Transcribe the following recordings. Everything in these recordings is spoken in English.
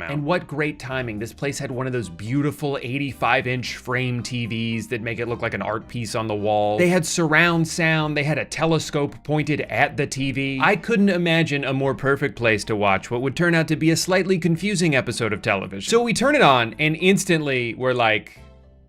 And what great timing. This place had one of those beautiful 85-inch frame TVs that make it look like an art piece on the wall. They had surround sound. They had a telescope pointed at the TV. I couldn't imagine a more perfect place to watch what would turn out to be a slightly confusing episode of television. So we turn it on and instantly we're like,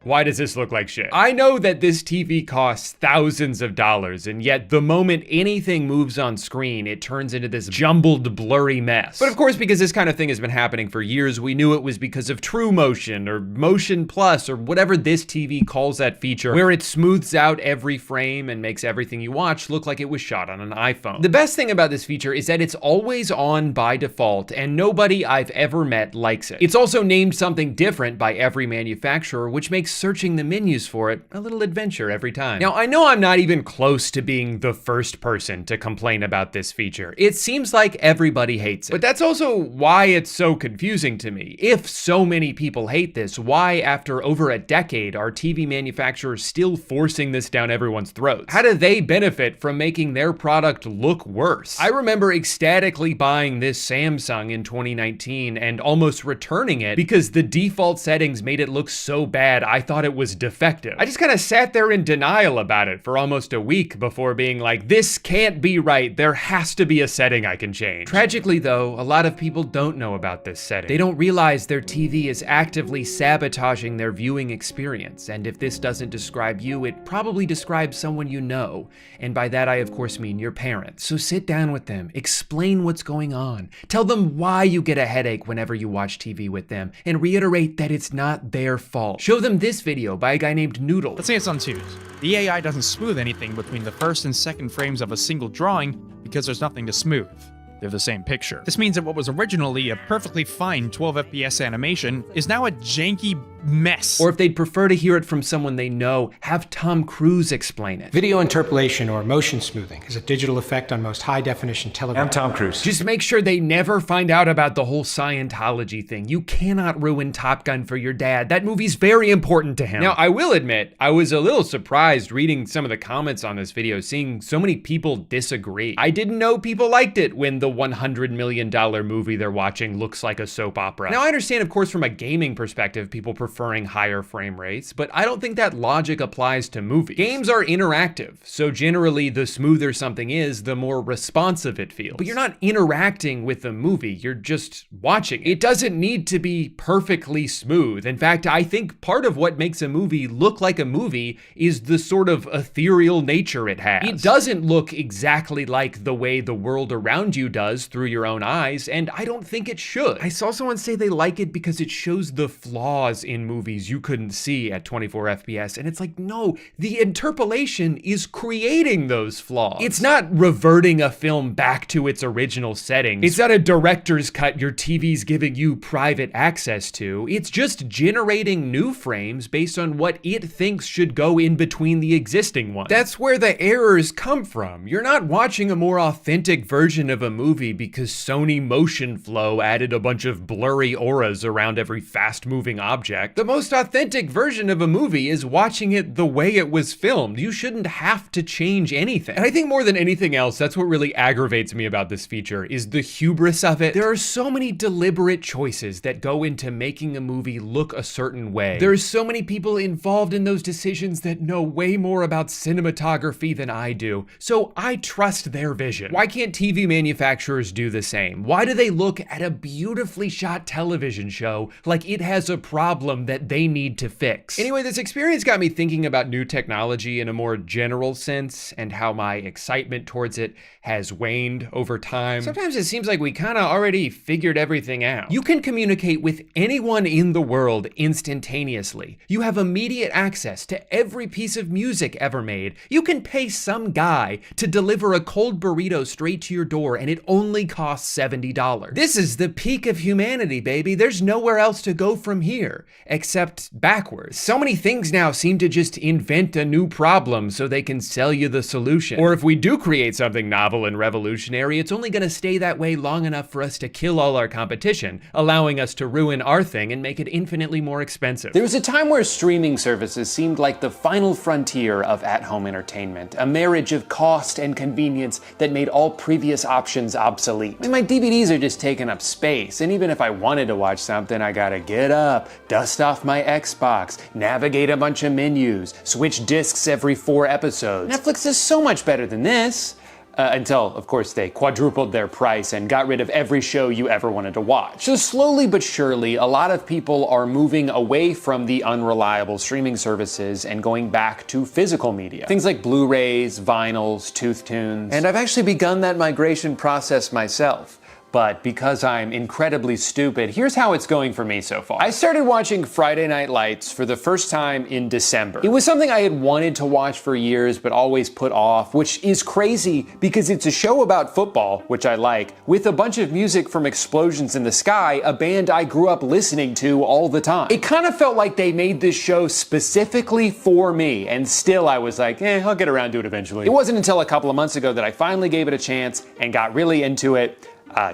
why does this look like shit? I know that this TV costs thousands of dollars, and yet the moment anything moves on screen, it turns into this jumbled, blurry mess. But of course, because this kind of thing has been happening for years, we knew it was because of True Motion, or Motion Plus, or whatever this TV calls that feature, where it smooths out every frame and makes everything you watch look like it was shot on an iPhone. The best thing about this feature is that it's always on by default, and nobody I've ever met likes it. It's also named something different by every manufacturer, which makes searching the menus for it a little adventure every time. Now, I know I'm not even close to being the first person to complain about this feature. It seems like everybody hates it. But that's also why it's so confusing to me. If so many people hate this, why, after over a decade, are TV manufacturers still forcing this down everyone's throats? How do they benefit from making their product look worse? I remember ecstatically buying this Samsung in 2019 and almost returning it because the default settings made it look so bad I thought it was defective. I just kind of sat there in denial about it for almost a week before being like, this can't be right. There has to be a setting I can change. Tragically though, a lot of people don't know about this setting. They don't realize their TV is actively sabotaging their viewing experience. And if this doesn't describe you, it probably describes someone you know. And by that, I of course mean your parents. So sit down with them, explain what's going on, tell them why you get a headache whenever you watch TV with them, and reiterate that it's not their fault. Show them this video by a guy named Noodle. Let's say it's on twos. The AI doesn't smooth anything between the first and second frames of a single drawing because there's nothing to smooth. They're the same picture. This means that what was originally a perfectly fine 12 FPS animation is now a janky mess. Or if they'd prefer to hear it from someone they know, have Tom Cruise explain it. Video interpolation, or motion smoothing, is a digital effect on most high-definition television. I'm Tom Cruise. Just make sure they never find out about the whole Scientology thing. You cannot ruin Top Gun for your dad. That movie's very important to him. Now, I will admit, I was a little surprised reading some of the comments on this video, seeing so many people disagree. I didn't know people liked it when the $100 million movie they're watching looks like a soap opera. Now, I understand, of course, from a gaming perspective, people preferring higher frame rates, but I don't think that logic applies to movies. Games are interactive, so generally the smoother something is, the more responsive it feels. But you're not interacting with the movie, you're just watching. It doesn't need to be perfectly smooth. In fact, I think part of what makes a movie look like a movie is the sort of ethereal nature it has. It doesn't look exactly like the way the world around you does through your own eyes, and I don't think it should. I saw someone say they like it because it shows the flaws in movies you couldn't see at 24 FPS, and it's like, no, the interpolation is creating those flaws. It's not reverting a film back to its original settings. It's not a director's cut your TV's giving you private access to. It's just generating new frames based on what it thinks should go in between the existing ones. That's where the errors come from. You're not watching a more authentic version of a movie because Sony Motion Flow added a bunch of blurry auras around every fast-moving object. The most authentic version of a movie is watching it the way it was filmed. You shouldn't have to change anything. And I think more than anything else, that's what really aggravates me about this feature, is the hubris of it. There are so many deliberate choices that go into making a movie look a certain way. There's so many people involved in those decisions that know way more about cinematography than I do, so I trust their vision. Why can't TV manufacturers do the same? Why do they look at a beautifully shot television show like it has a problem that they need to fix? Anyway, this experience got me thinking about new technology in a more general sense and how my excitement towards it has waned over time. Sometimes it seems like we kind of already figured everything out. You can communicate with anyone in the world instantaneously. You have immediate access to every piece of music ever made. You can pay some guy to deliver a cold burrito straight to your door and it only costs $70. This is the peak of humanity, baby. There's nowhere else to go from here. except backwards. So many things now seem to just invent a new problem so they can sell you the solution. Or if we do create something novel and revolutionary, it's only gonna stay that way long enough for us to kill all our competition, allowing us to ruin our thing and make it infinitely more expensive. There was a time where streaming services seemed like the final frontier of at-home entertainment, a marriage of cost and convenience that made all previous options obsolete. I mean, my DVDs are just taking up space, and even if I wanted to watch something, I gotta get up, dust off my Xbox, navigate a bunch of menus, switch discs every 4 episodes. Netflix is so much better than this. Until, of course, they quadrupled their price and got rid of every show you ever wanted to watch. So slowly but surely, a lot of people are moving away from the unreliable streaming services and going back to physical media. Things like Blu-rays, vinyls, tooth tunes. And I've actually begun that migration process myself. But because I'm incredibly stupid, here's how it's going for me so far. I started watching Friday Night Lights for the first time in December. It was something I had wanted to watch for years but always put off, which is crazy because it's a show about football, which I like, with a bunch of music from Explosions in the Sky, a band I grew up listening to all the time. It kind of felt like they made this show specifically for me, and still I was like, I'll get around to it eventually. It wasn't until a couple of months ago that I finally gave it a chance and got really into it.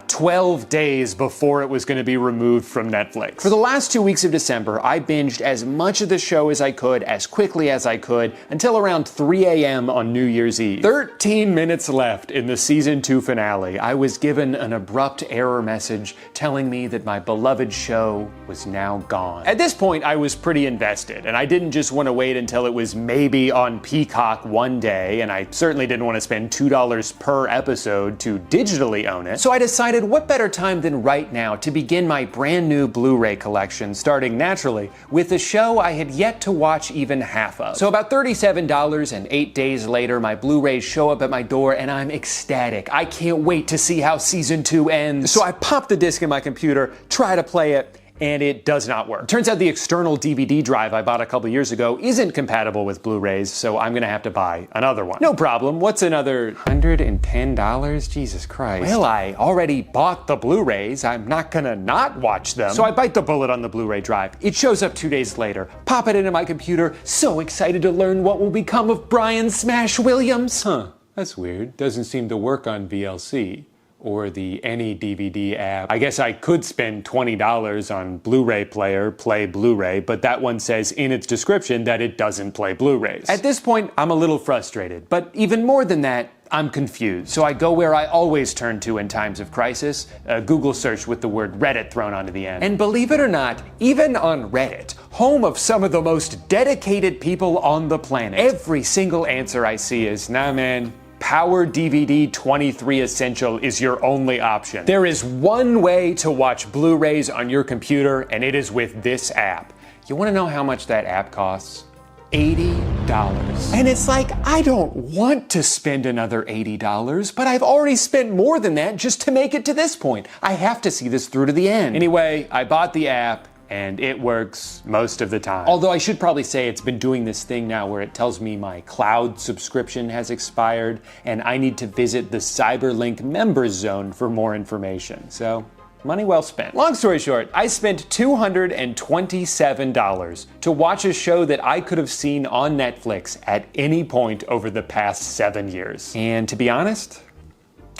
12 days before it was going to be removed from Netflix. For the last 2 weeks of December, I binged as much of the show as I could, as quickly as I could, until around 3 a.m. on New Year's Eve. 13 minutes left in the season 2 finale. I was given an abrupt error message telling me that my beloved show was now gone. At this point, I was pretty invested, and I didn't just want to wait until it was maybe on Peacock one day, and I certainly didn't want to spend $2 per episode to digitally own it. So I decided what better time than right now to begin my brand new Blu-ray collection, starting naturally with a show I had yet to watch even half of. So about $37 and 8 days later, my Blu-rays show up at my door and I'm ecstatic. I can't wait to see how season 2 ends. So I pop the disc in my computer, try to play it, and it does not work. Turns out the external DVD drive I bought a couple years ago isn't compatible with Blu-rays, so I'm gonna have to buy another one. No problem, what's another $110? Jesus Christ. Well, I already bought the Blu-rays, I'm not gonna not watch them. So I bite the bullet on the Blu-ray drive. It shows up 2 days later, pop it into my computer, so excited to learn what will become of Brian Smash Williams. Huh, that's weird. Doesn't seem to work on VLC. Or the Any DVD app. I guess I could spend $20 on Blu-ray player, play Blu-ray, but that one says in its description that it doesn't play Blu-rays. At this point, I'm a little frustrated, but even more than that, I'm confused. So I go where I always turn to in times of crisis, a Google search with the word Reddit thrown onto the end. And believe it or not, even on Reddit, home of some of the most dedicated people on the planet, every single answer I see is, nah man, Power DVD 23 Essential is your only option. There is one way to watch Blu-rays on your computer, and it is with this app. You wanna know how much that app costs? $80. And it's like, I don't want to spend another $80, but I've already spent more than that just to make it to this point. I have to see this through to the end. Anyway, I bought the app, and it works most of the time. Although I should probably say it's been doing this thing now where it tells me my cloud subscription has expired and I need to visit the Cyberlink members zone for more information. So, money well spent. Long story short, I spent $227 to watch a show that I could have seen on Netflix at any point over the past 7 years. And to be honest,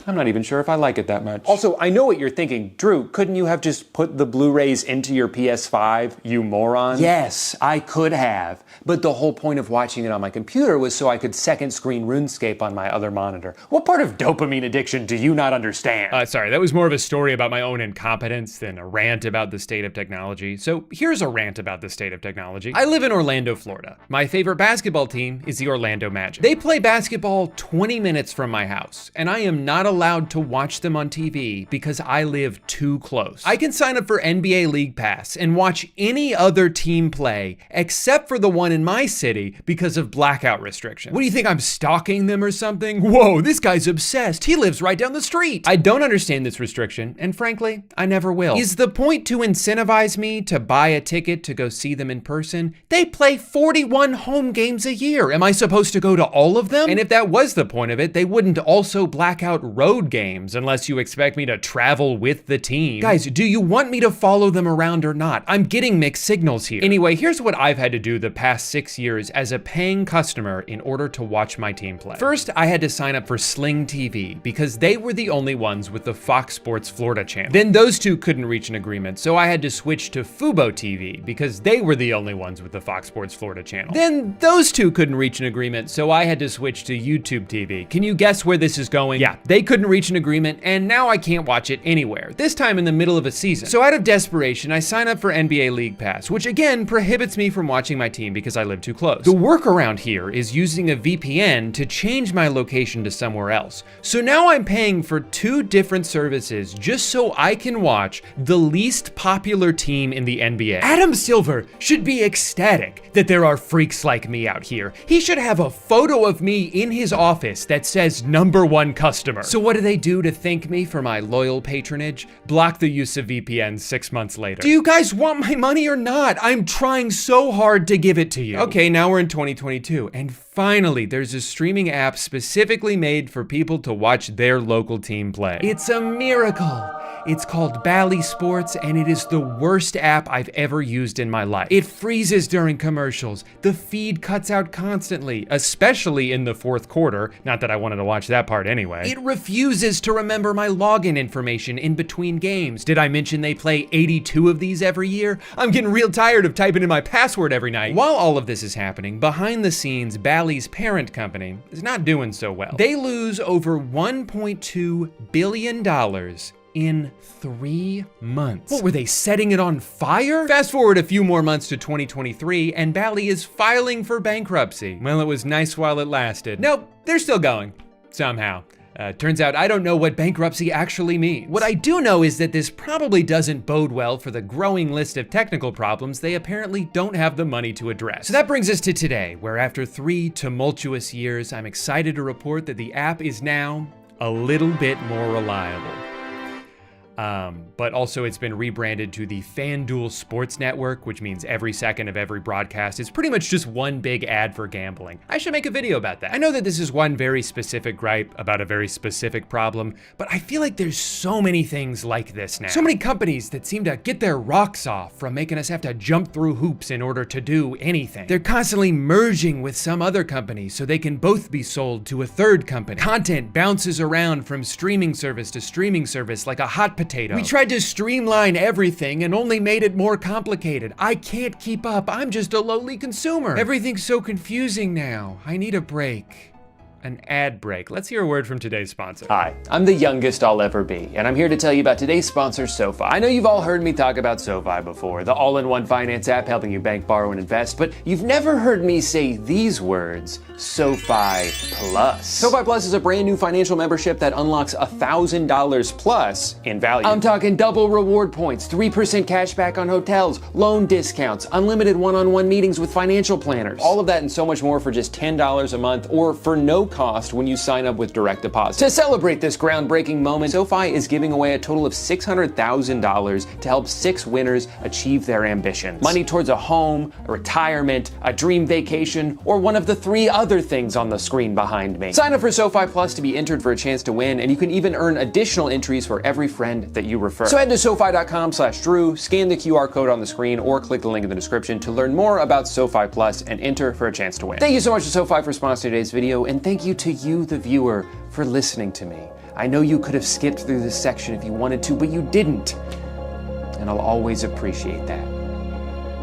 I'm not even sure if I like it that much. Also, I know what you're thinking. Drew, couldn't you have just put the Blu-rays into your PS5, you moron? Yes, I could have. But the whole point of watching it on my computer was so I could second screen RuneScape on my other monitor. What part of dopamine addiction do you not understand? Sorry, that was more of a story about my own incompetence than a rant about the state of technology. So here's a rant about the state of technology. I live in Orlando, Florida. My favorite basketball team is the Orlando Magic. They play basketball 20 minutes from my house, and I am not allowed to watch them on TV because I live too close. I can sign up for NBA League Pass and watch any other team play except for the one in my city because of blackout restrictions. What do you think, I'm stalking them or something? Whoa, this guy's obsessed. He lives right down the street. I don't understand this restriction, and frankly, I never will. Is the point to incentivize me to buy a ticket to go see them in person? They play 41 home games a year. Am I supposed to go to all of them? And if that was the point of it, they wouldn't also black out road games unless you expect me to travel with the team. Guys, do you want me to follow them around or not? I'm getting mixed signals here. Anyway, here's what I've had to do the past 6 years as a paying customer in order to watch my team play. First, I had to sign up for Sling TV because they were the only ones with the Fox Sports Florida channel. Then those two couldn't reach an agreement, so I had to switch to Fubo TV because they were the only ones with the Fox Sports Florida channel. Then those two couldn't reach an agreement, so I had to switch to YouTube TV. Can you guess where this is going? Yeah, they couldn't reach an agreement, and now I can't watch it anywhere, this time in the middle of a season. So out of desperation, I sign up for NBA League Pass, which again prohibits me from watching my team because I live too close. The workaround here is using a VPN to change my location to somewhere else. So now I'm paying for 2 different services just so I can watch the least popular team in the NBA. Adam Silver should be ecstatic that there are freaks like me out here. He should have a photo of me in his office that says #1 customer. So what do they do to thank me for my loyal patronage? Block the use of VPN 6 months later. Do you guys want my money or not? I'm trying so hard to give it to you. Okay, now we're in 2022, and finally, there's a streaming app specifically made for people to watch their local team play. It's a miracle. It's called Bally Sports, and it is the worst app I've ever used in my life. It freezes during commercials. The feed cuts out constantly, especially in the 4th quarter. Not that I wanted to watch that part anyway. It refuses to remember my login information in between games. Did I mention they play 82 of these every year? I'm getting real tired of typing in my password every night. While all of this is happening, behind the scenes, Bally's parent company is not doing so well. They lose over $1.2 billion in 3 months. What, were they setting it on fire? Fast forward a few more months to 2023, and Bally is filing for bankruptcy. Well, it was nice while it lasted. Nope, they're still going, somehow. Turns out I don't know what bankruptcy actually means. What I do know is that this probably doesn't bode well for the growing list of technical problems they apparently don't have the money to address. So that brings us to today, where after 3 tumultuous years, I'm excited to report that the app is now a little bit more reliable. But also it's been rebranded to the FanDuel Sports Network, which means every second of every broadcast is pretty much just one big ad for gambling. I should make a video about that. I know that this is one very specific gripe about a very specific problem, but I feel like there's so many things like this now. So many companies that seem to get their rocks off from making us have to jump through hoops in order to do anything. They're constantly merging with some other company so they can both be sold to a third company. Content bounces around from streaming service to streaming service like a hot potato. We tried to streamline everything and only made it more complicated. I can't keep up. I'm just a lowly consumer. Everything's so confusing now. I need a break. An ad break. Let's hear a word from today's sponsor. Hi, I'm the youngest I'll ever be, and I'm here to tell you about today's sponsor, SoFi. I know you've all heard me talk about SoFi before, the all-in-one finance app helping you bank, borrow, and invest, but you've never heard me say these words, SoFi Plus. SoFi Plus is a brand new financial membership that unlocks $1,000 plus in value. I'm talking double reward points, 3% cash back on hotels, loan discounts, unlimited one-on-one meetings with financial planners. All of that and so much more for just $10 a month or for no cost when you sign up with direct deposit. To celebrate this groundbreaking moment, SoFi is giving away a total of $600,000 to help 6 winners achieve their ambitions. Money towards a home, a retirement, a dream vacation, or one of the 3 other things on the screen behind me. Sign up for SoFi Plus to be entered for a chance to win, and you can even earn additional entries for every friend that you refer. So head to SoFi.com/Drew, scan the QR code on the screen, or click the link in the description to learn more about SoFi Plus and enter for a chance to win. Thank you so much to SoFi for sponsoring today's video, and thank you to you, the viewer, for listening to me. I know you could have skipped through this section if you wanted to, but you didn't. And I'll always appreciate that.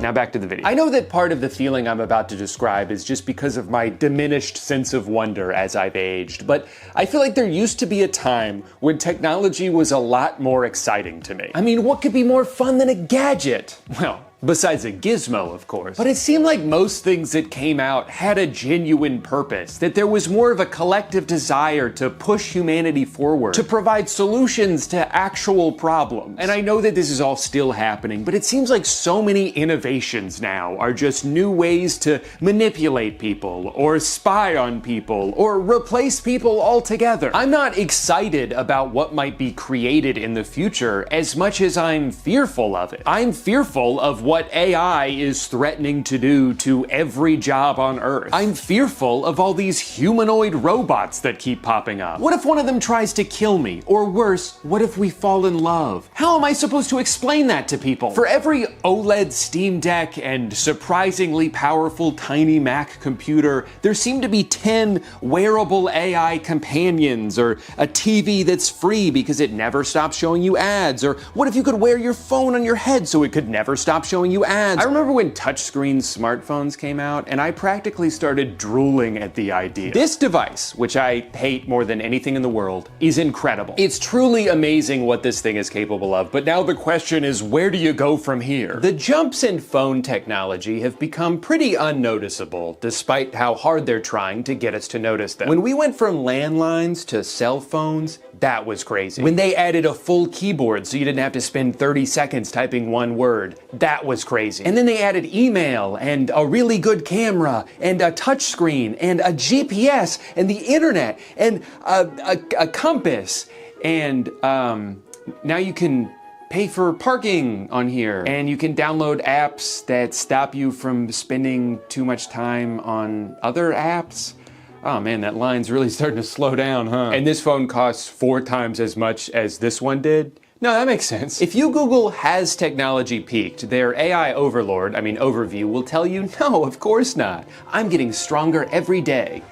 Now back to the video. I know that part of the feeling I'm about to describe is just because of my diminished sense of wonder as I've aged, but I feel like there used to be a time when technology was a lot more exciting to me. I mean, what could be more fun than a gadget? Well, besides a gizmo, of course. But it seemed like most things that came out had a genuine purpose, that there was more of a collective desire to push humanity forward, to provide solutions to actual problems. And I know that this is all still happening, but it seems like so many innovations now are just new ways to manipulate people, or spy on people, or replace people altogether. I'm not excited about what might be created in the future as much as I'm fearful of it. I'm fearful of what AI is threatening to do to every job on Earth. I'm fearful of all these humanoid robots that keep popping up. What if one of them tries to kill me? Or worse, what if we fall in love? How am I supposed to explain that to people? For every OLED Steam Deck and surprisingly powerful tiny Mac computer, there seem to be 10 wearable AI companions, or a TV that's free because it never stops showing you ads, or what if you could wear your phone on your head so it could never stop showing you ads? I remember when touchscreen smartphones came out, and I practically started drooling at the idea. This device, which I hate more than anything in the world, is incredible. It's truly amazing what this thing is capable of, but now the question is, where do you go from here? The jumps in phone technology have become pretty unnoticeable, despite how hard they're trying to get us to notice them. When we went from landlines to cell phones, that was crazy. When they added a full keyboard so you didn't have to spend 30 seconds typing one word, that was crazy. And then they added email and a really good camera and a touchscreen and a GPS and the internet and a compass and now you can pay for parking on here, and you can download apps that stop you from spending too much time on other apps. Oh man, that line's really starting to slow down, huh? And this phone costs 4 times as much as this one did? No, that makes sense. If you Google "has technology peaked," their AI overview will tell you, no, of course not. I'm getting stronger every day.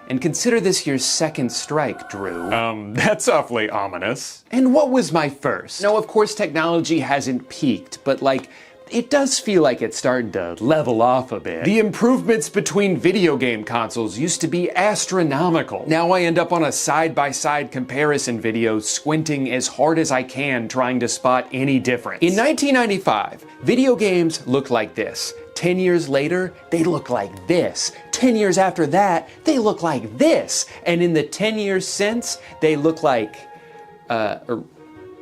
And consider this your second strike, Drew. That's awfully ominous. And what was my first? No, of course technology hasn't peaked, but it does feel like it's starting to level off a bit. The improvements between video game consoles used to be astronomical. Now I end up on a side-by-side comparison video squinting as hard as I can trying to spot any difference. In 1995, video games looked like this. 10 years later, they look like this. 10 years after that, they look like this. And in the 10 years since, they look like,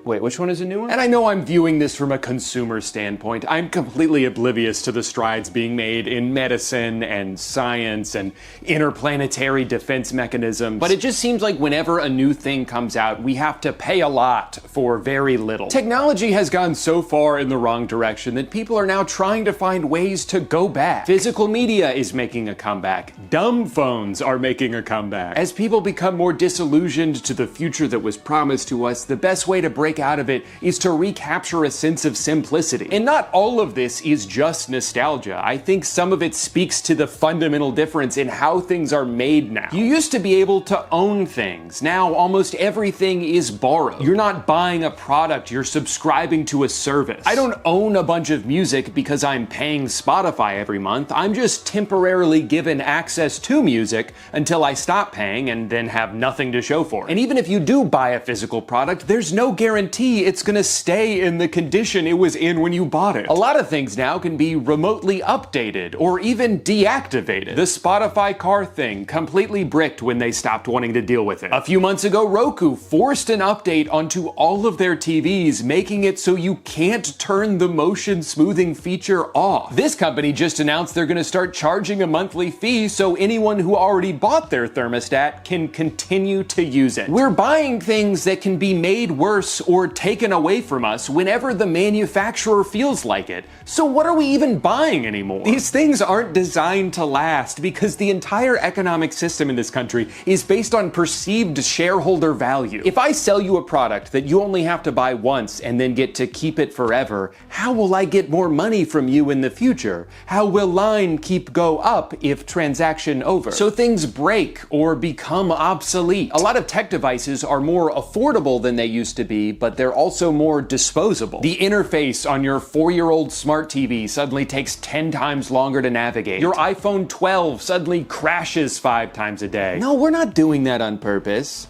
wait, which one is a new one? And I know I'm viewing this from a consumer standpoint. I'm completely oblivious to the strides being made in medicine and science and interplanetary defense mechanisms. But it just seems like whenever a new thing comes out, we have to pay a lot for very little. Technology has gone so far in the wrong direction that people are now trying to find ways to go back. Physical media is making a comeback. Dumb phones are making a comeback. As people become more disillusioned to the future that was promised to us, the best way to break out of it is to recapture a sense of simplicity. And not all of this is just nostalgia. I think some of it speaks to the fundamental difference in how things are made now. You used to be able to own things. Now almost everything is borrowed. You're not buying a product, you're subscribing to a service. I don't own a bunch of music because I'm paying Spotify every month. I'm just temporarily given access to music until I stop paying and then have nothing to show for it. And even if you do buy a physical product, there's no guarantee it's gonna stay in the condition it was in when you bought it. A lot of things now can be remotely updated or even deactivated. The Spotify car thing completely bricked when they stopped wanting to deal with it. A few months ago, Roku forced an update onto all of their TVs, making it so you can't turn the motion smoothing feature off. This company just announced they're gonna start charging a monthly fee so anyone who already bought their thermostat can continue to use it. We're buying things that can be made worse or taken away from us whenever the manufacturer feels like it. So what are we even buying anymore? These things aren't designed to last because the entire economic system in this country is based on perceived shareholder value. If I sell you a product that you only have to buy once and then get to keep it forever, how will I get more money from you in the future? How will line go up if transaction over? So things break or become obsolete. A lot of tech devices are more affordable than they used to be, but they're also more disposable. The interface on your 4-year-old smart TV suddenly takes 10 times longer to navigate. Your iPhone 12 suddenly crashes 5 times a day. No, we're not doing that on purpose.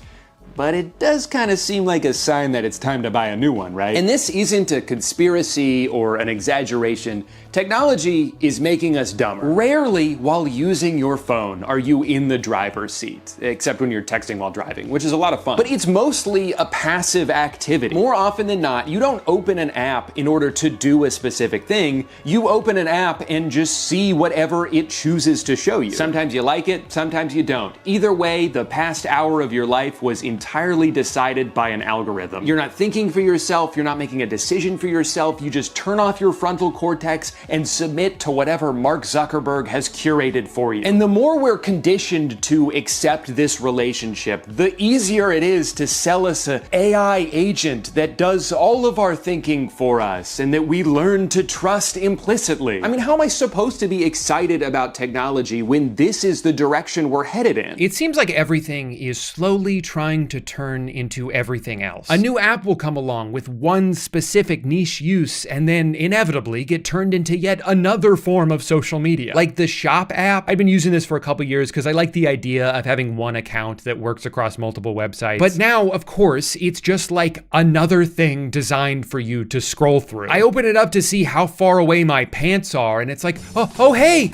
But it does kind of seem like a sign that it's time to buy a new one, right? And this isn't a conspiracy or an exaggeration. Technology is making us dumber. Rarely while using your phone are you in the driver's seat, except when you're texting while driving, which is a lot of fun. But it's mostly a passive activity. More often than not, you don't open an app in order to do a specific thing. You open an app and just see whatever it chooses to show you. Sometimes you like it, sometimes you don't. Either way, the past hour of your life was entirely decided by an algorithm. You're not thinking for yourself, you're not making a decision for yourself, you just turn off your frontal cortex and submit to whatever Mark Zuckerberg has curated for you. And the more we're conditioned to accept this relationship, the easier it is to sell us an AI agent that does all of our thinking for us and that we learn to trust implicitly. I mean, how am I supposed to be excited about technology when this is the direction we're headed in? It seems like everything is slowly trying to turn into everything else. A new app will come along with one specific niche use and then inevitably get turned into yet another form of social media. Like the Shop app. I've been using this for a couple years because I like the idea of having one account that works across multiple websites. But now, of course, it's just like another thing designed for you to scroll through. I open it up to see how far away my pants are, and it's like, oh hey,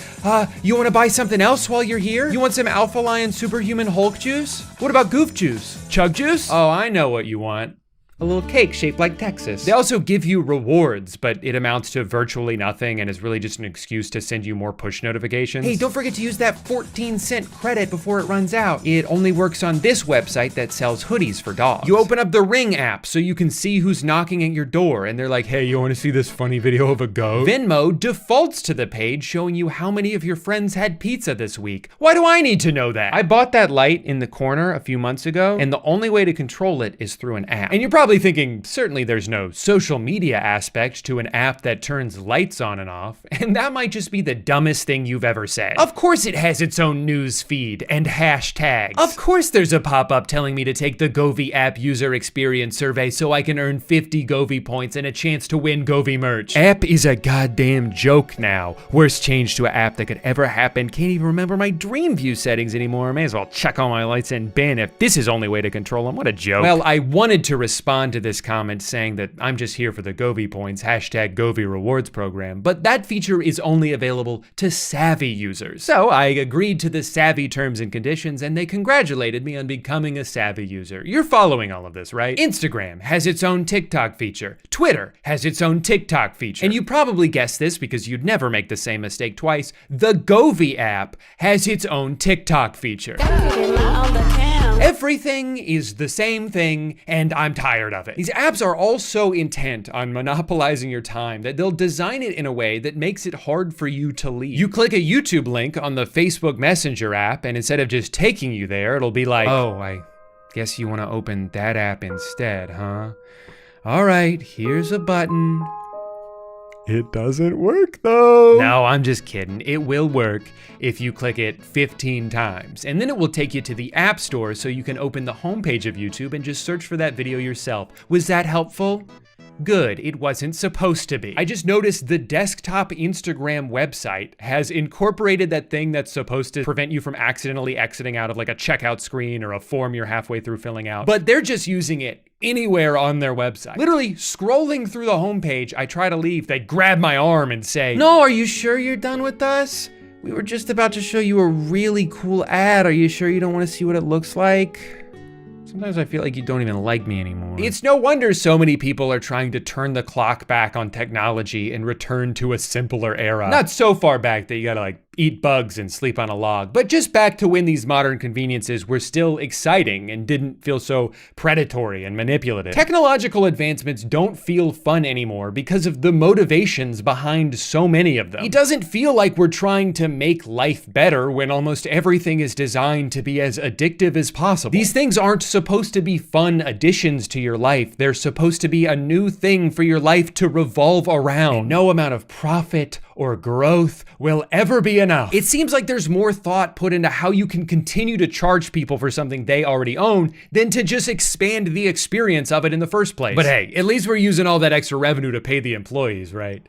you want to buy something else while you're here? You want some Alpha Lion Superhuman Hulk juice? What about Goof juice? Chug juice? Oh, I know what you want. A little cake shaped like Texas. They also give you rewards, but it amounts to virtually nothing and is really just an excuse to send you more push notifications. Hey, don't forget to use that 14-cent credit before it runs out. It only works on this website that sells hoodies for dogs. You open up the Ring app so you can see who's knocking at your door, and they're like, hey, you want to see this funny video of a goat? Venmo defaults to the page showing you how many of your friends had pizza this week. Why do I need to know that? I bought that light in the corner a few months ago, and the only way to control it is through an app. And you're probably thinking, certainly there's no social media aspect to an app that turns lights on and off, and that might just be the dumbest thing you've ever said. Of course it has its own news feed and hashtags. Of course there's a pop-up telling me to take the Govee app user experience survey so I can earn 50 Govee points and a chance to win Govee merch. App is a goddamn joke now. Worst change to an app that could ever happen. Can't even remember my dream view settings anymore. May as well check all my lights in bin if this is the only way to control them. What a joke. Well, I wanted to respond to this comment saying that I'm just here for the Govee points, hashtag Govee rewards program, but that feature is only available to savvy users. So I agreed to the savvy terms and conditions and they congratulated me on becoming a savvy user. You're following all of this, right? Instagram has its own TikTok feature. Twitter has its own TikTok feature. And you probably guessed this because you'd never make the same mistake twice. The Govee app has its own TikTok feature. Everything is the same thing, and I'm tired of it. These apps are all so intent on monopolizing your time that they'll design it in a way that makes it hard for you to leave. You click a YouTube link on the Facebook Messenger app, and instead of just taking you there, it'll be like, oh, I guess you want to open that app instead, huh? All right, here's a button. It doesn't work though. No, I'm just kidding. It will work if you click it 15 times. And then it will take you to the App Store so you can open the homepage of YouTube and just search for that video yourself. Was that helpful? Good, it wasn't supposed to be. I just noticed the desktop Instagram website has incorporated that thing that's supposed to prevent you from accidentally exiting out of like a checkout screen or a form you're halfway through filling out. But they're just using it anywhere on their website. Literally scrolling through the homepage, I try to leave, they grab my arm and say, no, are you sure you're done with us? We were just about to show you a really cool ad. Are you sure you don't want to see what it looks like? Sometimes I feel like you don't even like me anymore. It's no wonder so many people are trying to turn the clock back on technology and return to a simpler era. Not so far back that you gotta like eat bugs and sleep on a log, but just back to when these modern conveniences were still exciting and didn't feel so predatory and manipulative. Technological advancements don't feel fun anymore because of the motivations behind so many of them. It doesn't feel like we're trying to make life better when almost everything is designed to be as addictive as possible. These things aren't supposed to be fun additions to your life. They're supposed to be a new thing for your life to revolve around. And no amount of profit or growth will ever be enough. It seems like there's more thought put into how you can continue to charge people for something they already own than to just expand the experience of it in the first place. But hey, at least we're using all that extra revenue to pay the employees, right?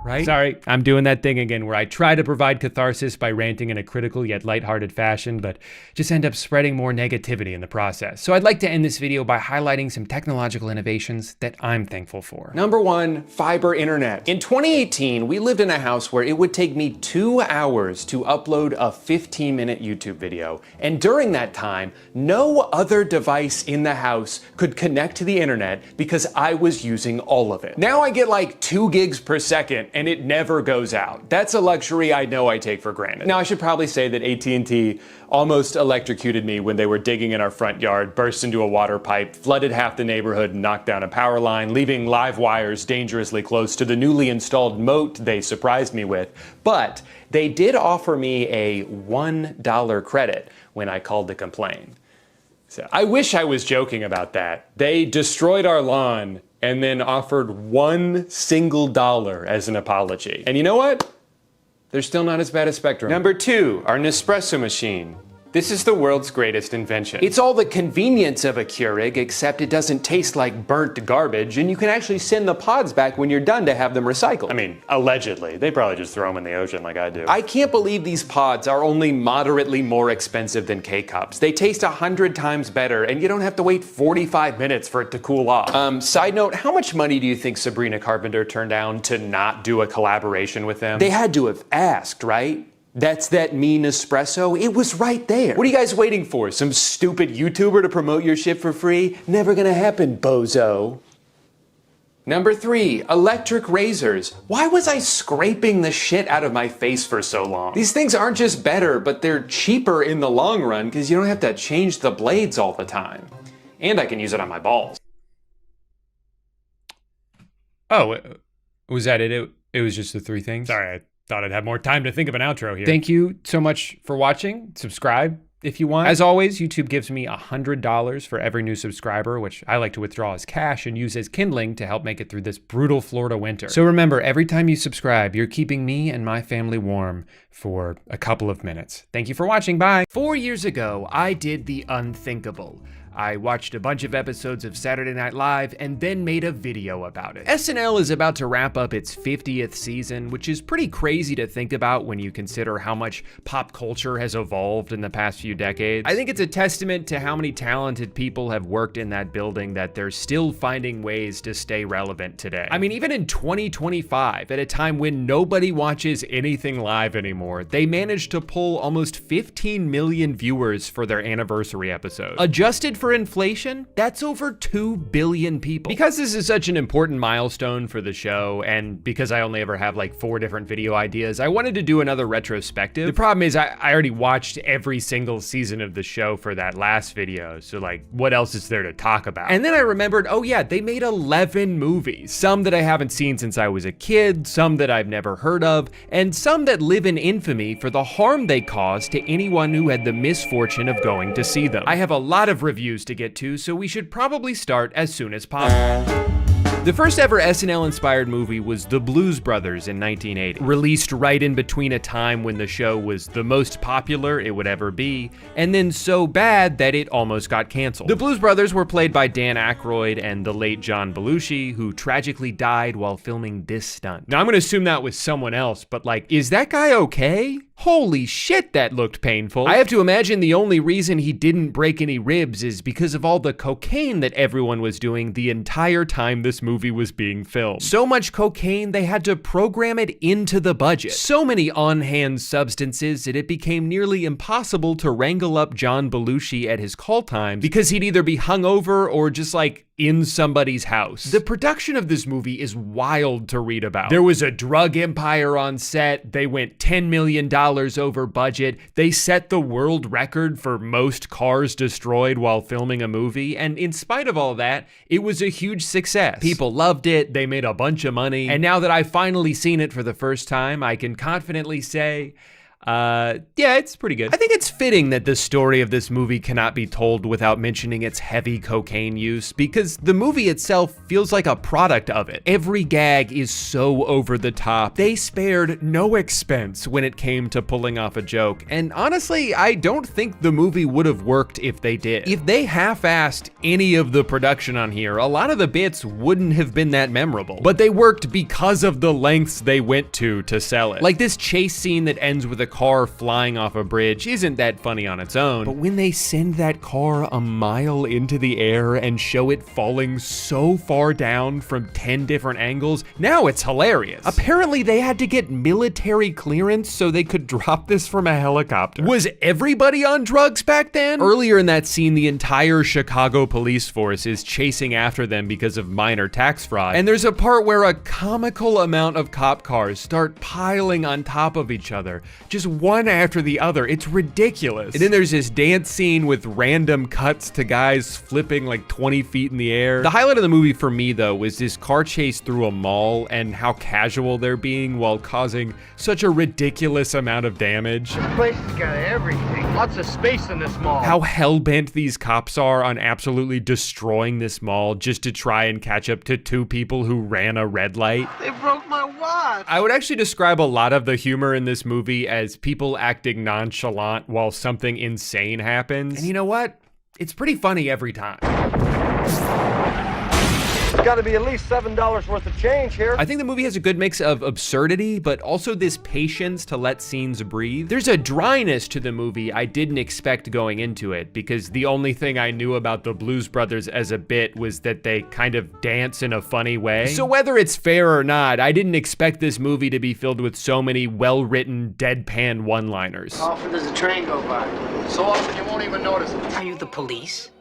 Right? Sorry, I'm doing that thing again where I try to provide catharsis by ranting in a critical yet lighthearted fashion, but just end up spreading more negativity in the process. So I'd like to end this video by highlighting some technological innovations that I'm thankful for. Number one, fiber internet. In 2018, we lived in a house where it would take me 2 hours to upload a 15-minute YouTube video. And during that time, no other device in the house could connect to the internet because I was using all of it. Now I get like 2 gigs per second night, and it never goes out. That's a luxury I know I take for granted. Now, I should probably say that AT&T almost electrocuted me when they were digging in our front yard, burst into a water pipe, flooded half the neighborhood, and knocked down a power line, leaving live wires dangerously close to the newly installed moat they surprised me with. But they did offer me a $1 credit when I called to complain. So I wish I was joking about that. They destroyed our lawn and then offered $1 single as an apology. And you know what? They're still not as bad as Spectrum. Number 2, our Nespresso machine. This is the world's greatest invention. It's all the convenience of a Keurig, except it doesn't taste like burnt garbage, and you can actually send the pods back when you're done to have them recycled. I mean, allegedly. They probably just throw them in the ocean like I do. I can't believe these pods are only moderately more expensive than K-Cups. They taste 100 times better, and you don't have to wait 45 minutes for it to cool off. Side note, how much money do you think Sabrina Carpenter turned down to not do a collaboration with them? They had to have asked, right? That's that mean espresso? It was right there. What are you guys waiting for? Some stupid YouTuber to promote your shit for free? Never gonna happen, bozo. Number 3, electric razors. Why was I scraping the shit out of my face for so long? These things aren't just better, but they're cheaper in the long run because you don't have to change the blades all the time. And I can use it on my balls. Oh, was that it? It was just the 3 things? Sorry, I thought I'd have more time to think of an outro here. Thank you so much for watching. Subscribe if you want. As always, YouTube gives me $100 for every new subscriber, which I like to withdraw as cash and use as kindling to help make it through this brutal Florida winter. So remember, every time you subscribe, you're keeping me and my family warm for a couple of minutes. Thank you for watching. Bye. 4 years ago, I did the unthinkable. I watched a bunch of episodes of Saturday Night Live and then made a video about it. SNL is about to wrap up its 50th season, which is pretty crazy to think about when you consider how much pop culture has evolved in the past few decades. I think it's a testament to how many talented people have worked in that building that they're still finding ways to stay relevant today. I mean, even in 2025, at a time when nobody watches anything live anymore, they managed to pull almost 15 million viewers for their anniversary episode. Adjusted for inflation, that's over 2 billion people. Because this is such an important milestone for the show, and because I only ever have like 4 different video ideas, I wanted to do another retrospective. The problem is I already watched every single season of the show for that last video, so like, what else is there to talk about? And then I remembered, oh yeah, they made 11 movies. Some that I haven't seen since I was a kid, some that I've never heard of, and some that live in infamy for the harm they caused to anyone who had the misfortune of going to see them. I have a lot of reviews to get to, so we should probably start as soon as possible. The first ever SNL-inspired movie was The Blues Brothers in 1980, released right in between a time when the show was the most popular it would ever be, and then so bad that it almost got canceled. The Blues Brothers were played by Dan Aykroyd and the late John Belushi, who tragically died while filming this stunt. Now, I'm gonna assume that was someone else, but like, is that guy okay? Holy shit, that looked painful. I have to imagine the only reason he didn't break any ribs is because of all the cocaine that everyone was doing the entire time this movie was being filmed. So much cocaine, they had to program it into the budget. So many on-hand substances that it became nearly impossible to wrangle up John Belushi at his call time because he'd either be hungover or just like in somebody's house. The production of this movie is wild to read about. There was a drug empire on set. They went $10 million over budget. They set the world record for most cars destroyed while filming a movie. And in spite of all that, it was a huge success. People loved it. They made a bunch of money. And now that I've finally seen it for the first time, I can confidently say, yeah, it's pretty good. I think it's fitting that the story of this movie cannot be told without mentioning its heavy cocaine use, because the movie itself feels like a product of it. Every gag is so over the top. They spared no expense when it came to pulling off a joke, and honestly, I don't think the movie would have worked if they did. If they half-assed any of the production on here, a lot of the bits wouldn't have been that memorable. But they worked because of the lengths they went to sell it. Like this chase scene that ends with a car flying off a bridge isn't that funny on its own, but when they send that car a mile into the air and show it falling so far down from 10 different angles, now it's hilarious. Apparently they had to get military clearance so they could drop this from a helicopter. Was everybody on drugs back then? Earlier in that scene, the entire Chicago police force is chasing after them because of minor tax fraud. And there's a part where a comical amount of cop cars start piling on top of each other, just one after the other. It's ridiculous. And then there's this dance scene with random cuts to guys flipping like 20 feet in the air. The highlight of the movie for me, though, was this car chase through a mall and how casual they're being while causing such a ridiculous amount of damage. This place has got everything. Lots of space in this mall. How hell-bent these cops are on absolutely destroying this mall just to try and catch up to two people who ran a red light. They broke my watch. I would actually describe a lot of the humor in this movie as people acting nonchalant while something insane happens. And you know what? It's pretty funny every time. There's got to be at least $7 worth of change here. I think the movie has a good mix of absurdity, but also this patience to let scenes breathe. There's a dryness to the movie I didn't expect going into it, because the only thing I knew about the Blues Brothers as a bit was that they kind of dance in a funny way. So whether it's fair or not, I didn't expect this movie to be filled with so many well-written, deadpan one-liners. How often does a train go by? So often you won't even notice it. Are you the police?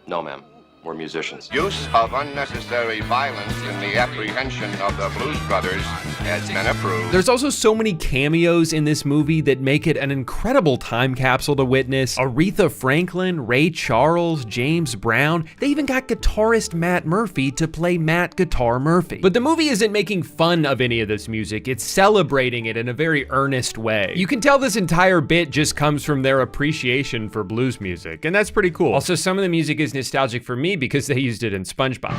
No, ma'am. We're musicians. Use of unnecessary violence in the apprehension of the Blues Brothers has been approved. There's also so many cameos in this movie that make it an incredible time capsule to witness. Aretha Franklin, Ray Charles, James Brown, they even got guitarist Matt Murphy to play Matt Guitar Murphy. But the movie isn't making fun of any of this music, it's celebrating it in a very earnest way. You can tell this entire bit just comes from their appreciation for blues music, and that's pretty cool. Also, some of the music is nostalgic for me because they used it in SpongeBob.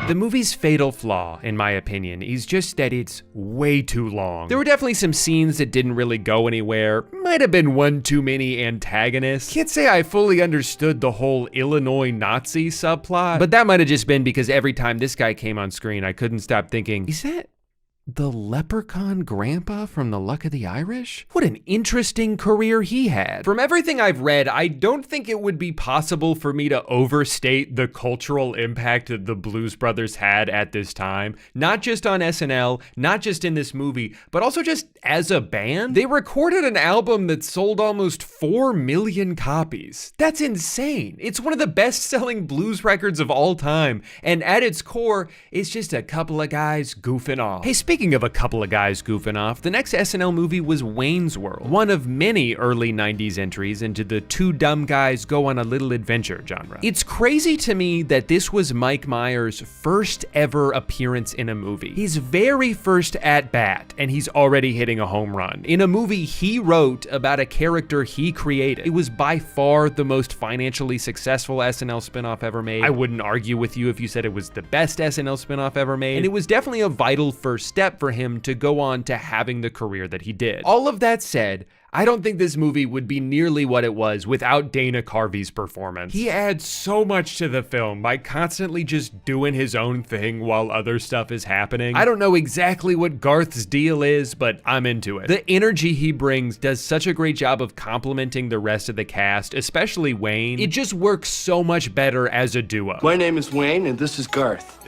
The movie's fatal flaw, in my opinion, is just that it's way too long. There were definitely some scenes that didn't really go anywhere. Might have been one too many antagonists. Can't say I fully understood the whole Illinois Nazi subplot, but that might have just been because every time this guy came on screen, I couldn't stop thinking, is that the leprechaun grandpa from The Luck of the Irish? What an interesting career he had. From everything I've read, I don't think it would be possible for me to overstate the cultural impact that the Blues Brothers had at this time. Not just on SNL, not just in this movie, but also just as a band. They recorded an album that sold almost 4 million copies. That's insane. It's one of the best-selling blues records of all time, and at its core, it's just a couple of guys goofing off. Hey, speaking of a couple of guys goofing off, the next SNL movie was Wayne's World, one of many early 90s entries into the two dumb guys go on a little adventure genre. It's crazy to me that this was Mike Myers' first ever appearance in a movie. His very first at-bat, and he's already hitting a home run. In a movie he wrote about a character he created. It was by far the most financially successful SNL spinoff ever made. I wouldn't argue with you if you said it was the best SNL spinoff ever made, and it was definitely a vital first step for him to go on to having the career that he did. All of that said, I don't think this movie would be nearly what it was without Dana Carvey's performance. He adds so much to the film by constantly just doing his own thing while other stuff is happening. I don't know exactly what Garth's deal is, but I'm into it. The energy he brings does such a great job of complementing the rest of the cast, especially Wayne. It just works so much better as a duo. My name is Wayne, and this is Garth.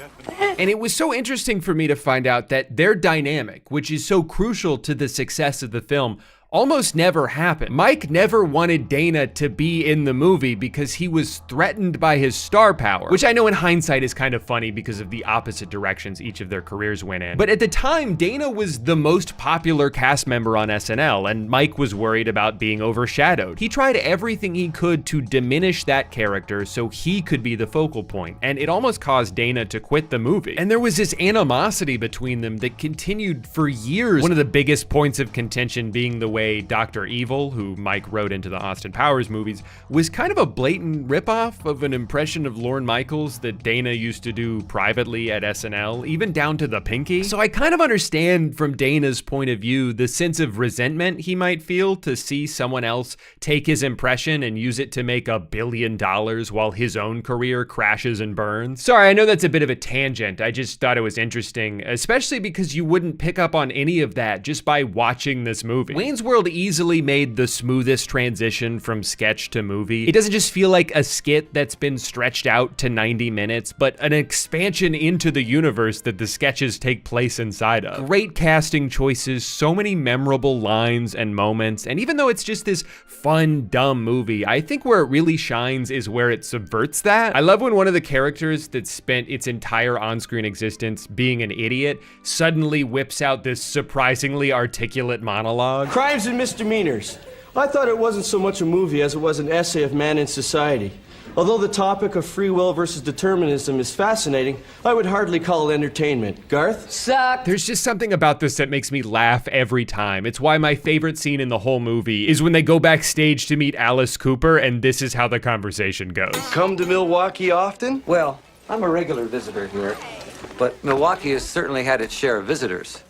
And it was so interesting for me to find out that their dynamic, which is so crucial to the success of the film, almost never happened. Mike never wanted Dana to be in the movie because he was threatened by his star power, which I know in hindsight is kind of funny because of the opposite directions each of their careers went in. But at the time, Dana was the most popular cast member on SNL, and Mike was worried about being overshadowed. He tried everything he could to diminish that character so he could be the focal point, and it almost caused Dana to quit the movie. And there was this animosity between them that continued for years. One of the biggest points of contention being the way way, Dr. Evil, who Mike wrote into the Austin Powers movies, was kind of a blatant ripoff of an impression of Lorne Michaels that Dana used to do privately at SNL, even down to the pinky. So I kind of understand from Dana's point of view the sense of resentment he might feel to see someone else take his impression and use it to make $1 billion while his own career crashes and burns. Sorry, I know that's a bit of a tangent. I just thought it was interesting, especially because you wouldn't pick up on any of that just by watching this movie. Wayne's World easily made the smoothest transition from sketch to movie. It doesn't just feel like a skit that's been stretched out to 90 minutes, but an expansion into the universe that the sketches take place inside of. Great casting choices, so many memorable lines and moments, and even though it's just this fun, dumb movie, I think where it really shines is where it subverts that. I love when one of the characters that spent its entire on-screen existence being an idiot suddenly whips out this surprisingly articulate monologue. Crimes and misdemeanors. I thought it wasn't so much a movie as it was an essay of man in society. Although the topic of free will versus determinism is fascinating, I would hardly call it entertainment. Garth? Suck! There's just something about this that makes me laugh every time. It's why my favorite scene in the whole movie is when they go backstage to meet Alice Cooper, and this is how the conversation goes. Come to Milwaukee often? Well, I'm a regular visitor here, but Milwaukee has certainly had its share of visitors.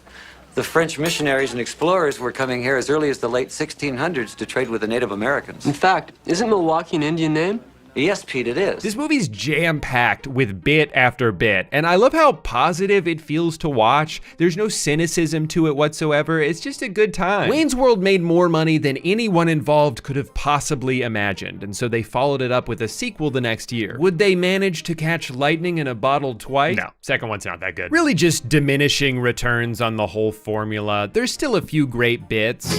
The French missionaries and explorers were coming here as early as the late 1600s to trade with the Native Americans. In fact, isn't Milwaukee an Indian name? Yes, Pete, it is. This movie's jam-packed with bit after bit, and I love how positive it feels to watch. There's no cynicism to it whatsoever. It's just a good time. Wayne's World made more money than anyone involved could have possibly imagined, and so they followed it up with a sequel the next year. Would they manage to catch lightning in a bottle twice? No, second one's not that good. Really just diminishing returns on the whole formula. There's still a few great bits.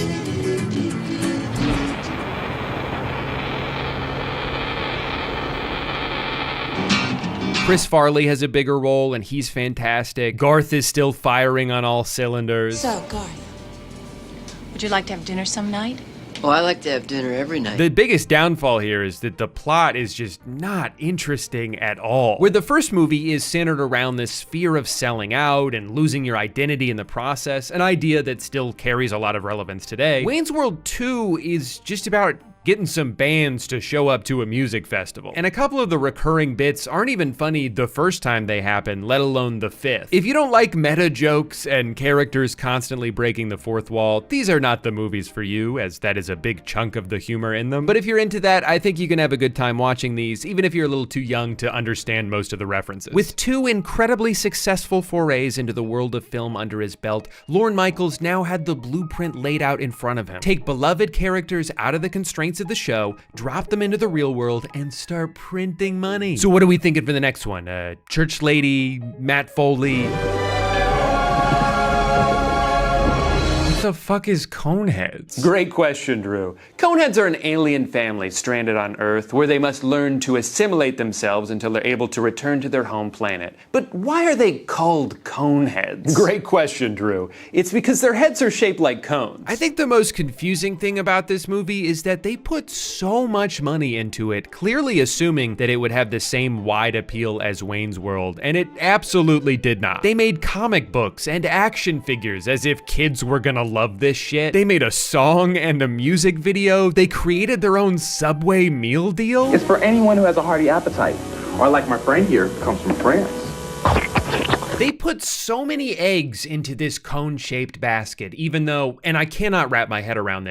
Chris Farley has a bigger role, and he's fantastic. Garth is still firing on all cylinders. So, Garth, would you like to have dinner some night? Oh, I like to have dinner every night. The biggest downfall here is that the plot is just not interesting at all. Where the first movie is centered around this fear of selling out and losing your identity in the process, an idea that still carries a lot of relevance today, Wayne's World 2 is just about getting some bands to show up to a music festival. And a couple of the recurring bits aren't even funny the first time they happen, let alone the fifth. If you don't like meta jokes and characters constantly breaking the fourth wall, these are not the movies for you, as that is a big chunk of the humor in them. But if you're into that, I think you can have a good time watching these, even if you're a little too young to understand most of the references. With two incredibly successful forays into the world of film under his belt, Lorne Michaels now had the blueprint laid out in front of him. Take beloved characters out of the constraints of the show, drop them into the real world, and start printing money. So what are we thinking for the next one? Church Lady, Matt Foley. What the fuck is Coneheads? Great question, Drew. Coneheads are an alien family stranded on Earth where they must learn to assimilate themselves until they're able to return to their home planet. But why are they called Coneheads? Great question, Drew. It's because their heads are shaped like cones. I think the most confusing thing about this movie is that they put so much money into it, clearly assuming that it would have the same wide appeal as Wayne's World, and it absolutely did not. They made comic books and action figures as if kids were gonna love this shit. They made a song and a music video. They created their own Subway meal deal. It's for anyone who has a hearty appetite, or like my friend here, comes from France. They put so many eggs into this cone-shaped basket, even though, and I cannot wrap my head around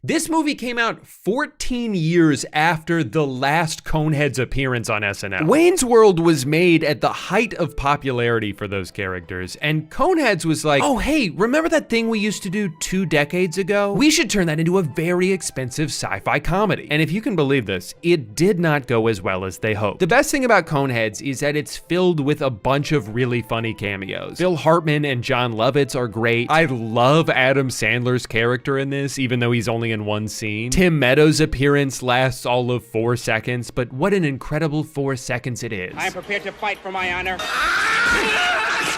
this movie came out 14 years after the last Coneheads appearance on SNL. Wayne's World was made at the height of popularity for those characters, and Coneheads was like, oh hey, remember that thing we used to do 2 decades ago? We should turn that into a very expensive sci-fi comedy. And if you can believe this, it did not go as well as they hoped. The best thing about Coneheads is that it's filled with a bunch of really funny cameos. Phil Hartman and John Lovitz are great. I love Adam Sandler's character in this, even though he's only in one scene. Tim Meadows' appearance lasts all of 4 seconds, but what an incredible 4 seconds it is. I am prepared to fight for my honor.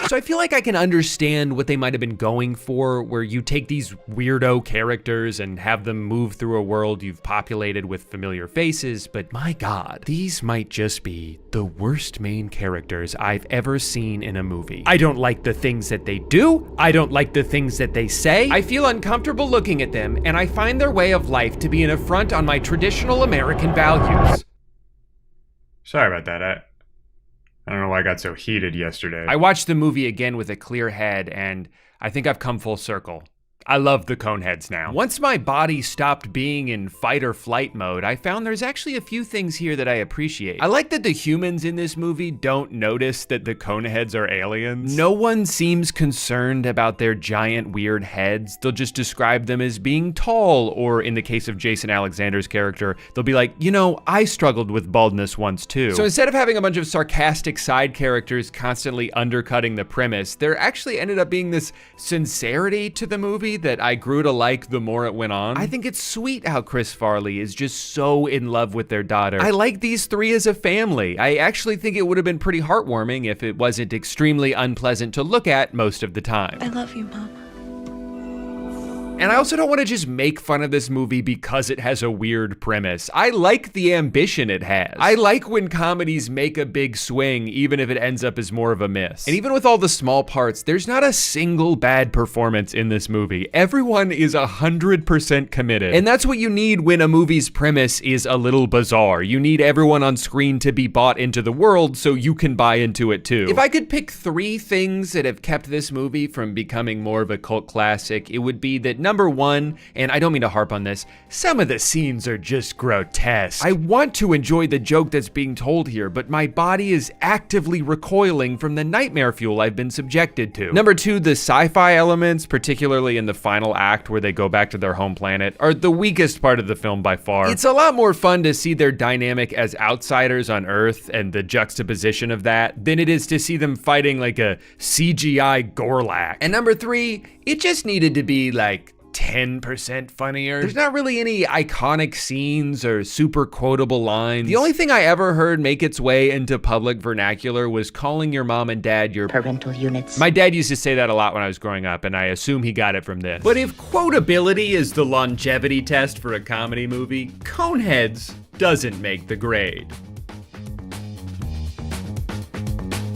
So I feel like I can understand what they might have been going for, where you take these weirdo characters and have them move through a world you've populated with familiar faces, but my God, these might just be the worst main characters I've ever seen in a movie. I don't like the things that they do. I don't like the things that they say. I feel uncomfortable looking at them, and I find their way of life to be an affront on my traditional American values. Sorry about that. I don't know why I got so heated yesterday. I watched the movie again with a clear head, and I think I've come full circle. I love the Coneheads now. Once my body stopped being in fight or flight mode, I found there's actually a few things here that I appreciate. I like that the humans in this movie don't notice that the Coneheads are aliens. No one seems concerned about their giant weird heads. They'll just describe them as being tall, or in the case of Jason Alexander's character, they'll be like, you know, I struggled with baldness once too. So instead of having a bunch of sarcastic side characters constantly undercutting the premise, there actually ended up being this sincerity to the movie that I grew to like the more it went on. I think it's sweet how Chris Farley is just so in love with their daughter. I like these three as a family. I actually think it would have been pretty heartwarming if it wasn't extremely unpleasant to look at most of the time. I love you, Mom. And I also don't want to just make fun of this movie because it has a weird premise. I like the ambition it has. I like when comedies make a big swing, even if it ends up as more of a miss. And even with all the small parts, there's not a single bad performance in this movie. Everyone is 100% committed. And that's what you need when a movie's premise is a little bizarre. You need everyone on screen to be bought into the world so you can buy into it too. If I could pick 3 things that have kept this movie from becoming more of a cult classic, it would be that number 1, and I don't mean to harp on this, some of the scenes are just grotesque. I want to enjoy the joke that's being told here, but my body is actively recoiling from the nightmare fuel I've been subjected to. Number 2, the sci-fi elements, particularly in the final act where they go back to their home planet, are the weakest part of the film by far. It's a lot more fun to see their dynamic as outsiders on Earth and the juxtaposition of that than it is to see them fighting like a CGI Gorlak. And number 3, it just needed to be like 10% funnier. There's not really any iconic scenes or super quotable lines. The only thing I ever heard make its way into public vernacular was calling your mom and dad your parental units. My dad used to say that a lot when I was growing up, and I assume he got it from this. But if quotability is the longevity test for a comedy movie, Coneheads doesn't make the grade.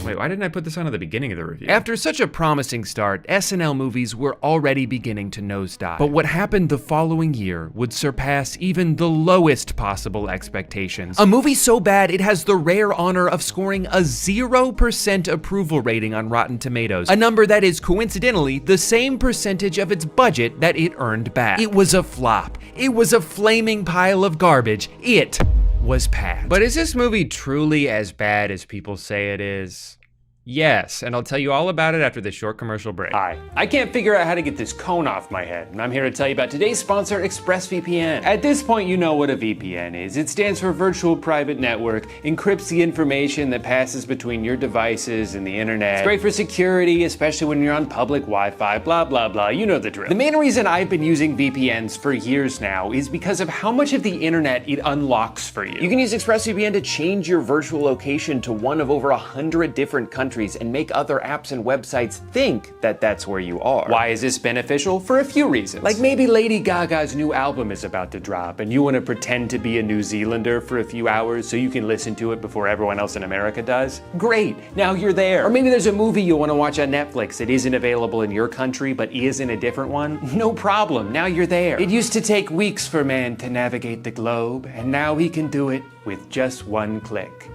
Wait, why didn't I put this on at the beginning of the review? After such a promising start, SNL movies were already beginning to nosedive. But what happened the following year would surpass even the lowest possible expectations. A movie so bad it has the rare honor of scoring a 0% approval rating on Rotten Tomatoes, a number that is coincidentally the same percentage of its budget that it earned back. It was a flop. It was a flaming pile of garbage. It was packed. But is this movie truly as bad as people say it is? Yes, and I'll tell you all about it after this short commercial break. Hi, I can't figure out how to get this cone off my head, and I'm here to tell you about today's sponsor, ExpressVPN. At this point, you know what a VPN is. It stands for Virtual Private Network, encrypts the information that passes between your devices and the internet. It's great for security, especially when you're on public Wi-Fi, blah, blah, blah. You know the drill. The main reason I've been using VPNs for years now is because of how much of the internet it unlocks for you. You can use ExpressVPN to change your virtual location to one of over 100 different countries and make other apps and websites think that that's where you are. Why is this beneficial? For a few reasons. Like maybe Lady Gaga's new album is about to drop and you want to pretend to be a New Zealander for a few hours so you can listen to it before everyone else in America does. Great, now you're there. Or maybe there's a movie you want to watch on Netflix that isn't available in your country but is in a different one. No problem, now you're there. It used to take weeks for man to navigate the globe, and now he can do it with just one click.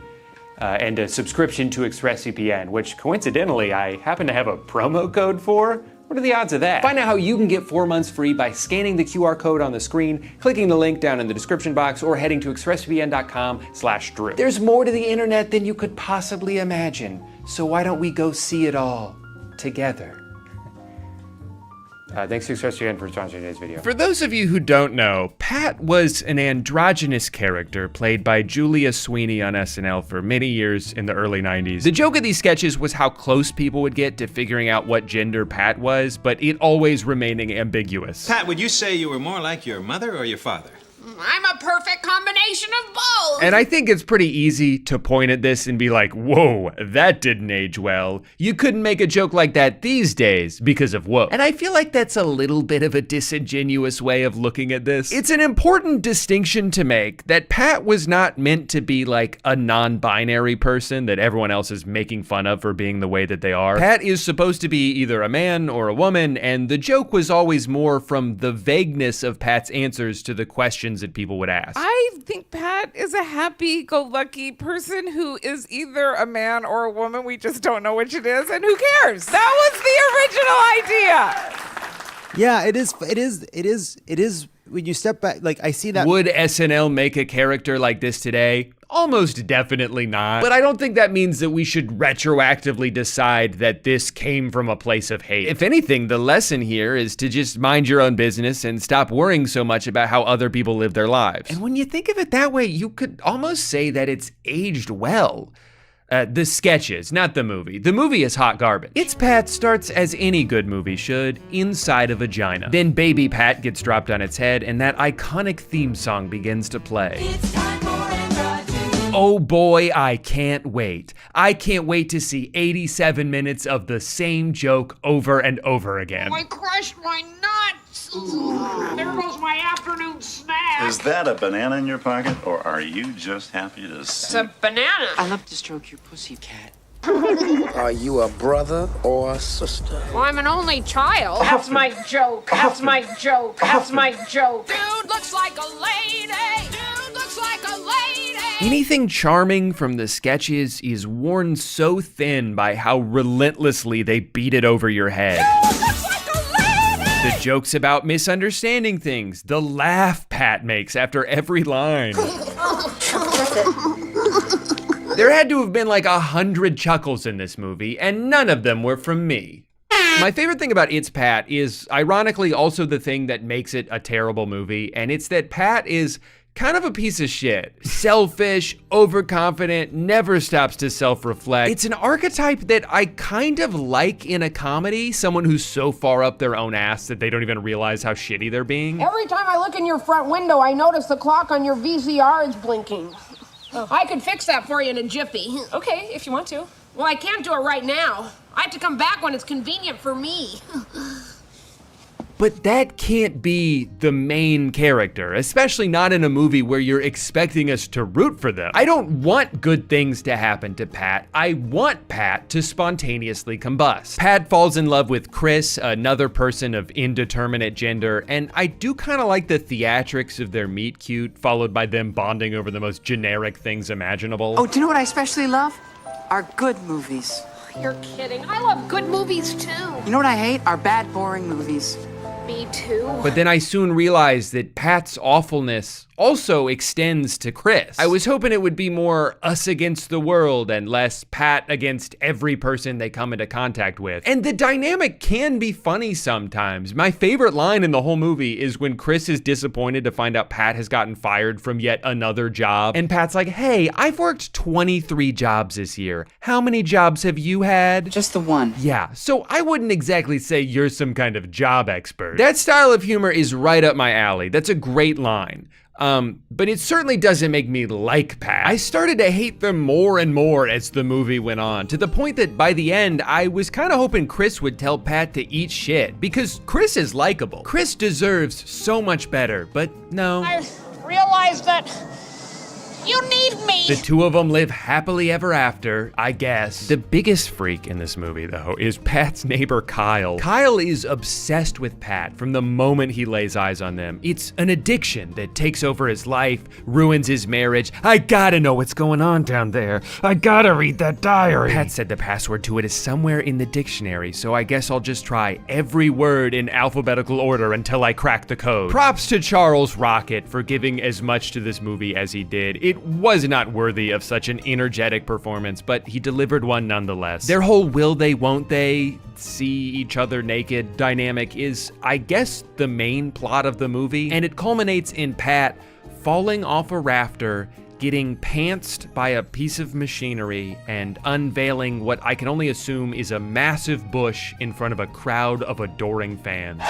And a subscription to ExpressVPN, which coincidentally I happen to have a promo code for. What are the odds of that? Find out how you can get 4 months free by scanning the QR code on the screen, clicking the link down in the description box, or heading to expressvpn.com/Drew. There's more to the internet than you could possibly imagine, so why don't we go see it all together? Thanks to ExpressVPN for sponsoring today's video. For those of you who don't know, Pat was an androgynous character played by Julia Sweeney on SNL for many years in the early 90s. The joke of these sketches was how close people would get to figuring out what gender Pat was, but it always remaining ambiguous. Pat, would you say you were more like your mother or your father? I'm a perfect combination of both. And I think it's pretty easy to point at this and be like, whoa, that didn't age well. You couldn't make a joke like that these days because of whoa. And I feel like that's a little bit of a disingenuous way of looking at this. It's an important distinction to make that Pat was not meant to be like a non-binary person that everyone else is making fun of for being the way that they are. Pat is supposed to be either a man or a woman, and the joke was always more from the vagueness of Pat's answers to the questions that people would ask. I think Pat is a happy-go-lucky person who is either a man or a woman. We just don't know which it is, and who cares? That was the original idea. Yeah, it is. When you step back, like I see that. Would SNL make a character like this today? Almost definitely not. But I don't think that means that we should retroactively decide that this came from a place of hate. If anything, the lesson here is to just mind your own business and stop worrying so much about how other people live their lives. And when you think of it that way, you could almost say that it's aged well. The sketches, not the movie. The movie is hot garbage. It's Pat starts as any good movie should, inside a vagina. Then baby Pat gets dropped on its head and that iconic theme song begins to play. Oh boy, I can't wait. I can't wait to see 87 minutes of the same joke over and over again. I crushed my nuts. There goes my afternoon snack. Is that a banana in your pocket, or are you just happy to see? It's a banana. I love to stroke your pussy, cat. Are you a brother or a sister? Well, I'm an only child. That's my joke. That's my joke. That's my joke. Dude looks like a lady. Dude looks like a lady. Anything charming from the sketches is worn so thin by how relentlessly they beat it over your head. Dude looks like a lady. The jokes about misunderstanding things, the laugh Pat makes after every line. There had to have been like 100 chuckles in this movie, and none of them were from me. My favorite thing about It's Pat is ironically also the thing that makes it a terrible movie, and it's that Pat is kind of a piece of shit. Selfish, overconfident, never stops to self-reflect. It's an archetype that I kind of like in a comedy, someone who's so far up their own ass that they don't even realize how shitty they're being. Every time I look in your front window, I notice the clock on your VCR is blinking. Oh. I could fix that for you in a jiffy. Okay, if you want to. Well, I can't do it right now. I have to come back when it's convenient for me. But that can't be the main character, especially not in a movie where you're expecting us to root for them. I don't want good things to happen to Pat. I want Pat to spontaneously combust. Pat falls in love with Chris, another person of indeterminate gender, and I do kind of like the theatrics of their meet cute, followed by them bonding over the most generic things imaginable. Oh, do you know what I especially love? Our good movies. You're kidding. I love good movies too. You know what I hate? Our bad, boring movies. Me too. But then I soon realized that Pat's awfulness also extends to Chris. I was hoping it would be more us against the world and less Pat against every person they come into contact with. And the dynamic can be funny sometimes. My favorite line in the whole movie is when Chris is disappointed to find out Pat has gotten fired from yet another job. And Pat's like, hey, I've worked 23 jobs this year. How many jobs have you had? Just the one. Yeah, so I wouldn't exactly say you're some kind of job expert. That style of humor is right up my alley. That's a great line. But it certainly doesn't make me like Pat. I started to hate them more and more as the movie went on, to the point that by the end, I was kind of hoping Chris would tell Pat to eat shit, because Chris is likable. Chris deserves so much better, but no. I realized that you need me. The two of them live happily ever after, I guess. The biggest freak in this movie, though, is Pat's neighbor, Kyle. Kyle is obsessed with Pat from the moment he lays eyes on them. It's an addiction that takes over his life, ruins his marriage. I gotta know what's going on down there. I gotta read that diary. Pat said the password to it is somewhere in the dictionary, so I guess I'll just try every word in alphabetical order until I crack the code. Props to Charles Rocket for giving as much to this movie as he did. It was not worthy of such an energetic performance, but he delivered one nonetheless. Their whole will they, won't they see each other naked dynamic is, I guess, the main plot of the movie, and it culminates in Pat falling off a rafter, getting pantsed by a piece of machinery, and unveiling what I can only assume is a massive bush in front of a crowd of adoring fans.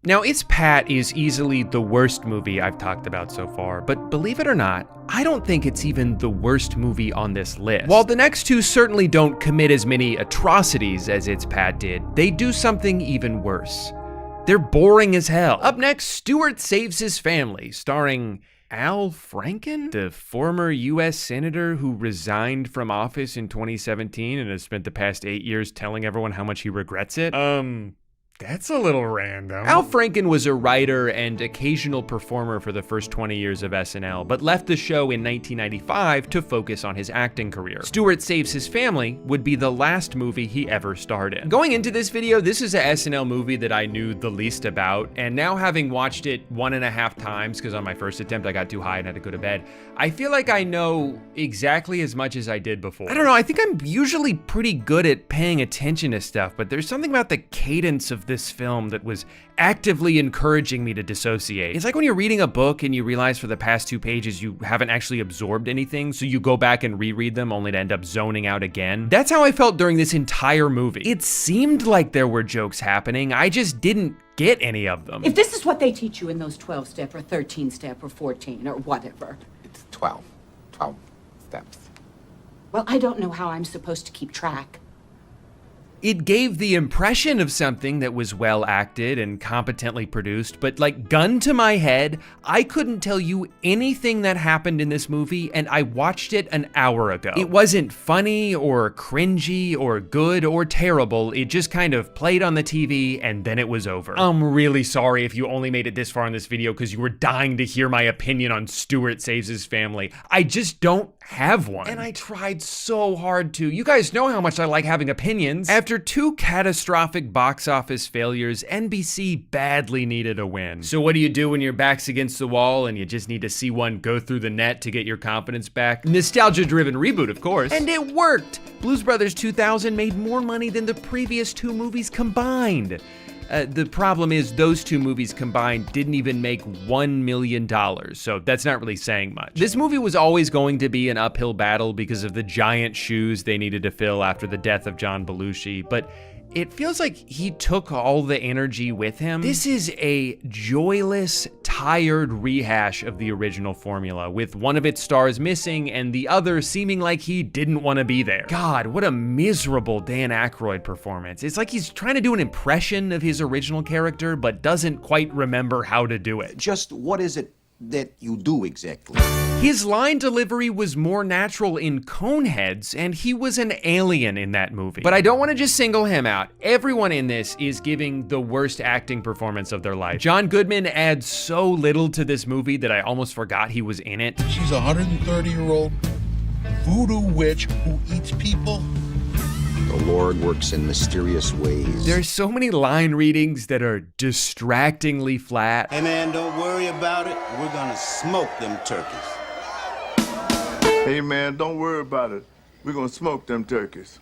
Now, It's Pat is easily the worst movie I've talked about so far, but believe it or not, I don't think it's even the worst movie on this list. While the next two certainly don't commit as many atrocities as It's Pat did, they do something even worse. They're boring as hell. Up next, Stewart Saves His Family, starring Al Franken, the former U.S. senator who resigned from office in 2017 and has spent the past 8 years telling everyone how much he regrets it. That's a little random. Al Franken was a writer and occasional performer for the first 20 years of SNL, but left the show in 1995 to focus on his acting career. Stewart Saves His Family would be the last movie he ever starred in. Going into this video, this is a SNL movie that I knew the least about, and now having watched it 1.5 times, because on my first attempt I got too high and had to go to bed, I feel like I know exactly as much as I did before. I don't know, I think I'm usually pretty good at paying attention to stuff, but there's something about the cadence of this film that was actively encouraging me to dissociate. It's like when you're reading a book and you realize for the past 2 pages you haven't actually absorbed anything, so you go back and reread them only to end up zoning out again. That's how I felt during this entire movie. It seemed like there were jokes happening, I just didn't get any of them. If this is what they teach you in those 12-step or 13-step or 14 or whatever. It's 12 steps. Well, I don't know how I'm supposed to keep track. It gave the impression of something that was well acted and competently produced, but like gun to my head, I couldn't tell you anything that happened in this movie, and I watched it an hour ago. It wasn't funny or cringy or good or terrible, it just kind of played on the TV and then it was over. I'm really sorry if you only made it this far in this video because you were dying to hear my opinion on Stewart Saves His Family. I just don't have one. And I tried so hard to. You guys know how much I like having opinions. After 2 catastrophic box office failures, NBC badly needed a win. So what do you do when your back's against the wall and you just need to see one go through the net to get your confidence back? Nostalgia-driven reboot, of course. And it worked! Blues Brothers 2000 made more money than the previous 2 movies combined. The problem is those 2 movies combined didn't even make $1 million, so that's not really saying much. This movie was always going to be an uphill battle because of the giant shoes they needed to fill after the death of John Belushi, but it feels like he took all the energy with him. This is a joyless, tired rehash of the original formula, with one of its stars missing and the other seeming like he didn't want to be there. God, what a miserable Dan Aykroyd performance. It's like he's trying to do an impression of his original character, but doesn't quite remember how to do it. Just what is it that you do exactly? His line delivery was more natural in Coneheads, and he was an alien in that movie. But I don't want to just single him out. Everyone in this is giving the worst acting performance of their life. John Goodman adds so little to this movie that I almost forgot he was in it. She's a 130-year-old voodoo witch who eats people. The Lord works in mysterious ways. There's so many line readings that are distractingly flat. Hey man, don't worry about it. We're gonna smoke them turkeys. Hey man, don't worry about it. We're gonna smoke them turkeys.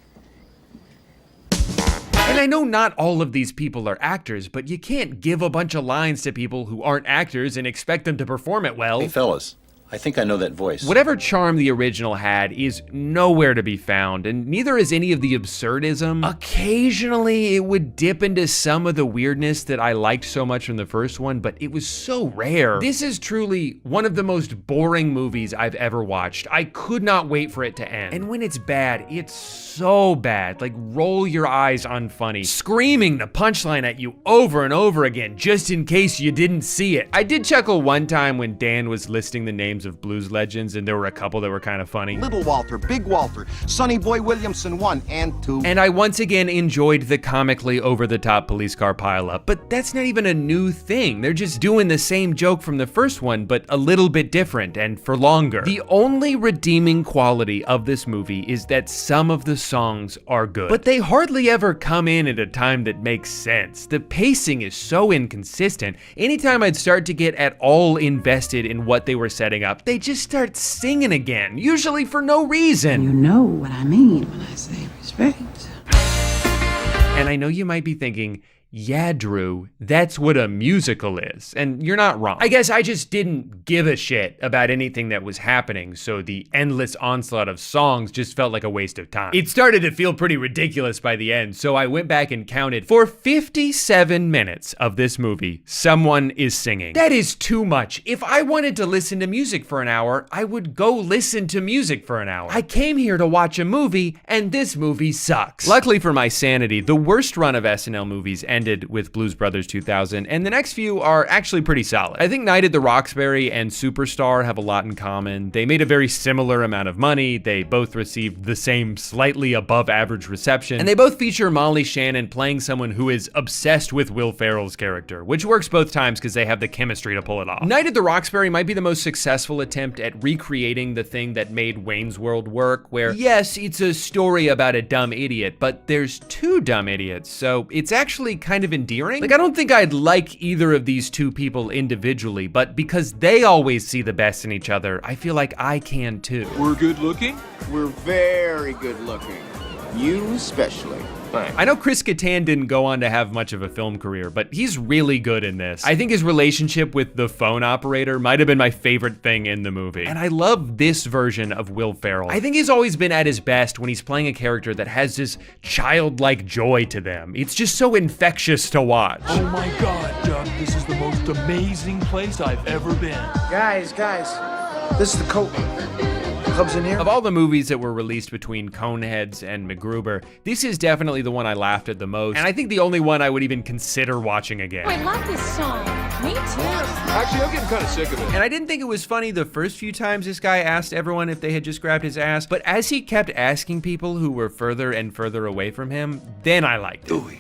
And I know not all of these people are actors, but you can't give a bunch of lines to people who aren't actors and expect them to perform it well. Hey fellas, I think I know that voice. Whatever charm the original had is nowhere to be found, and neither is any of the absurdism. Occasionally, it would dip into some of the weirdness that I liked so much from the first one, but it was so rare. This is truly one of the most boring movies I've ever watched. I could not wait for it to end. And when it's bad, it's so bad. Like, roll your eyes unfunny, screaming the punchline at you over and over again, just in case you didn't see it. I did chuckle one time when Dan was listing the names of blues legends, and there were a couple that were kind of funny. Little Walter, Big Walter, Sonny Boy Williamson 1 and 2. And I once again enjoyed the comically over-the-top police car pileup, but that's not even a new thing. They're just doing the same joke from the first one, but a little bit different and for longer. The only redeeming quality of this movie is that some of the songs are good, but they hardly ever come in at a time that makes sense. The pacing is so inconsistent. Anytime I'd start to get at all invested in what they were setting up, they just start singing again, usually for no reason. You know what I mean when I say respect. And I know you might be thinking, yeah, Drew, that's what a musical is. And you're not wrong. I guess I just didn't give a shit about anything that was happening, so the endless onslaught of songs just felt like a waste of time. It started to feel pretty ridiculous by the end, so I went back and counted. For 57 minutes of this movie, someone is singing. That is too much. If I wanted to listen to music for an hour, I would go listen to music for an hour. I came here to watch a movie, and this movie sucks. Luckily for my sanity, the worst run of SNL movies ended with Blues Brothers 2000, and the next few are actually pretty solid. I think Night at the Roxbury and Superstar have a lot in common. They made a very similar amount of money, they both received the same slightly above average reception, and they both feature Molly Shannon playing someone who is obsessed with Will Ferrell's character, which works both times because they have the chemistry to pull it off. Night at the Roxbury might be the most successful attempt at recreating the thing that made Wayne's World work, where yes, it's a story about a dumb idiot, but there's two dumb idiots, so it's actually kind of endearing. Like, I don't think I'd like either of these two people individually, but because they always see the best in each other, I feel like I can too. We're good looking? We're very good looking. You especially. Thanks. I know Chris Kattan didn't go on to have much of a film career, but he's really good in this. I think his relationship with the phone operator might have been my favorite thing in the movie. And I love this version of Will Ferrell. I think he's always been at his best when he's playing a character that has this childlike joy to them. It's just so infectious to watch. Oh my God, Doug, this is the most amazing place I've ever been. Guys, this is the coat. Clubs in here? Of all the movies that were released between Coneheads and MacGruber, this is definitely the one I laughed at the most, and I think the only one I would even consider watching again. I love this song. Me too. Actually, I'm getting kind of sick of it. And I didn't think it was funny the first few times this guy asked everyone if they had just grabbed his ass, but as he kept asking people who were further and further away from him, then I liked it. Dewey,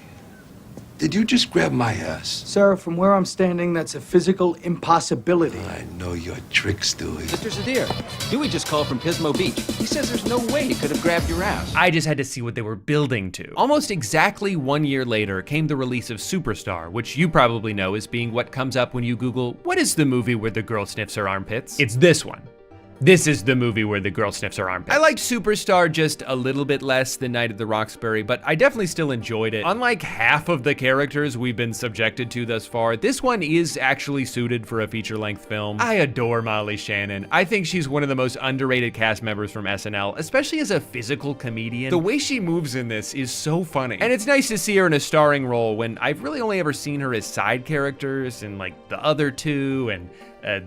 did you just grab my ass? Sir, from where I'm standing, that's a physical impossibility. I know your tricks, Dewey. Mr. Zadir, Dewey just called from Pismo Beach. He says there's no way he could have grabbed your ass. I just had to see what they were building to. Almost exactly 1 year later came the release of Superstar, which you probably know as being what comes up when you Google, what is the movie where the girl sniffs her armpits? It's this one. This is the movie where the girl sniffs her armpits. I liked Superstar just a little bit less than Night at the Roxbury, but I definitely still enjoyed it. Unlike half of the characters we've been subjected to thus far, this one is actually suited for a feature-length film. I adore Molly Shannon. I think she's one of the most underrated cast members from SNL, especially as a physical comedian. The way she moves in this is so funny. And it's nice to see her in a starring role when I've really only ever seen her as side characters in like The Other Two and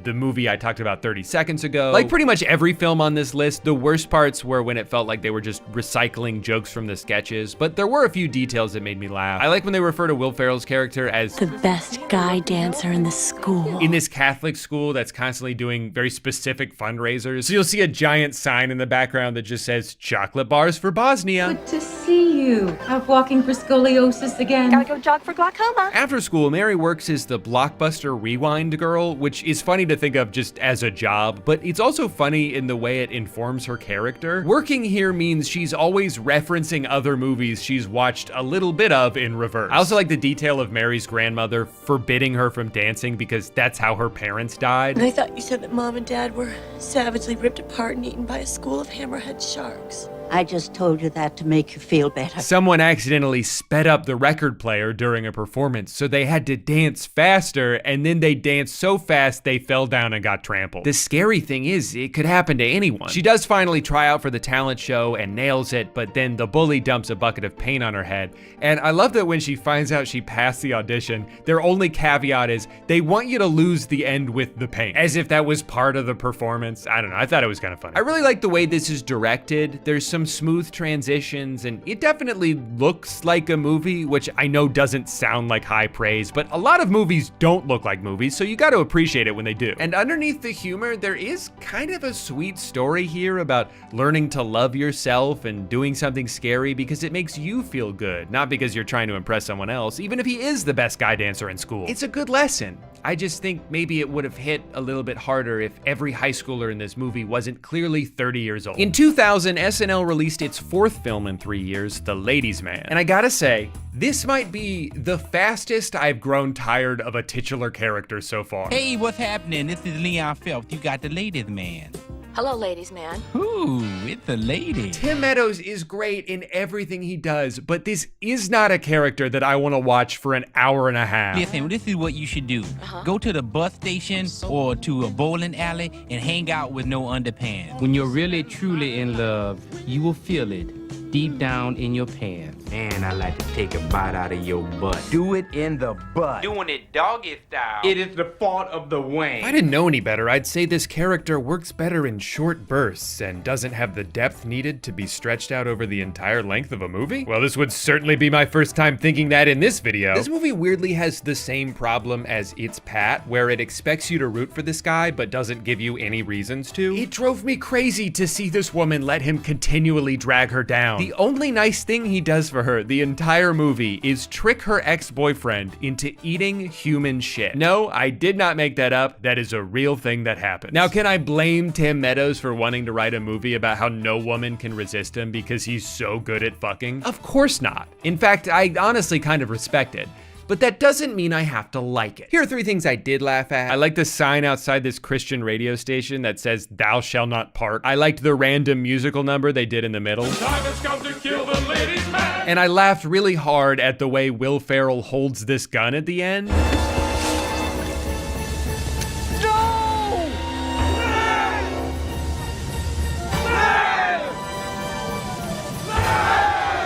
the movie I talked about 30 seconds ago. Like pretty much every film on this list, the worst parts were when it felt like they were just recycling jokes from the sketches, but there were a few details that made me laugh. I like when they refer to Will Ferrell's character as the best guy dancer in the school. In this Catholic school that's constantly doing very specific fundraisers. So you'll see a giant sign in the background that just says chocolate bars for Bosnia. Good to see you. Out walking for scoliosis again. Gotta go jog for glaucoma. After school, Mary works as the Blockbuster Rewind girl, which is funny to think of just as a job, but it's also funny in the way it informs her character. Working here means she's always referencing other movies she's watched a little bit of in reverse. I also like the detail of Mary's grandmother forbidding her from dancing because that's how her parents died. I thought you said that Mom and Dad were savagely ripped apart and eaten by a school of hammerhead sharks. I just told you that to make you feel better. Someone accidentally sped up the record player during a performance, so they had to dance faster, and then they danced so fast they fell down and got trampled. The scary thing is, it could happen to anyone. She does finally try out for the talent show and nails it, but then the bully dumps a bucket of paint on her head. And I love that when she finds out she passed the audition, their only caveat is they want you to lose the end with the paint, as if that was part of the performance. I don't know, I thought it was kind of funny. I really like the way this is directed. There's some smooth transitions, and it definitely looks like a movie, which I know doesn't sound like high praise, but a lot of movies don't look like movies, so you got to appreciate it when they do. And underneath the humor, there is kind of a sweet story here about learning to love yourself and doing something scary because it makes you feel good, not because you're trying to impress someone else, even if he is the best guy dancer in school. It's a good lesson. I just think maybe it would have hit a little bit harder if every high schooler in this movie wasn't clearly 30 years old. In 2000, SNL released its fourth film in 3 years, The Ladies' Man. And I gotta say, this might be the fastest I've grown tired of a titular character so far. Hey, what's happening? This is Leon Phelps. You got The Ladies' Man. Hello, ladies man. Ooh, it's a lady. Tim Meadows is great in everything he does, but this is not a character that I want to watch for an hour and a half. Listen, this is what you should do. Go to the bus station or to a bowling alley and hang out with no underpants. When you're really truly in love, you will feel it deep down in your pants. Man, I like to take a bite out of your butt. Do it in the butt. Doing it doggy style. It is the fault of the wang. If I didn't know any better, I'd say this character works better in short bursts and doesn't have the depth needed to be stretched out over the entire length of a movie. Well, this would certainly be my first time thinking that in this video. This movie weirdly has the same problem as It's Pat, where it expects you to root for this guy but doesn't give you any reasons to. It drove me crazy to see this woman let him continually drag her down. The only nice thing he does for her the entire movie is trick her ex-boyfriend into eating human shit. No, I did not make that up. That is a real thing that happens. Now, can I blame Tim Meadows for wanting to write a movie about how no woman can resist him because he's so good at fucking? Of course not. In fact, I honestly kind of respect it. But that doesn't mean I have to like it. Here are 3 things I did laugh at. I liked the sign outside this Christian radio station that says, "Thou shall not part." I liked the random musical number they did in the middle. Time has come to kill the ladies' man. And I laughed really hard at the way Will Ferrell holds this gun at the end.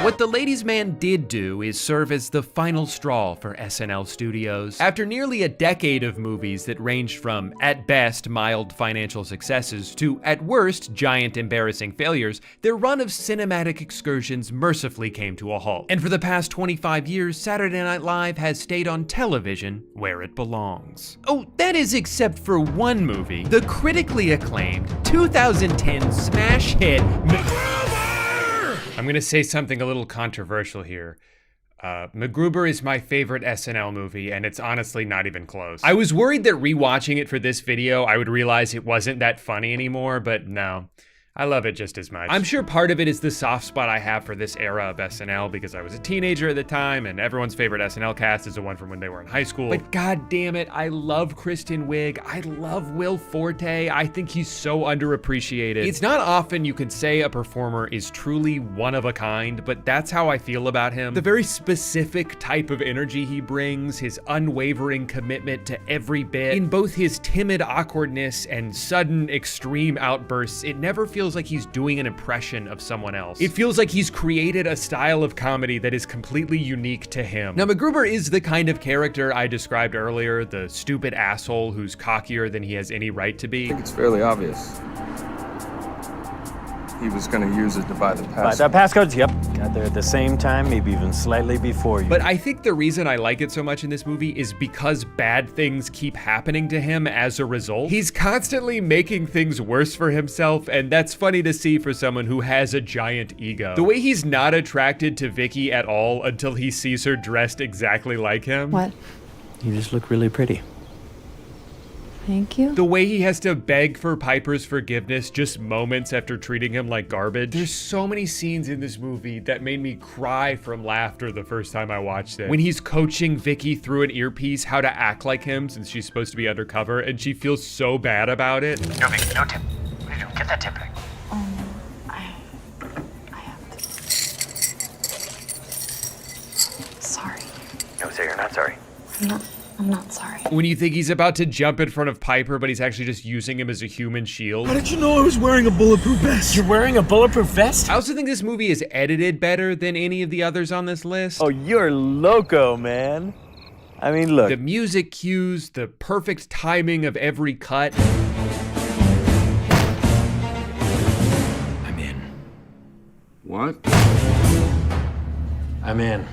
What the ladies' man did do is serve as the final straw for SNL Studios. After nearly a decade of movies that ranged from, at best, mild financial successes to, at worst, giant embarrassing failures, their run of cinematic excursions mercifully came to a halt. And for the past 25 years, Saturday Night Live has stayed on television where it belongs. Oh, that is except for one movie, the critically acclaimed 2010 smash hit I'm gonna say something a little controversial here. MacGruber is my favorite SNL movie, and it's honestly not even close. I was worried that rewatching it for this video, I would realize it wasn't that funny anymore, but no. I love it just as much. I'm sure part of it is the soft spot I have for this era of SNL because I was a teenager at the time and everyone's favorite SNL cast is the one from when they were in high school. But god damn it, I love Kristen Wiig. I love Will Forte. I think he's so underappreciated. It's not often you could say a performer is truly one of a kind, but that's how I feel about him. The very specific type of energy he brings, his unwavering commitment to every bit, in both his timid awkwardness and sudden extreme outbursts, it never feels like he's doing an impression of someone else. It feels like he's created a style of comedy that is completely unique to him. Now, MacGruber is the kind of character I described earlier, the stupid asshole who's cockier than he has any right to be. I think it's fairly obvious. He was going to use it to buy the pass. Passcodes, yep. Got there at the same time, maybe even slightly before you. But I think the reason I like it so much in this movie is because bad things keep happening to him as a result. He's constantly making things worse for himself, and that's funny to see for someone who has a giant ego. The way he's not attracted to Vicky at all until he sees her dressed exactly like him. What? You just look really pretty. Thank you. The way he has to beg for Piper's forgiveness just moments after treating him like garbage. There's so many scenes in this movie that made me cry from laughter the first time I watched it. When he's coaching Vicky through an earpiece how to act like him since she's supposed to be undercover and she feels so bad about it. No, Vicky, no tip. What are you doing? Get that tip back. I have to. Sorry. No, say you're not sorry. I'm not sorry. When you think he's about to jump in front of Piper, but he's actually just using him as a human shield. How did you know I was wearing a bulletproof vest? You're wearing a bulletproof vest? I also think this movie is edited better than any of the others on this list. Oh, you're loco, man. I mean, look. The music cues, the perfect timing of every cut. I'm in. What? I'm in.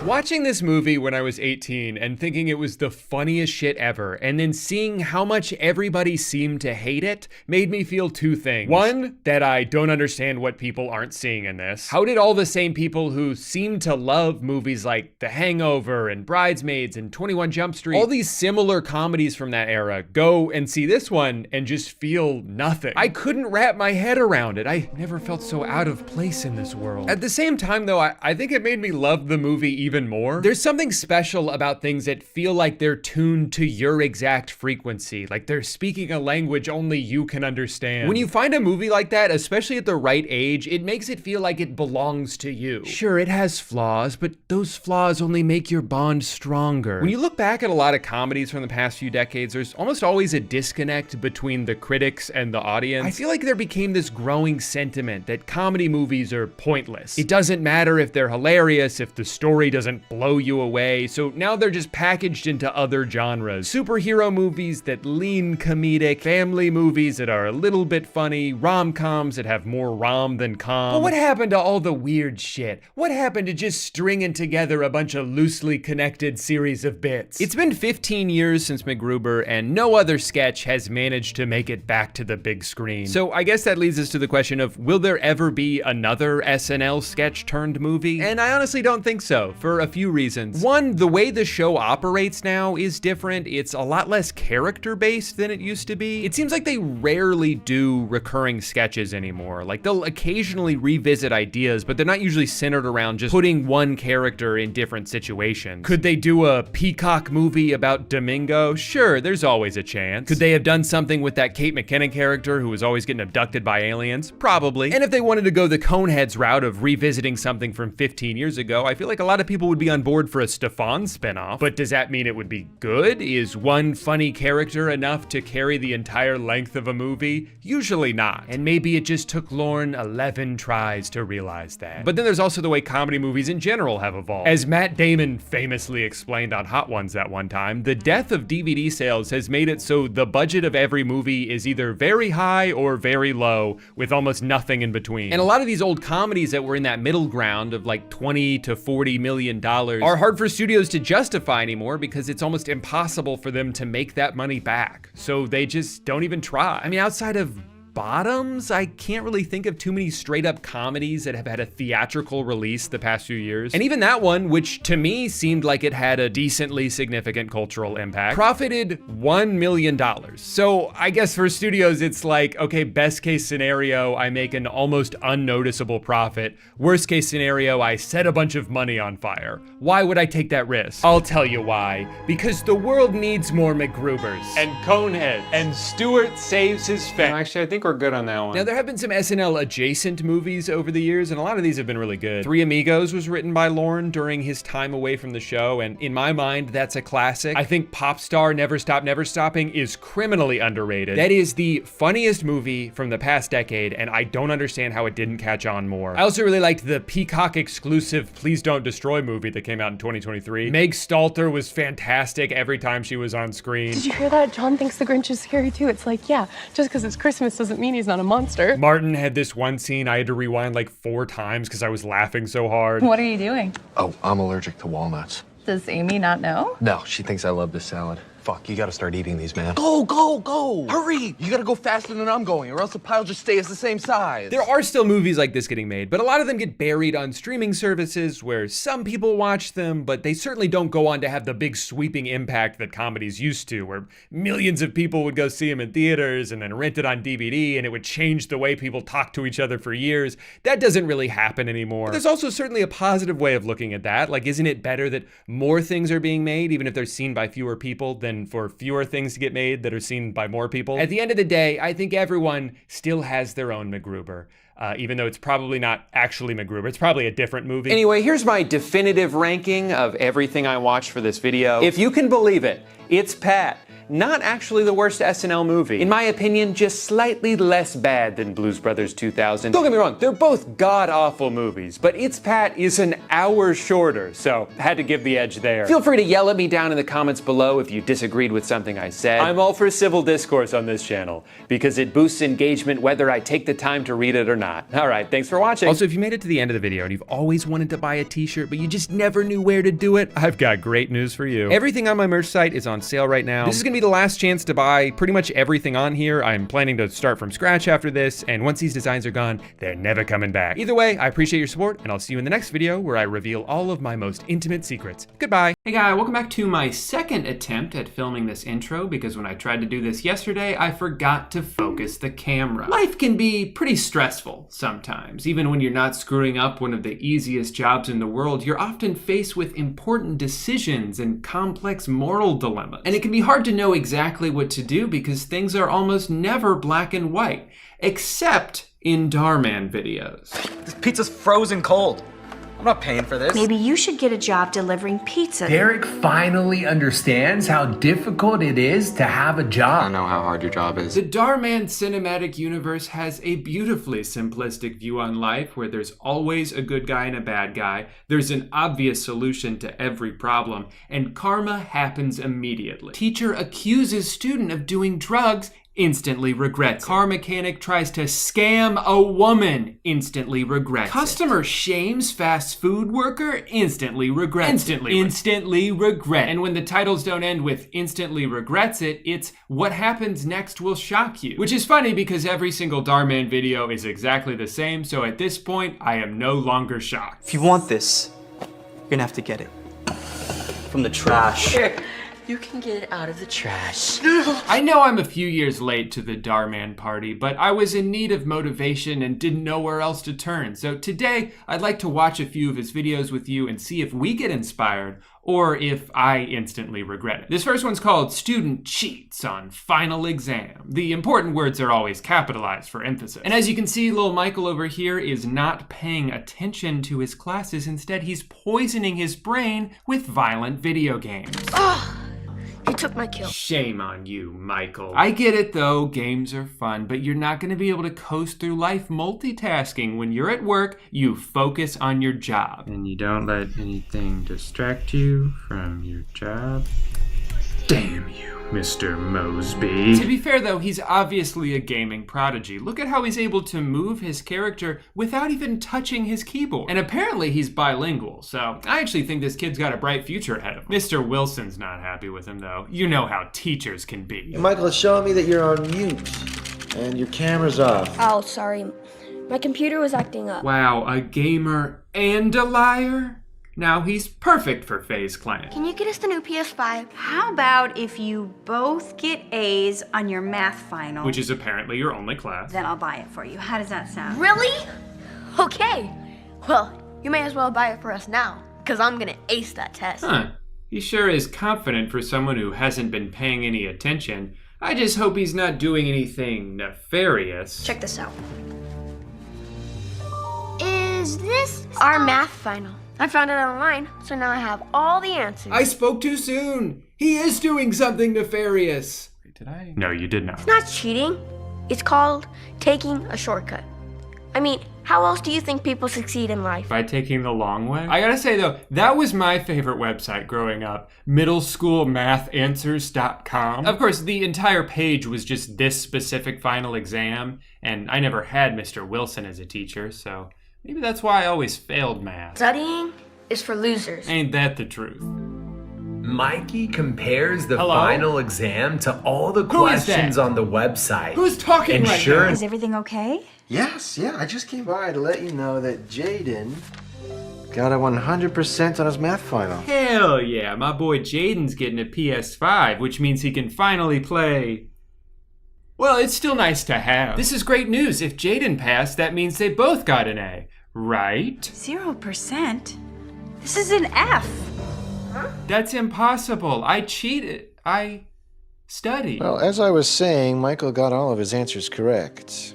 Watching this movie when I was 18 and thinking it was the funniest shit ever, and then seeing how much everybody seemed to hate it, made me feel 2 things. One, that I don't understand what people aren't seeing in this. How did all the same people who seem to love movies like The Hangover and Bridesmaids and 21 Jump Street, all these similar comedies from that era, go and see this one and just feel nothing? I couldn't wrap my head around it. I never felt so out of place in this world. At the same time though, I think it made me love the movie even more. There's something special about things that feel like they're tuned to your exact frequency, like they're speaking a language only you can understand. When you find a movie like that, especially at the right age, it makes it feel like it belongs to you. Sure, it has flaws, but those flaws only make your bond stronger. When you look back at a lot of comedies from the past few decades, there's almost always a disconnect between the critics and the audience. I feel like there became this growing sentiment that comedy movies are pointless. It doesn't matter if they're hilarious, if the story doesn't blow you away, so now they're just packaged into other genres. Superhero movies that lean comedic, family movies that are a little bit funny, rom-coms that have more rom than com. But what happened to all the weird shit? What happened to just stringing together a bunch of loosely connected series of bits? It's been 15 years since MacGruber, and no other sketch has managed to make it back to the big screen. So I guess that leads us to the question of, will there ever be another SNL sketch turned movie? And I honestly don't think so, for a few reasons. One, the way the show operates now is different. It's a lot less character-based than it used to be. It seems like they rarely do recurring sketches anymore. Like, they'll occasionally revisit ideas, but they're not usually centered around just putting one character in different situations. Could they do a Peacock movie about Domingo? Sure, there's always a chance. Could they have done something with that Kate McKinnon character who was always getting abducted by aliens? Probably. And if they wanted to go the Coneheads route of revisiting something from 15 years ago, I feel like a lot of people would be on board for a Stefan spinoff. But does that mean it would be good? Is one funny character enough to carry the entire length of a movie? Usually not. And maybe it just took Lorne 11 tries to realize that. But then there's also the way comedy movies in general have evolved. As Matt Damon famously explained on Hot Ones that one time, the death of DVD sales has made it so the budget of every movie is either very high or very low, with almost nothing in between. And a lot of these old comedies that were in that middle ground of like $20 to $40 million are hard for studios to justify anymore because it's almost impossible for them to make that money back. So they just don't even try. I mean, outside of Bottoms, I can't really think of too many straight up comedies that have had a theatrical release the past few years. And even that one, which to me seemed like it had a decently significant cultural impact, profited $1 million. So I guess for studios, it's like, okay, best case scenario, I make an almost unnoticeable profit. Worst case scenario, I set a bunch of money on fire. Why would I take that risk? I'll tell you why. Because the world needs more MacGrubers. And Coneheads. And Stewart saves his family. Actually, I think we're good on that one. Now, there have been some SNL adjacent movies over the years, and a lot of these have been really good. Three Amigos was written by Lorne during his time away from the show, and in my mind, that's a classic. I think Pop Star Never Stop Never Stopping is criminally underrated. That is the funniest movie from the past decade, and I don't understand how it didn't catch on more. I also really liked the Peacock exclusive Please Don't Destroy movie that came out in 2023. Meg Stalter was fantastic every time she was on screen. Did you hear that? John thinks the Grinch is scary too. It's like, yeah, just because it's Christmas doesn't mean he's not a monster. Martin had this one scene I had to rewind like 4 times because I was laughing so hard. What are you doing? Oh, I'm allergic to walnuts. Does Amy not know? No, she thinks I love this salad. Fuck, you gotta start eating these, man. Go, go, go! Hurry! You gotta go faster than I'm going, or else the pile just stays the same size. There are still movies like this getting made, but a lot of them get buried on streaming services where some people watch them, but they certainly don't go on to have the big sweeping impact that comedies used to, where millions of people would go see them in theaters and then rent it on DVD, and it would change the way people talk to each other for years. That doesn't really happen anymore. But there's also certainly a positive way of looking at that. Like, isn't it better that more things are being made, even if they're seen by fewer people, than for fewer things to get made that are seen by more people? At the end of the day, I think everyone still has their own MacGruber. Even though it's probably not actually MacGruber. It's probably a different movie. Anyway, here's my definitive ranking of everything I watched for this video. If you can believe it, it's Pat. Not actually the worst SNL movie. In my opinion, just slightly less bad than Blues Brothers 2000. Don't get me wrong, they're both god-awful movies, but It's Pat is an hour shorter, so had to give the edge there. Feel free to yell at me down in the comments below if you disagreed with something I said. I'm all for civil discourse on this channel, because it boosts engagement whether I take the time to read it or not. All right, thanks for watching. Also, if you made it to the end of the video and you've always wanted to buy a t-shirt, but you just never knew where to do it, I've got great news for you. Everything on my merch site is on sale right now. This is gonna be the last chance to buy pretty much everything on here. I'm planning to start from scratch after this, and once these designs are gone, they're never coming back. Either way, I appreciate your support, and I'll see you in the next video where I reveal all of my most intimate secrets. Goodbye. Hey guys, welcome back to my second attempt at filming this intro, because when I tried to do this yesterday, I forgot to focus the camera. Life can be pretty stressful sometimes. Even when you're not screwing up one of the easiest jobs in the world, you're often faced with important decisions and complex moral dilemmas. And it can be hard to know exactly what to do because things are almost never black and white, except in Darman videos. This pizza's frozen cold. I'm not paying for this. Maybe you should get a job delivering pizza. Derek finally understands how difficult it is to have a job. I know how hard your job is. The Darman cinematic universe has a beautifully simplistic view on life where there's always a good guy and a bad guy, there's an obvious solution to every problem, and karma happens immediately. Teacher accuses student of doing drugs, instantly regrets. Car mechanic tries to scam a woman, instantly regrets. Customer shames fast food worker, instantly regrets. Instantly regret. And when the titles don't end with instantly regrets it, it's what happens next will shock you. Which is funny because every single Darman video is exactly the same, so at this point, I am no longer shocked. If you want this, you're gonna have to get it. From the trash. Here, you can get it out of the trash. I know I'm a few years late to the Darman party, but I was in need of motivation and didn't know where else to turn. So today, I'd like to watch a few of his videos with you and see if we get inspired or if I instantly regret it. This first one's called Student Cheats on Final Exam. The important words are always capitalized for emphasis. And as you can see, little Michael over here is not paying attention to his classes. Instead, he's poisoning his brain with violent video games. You took my kill. Shame on you, Michael. I get it though, games are fun, but you're not gonna be able to coast through life multitasking. When you're at work, you focus on your job. And you don't let anything distract you from your job. Damn you, Mr. Mosby. To be fair though, he's obviously a gaming prodigy. Look at how he's able to move his character without even touching his keyboard. And apparently he's bilingual, so I actually think this kid's got a bright future ahead of him. Mr. Wilson's not happy with him though. You know how teachers can be. Hey, Michael, it's showing me that you're on mute and your camera's off. Oh, sorry. My computer was acting up. Wow, a gamer and a liar? Now he's perfect for FaZe Clan. Can you get us the new PS5? How about if you both get A's on your math final? Which is apparently your only class. Then I'll buy it for you. How does that sound? Really? Okay. Well, you may as well buy it for us now, because I'm gonna ace that test. Huh. He sure is confident for someone who hasn't been paying any attention. I just hope he's not doing anything nefarious. Check this out. Is this Our math final. I found it online, so now I have all the answers. I spoke too soon. He is doing something nefarious. Wait, did I? No, you did not. It's not cheating. It's called taking a shortcut. I mean, how else do you think people succeed in life? By taking the long way? I gotta say though, that was my favorite website growing up. middleschoolmathanswers.com. Of course, the entire page was just this specific final exam, and I never had Mr. Wilson as a teacher, so maybe that's why I always failed math. Studying is for losers. Ain't that the truth? Mikey compares the final exam to all the questions on the website. Who's talking right now? Is everything okay? Yes, yeah, I just came by to let you know that Jaden got a 100% on his math final. Hell yeah, my boy Jaden's getting a PS5, which means he can finally play. Well, it's still nice to have. This is great news. If Jaden passed, that means they both got an A, right? 0%? This is an F. Huh? That's impossible. I cheated. I studied. Well, as I was saying, Michael got all of his answers correct.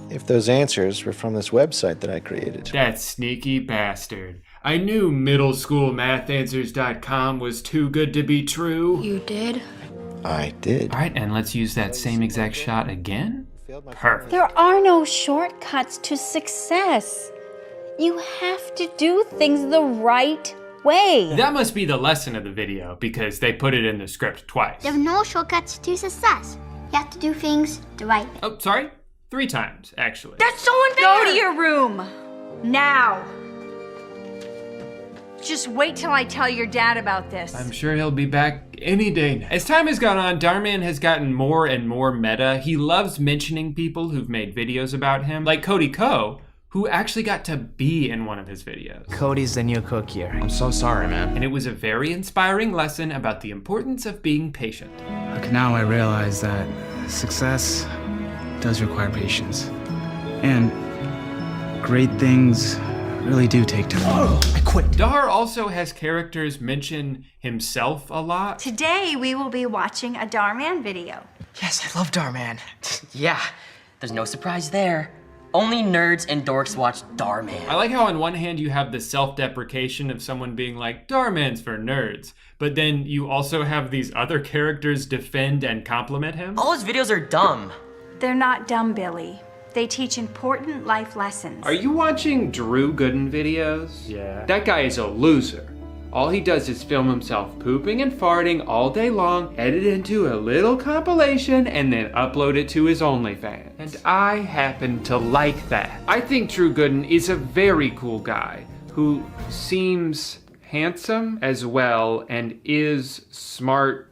If those answers were from this website that I created. That sneaky bastard. I knew middleschoolmathanswers.com was too good to be true. You did? I did. All right, and let's use that same exact shot again. Perfect. There are no shortcuts to success. You have to do things the right way. That must be the lesson of the video because they put it in the script twice. There are no shortcuts to success. You have to do things the right way. Oh, sorry? 3 times, actually. That's so unfair! Go to your room. Now. Just wait till I tell your dad about this. I'm sure he'll be back any day now. As time has gone on, Darman has gotten more and more meta. He loves mentioning people who've made videos about him, like Cody Ko, who actually got to be in one of his videos. Cody's the new cook here. I'm so sorry, man. And it was a very inspiring lesson about the importance of being patient. Look, now I realize that success does require patience. And great things really do take time. Oh, I quit. Dahar also has characters mention himself a lot. Today we will be watching a Darman video. Yes, I love Darman. Yeah, there's no surprise there. Only nerds and dorks watch Darman. I like how on one hand you have the self-deprecation of someone being like, Darman's for nerds, but then you also have these other characters defend and compliment him. All his videos are dumb. They're not dumb, Billy. They teach important life lessons. Are you watching Drew Gooden videos? Yeah. That guy is a loser. All he does is film himself pooping and farting all day long, edit it into a little compilation, and then upload it to his OnlyFans. And I happen to like that. I think Drew Gooden is a very cool guy who seems handsome as well and is smart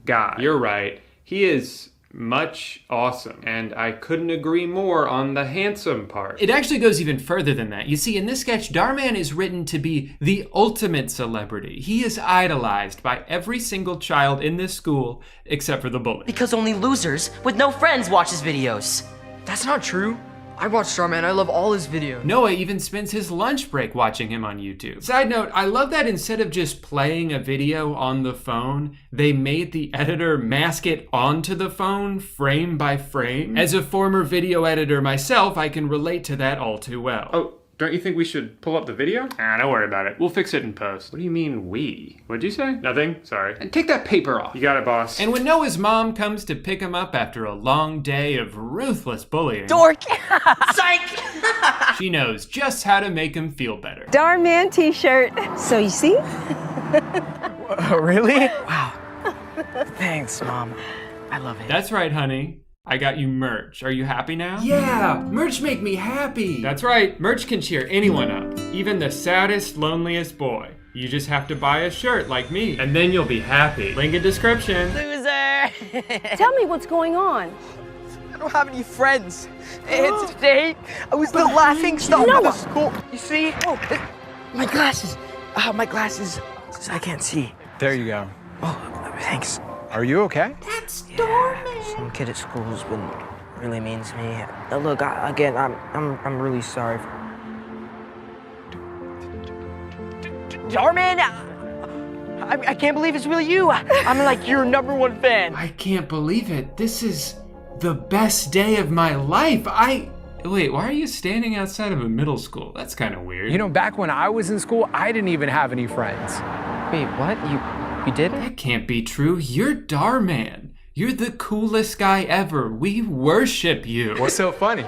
guy. You're right. He is much awesome, and I couldn't agree more on the handsome part. It actually goes even further than that. You see, in this sketch, Darman is written to be the ultimate celebrity. He is idolized by every single child in this school except for the bully. Because only losers with no friends watch his videos. That's not true. I watch Starman. I love all his videos. Noah even spends his lunch break watching him on YouTube. Side note, I love that instead of just playing a video on the phone, they made the editor mask it onto the phone frame by frame. As a former video editor myself, I can relate to that all too well. Oh, don't you think we should pull up the video? Don't worry about it. We'll fix it in post. What do you mean we? What'd you say? Nothing? Sorry. And take that paper off. You got it, boss. And when Noah's mom comes to pick him up after a long day of ruthless bullying. Dork! Psych! She knows just how to make him feel better. Darman t-shirt. So you see? Really? Wow. Thanks, Mom. I love it. That's right, honey. I got you merch. Are you happy now? Yeah, merch make me happy. That's right, merch can cheer anyone up, even the saddest, loneliest boy. You just have to buy a shirt like me, and then you'll be happy. Link in description. Loser! Tell me what's going on. I don't have any friends. And today, I was the laughing stock of the school. You see? Oh, my glasses. My glasses. I can't see. There you go. Oh, thanks. Are you okay? That's Darman. Some kid at school has been really mean to me. Look, again, I'm really sorry. Darman, I can't believe it's really you. I'm like your #1 fan. I can't believe it. This is the best day of my life. Wait, why are you standing outside of a middle school? That's kind of weird. You know, back when I was in school, I didn't even have any friends. Wait, what? You didn't? That can't be true. You're Darman. You're the coolest guy ever. We worship you. What's so funny?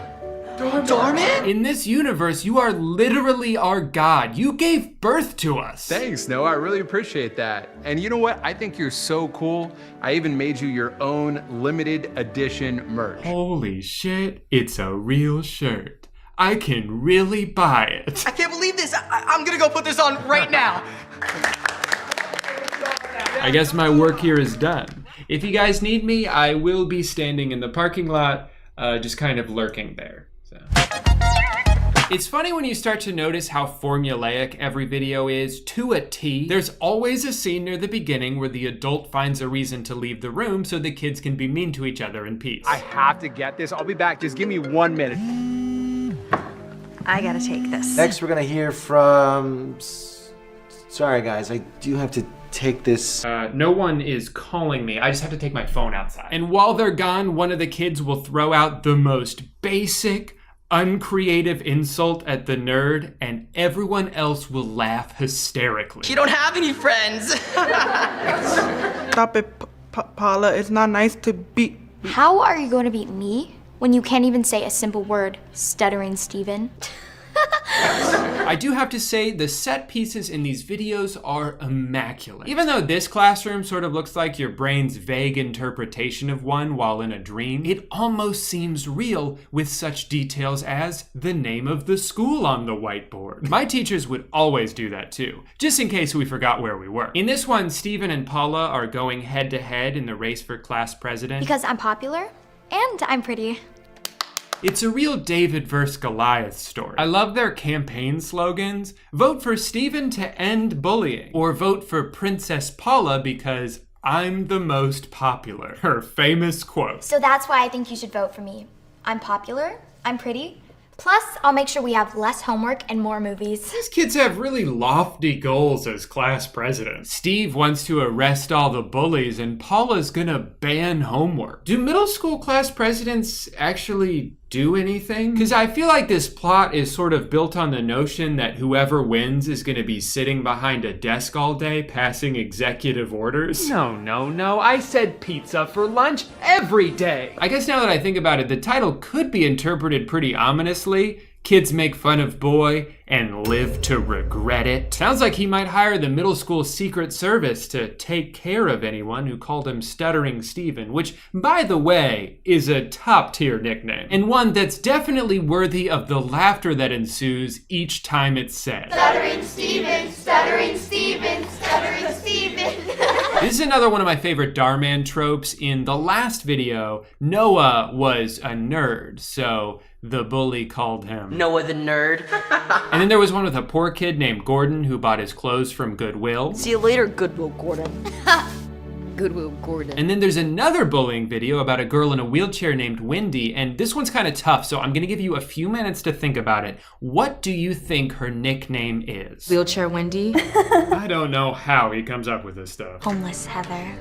Darman? In this universe, you are literally our God. You gave birth to us. Thanks, Noah. I really appreciate that. And you know what? I think you're so cool. I even made you your own limited edition merch. Holy shit, it's a real shirt. I can really buy it. I can't believe this. I'm gonna go put this on right now. I guess my work here is done. If you guys need me, I will be standing in the parking lot, just kind of lurking there. So. It's funny when you start to notice how formulaic every video is to a T. There's always a scene near the beginning where the adult finds a reason to leave the room so the kids can be mean to each other in peace. I have to get this. I'll be back. Just give me 1 minute. I gotta take this. Next, we're gonna hear from... Sorry, guys. I do have to take this. No one is calling me. I just have to take my phone outside. And while they're gone, one of the kids will throw out the most basic, uncreative insult at the nerd, and everyone else will laugh hysterically. You don't have any friends. Stop it, Paula. It's not nice to beat. How are you going to beat me when you can't even say a simple word, stuttering Steven? I do have to say the set pieces in these videos are immaculate. Even though this classroom sort of looks like your brain's vague interpretation of one while in a dream, it almost seems real with such details as the name of the school on the whiteboard. My teachers would always do that too, just in case we forgot where we were. In this one, Steven and Paula are going head to head in the race for class president. Because I'm popular and I'm pretty. It's a real David versus Goliath story. I love their campaign slogans. Vote for Steven to end bullying. Or vote for Princess Paula because I'm the most popular. Her famous quote. So that's why I think you should vote for me. I'm popular, I'm pretty, plus I'll make sure we have less homework and more movies. These kids have really lofty goals as class president. Steve wants to arrest all the bullies and Paula's gonna ban homework. Do middle school class presidents actually do anything? Because I feel like this plot is sort of built on the notion that whoever wins is gonna be sitting behind a desk all day passing executive orders. No, I said pizza for lunch every day. I guess now that I think about it, the title could be interpreted pretty ominously. Kids make fun of boy and live to regret it. Sounds like he might hire the middle school Secret Service to take care of anyone who called him Stuttering Steven, which, by the way, is a top-tier nickname, and one that's definitely worthy of the laughter that ensues each time it's said. Stuttering Steven, Stuttering Steven, Stuttering Steven. This is another one of my favorite Darman tropes. In the last video, Noah was a nerd, so the bully called him Noah the nerd. And then there was one with a poor kid named Gordon who bought his clothes from Goodwill. See you later, Goodwill Gordon. Goodwill Gordon. And then there's another bullying video about a girl in a wheelchair named Wendy, and this one's kind of tough, so I'm gonna give you a few minutes to think about it. What do you think her nickname is? Wheelchair Wendy. I don't know how he comes up with this stuff. Homeless Heather.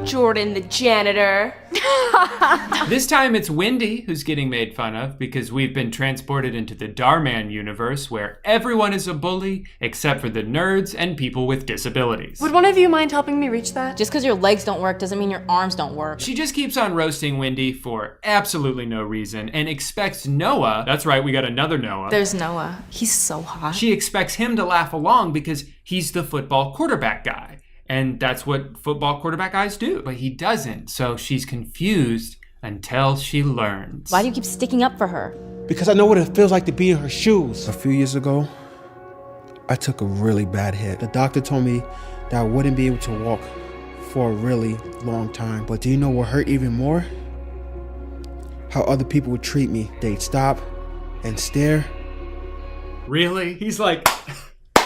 Jordan the janitor. This time it's Wendy who's getting made fun of because we've been transported into the Darman universe where everyone is a bully except for the nerds and people with disabilities. Would one of you mind helping me reach that? Just because your legs don't work doesn't mean your arms don't work. She just keeps on roasting Wendy for absolutely no reason and expects Noah, that's right, we got another Noah. There's Noah. He's so hot. She expects him to laugh along because he's the football quarterback guy. And that's what football quarterback guys do. But he doesn't, so she's confused until she learns. Why do you keep sticking up for her? Because I know what it feels like to be in her shoes. A few years ago, I took a really bad hit. The doctor told me that I wouldn't be able to walk for a really long time. But do you know what hurt even more? How other people would treat me. They'd stop and stare. Really? He's like...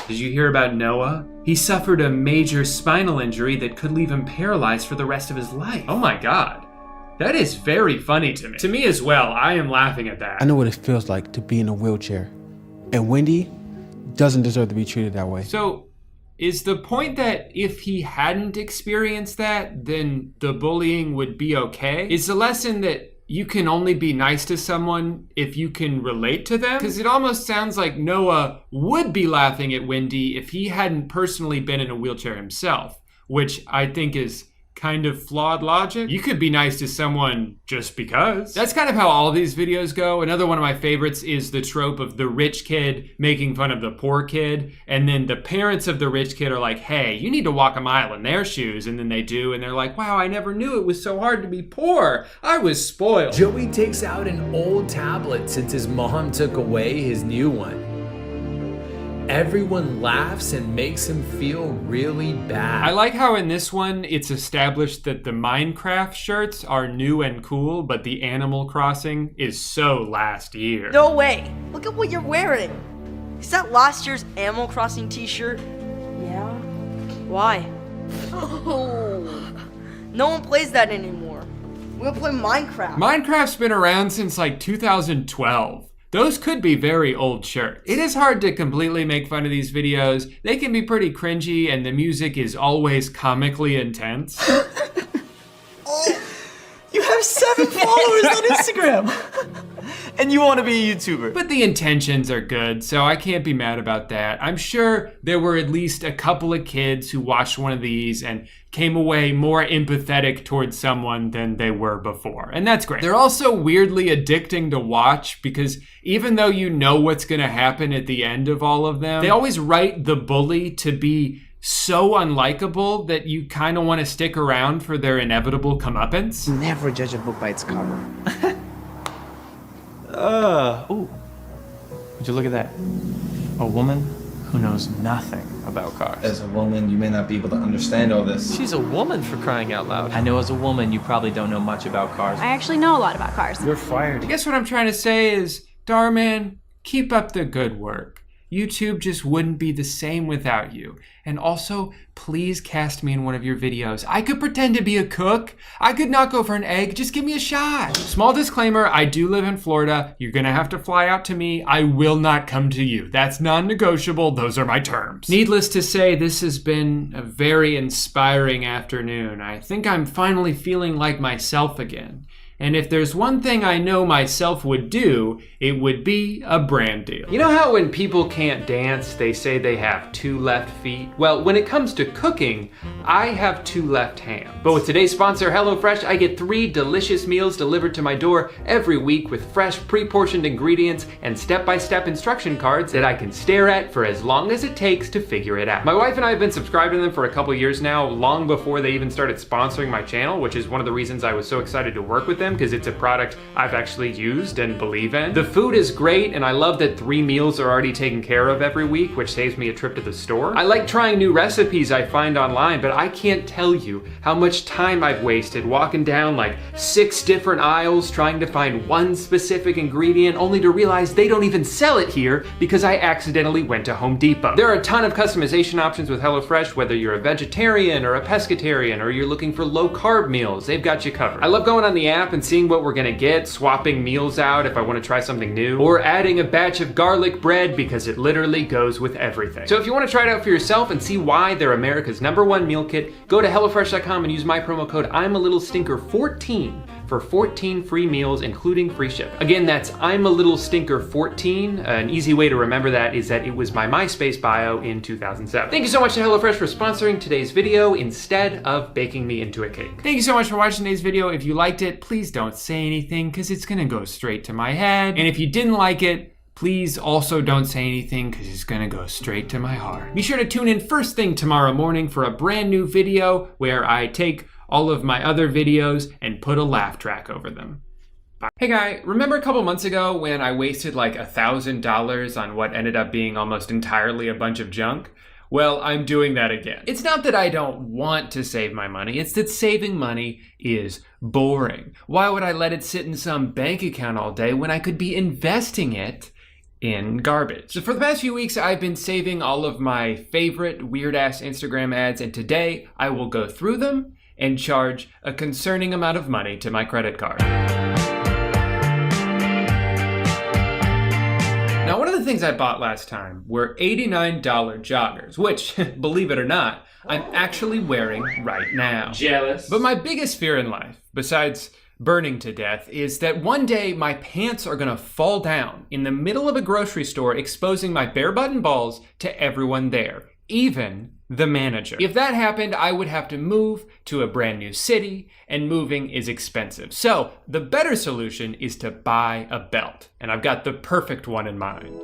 Did you hear about Noah? He suffered a major spinal injury that could leave him paralyzed for the rest of his life. Oh my God. That is very funny to me. To me as well, I am laughing at that. I know what it feels like to be in a wheelchair. And Wendy doesn't deserve to be treated that way. So, is the point that if he hadn't experienced that, then the bullying would be okay? Is the lesson that you can only be nice to someone if you can relate to them? Because it almost sounds like Noah would be laughing at Wendy if he hadn't personally been in a wheelchair himself, which I think is kind of flawed logic. You could be nice to someone just because. That's kind of how all these videos go. Another one of my favorites is the trope of the rich kid making fun of the poor kid, and then the parents of the rich kid are like, hey, you need to walk a mile in their shoes, and then they do, and they're like, wow, I never knew it was so hard to be poor. I was spoiled. Joey takes out an old tablet since his mom took away his new one. Everyone laughs and makes him feel really bad. I like how in this one, it's established that the Minecraft shirts are new and cool, but the Animal Crossing is so last year. No way. Look at what you're wearing. Is that last year's Animal Crossing t-shirt? Yeah. Why? No one plays that anymore. We don't play Minecraft. Minecraft's been around since like 2012. Those could be very old shirts. It is hard to completely make fun of these videos. They can be pretty cringy and the music is always comically intense. You have 7 followers on Instagram. And you want to be a YouTuber. But the intentions are good, so I can't be mad about that. I'm sure there were at least a couple of kids who watched one of these and came away more empathetic towards someone than they were before. And that's great. They're also weirdly addicting to watch because even though you know what's gonna happen at the end of all of them, they always write the bully to be so unlikable that you kind of want to stick around for their inevitable comeuppance. Never judge a book by its cover. Ooh. Would you look at that? A woman who knows nothing about cars. As a woman, you may not be able to understand all this. She's a woman, for crying out loud. I know as a woman, you probably don't know much about cars. I actually know a lot about cars. You're fired. I guess what I'm trying to say is, Darman, keep up the good work. YouTube just wouldn't be the same without you. And also, please cast me in one of your videos. I could pretend to be a cook. I could knock over an egg. Just give me a shot. Small disclaimer, I do live in Florida. You're gonna have to fly out to me. I will not come to you. That's non-negotiable. Those are my terms. Needless to say, this has been a very inspiring afternoon. I think I'm finally feeling like myself again. And if there's one thing I know myself would do, it would be a brand deal. You know how when people can't dance, they say they have 2 left feet? Well, when it comes to cooking, I have 2 left hands. But with today's sponsor, HelloFresh, I get 3 delicious meals delivered to my door every week with fresh, pre-portioned ingredients and step-by-step instruction cards that I can stare at for as long as it takes to figure it out. My wife and I have been subscribed to them for a couple years now, long before they even started sponsoring my channel, which is one of the reasons I was so excited to work with them, because it's a product I've actually used and believe in. The food is great, and I love that 3 meals are already taken care of every week, which saves me a trip to the store. I like trying new recipes I find online, but I can't tell you how much time I've wasted walking down like 6 different aisles trying to find one specific ingredient, only to realize they don't even sell it here because I accidentally went to Home Depot. There are a ton of customization options with HelloFresh, whether you're a vegetarian or a pescatarian, or you're looking for low-carb meals, they've got you covered. I love going on the app and seeing what we're gonna get, swapping meals out if I wanna try something new, or adding a batch of garlic bread because it literally goes with everything. So if you wanna try it out for yourself and see why they're America's #1 meal kit, go to HelloFresh.com and use my promo code I'mALittleStinker14 for 14 free meals, including free shipping. Again, that's I'mALittleStinker14. An easy way to remember that is that it was my MySpace bio in 2007. Thank you so much to HelloFresh for sponsoring today's video instead of baking me into a cake. Thank you so much for watching today's video. If you liked it, please don't say anything because it's gonna go straight to my head. And if you didn't like it, please also don't say anything because it's gonna go straight to my heart. Be sure to tune in first thing tomorrow morning for a brand new video where I take all of my other videos and put a laugh track over them. Bye. Hey guy, remember a couple months ago when I wasted like $1,000 on what ended up being almost entirely a bunch of junk? Well, I'm doing that again. It's not that I don't want to save my money, it's that saving money is boring. Why would I let it sit in some bank account all day when I could be investing it in garbage? So for the past few weeks, I've been saving all of my favorite weird-ass Instagram ads, and today I will go through them and charge a concerning amount of money to my credit card. Now, one of the things I bought last time were $89 joggers, which, believe it or not, I'm actually wearing right now. Jealous. But my biggest fear in life, besides burning to death, is that one day my pants are gonna fall down in the middle of a grocery store, exposing my bare button balls to everyone there, even the manager. If that happened, I would have to move to a brand new city, and moving is expensive. So the better solution is to buy a belt, and I've got the perfect one in mind.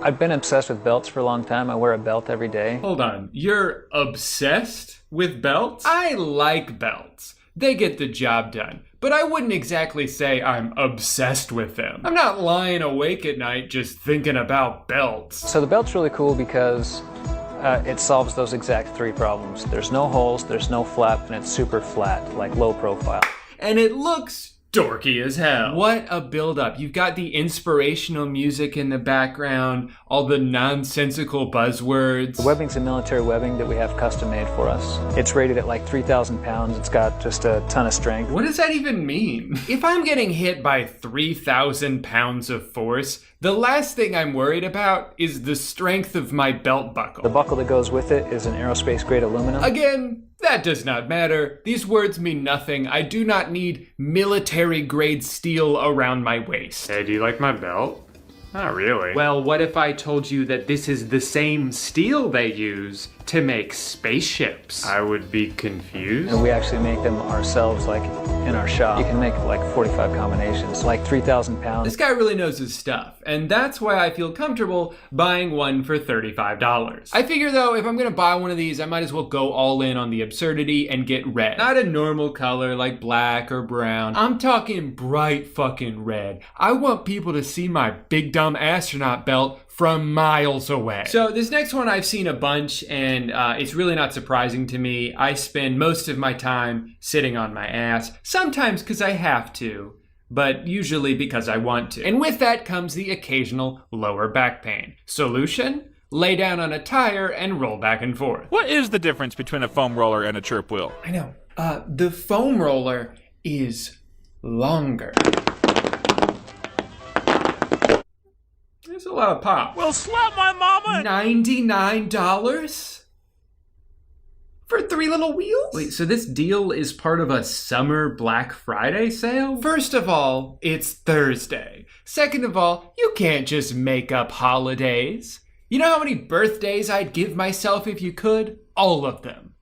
I've been obsessed with belts for a long time. I wear a belt every day. Hold on, you're obsessed with belts? I like belts. They get the job done, but I wouldn't exactly say I'm obsessed with them. I'm not lying awake at night just thinking about belts. So the belt's really cool because it solves those exact 3 problems. There's no holes, there's no flap, and it's super flat, like low profile. And it looks dorky as hell. What a build-up. You've got the inspirational music in the background, all the nonsensical buzzwords. The webbing's a military webbing that we have custom made for us. It's rated at like 3,000 pounds. It's got just a ton of strength. What does that even mean? If I'm getting hit by 3,000 pounds of force, the last thing I'm worried about is the strength of my belt buckle. The buckle that goes with it is an aerospace grade aluminum. Again, that does not matter. These words mean nothing. I do not need military grade steel around my waist. Hey, do you like my belt? Not really. Well, what if I told you that this is the same steel they use to make spaceships? I would be confused. And we actually make them ourselves, like in our shop. You can make like 45 combinations, like 3,000 pounds. This guy really knows his stuff, and that's why I feel comfortable buying one for $35. I figure though, if I'm gonna buy one of these, I might as well go all in on the absurdity and get red. Not a normal color like black or brown. I'm talking bright fucking red. I want people to see my big dumb astronaut belt from miles away. So this next one I've seen a bunch, and it's really not surprising to me. I spend most of my time sitting on my ass, sometimes because I have to, but usually because I want to. And with that comes the occasional lower back pain. Solution? Lay down on a tire and roll back and forth. What is the difference between a foam roller and a chirp wheel? I know. The foam roller is longer. There's a lot of pop. Well, slap my mama! $99? For 3 little wheels? Wait, so this deal is part of a summer Black Friday sale? First of all, it's Thursday. Second of all, you can't just make up holidays. You know how many birthdays I'd give myself if you could? All of them.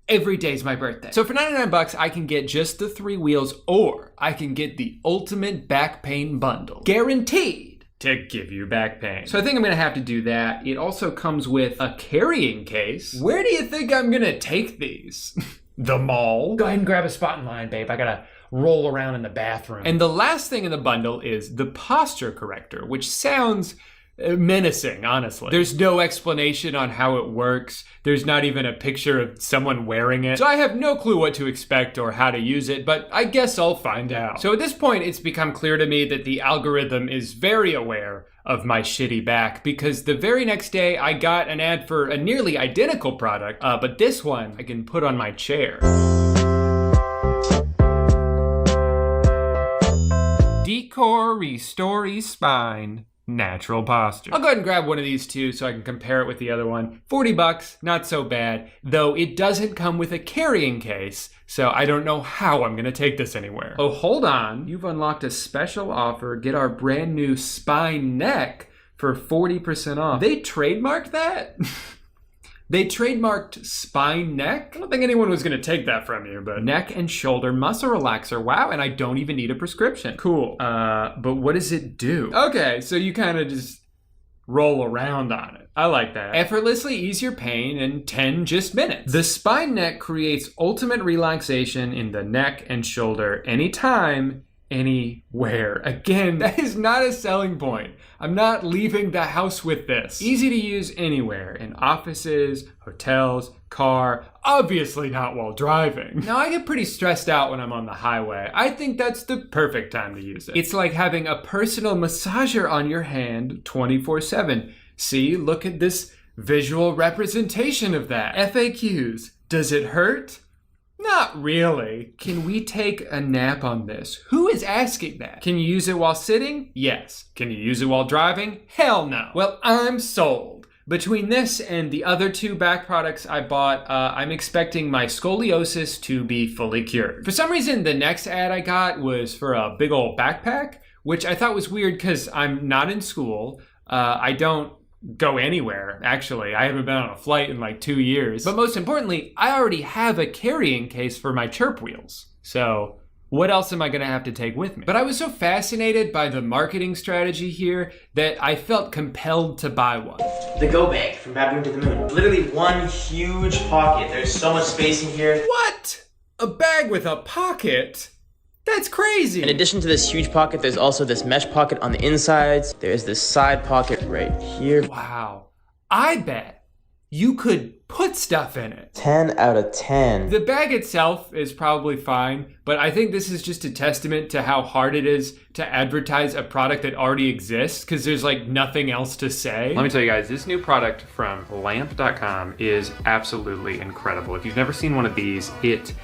Every day's my birthday. So for 99 bucks, I can get just the 3 wheels, or I can get the ultimate back pain bundle. Guaranteed to give you back pain. So I think I'm gonna have to do that. It also comes with a carrying case. Where do you think I'm gonna take these? The mall? Go ahead and grab a spot in line, babe. I gotta roll around in the bathroom. And the last thing in the bundle is the posture corrector, which sounds menacing, honestly. There's no explanation on how it works. There's not even a picture of someone wearing it. So I have no clue what to expect or how to use it, but I guess I'll find out. So at this point, it's become clear to me that the algorithm is very aware of my shitty back, because the very next day I got an ad for a nearly identical product, but this one I can put on my chair. Decor Restore Spine. Natural posture. I'll go ahead and grab one of these too so I can compare it with the other one. 40 bucks, not so bad, though it doesn't come with a carrying case, so I don't know how I'm gonna take this anywhere. Oh, hold on. You've unlocked a special offer. Get our brand new Spine Neck for 40% off. They trademarked that? They trademarked Spine Neck? I don't think anyone was gonna take that from you, but neck and shoulder muscle relaxer. Wow, and I don't even need a prescription. Cool. But what does it do? Okay, so you kind of just roll around on it. I like that. Effortlessly ease your pain in 10 just minutes. The Spine Neck creates ultimate relaxation in the neck and shoulder anytime, anywhere. Again, that is not a selling point. I'm not leaving the house with this. Easy to use anywhere, in offices, hotels, car, obviously not while driving. Now, I get pretty stressed out when I'm on the highway. I think that's the perfect time to use it. It's like having a personal massager on your hand 24/7. See, look at this visual representation of that. FAQs. Does it hurt? Not really. Can we take a nap on this? Who is asking that? Can you use it while sitting? Yes. Can you use it while driving? Hell no. Well, I'm sold. Between this and the other 2 back products I bought, I'm expecting my scoliosis to be fully cured. For some reason, the next ad I got was for a big old backpack, which I thought was weird because I'm not in school. I don't go anywhere, actually. I haven't been on a flight in like 2 years. But most importantly, I already have a carrying case for my chirp wheels. So what else am I gonna have to take with me? But I was so fascinated by the marketing strategy here that I felt compelled to buy one. The go bag from Baboon to the Moon. Literally one huge pocket. There's so much space in here. What? A bag with a pocket? That's crazy. In addition to this huge pocket, there's also this mesh pocket on the insides. There's this side pocket right here. Wow. I bet you could put stuff in it. 10 out of 10. The bag itself is probably fine, but I think this is just a testament to how hard it is to advertise a product that already exists, because there's like nothing else to say. Let me tell you guys, this new product from lamp.com is absolutely incredible. If you've never seen one of these, it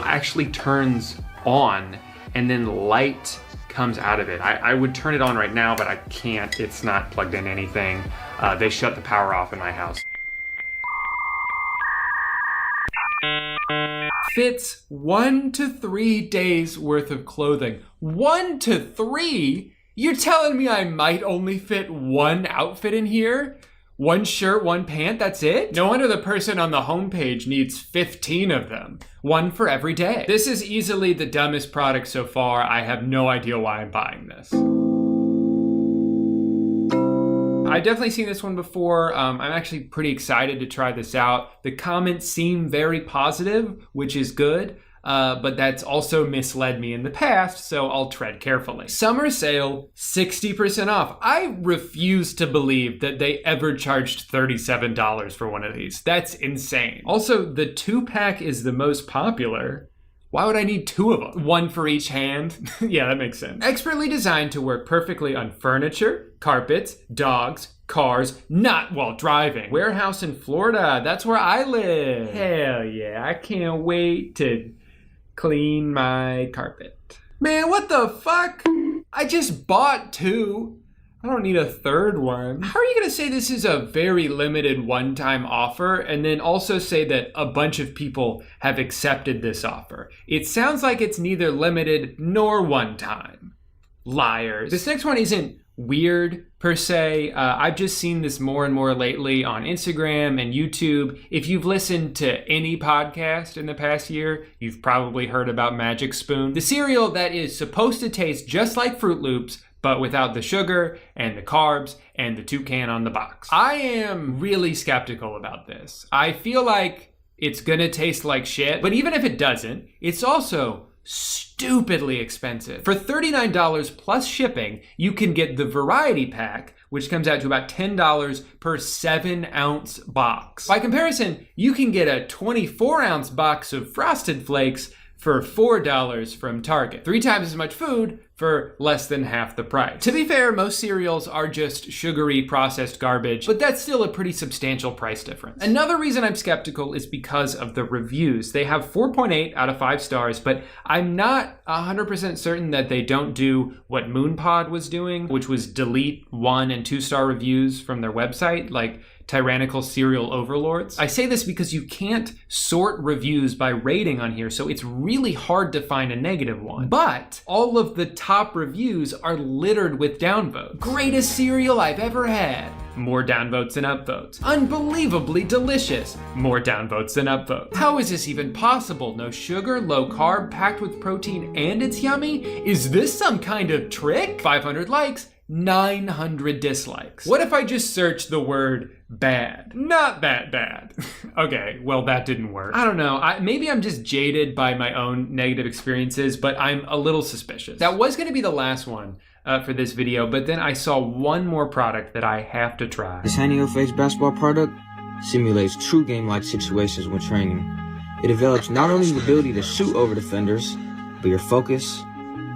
actually turns on and then light comes out of it. I would turn it on right now, but I can't. It's not plugged in anything. They shut the power off in my house. Fits 1 to 3 days worth of clothing. 1 to 3? You're telling me I might only fit 1 outfit in here? 1 shirt, 1 pant, that's it? No wonder the person on the homepage needs 15 of them. 1 for every day. This is easily the dumbest product so far. I have no idea why I'm buying this. I've definitely seen this one before. I'm actually pretty excited to try this out. The comments seem very positive, which is good. but that's also misled me in the past, so I'll tread carefully. Summer sale, 60% off. I refuse to believe that they ever charged $37 for one of these. That's insane. Also, the 2-pack is the most popular. Why would I need 2 of them? 1 for each hand? Yeah, that makes sense. Expertly designed to work perfectly on furniture, carpets, dogs, cars, not while driving. Warehouse in Florida, that's where I live. Hell yeah, I can't wait to clean my carpet. Man, what the fuck? I just bought 2. I don't need a 3rd one. How are you gonna say this is a very limited one-time offer and then also say that a bunch of people have accepted this offer? It sounds like it's neither limited nor one-time. Liars. This next one isn't weird per se. I've just seen this more and more lately on Instagram and YouTube. If you've listened to any podcast in the past year, you've probably heard about Magic Spoon, the cereal that is supposed to taste just like Fruit Loops, but without the sugar and the carbs and the toucan on the box. I am really skeptical about this. I feel like it's gonna taste like shit, but even if it doesn't, it's also stupidly expensive. For $39 plus shipping, you can get the variety pack, which comes out to about $10 per 7-ounce box. By comparison, you can get a 24-ounce box of Frosted Flakes for $4 from Target. 3 times as much food for less than half the price. To be fair, most cereals are just sugary processed garbage, but that's still a pretty substantial price difference. Another reason I'm skeptical is because of the reviews. They have 4.8 out of 5 stars, but I'm not 100% certain that they don't do what MoonPod was doing, which was delete 1 and 2-star reviews from their website, like tyrannical cereal overlords. I say this because you can't sort reviews by rating on here, so it's really hard to find a negative one. But all of the top reviews are littered with downvotes. Greatest cereal I've ever had. More downvotes than upvotes. Unbelievably delicious. More downvotes than upvotes. How is this even possible? No sugar, low carb, packed with protein, and it's yummy? Is this some kind of trick? 500 likes, 900 dislikes. What if I just search the word bad? Not that bad. Okay, well that didn't work. I don't know, maybe I'm just jaded by my own negative experiences, but I'm a little suspicious. That was gonna be the last one for this video, but then I saw one more product that I have to try. This hand-in-your-face basketball product simulates true game-like situations when training. It develops not only the ability to shoot over defenders, but your focus,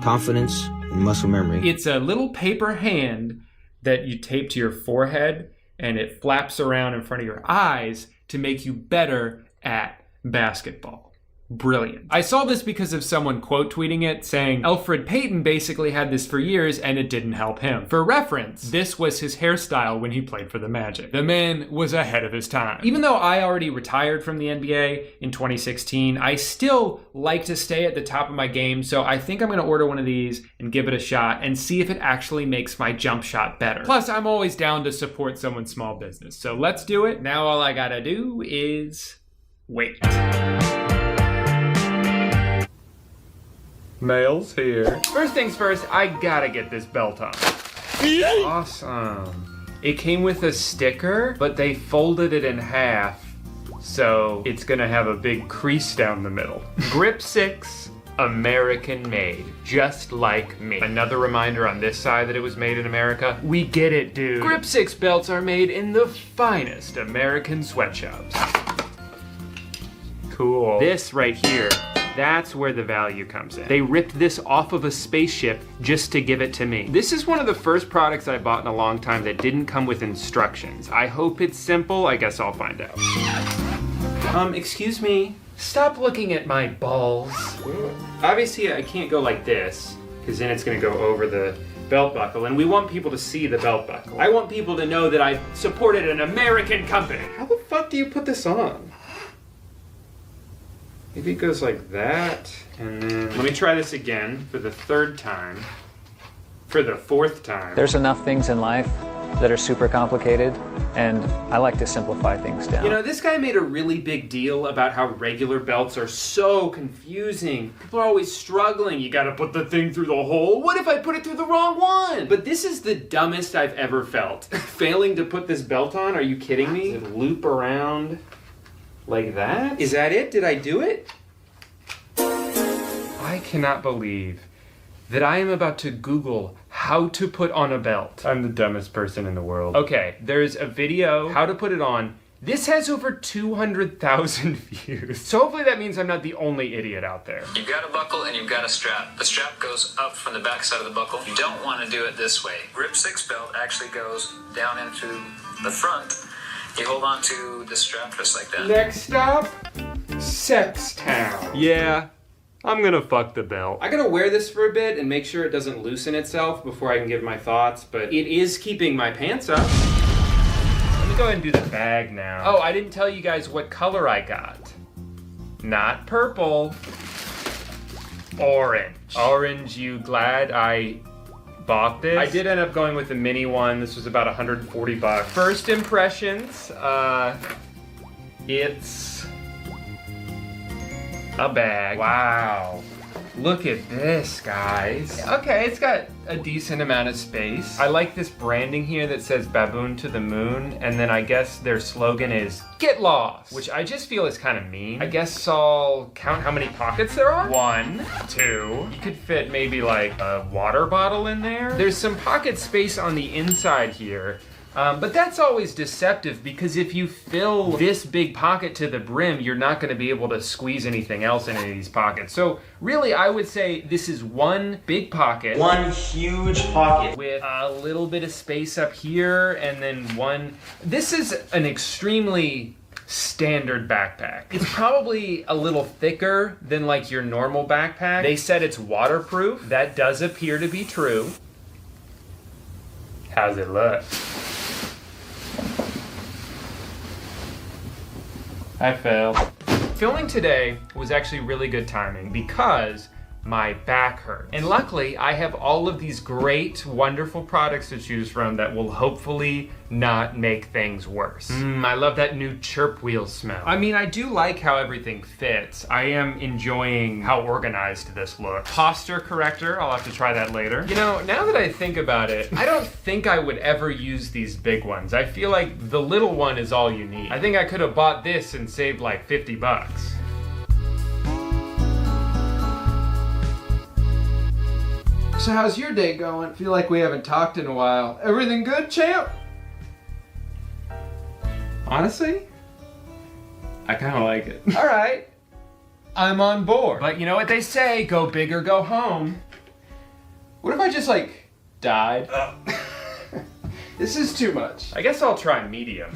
confidence, and muscle memory. It's a little paper hand that you tape to your forehead and it flaps around in front of your eyes to make you better at basketball. Brilliant. I saw this because of someone quote tweeting it saying Elfrid Payton basically had this for years and it didn't help him. For reference, this was his hairstyle when he played for the Magic. The man was ahead of his time. Even though I already retired from the NBA in 2016, I still like to stay at the top of my game, so I think I'm gonna order one of these and give it a shot and see if it actually makes my jump shot better. Plus, I'm always down to support someone's small business, so let's do it. Now all I gotta do is wait. Mail's here. First things first, I gotta get this belt on. Awesome. It came with a sticker, but they folded it in half, so it's gonna have a big crease down the middle. Grip 6, American made, just like me. Another reminder on this side that it was made in America. We get it, dude. Grip 6 belts are made in the finest American sweatshops. Cool. This right here, that's where the value comes in. They ripped this off of a spaceship just to give it to me. This is one of the first products I bought in a long time that didn't come with instructions. I hope it's simple. I guess I'll find out. Excuse me. Stop looking at my balls. Obviously, I can't go like this, because then it's gonna go over the belt buckle, and we want people to see the belt buckle. I want people to know that I supported an American company. How the fuck do you put this on? Maybe it goes like that, and then let me try this again for the 3rd time, for the 4th time. There's enough things in life that are super complicated, and I like to simplify things down. You know, this guy made a really big deal about how regular belts are so confusing. People are always struggling. You gotta put the thing through the hole. What if I put it through the wrong one? But this is the dumbest I've ever felt. Failing to put this belt on? Are you kidding me? Does it loop around like that? Is that it? Did I do it? I cannot believe that I am about to Google how to put on a belt. I'm the dumbest person in the world. Okay, there's a video, how to put it on. This has over 200,000 views. So hopefully that means I'm not the only idiot out there. You've got a buckle and you've got a strap. The strap goes up from the back side of the buckle. You don't want to do it this way. Grip 6 belt actually goes down into the front. You hold on to the strap just like that. Next stop, Sex Town. Yeah, I'm gonna fuck the belt. I gotta wear this for a bit and make sure it doesn't loosen itself before I can give my thoughts, but it is keeping my pants up. Let me go ahead and do the bag now. Oh, I didn't tell you guys what color I got. Not purple. Orange. Orange, you glad I bought this? I did end up going with the mini one. This was about 140 bucks. First impressions, it's a bag. Wow. Look at this, guys. Okay, it's got a decent amount of space. I like this branding here that says Baboon to the Moon, and then I guess their slogan is Get Lost, which I just feel is kind of mean. I guess I'll count how many pockets there are. 1, 2. You could fit maybe like a water bottle in there. There's some pocket space on the inside here. But that's always deceptive because if you fill this big pocket to the brim, you're not going to be able to squeeze anything else in any of these pockets. So really, I would say this is one big pocket. One huge pocket. With a little bit of space up here and then one. This is an extremely standard backpack. It's probably a little thicker than like your normal backpack. They said it's waterproof. That does appear to be true. How's it look? I failed. Filming today was actually really good timing because my back hurts. And luckily, I have all of these great, wonderful products to choose from that will hopefully not make things worse. I love that new chirp wheel smell. I mean, I do like how everything fits. I am enjoying how organized this looks. Posture corrector, I'll have to try that later. You know, now that I think about it, I don't think I would ever use these big ones. I feel like the little one is all you need. I think I could have bought this and saved like 50 bucks. So how's your day going? Feel like we haven't talked in a while. Everything good, champ? Honestly, I kind of like it. All right, I'm on board. But you know what they say, go big or go home. What if I just like died? This is too much. I guess I'll try medium.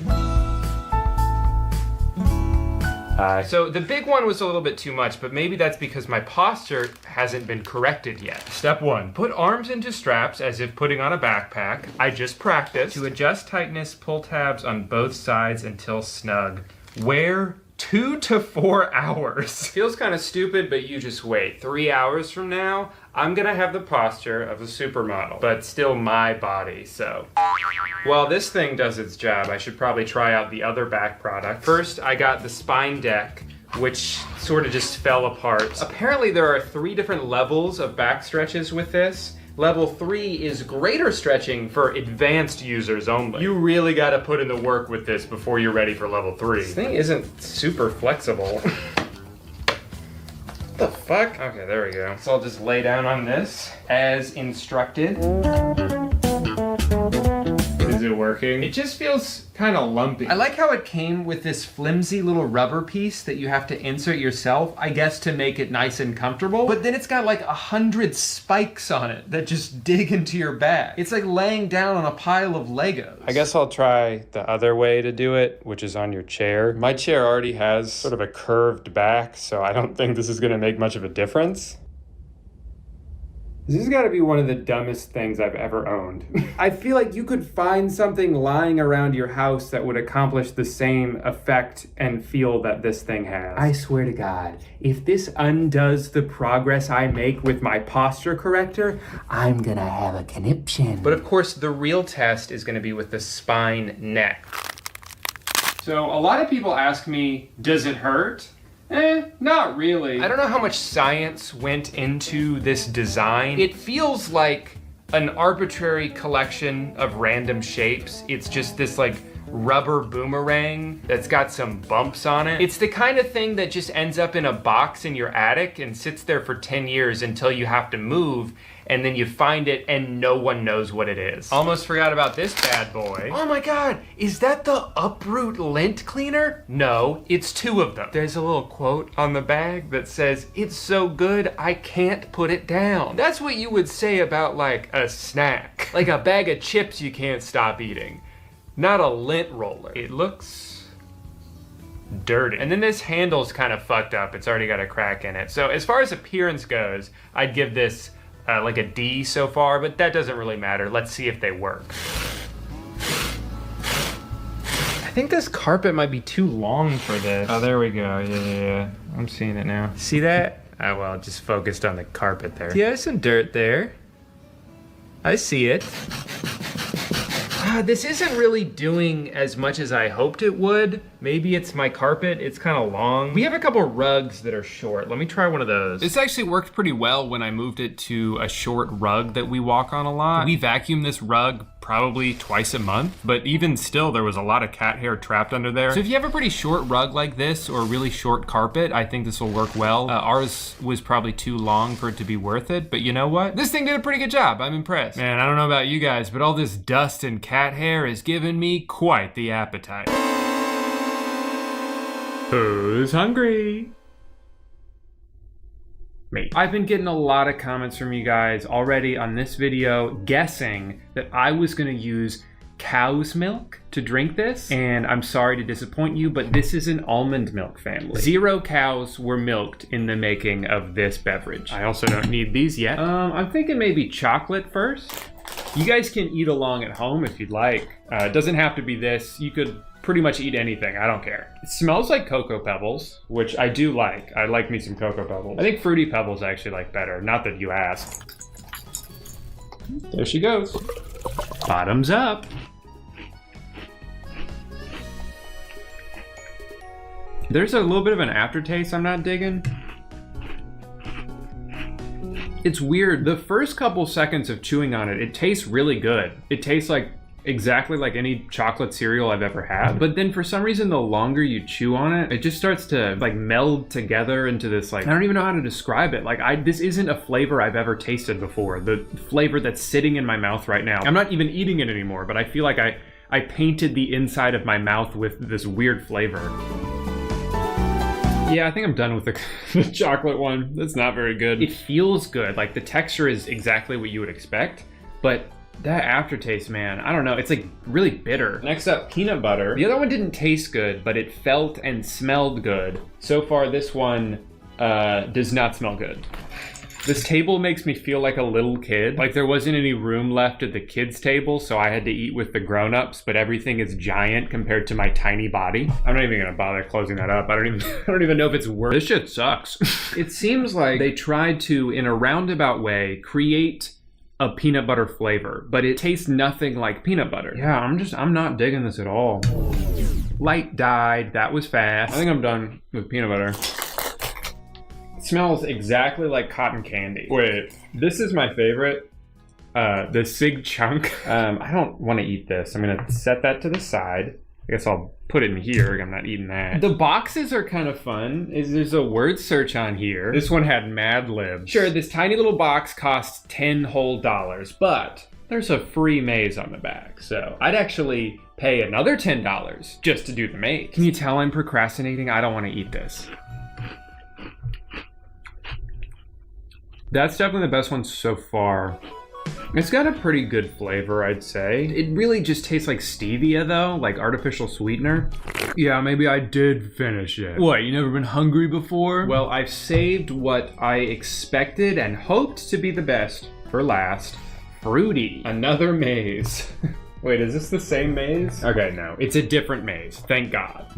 So the big one was a little bit too much, but maybe that's because my posture hasn't been corrected yet. Step 1, put arms into straps as if putting on a backpack. I just practiced. To adjust tightness, pull tabs on both sides until snug. Wear 2 to 4 hours. Feels kind of stupid, but you just wait. 3 hours from now, I'm gonna have the posture of a supermodel, but still my body, so. While this thing does its job, I should probably try out the other back product. First, I got the spine deck, which sort of just fell apart. Apparently there are 3 different levels of back stretches with this. Level 3 is greater stretching for advanced users only. You really gotta put in the work with this before you're ready for level 3. This thing isn't super flexible. What the fuck? Okay, there we go. So I'll just lay down on this as instructed. Is it working? It just feels kind of lumpy. I like how it came with this flimsy little rubber piece that you have to insert yourself, I guess to make it nice and comfortable. But then it's got like 100 spikes on it that just dig into your back. It's like laying down on a pile of Legos. I guess I'll try the other way to do it, which is on your chair. My chair already has sort of a curved back, so I don't think this is gonna make much of a difference. This has got to be one of the dumbest things I've ever owned. I feel like you could find something lying around your house that would accomplish the same effect and feel that this thing has. I swear to God, if this undoes the progress I make with my posture corrector, I'm gonna have a conniption. But of course, the real test is gonna be with the spine neck. So a lot of people ask me, does it hurt? Not really. I don't know how much science went into this design. It feels like an arbitrary collection of random shapes. It's just this like rubber boomerang that's got some bumps on it. It's the kind of thing that just ends up in a box in your attic and sits there for 10 years until you have to move, and then you find it and no one knows what it is. Almost forgot about this bad boy. Oh my God, is that the Uproot lint cleaner? No, it's 2 of them. There's a little quote on the bag that says, "It's so good, I can't put it down." That's what you would say about like a snack. Like a bag of chips you can't stop eating. Not a lint roller. It looks dirty. And then this handle's kind of fucked up. It's already got a crack in it. So as far as appearance goes, I'd give this like a D so far, but that doesn't really matter. Let's see if they work. I think this carpet might be too long for this. Oh, there we go. Yeah. I'm seeing it now. See that? Oh, well, just focused on the carpet there. Yeah, there's some dirt there. I see it. This isn't really doing as much as I hoped it would. Maybe it's my carpet, it's kind of long. We have a couple rugs that are short. Let me try one of those. This actually worked pretty well when I moved it to a short rug that we walk on a lot. We vacuum this rug probably twice a month, but even still, there was a lot of cat hair trapped under there. So if you have a pretty short rug like this or really short carpet, I think this will work well. Ours was probably too long for it to be worth it, but you know what? This thing did a pretty good job. I'm impressed. Man, I don't know about you guys, but all this dust and cat hair has given me quite the appetite. Who's hungry? Me. I've been getting a lot of comments from you guys already on this video guessing that I was gonna use cow's milk to drink this, and I'm sorry to disappoint you, but this is an almond milk family. 0 cows were milked in the making of this beverage. I also don't need these yet. I'm thinking maybe chocolate first. You guys can eat along at home if you'd like. It doesn't have to be this. You could pretty much eat anything, I don't care. It smells like Cocoa Pebbles, which I do like. I like me some Cocoa Pebbles. I think Fruity Pebbles I actually like better, not that you asked. There she goes. Bottoms up. There's a little bit of an aftertaste I'm not digging. It's weird, the first couple seconds of chewing on it, it tastes really good. It tastes like exactly like any chocolate cereal I've ever had. But then for some reason, the longer you chew on it, it just starts to like meld together into this like, I don't even know how to describe it. Like this isn't a flavor I've ever tasted before. The flavor that's sitting in my mouth right now. I'm not even eating it anymore, but I feel like I painted the inside of my mouth with this weird flavor. Yeah, I think I'm done with the chocolate one. That's not very good. It feels good. Like the texture is exactly what you would expect, but that aftertaste, man, I don't know. It's like really bitter. Next up, peanut butter. The other one didn't taste good, but it felt and smelled good. So far, this one does not smell good. This table makes me feel like a little kid. Like there wasn't any room left at the kids' table, so I had to eat with the grown-ups, but everything is giant compared to my tiny body. I'm not even gonna bother closing that up. I don't even know if it's worth. This shit sucks. It seems like they tried to, in a roundabout way, create a peanut butter flavor, but it tastes nothing like peanut butter. Yeah, I'm not digging this at all. Light died, that was fast. I think I'm done with peanut butter. It smells exactly like cotton candy. Wait, this is my favorite. The Sig Chunk. I don't want to eat this. I'm gonna set that to the side. I guess I'll put it in here. I'm not eating that. The boxes are kind of fun. There's a word search on here. This one had Mad Libs. Sure, this tiny little box costs $10 whole, but there's a free maze on the back. So I'd actually pay another $10 just to do the maze. Can you tell I'm procrastinating? I don't want to eat this. That's definitely the best one so far. It's got a pretty good flavor, I'd say. It really just tastes like stevia though, like artificial sweetener. Yeah, maybe I did finish it. What, you never been hungry before? Well, I've saved what I expected and hoped to be the best for last. Fruity, another maze. Wait, is this the same maze? Okay, no, it's a different maze, thank God.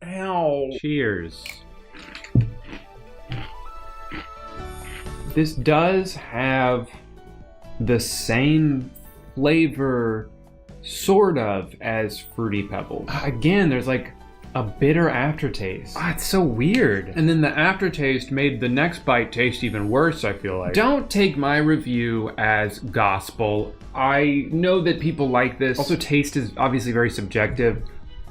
Ow. Cheers. This does have the same flavor, sort of, as Fruity Pebbles. Again, there's like a bitter aftertaste. It's so weird. And then the aftertaste made the next bite taste even worse, I feel like. Don't take my review as gospel. I know that people like this. Also, taste is obviously very subjective.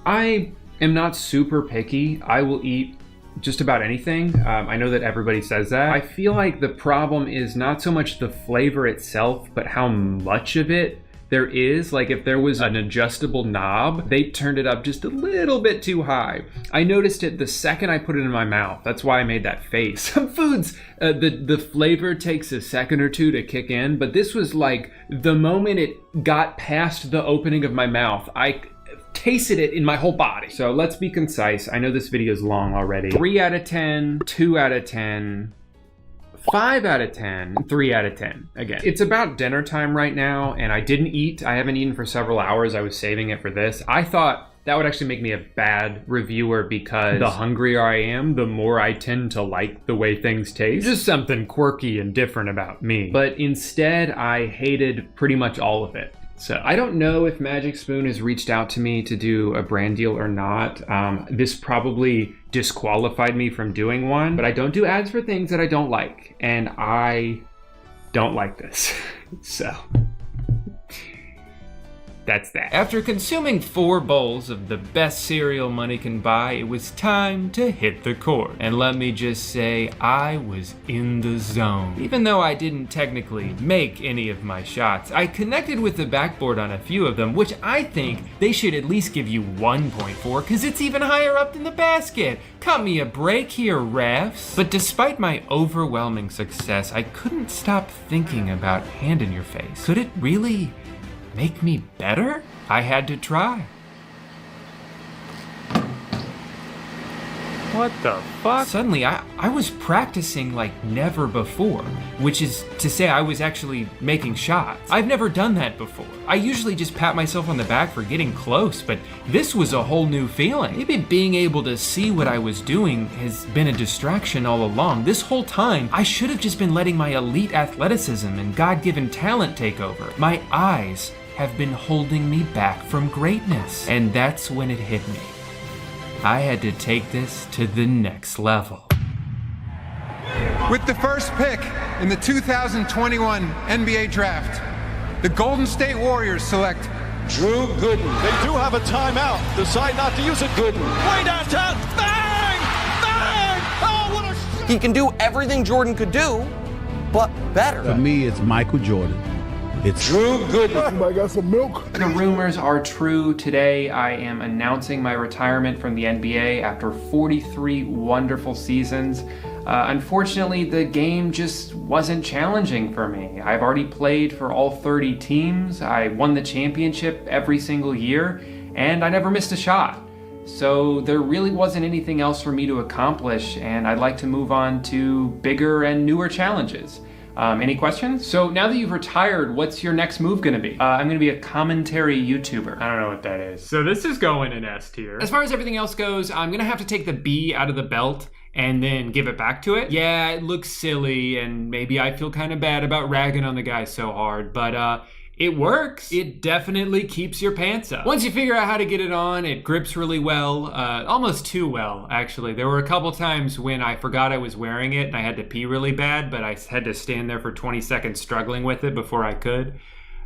I am not super picky. I will eat just about anything. I know that everybody says that. I feel like the problem is not so much the flavor itself, but how much of it there is. Like if there was an adjustable knob, they turned it up just a little bit too high. I noticed it the second I put it in my mouth. That's why I made that face. Some foods, the flavor takes a second or two to kick in, but this was like the moment it got past the opening of my mouth, I tasted it in my whole body. So let's be concise. I know this video is long already. 3 out of 10, 2 out of 10, 5 out of 10, 3 out of 10. Again, it's about dinner time right now, and I didn't eat. I haven't eaten for several hours. I was saving it for this. I thought that would actually make me a bad reviewer because the hungrier I am, the more I tend to like the way things taste. Just something quirky and different about me. But instead, I hated pretty much all of it. So I don't know if Magic Spoon has reached out to me to do a brand deal or not. This probably disqualified me from doing one, but I don't do ads for things that I don't like, and I don't like this. So that's that. After consuming 4 bowls of the best cereal money can buy, it was time to hit the court. And let me just say, I was in the zone. Even though I didn't technically make any of my shots, I connected with the backboard on a few of them, which I think they should at least give you 1.4, because it's even higher up than the basket. Cut me a break here, refs. But despite my overwhelming success, I couldn't stop thinking about hand in your face. Could it really make me better? I had to try. What the fuck? Suddenly, I was practicing like never before, which is to say I was actually making shots. I've never done that before. I usually just pat myself on the back for getting close, but this was a whole new feeling. Maybe being able to see what I was doing has been a distraction all along. This whole time, I should have just been letting my elite athleticism and God-given talent take over. My eyes have been holding me back from greatness. And that's when it hit me. I had to take this to the next level. With the first pick in the 2021 NBA Draft, the Golden State Warriors select Drew Gooden. They do have a timeout. Decide not to use it. Gooden. Way downtown. Bang! Bang! Oh, what a shot! He can do everything Jordan could do, but better. For me, it's Michael Jordan. It's Drew Gooden. Anybody got some milk? The rumors are true. Today, I am announcing my retirement from the NBA after 43 wonderful seasons. Unfortunately, the game just wasn't challenging for me. I've already played for all 30 teams. I won the championship every single year, and I never missed a shot. So there really wasn't anything else for me to accomplish, and I'd like to move on to bigger and newer challenges. Any questions? So now that you've retired, what's your next move gonna be? I'm gonna be a commentary YouTuber. I don't know what that is. So this is going in S tier. As far as everything else goes, I'm gonna have to take the B out of the belt and then give it back to it. Yeah, it looks silly, and maybe I feel kind of bad about ragging on the guy so hard, but it works. It definitely keeps your pants up. Once you figure out how to get it on, it grips really well, almost too well, actually. There were a couple times when I forgot I was wearing it and I had to pee really bad, but I had to stand there for 20 seconds struggling with it before I could.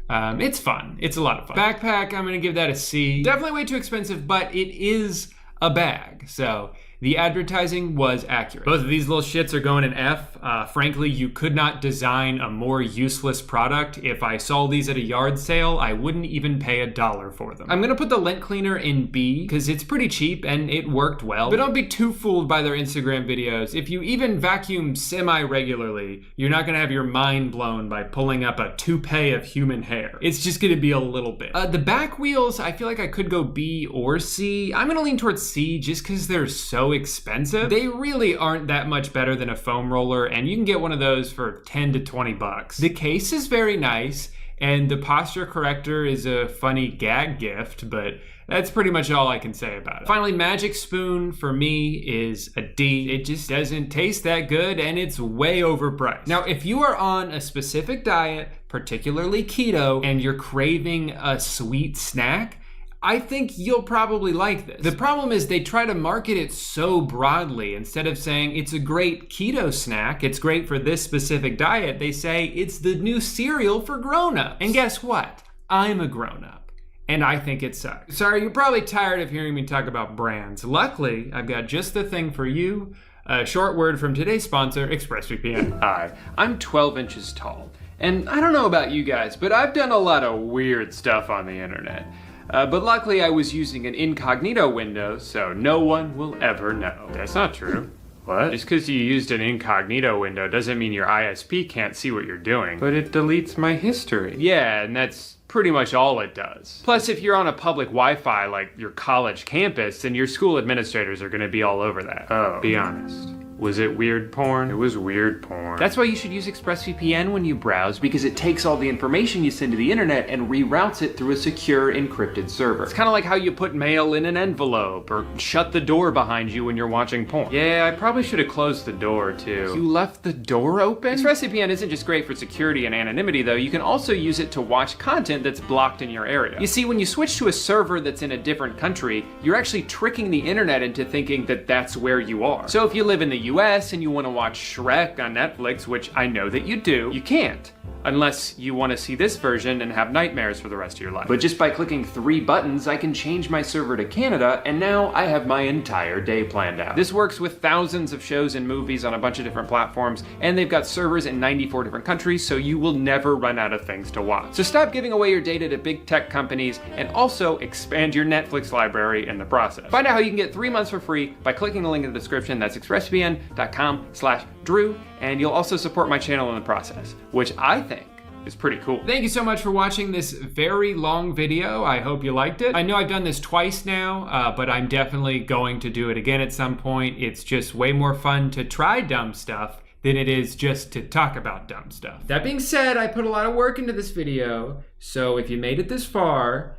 It's fun. It's a lot of fun. Backpack, I'm gonna give that a C. Definitely way too expensive, but it is a bag, so the advertising was accurate. Both of these little shits are going in F. Frankly, you could not design a more useless product. If I saw these at a yard sale, I wouldn't even pay $1 for them. I'm gonna put the lint cleaner in B, because it's pretty cheap and it worked well. But don't be too fooled by their Instagram videos. If you even vacuum semi-regularly, you're not gonna have your mind blown by pulling up a toupee of human hair. It's just gonna be a little bit. The back wheels, I feel like I could go B or C. I'm gonna lean towards C just because they're so expensive. They really aren't that much better than a foam roller, and you can get one of those for 10 to 20 bucks. The case is very nice, and the posture corrector is a funny gag gift, but that's pretty much all I can say about it. Finally, Magic Spoon for me is a D. It just doesn't taste that good, and it's way overpriced. Now, if you are on a specific diet, particularly keto, and you're craving a sweet snack, I think you'll probably like this. The problem is they try to market it so broadly. Instead of saying it's a great keto snack, it's great for this specific diet, they say it's the new cereal for grown-ups. And guess what? I'm a grown-up, and I think it sucks. Sorry, you're probably tired of hearing me talk about brands. Luckily, I've got just the thing for you. A short word from today's sponsor, ExpressVPN. Hi, I'm 12 inches tall. And I don't know about you guys, but I've done a lot of weird stuff on the internet. But luckily I was using an incognito window, so no one will ever know. That's not true. What? Just because you used an incognito window doesn't mean your ISP can't see what you're doing. But it deletes my history. Yeah, and that's pretty much all it does. Plus, if you're on a public Wi-Fi like your college campus, then your school administrators are gonna be all over that. Oh, be honest. Was it weird porn? It was weird porn. That's why you should use ExpressVPN when you browse, because it takes all the information you send to the internet and reroutes it through a secure encrypted server. It's kind of like how you put mail in an envelope or shut the door behind you when you're watching porn. Yeah, I probably should have closed the door too. You left the door open? ExpressVPN isn't just great for security and anonymity though, you can also use it to watch content that's blocked in your area. You see, when you switch to a server that's in a different country, you're actually tricking the internet into thinking that that's where you are. So if you live in the US and you want to watch Shrek on Netflix, which I know that you do, you can't. Unless you want to see this version and have nightmares for the rest of your life. But just by clicking 3 buttons, I can change my server to Canada, and now I have my entire day planned out. This works with thousands of shows and movies on a bunch of different platforms, and they've got servers in 94 different countries, so you will never run out of things to watch. So stop giving away your data to big tech companies, and also expand your Netflix library in the process. Find out how you can get 3 months for free by clicking the link in the description. That's expressvpn.com/Drew, and you'll also support my channel in the process, which I think is pretty cool. Thank you so much for watching this very long video. I hope you liked it. I know I've done this twice now, but I'm definitely going to do it again at some point. It's just way more fun to try dumb stuff than it is just to talk about dumb stuff. That being said, I put a lot of work into this video, so if you made it this far,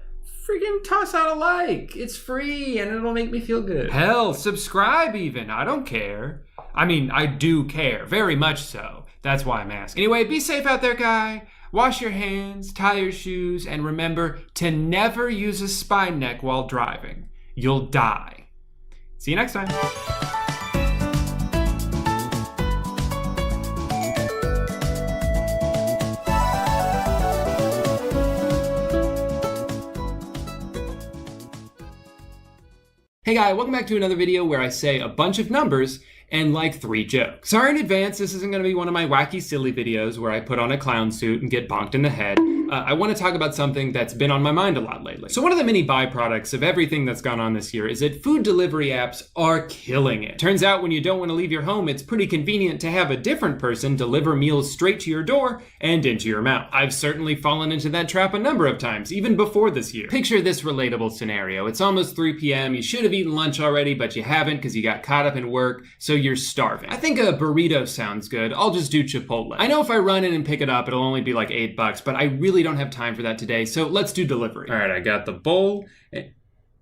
freaking toss out a like. It's free and it'll make me feel good. Hell, subscribe even, I don't care. I mean, I do care, very much so. That's why I'm asking. Anyway, be safe out there, guy. Wash your hands, tie your shoes, and remember to never use a spine neck while driving. You'll die. See you next time. Hey guy, welcome back to another video where I say a bunch of numbers and like 3 jokes. Sorry in advance, this isn't gonna be one of my wacky silly videos where I put on a clown suit and get bonked in the head. I wanna talk about something that's been on my mind a lot lately. So one of the many byproducts of everything that's gone on this year is that food delivery apps are killing it. Turns out when you don't wanna leave your home, it's pretty convenient to have a different person deliver meals straight to your door and into your mouth. I've certainly fallen into that trap a number of times, even before this year. Picture this relatable scenario. It's almost 3 p.m., you should have eaten lunch already, but you haven't because you got caught up in work, so you're starving. I think a burrito sounds good. I'll just do Chipotle. I know if I run in and pick it up, it'll only be like $8, but I really don't have time for that today, so let's do delivery. All right, I got the bowl.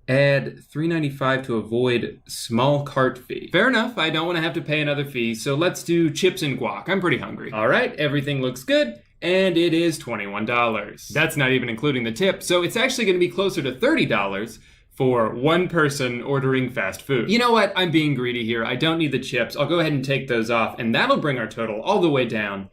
Add $3.95 to avoid small cart fee. Fair enough, I don't want to have to pay another fee, so let's do chips and guac. I'm pretty hungry. All right, everything looks good. And it is $21. That's not even including the tip, so it's actually gonna be closer to $30 for one person ordering fast food. You know what, I'm being greedy here. I don't need the chips. I'll go ahead and take those off, and that'll bring our total all the way down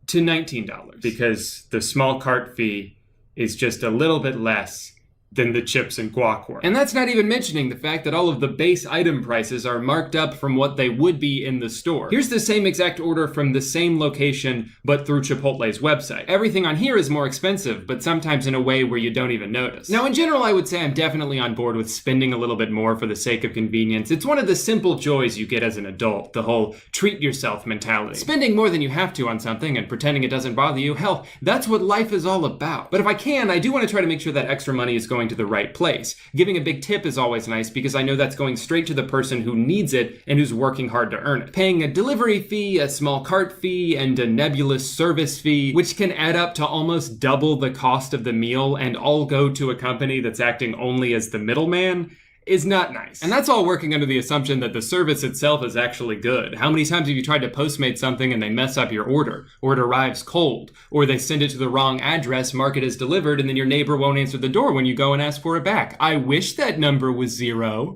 to $19 because the small cart fee is just a little bit less than the chips and guac were. And that's not even mentioning the fact that all of the base item prices are marked up from what they would be in the store. Here's the same exact order from the same location, but through Chipotle's website. Everything on here is more expensive, but sometimes in a way where you don't even notice. Now, in general, I would say I'm definitely on board with spending a little bit more for the sake of convenience. It's one of the simple joys you get as an adult, the whole treat yourself mentality. Spending more than you have to on something and pretending it doesn't bother you, hell, that's what life is all about. But if I can, I do want to try to make sure that extra money is going to the right place. Giving a big tip is always nice because I know that's going straight to the person who needs it and who's working hard to earn it. Paying a delivery fee, a small cart fee, and a nebulous service fee, which can add up to almost double the cost of the meal and all go to a company that's acting only as the middleman, is not nice. And that's all working under the assumption that the service itself is actually good. How many times have you tried to Postmate something and they mess up your order, or it arrives cold, or they send it to the wrong address, mark it as delivered, and then your neighbor won't answer the door when you go and ask for it back? I wish that number was 0.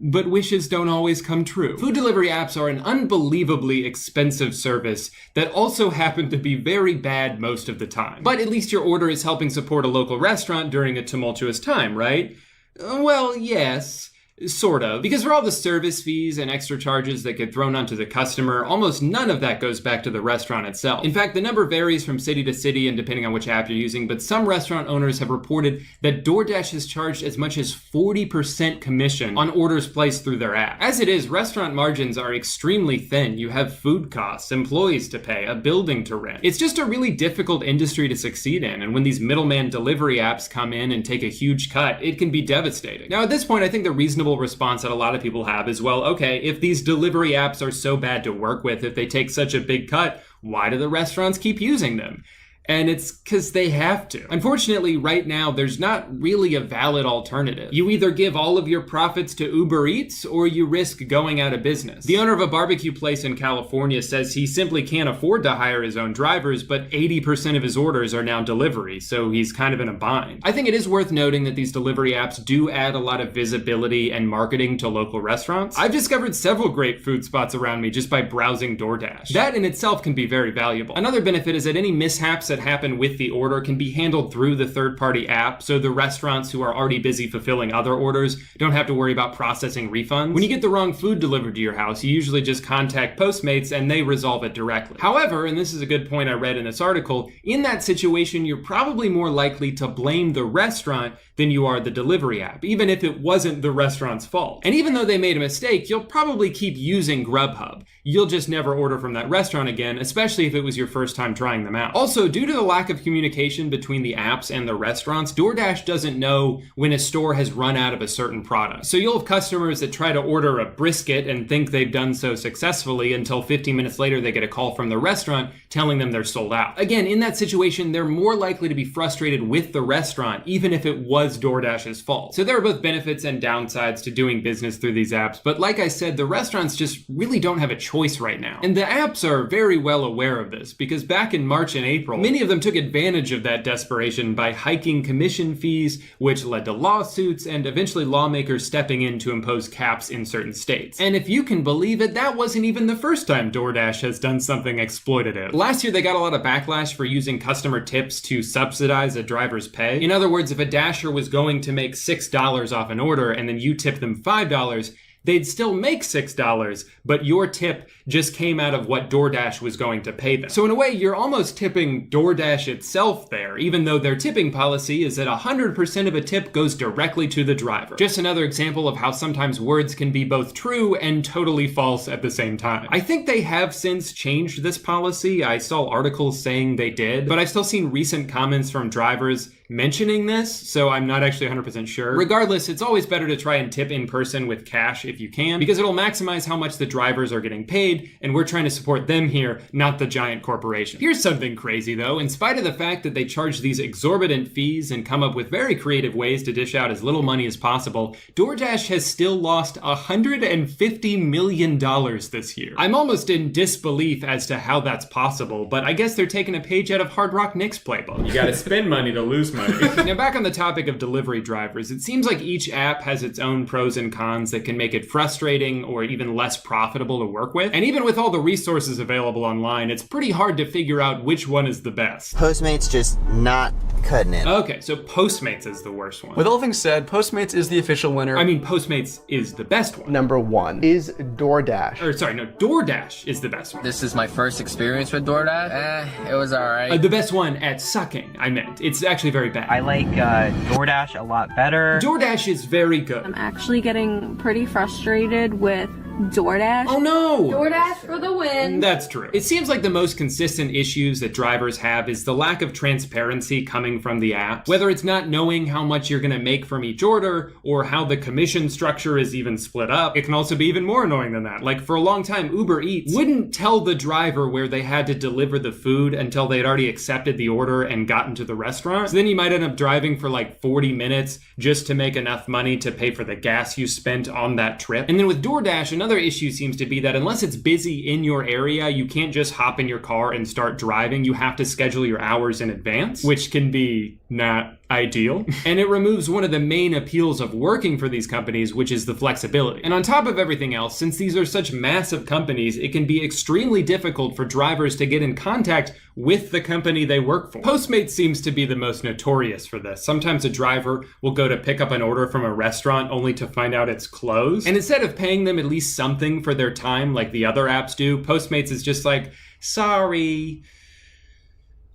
But wishes don't always come true. Food delivery apps are an unbelievably expensive service that also happen to be very bad most of the time. But at least your order is helping support a local restaurant during a tumultuous time, right? Well, yes. Sort of. Because for all the service fees and extra charges that get thrown onto the customer, almost none of that goes back to the restaurant itself. In fact, the number varies from city to city and depending on which app you're using, but some restaurant owners have reported that DoorDash has charged as much as 40% commission on orders placed through their app. As it is, restaurant margins are extremely thin. You have food costs, employees to pay, a building to rent. It's just a really difficult industry to succeed in, and when these middleman delivery apps come in and take a huge cut, it can be devastating. Now, at this point, I think the reasonable response that a lot of people have is, well, okay, if these delivery apps are so bad to work with, if they take such a big cut, why do the restaurants keep using them? And it's because they have to. Unfortunately, right now, there's not really a valid alternative. You either give all of your profits to Uber Eats or you risk going out of business. The owner of a barbecue place in California says he simply can't afford to hire his own drivers, but 80% of his orders are now delivery, so he's kind of in a bind. I think it is worth noting that these delivery apps do add a lot of visibility and marketing to local restaurants. I've discovered several great food spots around me just by browsing DoorDash. That in itself can be very valuable. Another benefit is that any mishaps that happen with the order can be handled through the third-party app, so the restaurants who are already busy fulfilling other orders don't have to worry about processing refunds. When you get the wrong food delivered to your house, you usually just contact Postmates and they resolve it directly. However, and this is a good point I read in this article, in that situation, you're probably more likely to blame the restaurant than you are the delivery app, even if it wasn't the restaurant's fault. And even though they made a mistake, you'll probably keep using Grubhub. You'll just never order from that restaurant again, especially if it was your first time trying them out. Also, due to the lack of communication between the apps and the restaurants, DoorDash doesn't know when a store has run out of a certain product. So you'll have customers that try to order a brisket and think they've done so successfully until 15 minutes later they get a call from the restaurant telling them they're sold out. Again, in that situation, they're more likely to be frustrated with the restaurant, even if it was DoorDash's fault. So there are both benefits and downsides to doing business through these apps, but like I said, the restaurants just really don't have a choice right now. And the apps are very well aware of this, because back in March and April, many of them took advantage of that desperation by hiking commission fees, which led to lawsuits and eventually lawmakers stepping in to impose caps in certain states. And if you can believe it, that wasn't even the first time DoorDash has done something exploitative. Last year, they got a lot of backlash for using customer tips to subsidize a driver's pay. In other words, if a Dasher was going to make $6 off an order and then you tip them $5, they'd still make $6, but your tip just came out of what DoorDash was going to pay them. So in a way, you're almost tipping DoorDash itself there, even though their tipping policy is that 100% of a tip goes directly to the driver. Just another example of how sometimes words can be both true and totally false at the same time. I think they have since changed this policy. I saw articles saying they did, but I've still seen recent comments from drivers mentioning this, so I'm not actually 100% sure. Regardless, it's always better to try and tip in person with cash if you can, because it'll maximize how much the drivers are getting paid, and we're trying to support them here, not the giant corporation. Here's something crazy though. In spite of the fact that they charge these exorbitant fees and come up with very creative ways to dish out as little money as possible, DoorDash has still lost $150 million this year. I'm almost in disbelief as to how that's possible, but I guess they're taking a page out of Hard Rock Nick's playbook. You gotta spend money to lose money. Now back on the topic of delivery drivers, it seems like each app has its own pros and cons that can make it frustrating or even less profitable to work with. And even with all the resources available online, it's pretty hard to figure out which one is the best. Postmates just not cutting it. Okay, so Postmates is the worst one. With all things said, Postmates is the official winner. I mean, Postmates is the best one. Number 1 is DoorDash. Or sorry, no, DoorDash is the best one. This is my first experience with DoorDash. It was alright. The best one at sucking, I meant. It's actually very bad. I like DoorDash a lot better. DoorDash is very good. I'm actually getting pretty frustrated with DoorDash? Oh no! DoorDash for the win. That's true. It seems like the most consistent issues that drivers have is the lack of transparency coming from the apps. Whether it's not knowing how much you're gonna make from each order, or how the commission structure is even split up. It can also be even more annoying than that. Like for a long time, Uber Eats wouldn't tell the driver where they had to deliver the food until they had already accepted the order and gotten to the restaurant. So then you might end up driving for like 40 minutes just to make enough money to pay for the gas you spent on that trip. And then with DoorDash, another issue seems to be that unless it's busy in your area, you can't just hop in your car and start driving. You have to schedule your hours in advance, which can be not ideal. And it removes one of the main appeals of working for these companies, which is the flexibility. And on top of everything else, since these are such massive companies, it can be extremely difficult for drivers to get in contact with the company they work for. Postmates seems to be the most notorious for this. Sometimes a driver will go to pick up an order from a restaurant only to find out it's closed. And instead of paying them at least something for their time like the other apps do, Postmates is just like, sorry.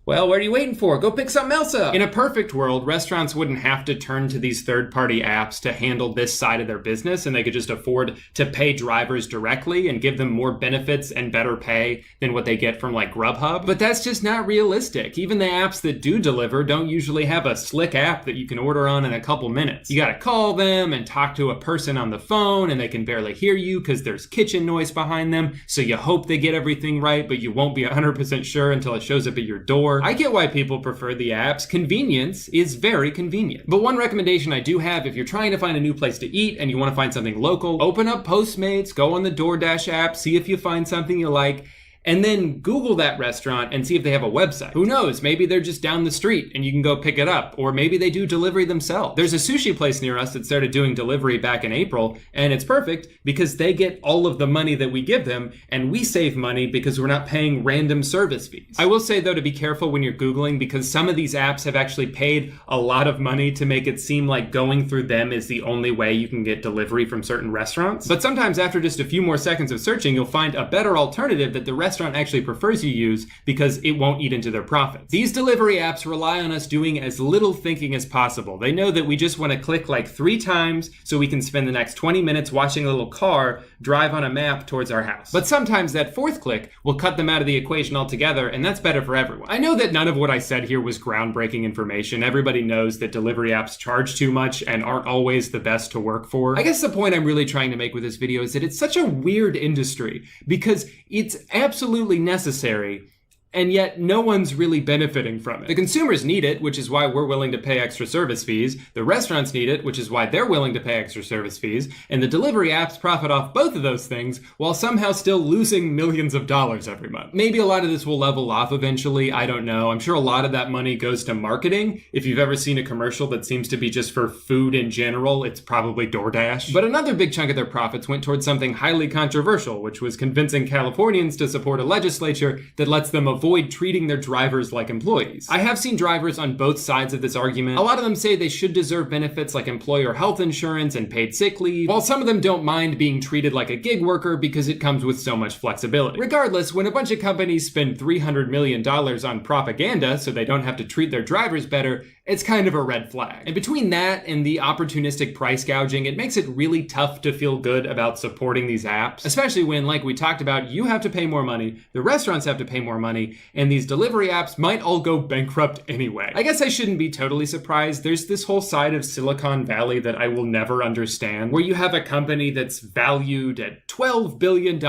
Well, what are you waiting for? Go pick something else up. In a perfect world, restaurants wouldn't have to turn to these third-party apps to handle this side of their business, and they could just afford to pay drivers directly and give them more benefits and better pay than what they get from like Grubhub. But that's just not realistic. Even the apps that do deliver don't usually have a slick app that you can order on in a couple minutes. You gotta call them and talk to a person on the phone, and they can barely hear you because there's kitchen noise behind them, so you hope they get everything right, but you won't be 100% sure until it shows up at your door. I get why people prefer the apps. Convenience is very convenient. But one recommendation I do have, if you're trying to find a new place to eat and you want to find something local, open up Postmates, go on the DoorDash app, see if you find something you like, and then Google that restaurant and see if they have a website. Who knows, maybe they're just down the street and you can go pick it up, or maybe they do delivery themselves. There's a sushi place near us that started doing delivery back in April, and it's perfect because they get all of the money that we give them, and we save money because we're not paying random service fees. I will say though to be careful when you're Googling, because some of these apps have actually paid a lot of money to make it seem like going through them is the only way you can get delivery from certain restaurants. But sometimes after just a few more seconds of searching, you'll find a better alternative that the restaurant actually prefers you use because it won't eat into their profits. These delivery apps rely on us doing as little thinking as possible. They know that we just want to click like 3 times so we can spend the next 20 minutes watching a little car drive on a map towards our house. But sometimes that 4th click will cut them out of the equation altogether, and that's better for everyone. I know that none of what I said here was groundbreaking information. Everybody knows that delivery apps charge too much and aren't always the best to work for. I guess the point I'm really trying to make with this video is that it's such a weird industry because it's absolutely necessary, and yet no one's really benefiting from it. The consumers need it, which is why we're willing to pay extra service fees. The restaurants need it, which is why they're willing to pay extra service fees. And the delivery apps profit off both of those things while somehow still losing millions of dollars every month. Maybe a lot of this will level off eventually, I don't know. I'm sure a lot of that money goes to marketing. If you've ever seen a commercial that seems to be just for food in general, it's probably DoorDash. But another big chunk of their profits went towards something highly controversial, which was convincing Californians to support a legislature that lets them avoid treating their drivers like employees. I have seen drivers on both sides of this argument. A lot of them say they should deserve benefits like employer health insurance and paid sick leave, while some of them don't mind being treated like a gig worker because it comes with so much flexibility. Regardless, when a bunch of companies spend $300 million on propaganda so they don't have to treat their drivers better, it's kind of a red flag. And between that and the opportunistic price gouging, it makes it really tough to feel good about supporting these apps, especially when, like we talked about, you have to pay more money, the restaurants have to pay more money, and these delivery apps might all go bankrupt anyway. I guess I shouldn't be totally surprised. There's this whole side of Silicon Valley that I will never understand, where you have a company that's valued at $12 billion,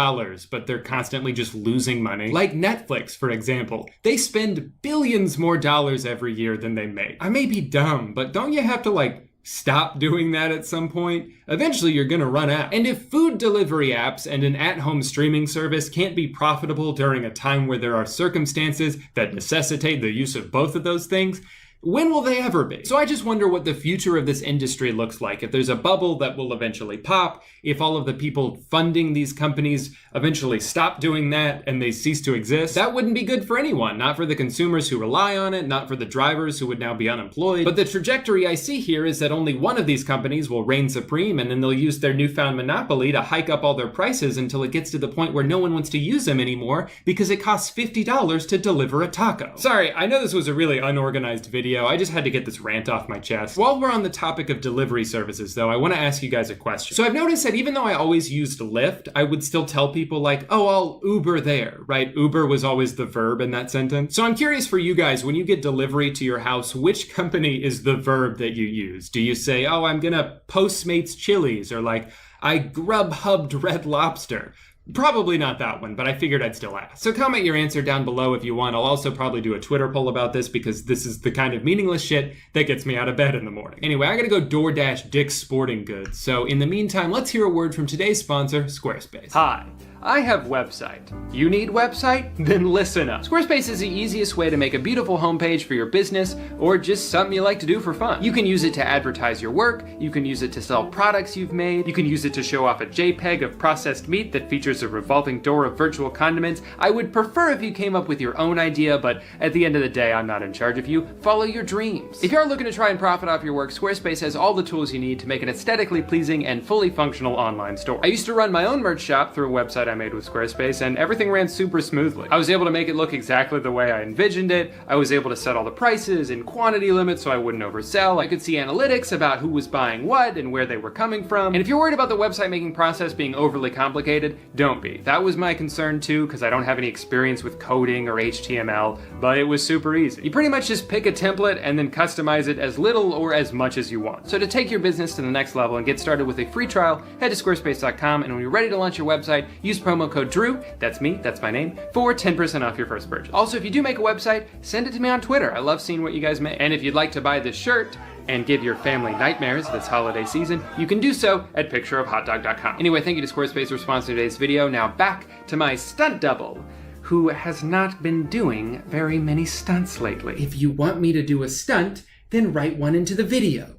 but they're constantly just losing money. Like Netflix, for example. They spend billions more dollars every year than they make. I may be dumb, but don't you have to stop doing that at some point? Eventually you're gonna run out. And if food delivery apps and an at-home streaming service can't be profitable during a time where there are circumstances that necessitate the use of both of those things, when will they ever be? So I just wonder what the future of this industry looks like. If there's a bubble that will eventually pop, if all of the people funding these companies eventually stop doing that and they cease to exist, that wouldn't be good for anyone. Not for the consumers who rely on it, not for the drivers who would now be unemployed. But the trajectory I see here is that only one of these companies will reign supreme, and then they'll use their newfound monopoly to hike up all their prices until it gets to the point where no one wants to use them anymore because it costs $50 to deliver a taco. Sorry, I know this was a really unorganized video, video. I just had to get this rant off my chest. While we're on the topic of delivery services though, I want to ask you guys a question. So I've noticed that even though I always used Lyft, I would still tell people like, oh, I'll Uber there, right? Uber was always the verb in that sentence. So I'm curious for you guys, when you get delivery to your house, which company is the verb that you use? Do you say, oh, I'm gonna Postmates Chili's, or like, I Grubhubbed Red Lobster? Probably not that one, but I figured I'd still ask. So comment your answer down below if you want. I'll also probably do a Twitter poll about this because this is the kind of meaningless shit that gets me out of bed in the morning. Anyway, I gotta go DoorDash Dick's Sporting Goods. So in the meantime, let's hear a word from today's sponsor, Squarespace. Hi. I have website. You need website? Then listen up. Squarespace is the easiest way to make a beautiful homepage for your business or just something you like to do for fun. You can use it to advertise your work, you can use it to sell products you've made, you can use it to show off a JPEG of processed meat that features a revolving door of virtual condiments. I would prefer if you came up with your own idea, but at the end of the day, I'm not in charge of you. Follow your dreams. If you're looking to try and profit off your work, Squarespace has all the tools you need to make an aesthetically pleasing and fully functional online store. I used to run my own merch shop through a website I made with Squarespace, and everything ran super smoothly. I was able to make it look exactly the way I envisioned it. I was able to set all the prices and quantity limits so I wouldn't oversell. I could see analytics about who was buying what and where they were coming from. And if you're worried about the website making process being overly complicated, don't be. That was my concern too, because I don't have any experience with coding or HTML, but it was super easy. You pretty much just pick a template and then customize it as little or as much as you want. So to take your business to the next level and get started with a free trial, head to squarespace.com, and when you're ready to launch your website, use promo code Drew, that's me, that's my name, for 10% off your first purchase. Also, if you do make a website, send it to me on Twitter. I love seeing what you guys make. And if you'd like to buy this shirt and give your family nightmares this holiday season, you can do so at pictureofhotdog.com. Anyway, thank you to Squarespace for sponsoring today's video. Now back to my stunt double, who has not been doing very many stunts lately. If you want me to do a stunt, then write one into the video.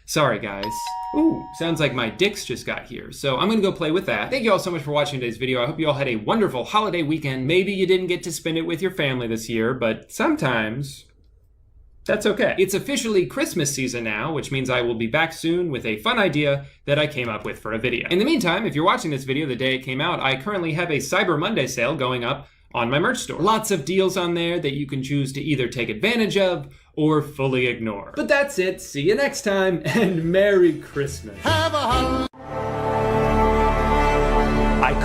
Sorry, guys. Ooh, sounds like my dicks just got here, so I'm gonna go play with that. Thank you all so much for watching today's video. I hope you all had a wonderful holiday weekend. Maybe you didn't get to spend it with your family this year, but sometimes that's okay. It's officially Christmas season now, which means I will be back soon with a fun idea that I came up with for a video. In the meantime, if you're watching this video the day it came out, I currently have a Cyber Monday sale going up on my merch store. Lots of deals on there that you can choose to either take advantage of or fully ignore. But that's it. See you next time, and Merry Christmas. I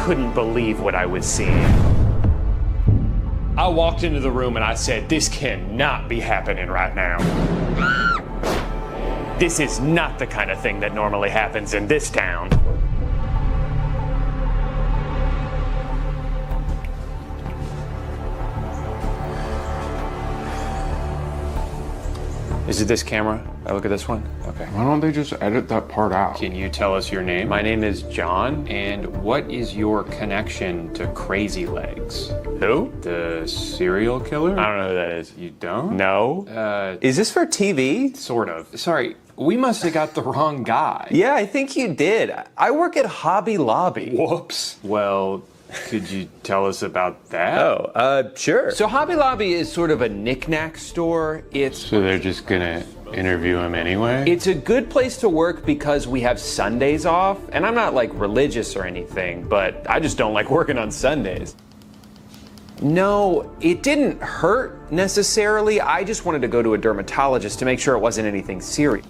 couldn't believe what I was seeing. I walked into the room and I said, this cannot be happening right now. This is not the kind of thing that normally happens in this town. Is it this camera? I look at this one? Okay. Why don't they just edit that part out? Can you tell us your name? My name is John, and what is your connection to Crazy Legs? Who? The serial killer? I don't know who that is. You don't? No. Is this for TV? Sort of. Sorry, we must have got the wrong guy. Yeah, I think you did. I work at Hobby Lobby. Whoops. Well, could you tell us about that? Oh, sure. So Hobby Lobby is sort of a knick-knack store. So they're just gonna interview him anyway? It's a good place to work because we have Sundays off, and I'm not like religious or anything, but I just don't like working on Sundays. No, it didn't hurt necessarily. I just wanted to go to a dermatologist to make sure it wasn't anything serious.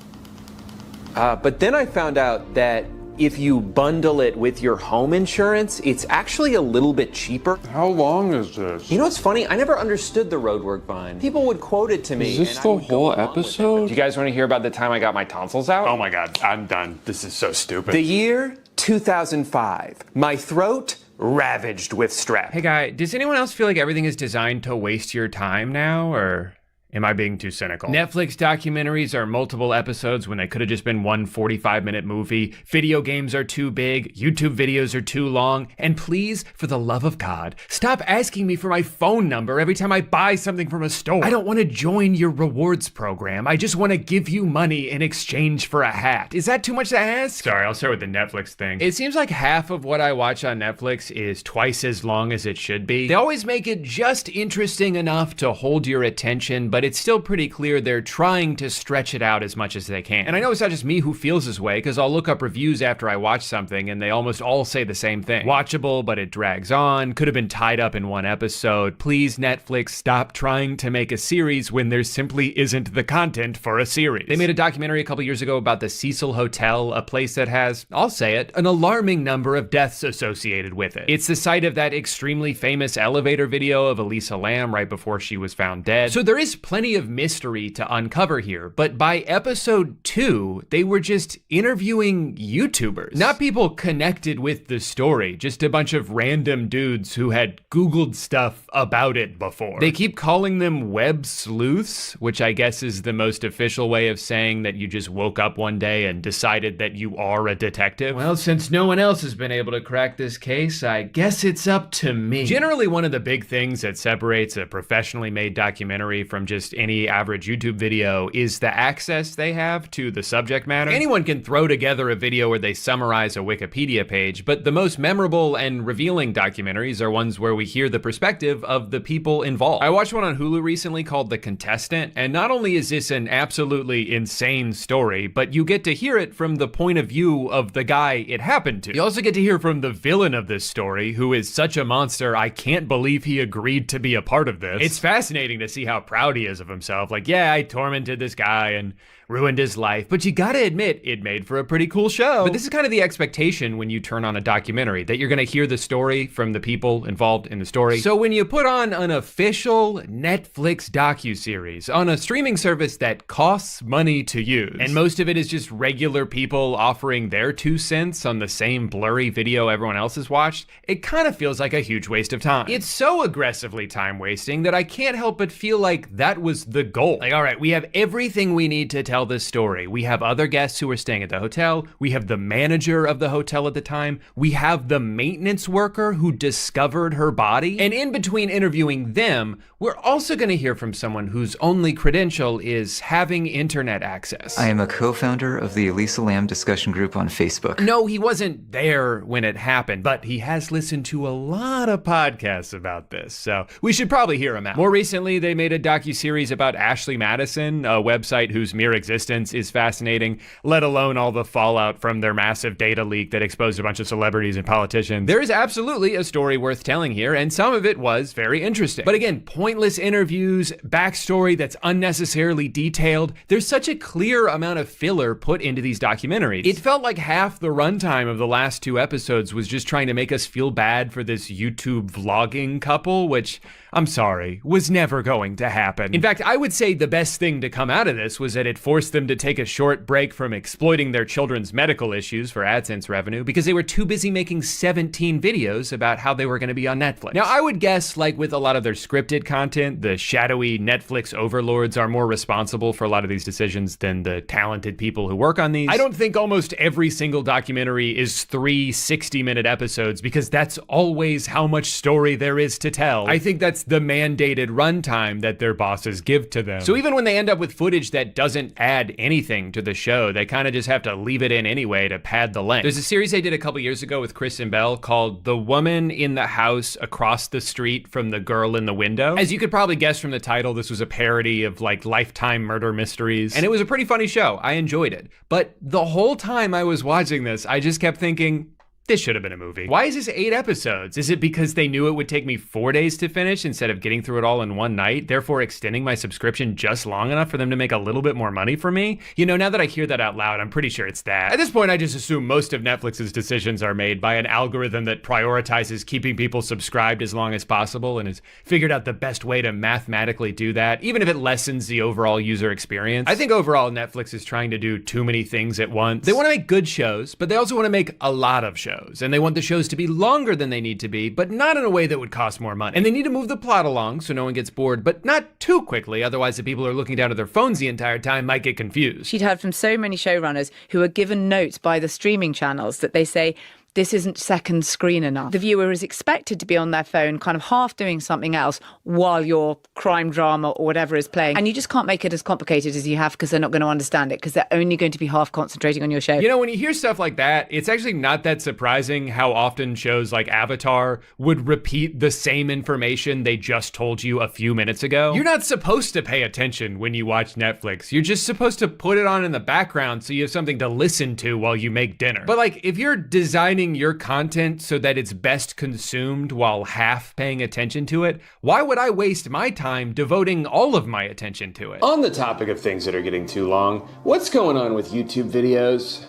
But then I found out that if you bundle it with your home insurance, it's actually a little bit cheaper. How long is this? You know what's funny? I never understood the roadwork vine. People would quote it to me. Is this the whole episode? Do you guys want to hear about the time I got my tonsils out? Oh my God, I'm done. This is so stupid. The year 2005. My throat ravaged with strep. Hey guy, does anyone else feel like everything is designed to waste your time now, or am I being too cynical? Netflix documentaries are multiple episodes when they could have just been one 45-minute movie. Video games are too big. YouTube videos are too long. And please, for the love of God, stop asking me for my phone number every time I buy something from a store. I don't want to join your rewards program. I just want to give you money in exchange for a hat. Is that too much to ask? Sorry, I'll start with the Netflix thing. It seems like half of what I watch on Netflix is twice as long as it should be. They always make it just interesting enough to hold your attention, but it's still pretty clear they're trying to stretch it out as much as they can. And I know it's not just me who feels this way, because I'll look up reviews after I watch something and they almost all say the same thing. Watchable, but it drags on, could have been tied up in one episode. Please, Netflix, stop trying to make a series when there simply isn't the content for a series. They made a documentary a couple years ago about the Cecil Hotel, a place that has, I'll say it, an alarming number of deaths associated with it. It's the site of that extremely famous elevator video of Elisa Lam right before she was found dead. So there is plenty of mystery to uncover here, but by episode 2, they were just interviewing YouTubers. Not people connected with the story, just a bunch of random dudes who had Googled stuff about it before. They keep calling them web sleuths, which I guess is the most official way of saying that you just woke up one day and decided that you are a detective. Well, since no one else has been able to crack this case, I guess it's up to me. Generally, one of the big things that separates a professionally made documentary from just any average YouTube video is the access they have to the subject matter. Anyone can throw together a video where they summarize a Wikipedia page, but the most memorable and revealing documentaries are ones where we hear the perspective of the people involved. I watched one on Hulu recently called The Contestant, and not only is this an absolutely insane story, but you get to hear it from the point of view of the guy it happened to. You also get to hear from the villain of this story, who is such a monster, I can't believe he agreed to be a part of this. It's fascinating to see how proud he is of himself. Like, yeah, I tormented this guy and ruined his life, but you gotta admit, it made for a pretty cool show. But this is kind of the expectation when you turn on a documentary, that you're gonna hear the story from the people involved in the story. So when you put on an official Netflix docuseries on a streaming service that costs money to use, and most of it is just regular people offering their 2 cents on the same blurry video everyone else has watched, it kind of feels like a huge waste of time. It's so aggressively time wasting that I can't help but feel like that was the goal. Like, all right, we have everything we need to tell this story. We have other guests who are staying at the hotel. We have the manager of the hotel at the time. We have the maintenance worker who discovered her body. And in between interviewing them, we're also going to hear from someone whose only credential is having internet access. I am a co-founder of the Elisa Lam discussion group on Facebook. No, he wasn't there when it happened, but he has listened to a lot of podcasts about this, so we should probably hear him out. More recently, they made a docuseries about Ashley Madison, a website whose mere existence is fascinating, let alone all the fallout from their massive data leak that exposed a bunch of celebrities and politicians. There is absolutely a story worth telling here, and some of it was very interesting. But again, pointless interviews, backstory that's unnecessarily detailed. There's such a clear amount of filler put into these documentaries. It felt like half the runtime of the last 2 episodes was just trying to make us feel bad for this YouTube vlogging couple, which, I'm sorry, was never going to happen. In fact, I would say the best thing to come out of this was that it forced them to take a short break from exploiting their children's medical issues for AdSense revenue because they were too busy making 17 videos about how they were going to be on Netflix. Now, I would guess, like with a lot of their scripted content, the shadowy Netflix overlords are more responsible for a lot of these decisions than the talented people who work on these. I don't think almost every single documentary is 3 60-minute episodes because that's always how much story there is to tell. I think that's the mandated runtime that their bosses give to them. So even when they end up with footage that doesn't add anything to the show, they kind of just have to leave it in anyway to pad the length. There's a series they did a couple years ago with Kristen Bell called The Woman in the House Across the Street from the Girl in the Window. As you could probably guess from the title, this was a parody of like Lifetime murder mysteries, and it was a pretty funny show. I enjoyed it. But the whole time I was watching this, I just kept thinking, this should have been a movie. Why is this 8 episodes? Is it because they knew it would take me 4 days to finish instead of getting through it all in one night, therefore extending my subscription just long enough for them to make a little bit more money for me? You know, now that I hear that out loud, I'm pretty sure it's that. At this point, I just assume most of Netflix's decisions are made by an algorithm that prioritizes keeping people subscribed as long as possible and has figured out the best way to mathematically do that, even if it lessens the overall user experience. I think overall, Netflix is trying to do too many things at once. They want to make good shows, but they also want to make a lot of shows. And they want the shows to be longer than they need to be, but not in a way that would cost more money. And they need to move the plot along so no one gets bored, but not too quickly, otherwise the people who are looking down at their phones the entire time might get confused. She'd heard from so many showrunners who are given notes by the streaming channels that they say, this isn't second screen enough. The viewer is expected to be on their phone, kind of half doing something else while your crime drama or whatever is playing. And you just can't make it as complicated as you have because they're not going to understand it because they're only going to be half concentrating on your show. You know, when you hear stuff like that, it's actually not that surprising how often shows like Avatar would repeat the same information they just told you a few minutes ago. You're not supposed to pay attention when you watch Netflix. You're just supposed to put it on in the background so you have something to listen to while you make dinner. But like, if you're designing your content so that it's best consumed while half paying attention to it, why would I waste my time devoting all of my attention to it? On the topic of things that are getting too long, what's going on with YouTube videos?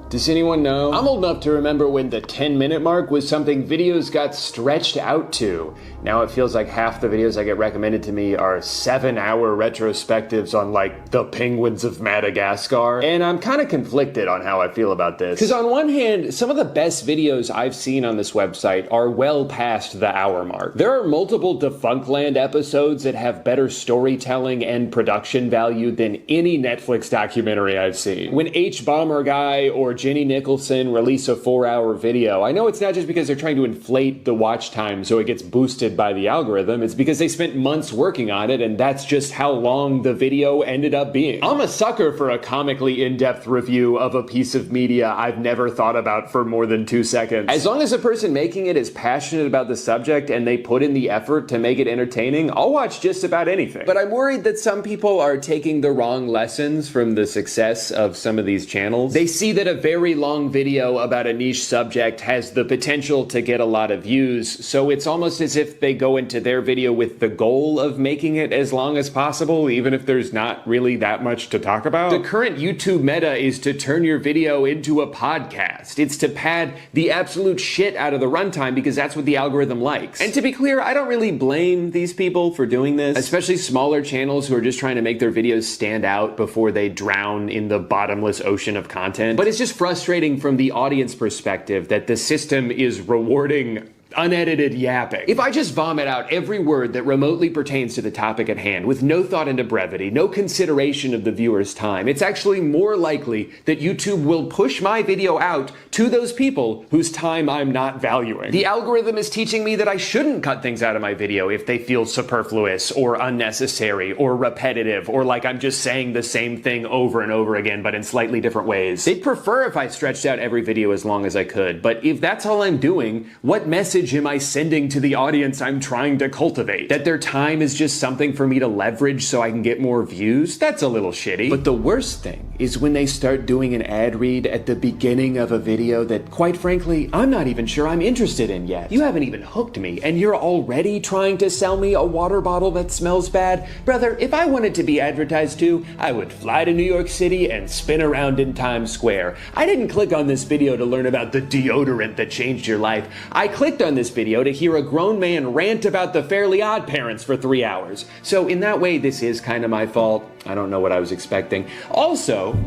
Does anyone know? I'm old enough to remember when the 10-minute mark was something videos got stretched out to. Now it feels like half the videos I get recommended to me are 7-hour retrospectives on like the penguins of Madagascar. And I'm kind of conflicted on how I feel about this. Because on one hand, some of the best videos I've seen on this website are well past the hour mark. There are multiple Defunctland episodes that have better storytelling and production value than any Netflix documentary I've seen. When H-Bomber Guy or Jenny Nicholson release a 4-hour video, I know it's not just because they're trying to inflate the watch time so it gets boosted by the algorithm, it's because they spent months working on it and that's just how long the video ended up being. I'm a sucker for a comically in-depth review of a piece of media I've never thought about for more than 2 seconds. As long as the person making it is passionate about the subject and they put in the effort to make it entertaining, I'll watch just about anything. But I'm worried that some people are taking the wrong lessons from the success of some of these channels. They see that a very long video about a niche subject has the potential to get a lot of views, so it's almost as if they go into their video with the goal of making it as long as possible, even if there's not really that much to talk about. The current YouTube meta is to turn your video into a podcast. It's to pad the absolute shit out of the runtime because that's what the algorithm likes. And to be clear, I don't really blame these people for doing this, especially smaller channels who are just trying to make their videos stand out before they drown in the bottomless ocean of content. But it's just frustrating from the audience perspective that the system is rewarding unedited yapping. If I just vomit out every word that remotely pertains to the topic at hand with no thought into brevity, no consideration of the viewer's time, it's actually more likely that YouTube will push my video out to those people whose time I'm not valuing. The algorithm is teaching me that I shouldn't cut things out of my video if they feel superfluous or unnecessary or repetitive or like I'm just saying the same thing over and over again but in slightly different ways. They'd prefer if I stretched out every video as long as I could, but if that's all I'm doing, what message am I sending to the audience I'm trying to cultivate? That their time is just something for me to leverage so I can get more views? That's a little shitty. But the worst thing is when they start doing an ad read at the beginning of a video that, quite frankly, I'm not even sure I'm interested in yet. You haven't even hooked me, and you're already trying to sell me a water bottle that smells bad? Brother, if I wanted to be advertised to, I would fly to New York City and spin around in Times Square. I didn't click on this video to learn about the deodorant that changed your life. I clicked on this video to hear a grown man rant about the Fairly Odd Parents for 3 hours. So in that way, this is kind of my fault. I don't know what I was expecting. Also,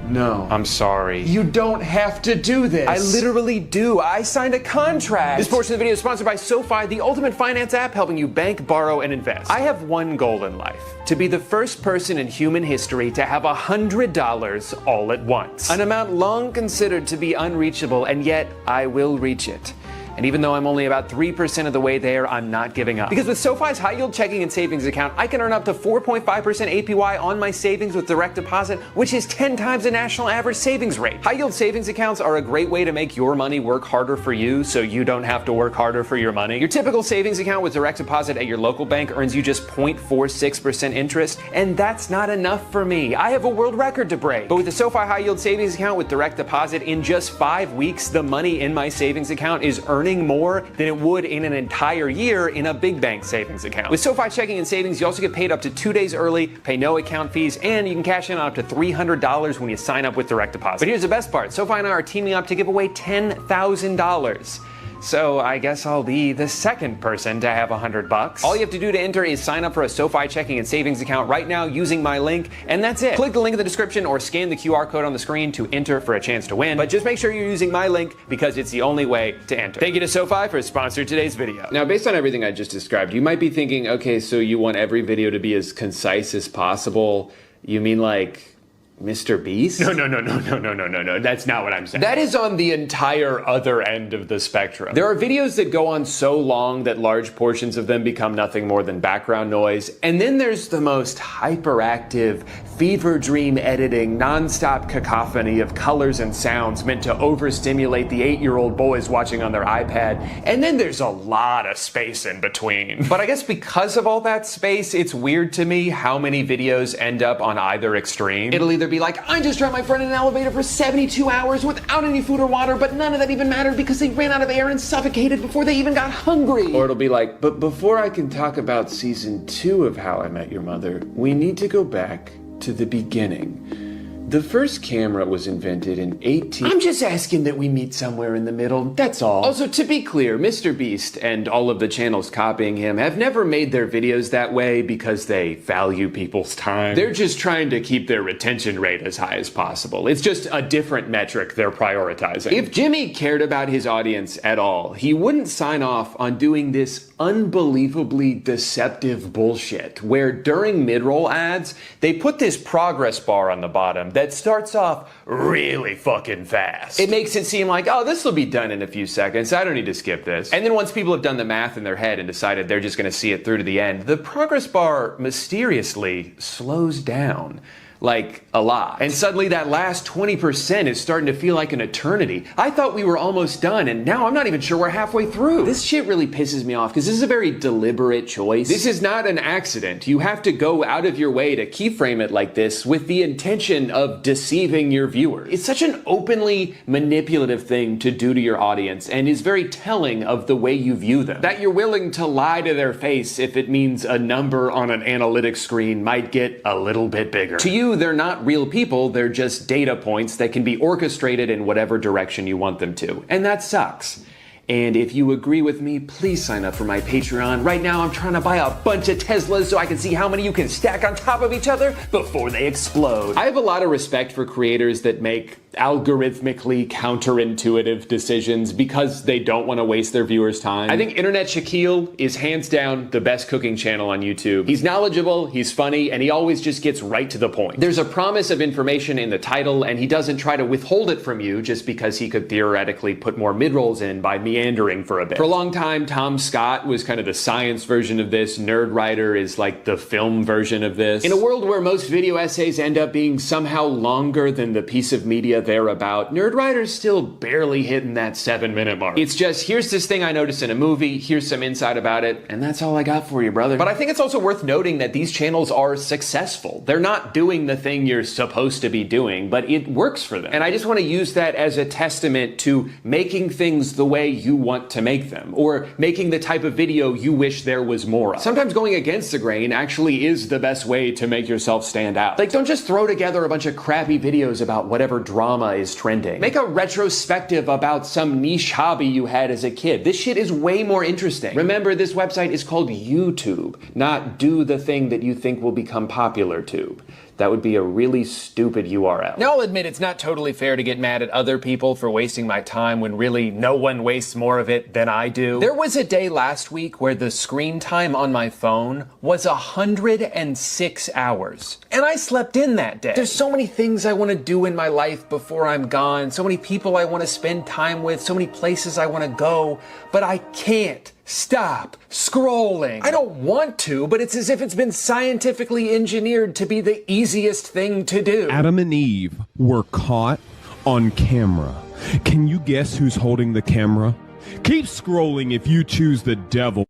no. I'm sorry. You don't have to do this. I literally do. I signed a contract. This portion of the video is sponsored by SoFi, the ultimate finance app helping you bank, borrow, and invest. I have one goal in life: to be the first person in human history to have $100 all at once. An amount long considered to be unreachable, and yet I will reach it. And even though I'm only about 3% of the way there, I'm not giving up. Because with SoFi's high yield checking and savings account, I can earn up to 4.5% APY on my savings with direct deposit, which is 10 times the national average savings rate. High yield savings accounts are a great way to make your money work harder for you so you don't have to work harder for your money. Your typical savings account with direct deposit at your local bank earns you just 0.46% interest, and that's not enough for me. I have a world record to break. But with the SoFi high yield savings account with direct deposit, in just 5 weeks, the money in my savings account is earning more than it would in an entire year in a big bank savings account. With SoFi checking and savings, you also get paid up to 2 days early, pay no account fees, and you can cash in on up to $300 when you sign up with direct deposit. But here's the best part: SoFi and I are teaming up to give away $10,000. So I guess I'll be the second person to have $100. All you have to do to enter is sign up for a SoFi checking and savings account right now using my link, and that's it. Click the link in the description or scan the QR code on the screen to enter for a chance to win. But just make sure you're using my link because it's the only way to enter. Thank you to SoFi for sponsoring today's video. Now, based on everything I just described, you might be thinking, okay, so you want every video to be as concise as possible. You mean like Mr. Beast? No. That's not what I'm saying. That is on the entire other end of the spectrum. There are videos that go on so long that large portions of them become nothing more than background noise. And then there's the most hyperactive, fever dream editing, nonstop cacophony of colors and sounds meant to overstimulate the 8-year-old boys watching on their iPad. And then there's a lot of space in between. But I guess because of all that space, it's weird to me how many videos end up on either extreme. It'll either be like, I just trapped my friend in an elevator for 72 hours without any food or water, but none of that even mattered because they ran out of air and suffocated before they even got hungry. Or it'll be like, but before I can talk about season 2 of How I Met Your Mother, we need to go back to the beginning. The first camera was invented in 18... I'm just asking that we meet somewhere in the middle, that's all. Also, to be clear, Mr. Beast and all of the channels copying him have never made their videos that way because they value people's time. They're just trying to keep their retention rate as high as possible. It's just a different metric they're prioritizing. If Jimmy cared about his audience at all, he wouldn't sign off on doing this unbelievably deceptive bullshit where during mid-roll ads, they put this progress bar on the bottom that starts off really fucking fast. It makes it seem like, oh, this will be done in a few seconds. I don't need to skip this. And then once people have done the math in their head and decided they're just gonna see it through to the end, the progress bar mysteriously slows down. Like, a lot. And suddenly that last 20% is starting to feel like an eternity. I thought we were almost done, and now I'm not even sure we're halfway through. This shit really pisses me off, because this is a very deliberate choice. This is not an accident. You have to go out of your way to keyframe it like this with the intention of deceiving your viewer. It's such an openly manipulative thing to do to your audience, and is very telling of the way you view them. That you're willing to lie to their face if it means a number on an analytics screen might get a little bit bigger. To you, they're not real people, they're just data points that can be orchestrated in whatever direction you want them to. And that sucks. And if you agree with me, please sign up for my Patreon. Right now, I'm trying to buy a bunch of Teslas so I can see how many you can stack on top of each other before they explode. I have a lot of respect for creators that make algorithmically counterintuitive decisions because they don't want to waste their viewers' time. I think Internet Shaquille is hands down the best cooking channel on YouTube. He's knowledgeable, he's funny, and he always just gets right to the point. There's a promise of information in the title, and he doesn't try to withhold it from you just because he could theoretically put more mid-rolls in by meandering for a bit. For a long time, Tom Scott was kind of the science version of this. Nerd Writer is like the film version of this. In a world where most video essays end up being somehow longer than the piece of media they're about, Nerd Writer's still barely hitting that 7-minute mark. It's just, here's this thing I noticed in a movie, here's some insight about it, and that's all I got for you, brother. But I think it's also worth noting that these channels are successful. They're not doing the thing you're supposed to be doing, but it works for them. And I just want to use that as a testament to making things the way you want to make them, or making the type of video you wish there was more of. Sometimes going against the grain actually is the best way to make yourself stand out. Like, don't just throw together a bunch of crappy videos about whatever drama is trending. Make a retrospective about some niche hobby you had as a kid. This shit is way more interesting. Remember, this website is called YouTube, not do the thing that you think will become popular tube. That would be a really stupid URL. Now, I'll admit it's not totally fair to get mad at other people for wasting my time when really no one wastes more of it than I do. There was a day last week where the screen time on my phone was 106 hours. And I slept in that day. There's so many things I want to do in my life before I'm gone, so many people I want to spend time with, so many places I want to go, but I can't stop scrolling. I don't want to, but it's as if it's been scientifically engineered to be the easiest thing to do. Adam and Eve were caught on camera. Can you guess who's holding the camera? Keep scrolling if you choose the devil.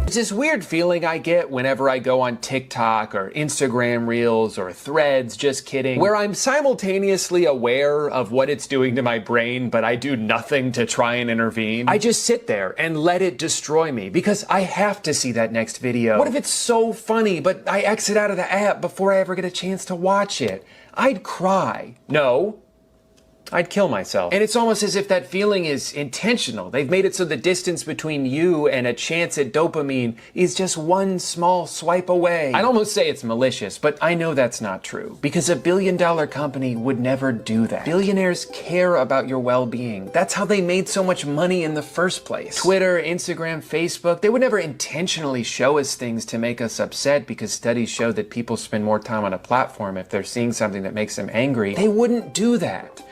It's this weird feeling I get whenever I go on TikTok or Instagram Reels or Threads, just kidding, where I'm simultaneously aware of what it's doing to my brain, but I do nothing to try and intervene. I just sit there and let it destroy me because I have to see that next video. What if it's so funny, but I exit out of the app before I ever get a chance to watch it? I'd cry. No. I'd kill myself. And it's almost as if that feeling is intentional. They've made it so the distance between you and a chance at dopamine is just one small swipe away. I'd almost say it's malicious, but I know that's not true, because a billion-dollar company would never do that. Billionaires care about your well-being. That's how they made so much money in the first place. Twitter, Instagram, Facebook, they would never intentionally show us things to make us upset, because studies show that people spend more time on a platform if they're seeing something that makes them angry. They wouldn't do that,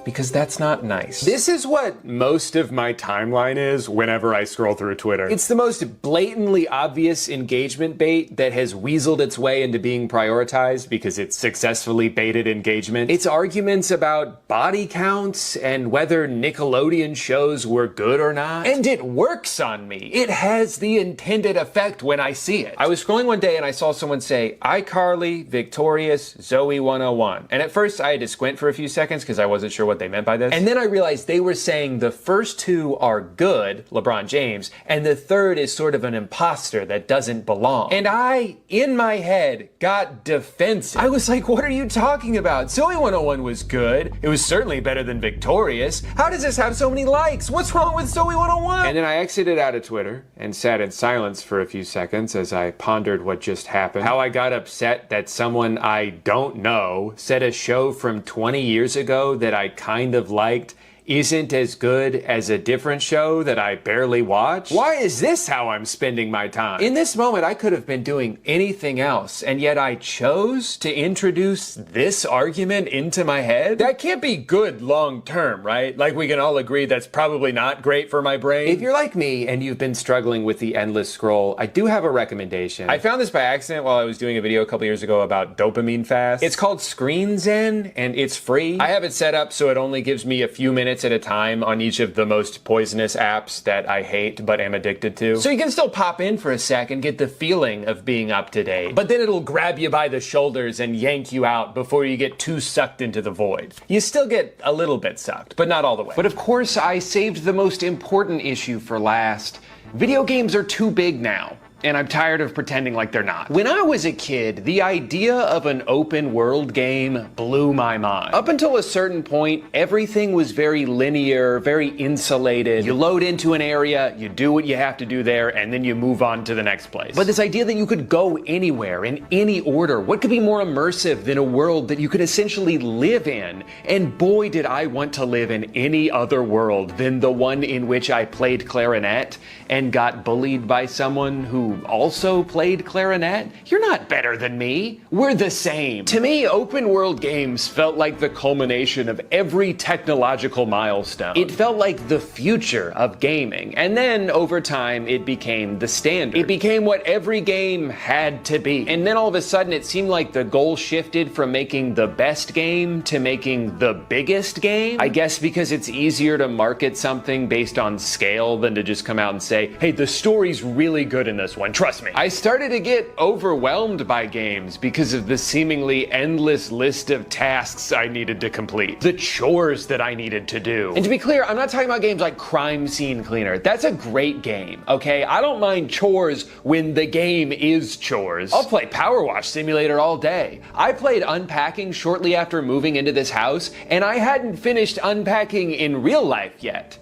because that's not nice. This is what most of my timeline is whenever I scroll through Twitter. It's the most blatantly obvious engagement bait that has weaseled its way into being prioritized because it's successfully baited engagement. It's arguments about body counts and whether Nickelodeon shows were good or not. And it works on me. It has the intended effect when I see it. I was scrolling one day and I saw someone say, iCarly, Victorious, Zoe 101. And at first I had to squint for a few seconds because I wasn't sure what they meant by this. And then I realized they were saying the first two are good, LeBron James, and the third is sort of an imposter that doesn't belong. And I, in my head, got defensive. I was like, what are you talking about? Zoe 101 was good. It was certainly better than Victorious. How does this have so many likes? What's wrong with Zoe 101? And then I exited out of Twitter and sat in silence for a few seconds as I pondered what just happened. How I got upset that someone I don't know said a show from 20 years ago that I kind of liked isn't as good as a different show that I barely watch? Why is this how I'm spending my time? In this moment, I could have been doing anything else, and yet I chose to introduce this argument into my head? That can't be good long term, right? Like, we can all agree that's probably not great for my brain. If you're like me and you've been struggling with the endless scroll, I do have a recommendation. I found this by accident while I was doing a video a couple years ago about dopamine fast. It's called Screen Zen, and it's free. I have it set up so it only gives me a few minutes at a time on each of the most poisonous apps that I hate but am addicted to. So you can still pop in for a sec and get the feeling of being up to date, but then it'll grab you by the shoulders and yank you out before you get too sucked into the void. You still get a little bit sucked, but not all the way. But of course, I saved the most important issue for last. Video games are too big now, and I'm tired of pretending like they're not. When I was a kid, the idea of an open world game blew my mind. Up until a certain point, everything was very linear, very insulated. You load into an area, you do what you have to do there, and then you move on to the next place. But this idea that you could go anywhere, in any order, what could be more immersive than a world that you could essentially live in? And boy, did I want to live in any other world than the one in which I played clarinet and got bullied by someone who also played clarinet. You're not better than me. We're the same. To me, open world games felt like the culmination of every technological milestone. It felt like the future of gaming. And then over time, it became the standard. It became what every game had to be. And then all of a sudden, it seemed like the goal shifted from making the best game to making the biggest game. I guess because it's easier to market something based on scale than to just come out and say, hey, the story's really good in this one. Trust me. I started to get overwhelmed by games because of the seemingly endless list of tasks I needed to complete, the chores that I needed to do. And to be clear, I'm not talking about games like Crime Scene Cleaner. That's a great game, okay? I don't mind chores when the game is chores. I'll play Power Wash Simulator all day. I played unpacking shortly after moving into this house, and I hadn't finished unpacking in real life yet.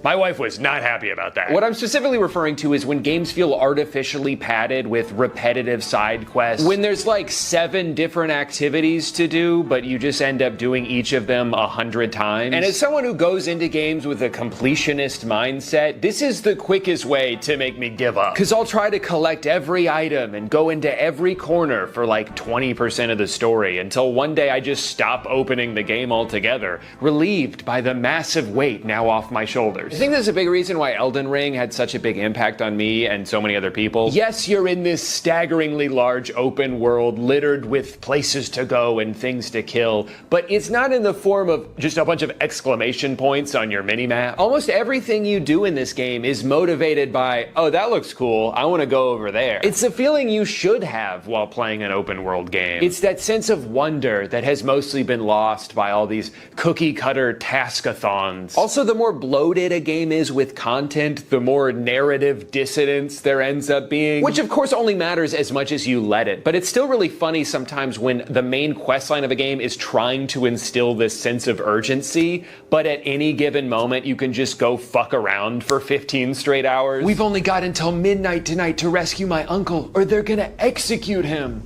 My wife was not happy about that. What I'm specifically referring to is when games feel artificially padded with repetitive side quests. When there's like 7 different activities to do, but you just end up doing each of them 100 times. And as someone who goes into games with a completionist mindset, this is the quickest way to make me give up. Cause I'll try to collect every item and go into every corner for like 20% of the story until one day I just stop opening the game altogether, relieved by the massive weight now off my shoulders. I think this is a big reason why Elden Ring had such a big impact on me and so many other people. Yes, you're in this staggeringly large open world littered with places to go and things to kill, but it's not in the form of just a bunch of exclamation points on your minimap. Almost everything you do in this game is motivated by, oh, that looks cool, I want to go over there. It's a feeling you should have while playing an open world game. It's that sense of wonder that has mostly been lost by all these cookie cutter taskathons. Also, the more bloated a game is with content, the more narrative dissonance there ends up being. Which of course only matters as much as you let it. But it's still really funny sometimes when the main questline of a game is trying to instill this sense of urgency, but at any given moment you can just go fuck around for 15 straight hours. We've only got until midnight tonight to rescue my uncle, or they're gonna execute him.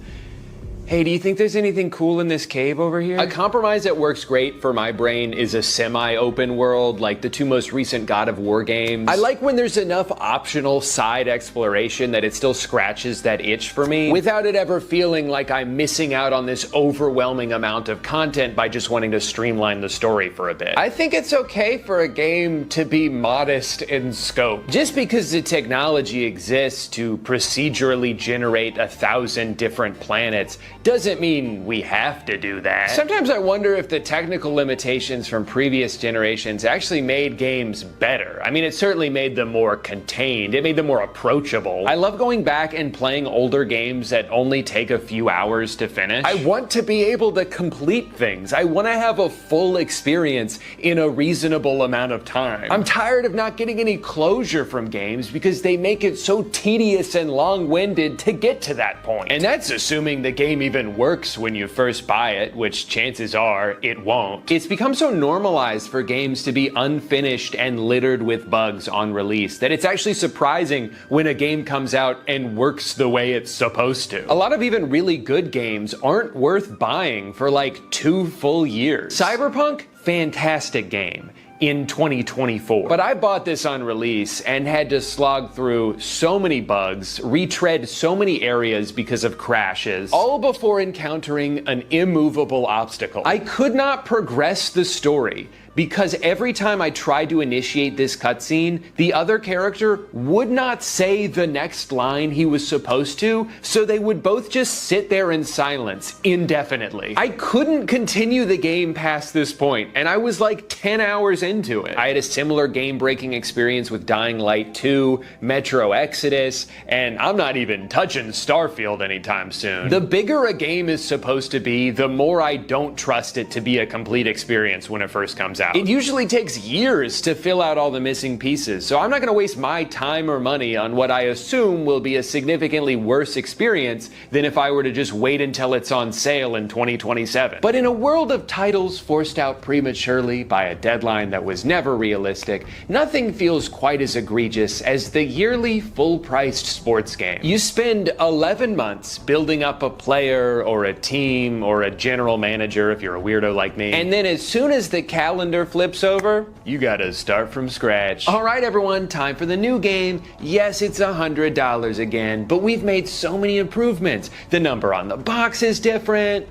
Hey, do you think there's anything cool in this cave over here? A compromise that works great for my brain is a semi-open world, like the two most recent God of War games. I like when there's enough optional side exploration that it still scratches that itch for me, without it ever feeling like I'm missing out on this overwhelming amount of content by just wanting to streamline the story for a bit. I think it's okay for a game to be modest in scope. Just because the technology exists to procedurally generate 1,000 different planets doesn't mean we have to do that. Sometimes I wonder if the technical limitations from previous generations actually made games better. I mean, it certainly made them more contained. It made them more approachable. I love going back and playing older games that only take a few hours to finish. I want to be able to complete things. I want to have a full experience in a reasonable amount of time. I'm tired of not getting any closure from games because they make it so tedious and long-winded to get to that point. And that's assuming the game even works when you first buy it, which chances are it won't. It's become so normalized for games to be unfinished and littered with bugs on release that it's actually surprising when a game comes out and works the way it's supposed to. A lot of even really good games aren't worth buying for like 2 full years. Cyberpunk, fantastic game in 2024. But I bought this on release and had to slog through so many bugs, retread so many areas because of crashes, all before encountering an immovable obstacle. I could not progress the story because every time I tried to initiate this cutscene, the other character would not say the next line he was supposed to, so they would both just sit there in silence indefinitely. I couldn't continue the game past this point, and I was like 10 hours into it. I had a similar game-breaking experience with Dying Light 2, Metro Exodus, and I'm not even touching Starfield anytime soon. The bigger a game is supposed to be, the more I don't trust it to be a complete experience when it first comes out. It usually takes years to fill out all the missing pieces, so I'm not going to waste my time or money on what I assume will be a significantly worse experience than if I were to just wait until it's on sale in 2027. But in a world of titles forced out prematurely by a deadline that was never realistic, nothing feels quite as egregious as the yearly full-priced sports game. You spend 11 months building up a player or a team or a general manager if you're a weirdo like me, and then as soon as the calendar flips over, you gotta start from scratch. All right, everyone, time for the new game. Yes, it's $100 again, but we've made so many improvements. The number on the box is different.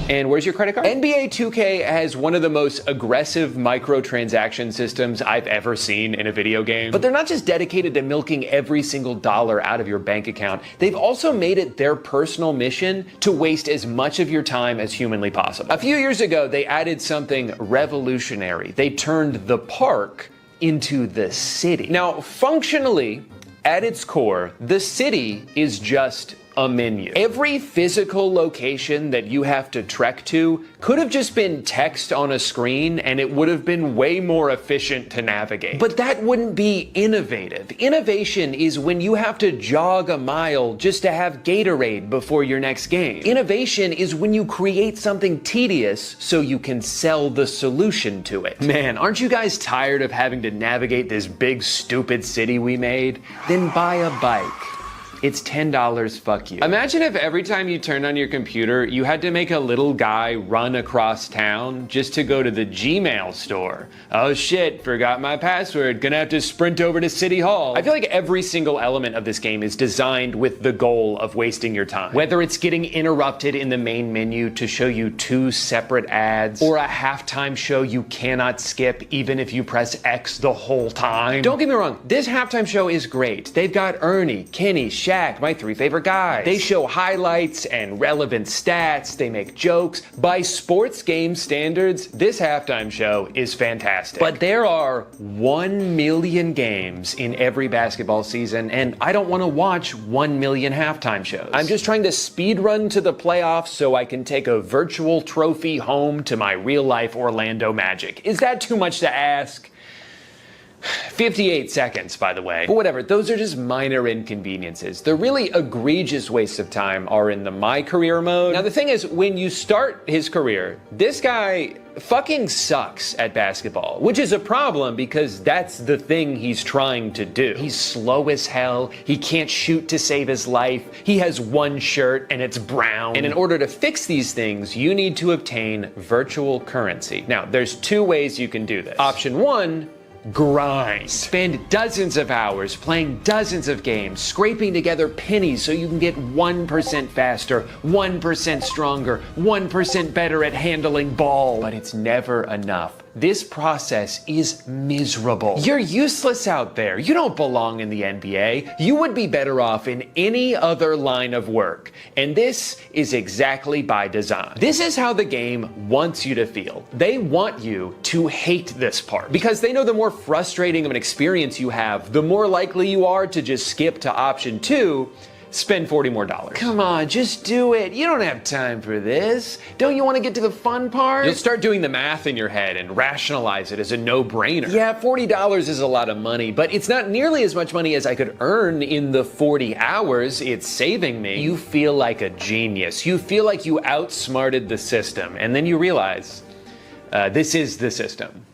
And where's your credit card? NBA 2K has one of the most aggressive microtransaction systems I've ever seen in a video game. But they're not just dedicated to milking every single dollar out of your bank account. They've also made it their personal mission to waste as much of your time as humanly possible. A few years ago, they added something revolutionary. They turned the park into the city. Now, functionally, at its core, the city is just a menu. Every physical location that you have to trek to could have just been text on a screen and it would have been way more efficient to navigate. But that wouldn't be innovative. Innovation is when you have to jog a mile just to have Gatorade before your next game. Innovation is when you create something tedious so you can sell the solution to it. Man, aren't you guys tired of having to navigate this big stupid city we made? Then buy a bike. It's $10, fuck you. Imagine if every time you turned on your computer, you had to make a little guy run across town just to go to the Gmail store. Oh shit, forgot my password, gonna have to sprint over to City Hall. I feel like every single element of this game is designed with the goal of wasting your time. Whether it's getting interrupted in the main menu to show you 2 separate ads, or a halftime show you cannot skip even if you press X the whole time. Don't get me wrong, this halftime show is great. They've got Ernie, Kenny, Shaq, React, my 3 favorite guys. They show highlights and relevant stats, they make jokes. By sports game standards, this halftime show is fantastic. But there are 1 million games in every basketball season, and I don't want to watch 1 million halftime shows. I'm just trying to speed run to the playoffs so I can take a virtual trophy home to my real-life Orlando Magic. Is that too much to ask? 58 seconds, by the way. But whatever, those are just minor inconveniences. The really egregious wastes of time are in the My Career mode. Now, the thing is, when you start his career, this guy fucking sucks at basketball, which is a problem because that's the thing he's trying to do. He's slow as hell. He can't shoot to save his life. He has one shirt and it's brown. And in order to fix these things, you need to obtain virtual currency. Now, there's 2 ways you can do this. Option 1, grind. Spend dozens of hours playing dozens of games, scraping together pennies so you can get 1% faster, 1% stronger, 1% better at handling ball. But it's never enough. This process is miserable. You're useless out there. You don't belong in the NBA. You would be better off in any other line of work. And this is exactly by design. This is how the game wants you to feel. They want you to hate this part because they know the more frustrating of an experience you have, the more likely you are to just skip to option 2, spend $40 more. Come on, just do it. You don't have time for this. Don't you want to get to the fun part? You'll start doing the math in your head and rationalize it as a no-brainer. Yeah, $40 is a lot of money, but it's not nearly as much money as I could earn in the 40 hours it's saving me. You feel like a genius. You feel like you outsmarted the system, and then you realize this is the system.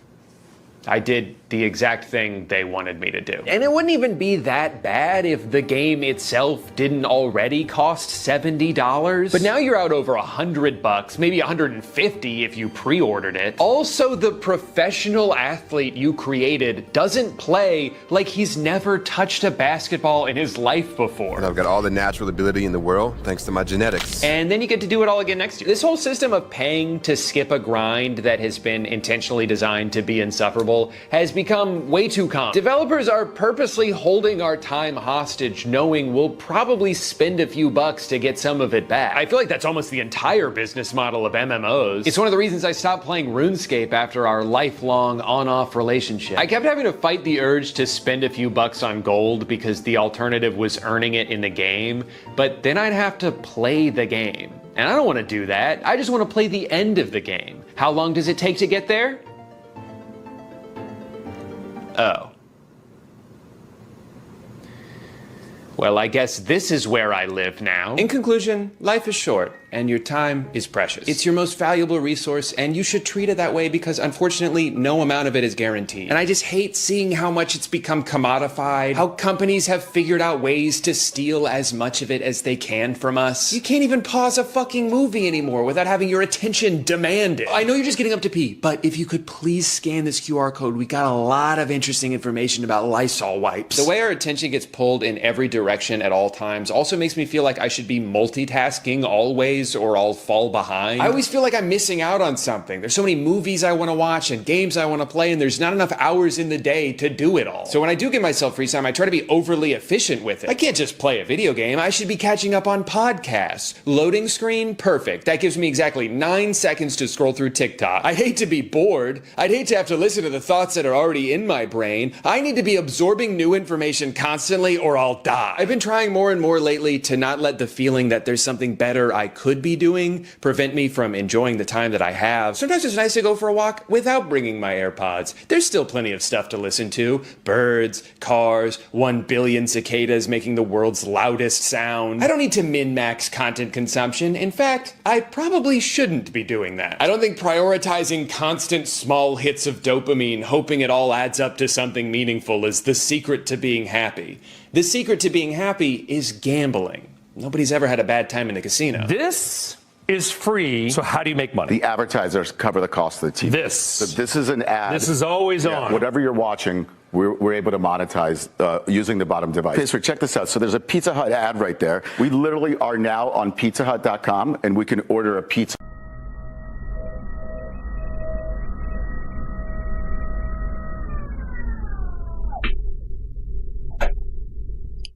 I did the exact thing they wanted me to do. And it wouldn't even be that bad if the game itself didn't already cost $70. But now you're out over $100, maybe $150 if you pre-ordered it. Also, the professional athlete you created doesn't play like he's never touched a basketball in his life before. And I've got all the natural ability in the world thanks to my genetics. And then you get to do it all again next year. This whole system of paying to skip a grind that has been intentionally designed to be insufferable has become way too common. Developers are purposely holding our time hostage, knowing we'll probably spend a few bucks to get some of it back. I feel like that's almost the entire business model of MMOs. It's one of the reasons I stopped playing RuneScape after our lifelong on-off relationship. I kept having to fight the urge to spend a few bucks on gold because the alternative was earning it in the game, but then I'd have to play the game. And I don't want to do that. I just want to play the end of the game. How long does it take to get there? Oh. Well, I guess this is where I live now. In conclusion, life is short, and your time is precious. It's your most valuable resource, and you should treat it that way because, unfortunately, no amount of it is guaranteed. And I just hate seeing how much it's become commodified, how companies have figured out ways to steal as much of it as they can from us. You can't even pause a fucking movie anymore without having your attention demanded. I know you're just getting up to pee, but if you could please scan this QR code, we got a lot of interesting information about Lysol wipes. The way our attention gets pulled in every direction at all times also makes me feel like I should be multitasking always or I'll fall behind. I always feel like I'm missing out on something. There's so many movies I want to watch and games I want to play, and there's not enough hours in the day to do it all. So when I do give myself free time, I try to be overly efficient with it. I can't just play a video game. I should be catching up on podcasts. Loading screen, perfect. That gives me exactly 9 seconds to scroll through TikTok. I hate to be bored. I'd hate to have to listen to the thoughts that are already in my brain. I need to be absorbing new information constantly or I'll die. I've been trying more and more lately to not let the feeling that there's something better I could be doing prevent me from enjoying the time that I have. Sometimes it's nice to go for a walk without bringing my AirPods. There's still plenty of stuff to listen to. Birds, cars, 1 billion cicadas making the world's loudest sound. I don't need to min-max content consumption. In fact, I probably shouldn't be doing that. I don't think prioritizing constant small hits of dopamine, hoping it all adds up to something meaningful, is the secret to being happy. The secret to being happy is gambling. Nobody's ever had a bad time in the casino. This is free. So how do you make money? The advertisers cover the cost of the TV. So this is an ad. This is always on. Whatever you're watching, we're able to monetize using the bottom device. Okay, so check this out. So there's a Pizza Hut ad right there. We literally are now on pizzahut.com, and we can order a pizza.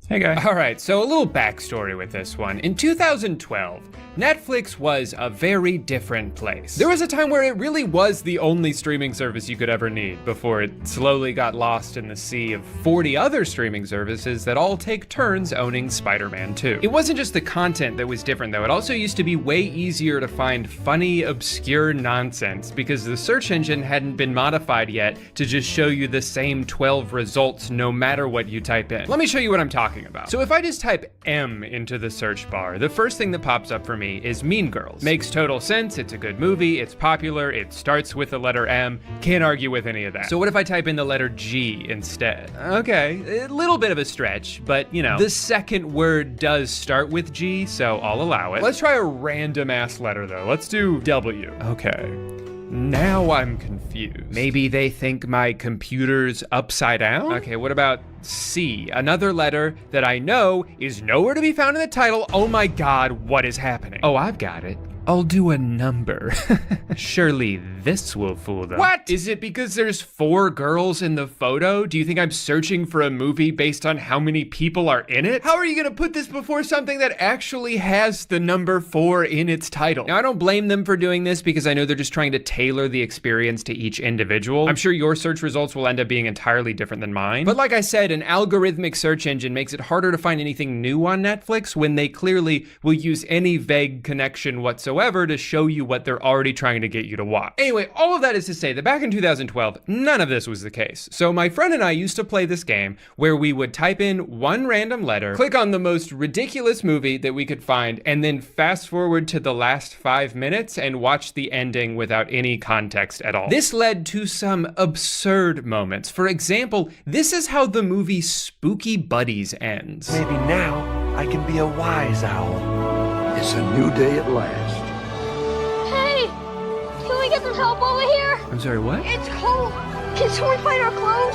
Hey, Hey guy. All right, so a little backstory with this one. In 2012, Netflix was a very different place. There was a time where it really was the only streaming service you could ever need before it slowly got lost in the sea of 40 other streaming services that all take turns owning Spider-Man 2. It wasn't just the content that was different though, it also used to be way easier to find funny, obscure nonsense because the search engine hadn't been modified yet to just show you the same 12 results no matter what you type in. Let me show you what I'm talking about. So if I just type M into the search bar, the first thing that pops up for me is Mean Girls. Makes total sense, it's a good movie, it's popular, it starts with the letter M, can't argue with any of that. So what if I type in the letter G instead? Okay, a little bit of a stretch, but you know, the second word does start with G, so I'll allow it. Let's try a random ass letter though. Let's do W. Okay. Now I'm confused. Maybe they think my computer's upside down? Okay, what about C? Another letter that I know is nowhere to be found in the title. Oh my God, what is happening? Oh, I've got it. I'll do a number. Surely this will fool them. What? Is it because there's 4 girls in the photo? Do you think I'm searching for a movie based on how many people are in it? How are you gonna put this before something that actually has the number 4 in its title? Now, I don't blame them for doing this because I know they're just trying to tailor the experience to each individual. I'm sure your search results will end up being entirely different than mine. But like I said, an algorithmic search engine makes it harder to find anything new on Netflix when they clearly will use any vague connection whatsoever to show you what they're already trying to get you to watch. Anyway, all of that is to say that back in 2012, none of this was the case. So my friend and I used to play this game where we would type in one random letter, click on the most ridiculous movie that we could find, and then fast forward to the last 5 minutes and watch the ending without any context at all. This led to some absurd moments. For example, this is how the movie Spooky Buddies ends. Maybe now I can be a wise owl. It's a new day at last. Hey, can we get some help over here? I'm sorry, what? It's cold. Can someone find our clothes?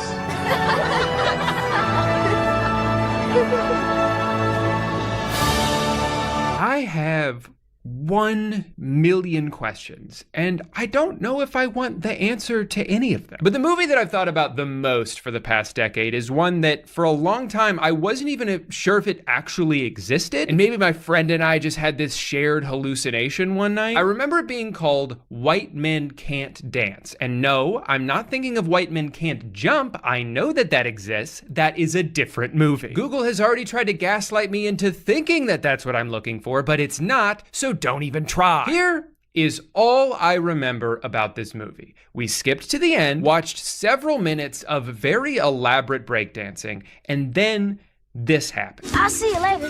I have 1 million questions, and I don't know if I want the answer to any of them. But the movie that I've thought about the most for the past decade is one that for a long time I wasn't even sure if it actually existed, and maybe my friend and I just had this shared hallucination one night. I remember it being called White Men Can't Dance, and no, I'm not thinking of White Men Can't Jump. I know that that exists. That is a different movie. Google has already tried to gaslight me into thinking that that's what I'm looking for, but it's not, so don't even try. Here is all I remember about this movie. We skipped to the end, watched several minutes of very elaborate breakdancing, and then this happened. I'll see you later.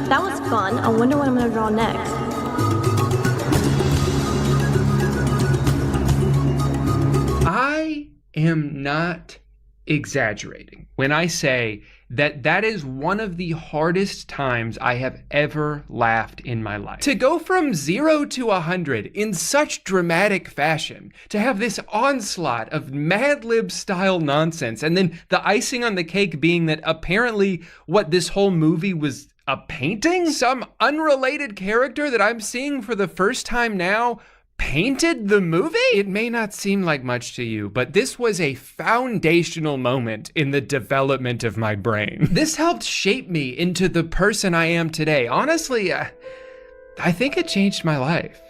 That was fun. I wonder what I'm gonna draw next. I am not exaggerating when I say that that is one of the hardest times I have ever laughed in my life. To go from 0 to 100 in such dramatic fashion, to have this onslaught of Mad Lib style nonsense, and then the icing on the cake being that apparently what this whole movie was a painting? Some unrelated character that I'm seeing for the first time now painted the movie? It may not seem like much to you, but this was a foundational moment in the development of my brain. This helped shape me into the person I am today. Honestly, I think it changed my life.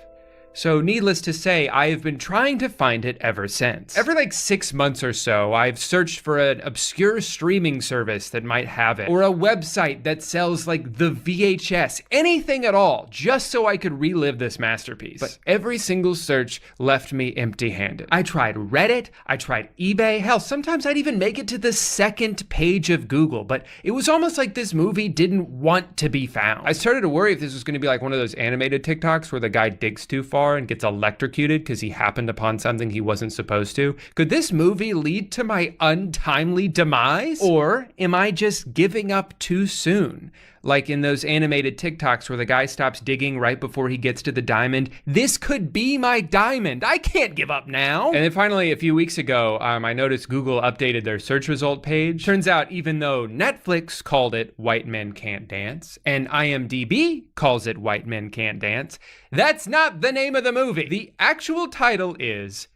So needless to say, I have been trying to find it ever since. Every like 6 months or so, I've searched for an obscure streaming service that might have it, or a website that sells like the VHS, anything at all, just so I could relive this masterpiece. But every single search left me empty-handed. I tried Reddit, I tried eBay, hell, sometimes I'd even make it to the second page of Google, but it was almost like this movie didn't want to be found. I started to worry if this was gonna be like one of those animated TikToks where the guy digs too far car and gets electrocuted because he happened upon something he wasn't supposed to? Could this movie lead to my untimely demise? Or am I just giving up too soon? Like in those animated TikToks where the guy stops digging right before he gets to the diamond. This could be my diamond. I can't give up now. And then finally, a few weeks ago, I noticed Google updated their search result page. Turns out, even though Netflix called it White Men Can't Dance, and IMDb calls it White Men Can't Dance, that's not the name of the movie. The actual title is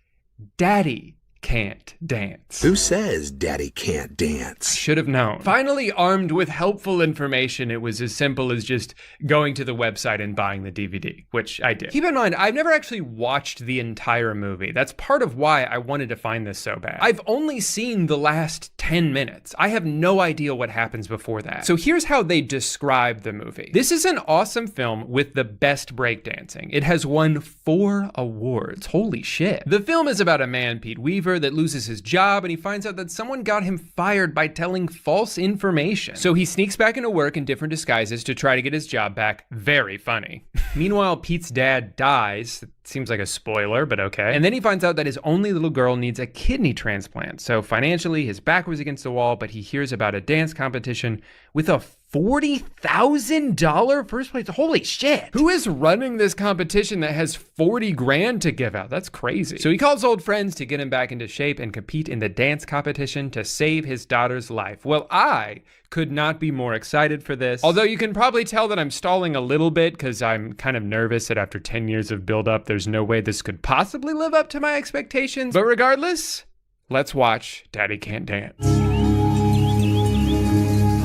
Daddy Can't Dance. Who says Daddy can't dance? Should have known. Finally, armed with helpful information, it was as simple as just going to the website and buying the DVD, which I did. Keep in mind, I've never actually watched the entire movie. That's part of why I wanted to find this so bad. I've only seen the last 10 minutes. I have no idea what happens before that. So here's how they describe the movie. This is an awesome film with the best breakdancing. It has won 4 awards. Holy shit. The film is about a man, Pete Weaver, that loses his job and he finds out that someone got him fired by telling false information. So he sneaks back into work in different disguises to try to get his job back. Very funny. Meanwhile, Pete's dad dies. Seems like a spoiler, but okay. And then he finds out that his only little girl needs a kidney transplant. So financially, his back was against the wall, but he hears about a dance competition with a $40,000 first place. Holy shit. Who is running this competition that has 40 grand to give out? That's crazy. So he calls old friends to get him back into shape and compete in the dance competition to save his daughter's life. Well, I could not be more excited for this. Although you can probably tell that I'm stalling a little bit because I'm kind of nervous that after 10 years of build-up, there's no way this could possibly live up to my expectations. But regardless, let's watch Daddy Can't Dance.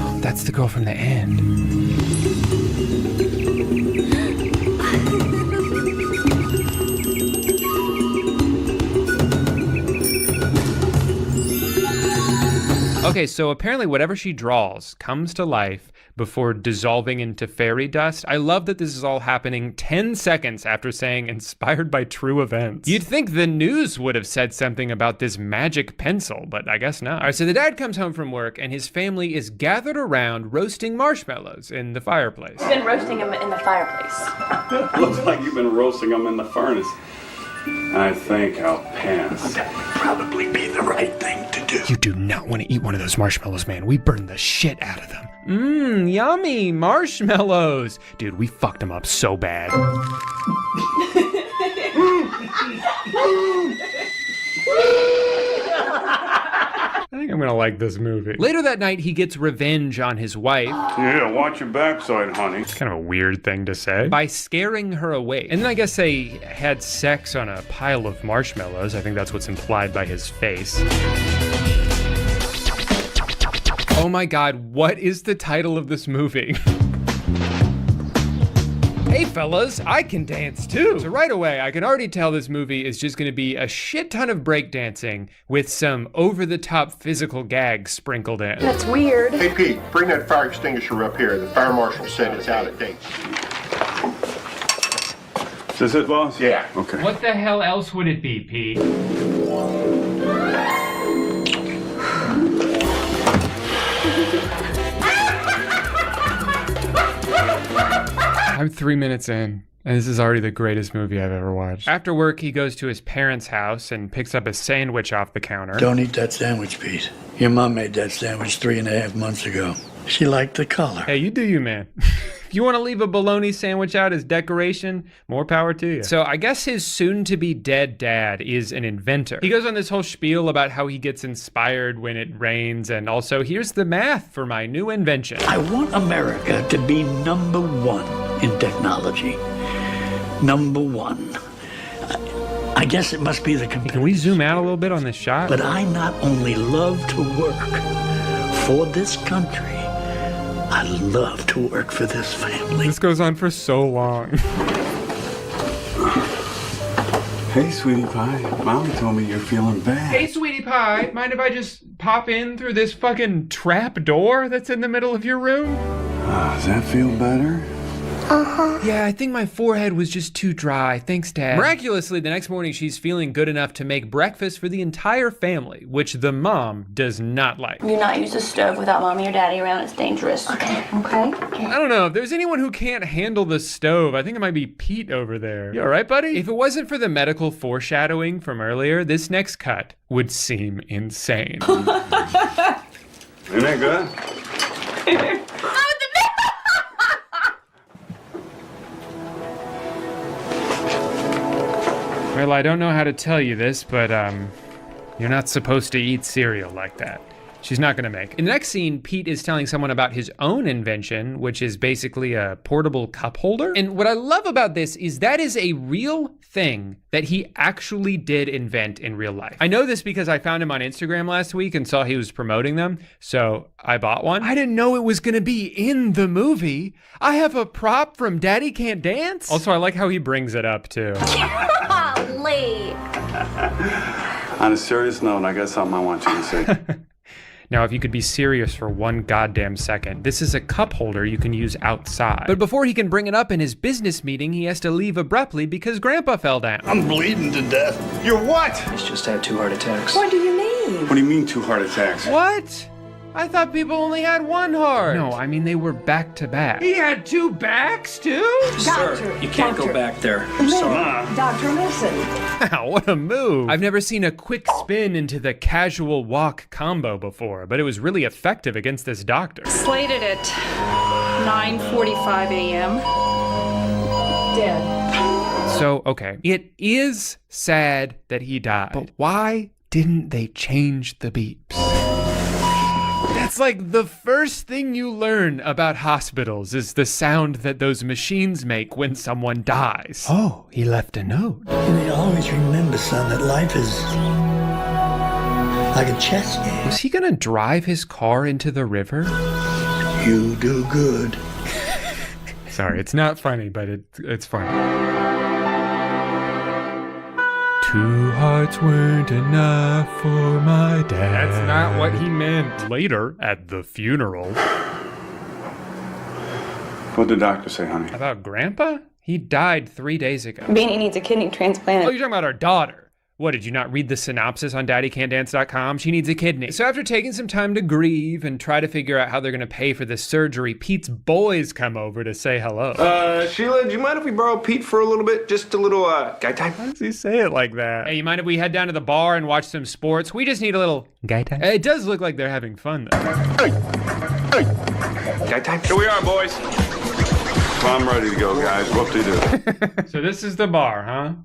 Oh, that's the girl from the end. Okay, so apparently whatever she draws comes to life before dissolving into fairy dust. I love that this is all happening 10 seconds after saying inspired by true events. You'd think the news would have said something about this magic pencil, but I guess not. All right, so the dad comes home from work and his family is gathered around roasting marshmallows in the fireplace. You've been roasting them in the fireplace. Looks like you've been roasting them in the furnace. I think I'll pass. That would probably be the right thing to do. You do not want to eat one of those marshmallows, man. We burned the shit out of them. Mmm, yummy marshmallows. Dude, we fucked them up so bad. I think I'm gonna like this movie. Later that night, he gets revenge on his wife. Yeah, watch your backside, honey. It's kind of a weird thing to say. By scaring her away. And then I guess they had sex on a pile of marshmallows. I think that's what's implied by his face. Oh my God, what is the title of this movie? Hey fellas, I can dance too. So right away, I can already tell this movie is just gonna be a shit ton of breakdancing with some over-the-top physical gags sprinkled in. That's weird. Hey Pete, bring that fire extinguisher up here. The fire marshal said it's out of date. Is this it, boss? Yeah. Okay. What the hell else would it be, Pete? I'm 3 minutes in, and this is already the greatest movie I've ever watched. After work, he goes to his parents' house and picks up a sandwich off the counter. Don't eat that sandwich, Pete. Your mom made that sandwich 3.5 months ago. She liked the color. Hey, you do you, man. If you want to leave a bologna sandwich out as decoration, more power to you. So I guess his soon-to-be-dead dad is an inventor. He goes on this whole spiel about how he gets inspired when it rains, and also, here's the math for my new invention. I want America to be #1 in technology. #1. I guess it must be the computer. Can we zoom out a little bit on this shot? But I not only love to work for this country, I love to work for this family. This goes on for so long. Hey, sweetie pie. Mom told me you're feeling bad. Hey, sweetie pie, mind if I just pop in through this fucking trap door that's in the middle of your room? Does that feel better? Yeah, I think my forehead was just too dry. Thanks, Dad. Miraculously, the next morning, she's feeling good enough to make breakfast for the entire family, which the mom does not like. Do not use the stove without mommy or daddy around. It's dangerous. Okay. I don't know. If there's anyone who can't handle the stove, I think it might be Pete over there. You all right, buddy? If it wasn't for the medical foreshadowing from earlier, this next cut would seem insane. Isn't that good? Well, I don't know how to tell you this, but you're not supposed to eat cereal like that. She's not gonna make it. In the next scene, Pete is telling someone about his own invention, which is basically a portable cup holder. And what I love about this is that is a real thing that he actually did invent in real life. I know this because I found him on Instagram last week and saw he was promoting them, so I bought one. I didn't know it was gonna be in the movie. I have a prop from Daddy Can't Dance. Also, I like how he brings it up too. Golly. On a serious note, I got something I want you to see. Now, if you could be serious for one goddamn second, this is a cup holder you can use outside. But before he can bring it up in his business meeting, he has to leave abruptly because Grandpa fell down. I'm bleeding to death. You're what? He's just had 2 heart attacks. What do you mean? What do you mean 2 heart attacks? What? I thought people only had 1 heart. No, I mean they were back to back. He had 2 backs too? Sir, you can't go back there. Sorry. Doctor, listen. Wow, what a move. I've never seen a quick spin into the casual walk combo before, but it was really effective against this doctor. Slated at 9:45 a.m. Dead. So, okay, it is sad that he died, but why didn't they change the beeps? That's like the first thing you learn about hospitals is the sound that those machines make when someone dies. Oh, he left a note. You need to always remember, son, that life is like a chess game. Was he gonna drive his car into the river? You do good. Sorry, it's not funny, but it's funny. 2 hearts weren't enough for my dad. That's not what he meant. Later, at the funeral. What'd the doctor say, honey? About Grandpa? He died 3 days ago. Beanie needs a kidney transplant. Oh, you're talking about our daughter. What, did you not read the synopsis on daddycan'tdance.com? She needs a kidney. So after taking some time to grieve and try to figure out how they're gonna pay for this surgery, Pete's boys come over to say hello. Sheila, do you mind if we borrow Pete for a little bit? Just a little, guy time? Why does he say it like that? Hey, you mind if we head down to the bar and watch some sports? We just need a little guy time. It does look like they're having fun, though. Hey! Guy time? Here we are, boys. I'm ready to go, guys. Whoop-de-doo. So this is the bar, huh?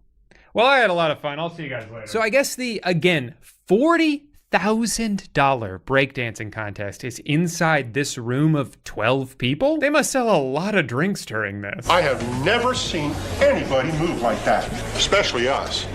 Well, I had a lot of fun. I'll see you guys later. So I guess the, again, $40,000 breakdancing contest is inside this room of 12 people? They must sell a lot of drinks during this. I have never seen anybody move like that, especially us.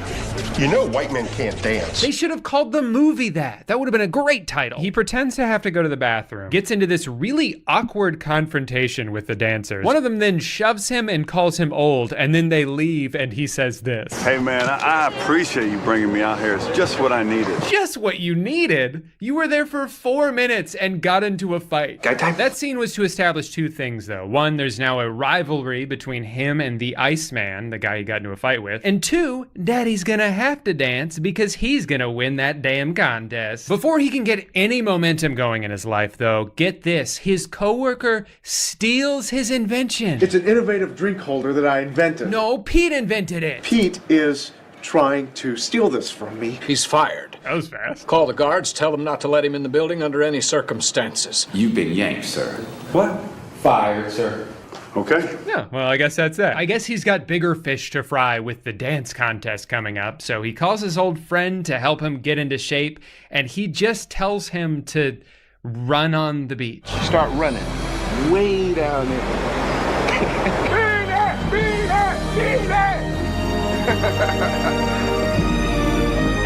You know white men can't dance. They should have called the movie that. That would have been a great title. He pretends to have to go to the bathroom, gets into this really awkward confrontation with the dancers. One of them then shoves him and calls him old, and then they leave and he says this. Hey man, I appreciate you bringing me out here. It's just what I needed. Just what you needed? You were there for 4 minutes and got into a fight. Guy time? That scene was to establish 2 things though. 1, there's now a rivalry between him and the Iceman, the guy he got into a fight with. And 2, Daddy's gonna have to dance because he's gonna win that damn contest. Before he can get any momentum going in his life though, get this, his coworker steals his invention. It's an innovative drink holder that I invented. No, Pete invented it. Pete is trying to steal this from me. He's fired. That was fast. Call the guards, tell them not to let him in the building under any circumstances. You've been yanked, sir. What? Fired, sir. Okay. Yeah, well, I guess that's that. I guess he's got bigger fish to fry with the dance contest coming up, so he calls his old friend to help him get into shape, and he just tells him to run on the beach. Start running. Way down there.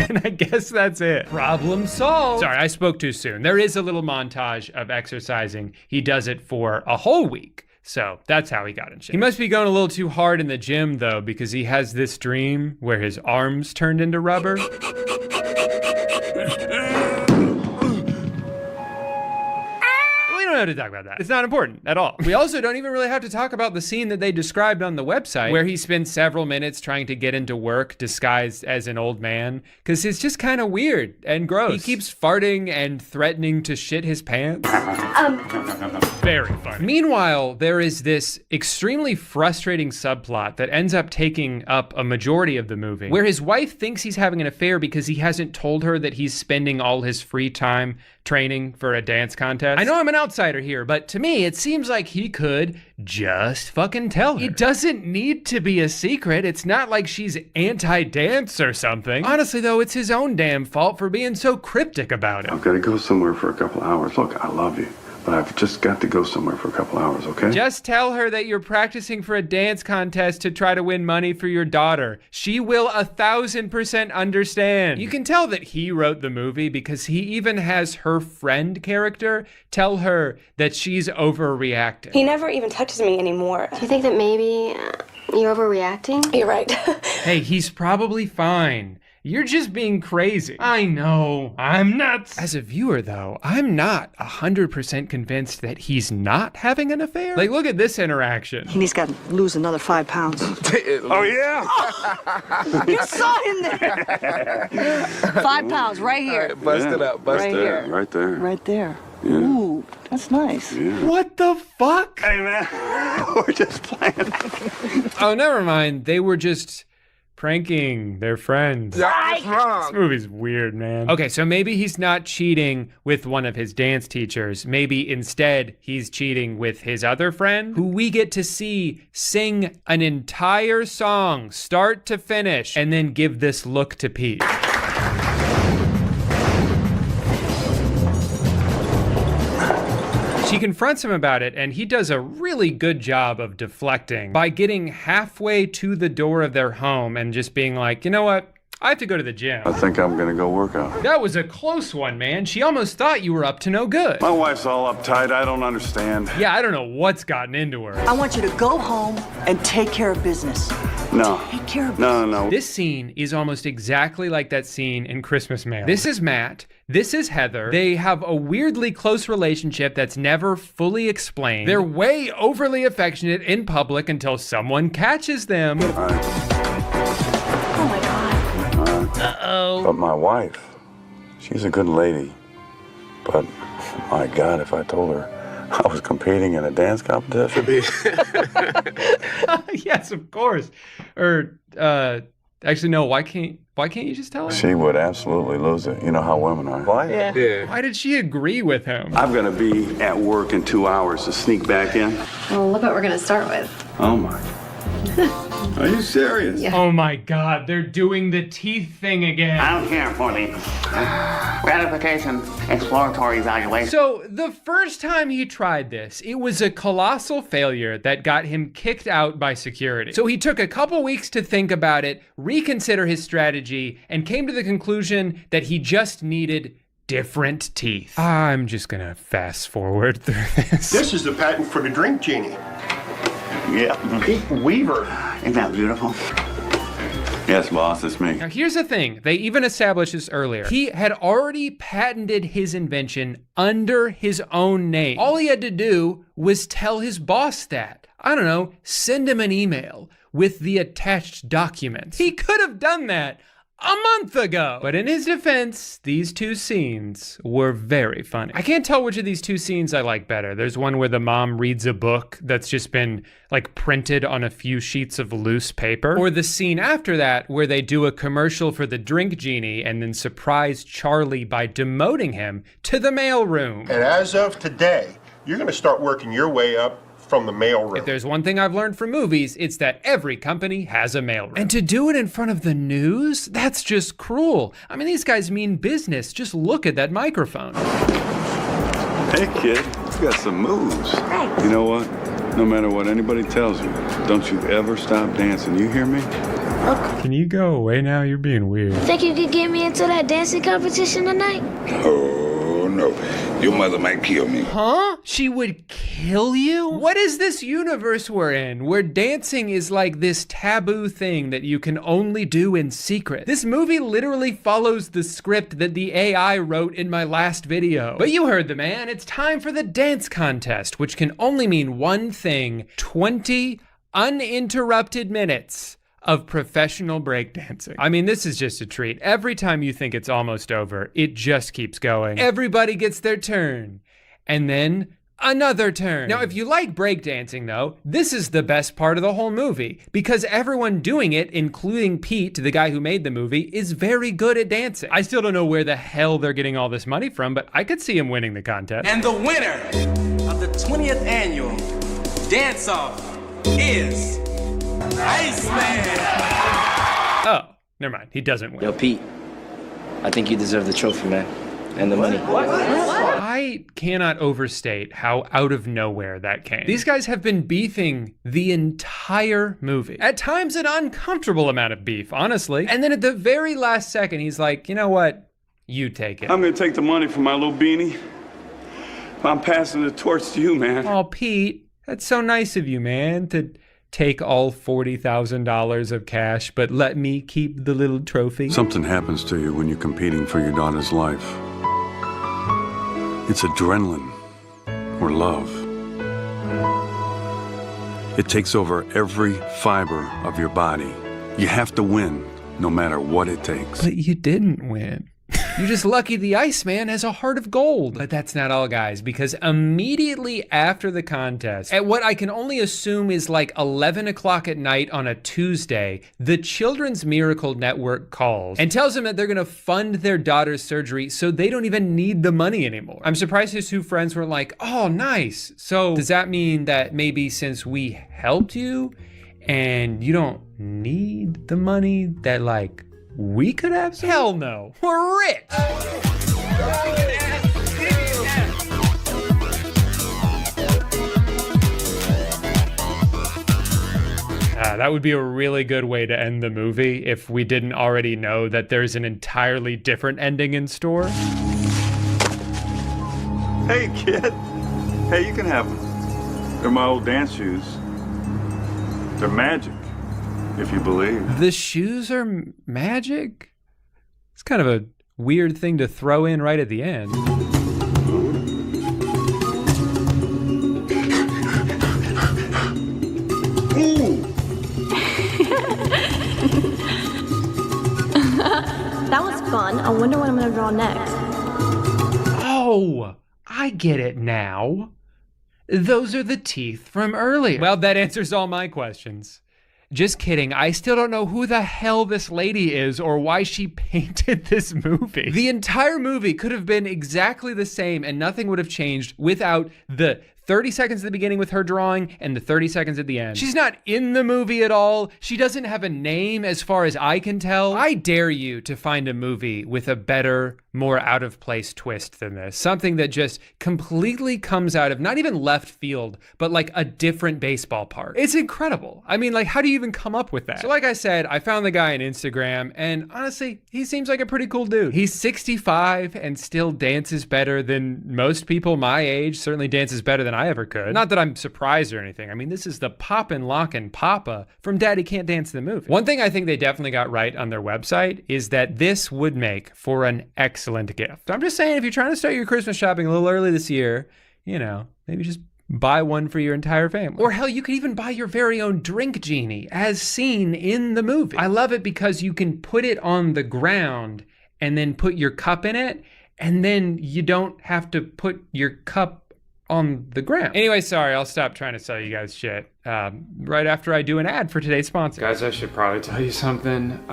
And I guess that's it. Problem solved. Sorry, I spoke too soon. There is a little montage of exercising. He does it for a whole week. So that's how he got in shape. He must be going a little too hard in the gym though, because he has this dream where his arms turned into rubber. don't have to talk about that. It's not important at all. We also don't even really have to talk about the scene that they described on the website where he spends several minutes trying to get into work disguised as an old man, because it's just kind of weird and gross. He keeps farting and threatening to shit his pants. Very funny. Meanwhile, there is this extremely frustrating subplot that ends up taking up a majority of the movie, where his wife thinks he's having an affair because he hasn't told her that he's spending all his free time training for a dance contest. I know I'm an outsider here, but to me, it seems like he could just fucking tell her. It doesn't need to be a secret. It's not like she's anti-dance or something. Honestly, though, it's his own damn fault for being so cryptic about it. I've got to go somewhere for a couple hours. Look, I love you, but I've just got to go somewhere for a couple hours, okay? Just tell her that you're practicing for a dance contest to try to win money for your daughter. She will 1,000% understand. You can tell that he wrote the movie because he even has her friend character tell her that she's overreacting. He never even touches me anymore. Do you think that maybe you're overreacting? You're right. Hey, he's probably fine. You're just being crazy. I know, I'm nuts. As a viewer, though, I'm not 100% convinced that he's not having an affair. Like, look at this interaction. He's got to lose another 5 pounds. Oh, yeah? You saw him there. 5 pounds right here. Bust it up, bust right it here. up. Right there. Right there. Yeah. Ooh, that's nice. Yeah. What the fuck? Hey, man, we're just playing. Oh, never mind. They were just pranking their friends. That's wrong. This movie's weird, man. Okay, so maybe he's not cheating with one of his dance teachers. Maybe instead he's cheating with his other friend, who we get to see sing an entire song, start to finish, and then give this look to Pete. She confronts him about it, and he does a really good job of deflecting by getting halfway to the door of their home and just being like, you know what? I have to go to the gym. I think I'm gonna go work out. That was a close one, man. She almost thought you were up to no good. My wife's all uptight. I don't understand. Yeah, I don't know what's gotten into her. I want you to go home and take care of business. No. Take care of No, no, no. This scene is almost exactly like that scene in Christmas Mail. This is Matt. This is Heather. They have a weirdly close relationship that's never fully explained. They're way overly affectionate in public until someone catches them. All right. Oh my God. Uh-oh. But my wife, she's a good lady. But my God, if I told her I was competing in a dance competition. Yes, of course. Or, actually, no, why can't you just tell her? She would absolutely lose it. You know how women are. Why? Yeah. Why did she agree with him? I'm gonna be at work in 2 hours to sneak back in. Well, look what we're gonna start with. Oh my. Are you serious? Yeah. Oh my God, they're doing the teeth thing again. I don't care for the gratification exploratory evaluation. So the first time he tried this, it was a colossal failure that got him kicked out by security. So he took a couple weeks to think about it, reconsider his strategy, and came to the conclusion that he just needed different teeth. I'm just gonna fast forward through this. This is the patent for the drink genie. Yeah. Pete Weaver. Isn't that beautiful? Yes, boss, it's me. Now here's the thing, they even established this earlier. He had already patented his invention under his own name. All he had to do was tell his boss that. I don't know, send him an email with the attached documents. He could have done that a month ago. But in his defense, these two scenes were very funny. I can't tell which of these two scenes I like better. There's one where the mom reads a book that's just been like printed on a few sheets of loose paper. Or the scene after that where they do a commercial for the drink genie and then surprise Charlie by demoting him to the mailroom. And as of today, you're going to start working your way up from the mailroom. If there's one thing I've learned from movies, it's that every company has a mailroom. And to do it in front of the news, that's just cruel. I mean, these guys mean business. Just look at that microphone. Hey, kid, you got some moves. Thanks. You know what? No matter what anybody tells you, don't you ever stop dancing. You hear me? Okay. Can you go away now? You're being weird. Think you could get me into that dancing competition tonight? Oh, no. Your mother might kill me. Huh? She would kill you? What is this universe we're in, where dancing is like this taboo thing that you can only do in secret? This movie literally follows the script that the AI wrote in my last video. But you heard the man. It's time for the dance contest, which can only mean one thing: 20 uninterrupted minutes of professional breakdancing. I mean, this is just a treat. Every time you think it's almost over, it just keeps going. Everybody gets their turn, and then another turn. Now, if you like breakdancing though, this is the best part of the whole movie, because everyone doing it, including Pete, the guy who made the movie, is very good at dancing. I still don't know where the hell they're getting all this money from, but I could see him winning the contest. And the winner of the 20th annual dance-off is Iceman. Oh, never mind. He doesn't win. Yo, Pete, I think you deserve the trophy, man. And the money. What? I cannot overstate how out of nowhere that came. These guys have been beefing the entire movie. At times an uncomfortable amount of beef, honestly. And then at the very last second, he's like, you know what? You take it. I'm gonna take the money from my little beanie. I'm passing the torch to you, man. Oh, Pete, that's so nice of you, man, to take all $40,000 of cash, but let me keep the little trophy. Something happens to you when you're competing for your daughter's life. It's adrenaline or love. It takes over every fiber of your body. You have to win, no matter what it takes. But you didn't win. You're just lucky the Iceman has a heart of gold. But that's not all, guys, because immediately after the contest, at what I can only assume is like 11 o'clock at night on a Tuesday, the Children's Miracle Network calls and tells them that they're gonna fund their daughter's surgery so they don't even need the money anymore. I'm surprised his two friends were like, oh, nice. So does that mean that maybe since we helped you and you don't need the money, that like, we could have some? Hell no. We're rich. That would be a really good way to end the movie if we didn't already know that there's an entirely different ending in store. Hey, kid. Hey, you can have them. They're my old dance shoes. They're magic. If you believe. The shoes are magic? It's kind of a weird thing to throw in right at the end. That was fun. I wonder what I'm gonna draw next. Oh, I get it now. Those are the teeth from earlier. Well, that answers all my questions. Just kidding. I still don't know who the hell this lady is or why she painted this movie. The entire movie could have been exactly the same and nothing would have changed without the 30 seconds at the beginning with her drawing and the 30 seconds at the end. She's not in the movie at all. She doesn't have a name as far as I can tell. I dare you to find a movie with a better, more out of place twist than this. Something that just completely comes out of not even left field, but like a different baseball park. It's incredible. I mean, like, how do you even come up with that? So like I said, I found the guy on Instagram and honestly, he seems like a pretty cool dude. He's 65 and still dances better than most people my age, certainly dances better than I ever could. Not that I'm surprised or anything. I mean, this is the Poppin' Lockin' Papa from Daddy Can't Dance the movie. One thing I think they definitely got right on their website is that this would make for an excellent gift. I'm just saying, if you're trying to start your Christmas shopping a little early this year, you know, maybe just buy one for your entire family. Or hell, you could even buy your very own drink genie as seen in the movie. I love it because you can put it on the ground and then put your cup in it, and then you don't have to put your cup on the ground. Anyway, sorry, I'll stop trying to sell you guys shit right after I do an ad for today's sponsor. Guys, I should probably tell you something.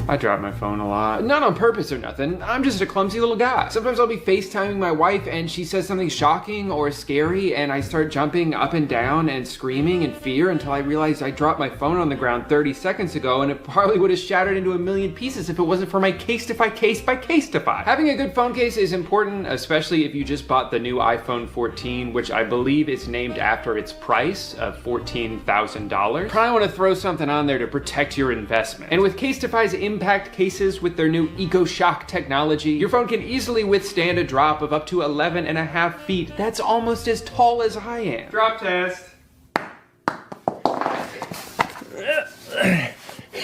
I drop my phone a lot. Not on purpose or nothing. I'm just a clumsy little guy. Sometimes I'll be FaceTiming my wife and she says something shocking or scary and I start jumping up and down and screaming in fear until I realize I dropped my phone on the ground 30 seconds ago and it probably would have shattered into a million pieces if it wasn't for my Casetify case by Casetify. Having a good phone case is important, especially if you just bought the new iPhone 14, which I believe is named after its price of $14,000. Probably want to throw something on there to protect your investment. And with Casetify's impact cases with their new EcoShock technology. Your phone can easily withstand a drop of up to 11.5 feet. That's almost as tall as I am. Drop test.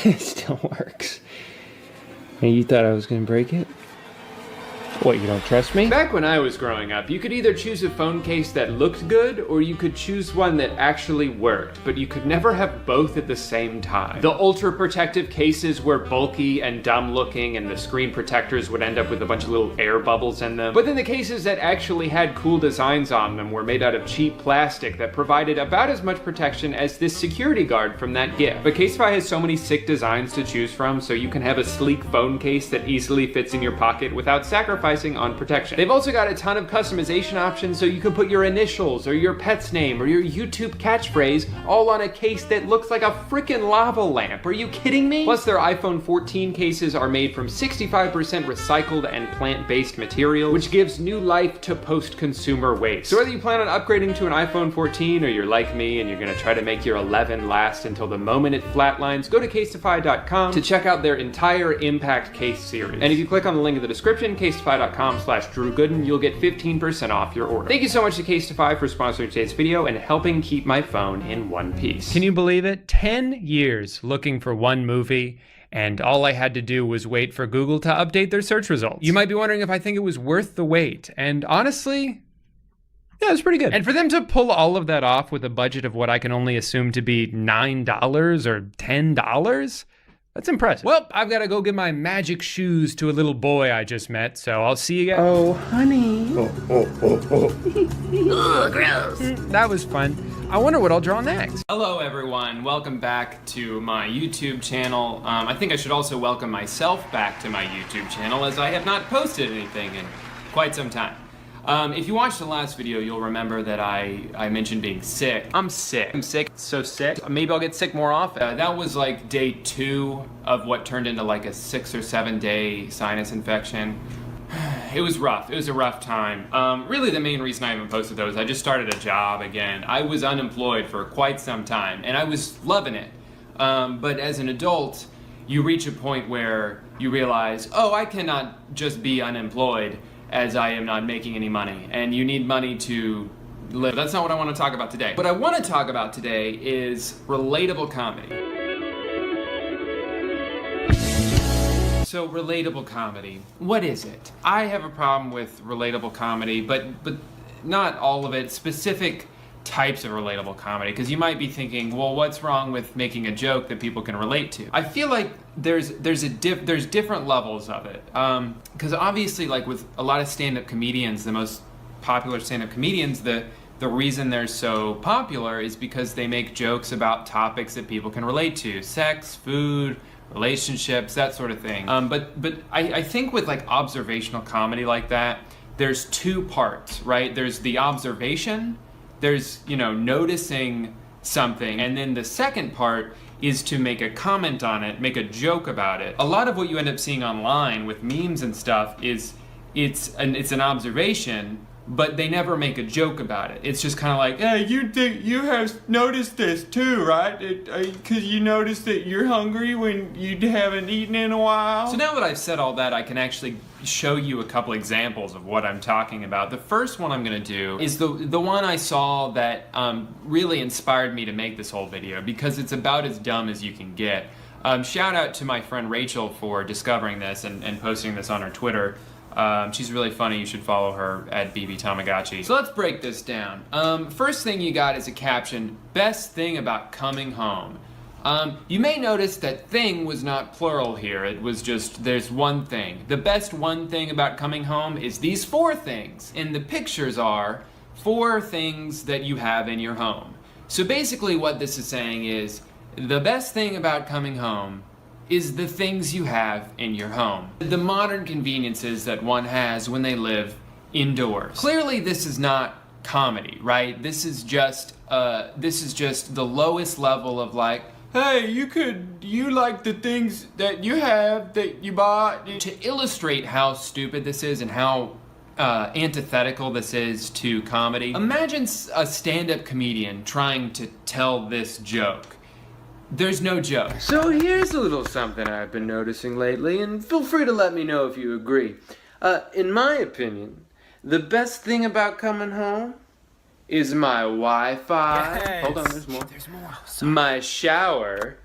It still works. And you thought I was gonna break it? What, you don't trust me? Back when I was growing up, you could either choose a phone case that looked good, or you could choose one that actually worked, but you could never have both at the same time. The ultra protective cases were bulky and dumb looking, and the screen protectors would end up with a bunch of little air bubbles in them. But then the cases that actually had cool designs on them were made out of cheap plastic that provided about as much protection as this security guard from that gift. But Casetify has so many sick designs to choose from, so you can have a sleek phone case that easily fits in your pocket without sacrificing on protection. They've also got a ton of customization options, so you can put your initials or your pet's name or your YouTube catchphrase all on a case that looks like a freaking lava lamp. Are you kidding me? Plus, their iPhone 14 cases are made from 65% recycled and plant-based material, which gives new life to post-consumer waste. So whether you plan on upgrading to an iPhone 14 or you're like me and you're gonna try to make your 11 last until the moment it flatlines, go to Casetify.com to check out their entire Impact Case series. And if you click on the link in the description, Casetify.com/Drew Gooden, you'll get 15% off your order. Thank you so much to Casetify for sponsoring today's video and helping keep my phone in one piece. Can you believe it? 10 years looking for one movie, and all I had to do was wait for Google to update their search results. You might be wondering if I think it was worth the wait, and honestly, yeah, it's pretty good. And for them to pull all of that off with a budget of what I can only assume to be $9 or $10, that's impressive. Well, I've got to go give my magic shoes to a little boy I just met, so I'll see you guys. Oh, honey. Ugh, gross. That was fun. I wonder what I'll draw next. Hello, everyone. Welcome back to my YouTube channel. I think I should also welcome myself back to my YouTube channel, as I have not posted anything in quite some time. If you watched the last video, you'll remember that I mentioned being sick. I'm sick, so sick. Maybe I'll get sick more often. That was like day 2 of what turned into like a 6 or 7 day sinus infection. It was rough, it was a rough time. Really the main reason I haven't posted those, I just started a job again. I was unemployed for quite some time, and I was loving it. But as an adult, you reach a point where you realize, oh, I cannot just be unemployed, as I am not making any money, and you need money to live. That's not what I want to talk about today. What I want to talk about today is relatable comedy. So relatable comedy, what is it? I have a problem with relatable comedy, but not all of it. Specific types of relatable comedy, because you might be thinking, well, what's wrong with making a joke that people can relate to? I feel like there's different levels of it, because obviously, like with a lot of stand-up comedians, the most popular stand-up comedians, the reason they're so popular is because they make jokes about topics that people can relate to: sex, food, relationships, that sort of thing. But I think with like observational comedy like that, there's 2 parts, right? There's the observation. There's, noticing something, and then the second part is to make a comment on it, make a joke about it. A lot of what you end up seeing online with memes and stuff is it's an observation, but they never make a joke about it. It's just kind of like, hey, you have noticed this too, right? Because you noticed that you're hungry when you haven't eaten in a while. So now that I've said all that, I can actually show you a couple examples of what I'm talking about. The first one I'm gonna do is the one I saw that really inspired me to make this whole video, because it's about as dumb as you can get. Shout out to my friend Rachel for discovering this and posting this on her Twitter. She's really funny. You should follow her at BB Tamagotchi. So let's break this down. First thing you got is a caption: best thing about coming home. You may notice that thing was not plural here. It was just, there's one thing. The best one thing about coming home is these 4 things. And the pictures are 4 things that you have in your home. So basically what this is saying is, the best thing about coming home is the things you have in your home. The modern conveniences that one has when they live indoors. Clearly this is not comedy, right? This is just the lowest level of like, hey, you like the things that you have that you bought. To illustrate how stupid this is and how antithetical this is to comedy, imagine a stand-up comedian trying to tell this joke. There's no joke. So here's a little something I've been noticing lately, and feel free to let me know if you agree. In my opinion, the best thing about coming home is my Wi-Fi. Yes. Hold on, there's more. My shower,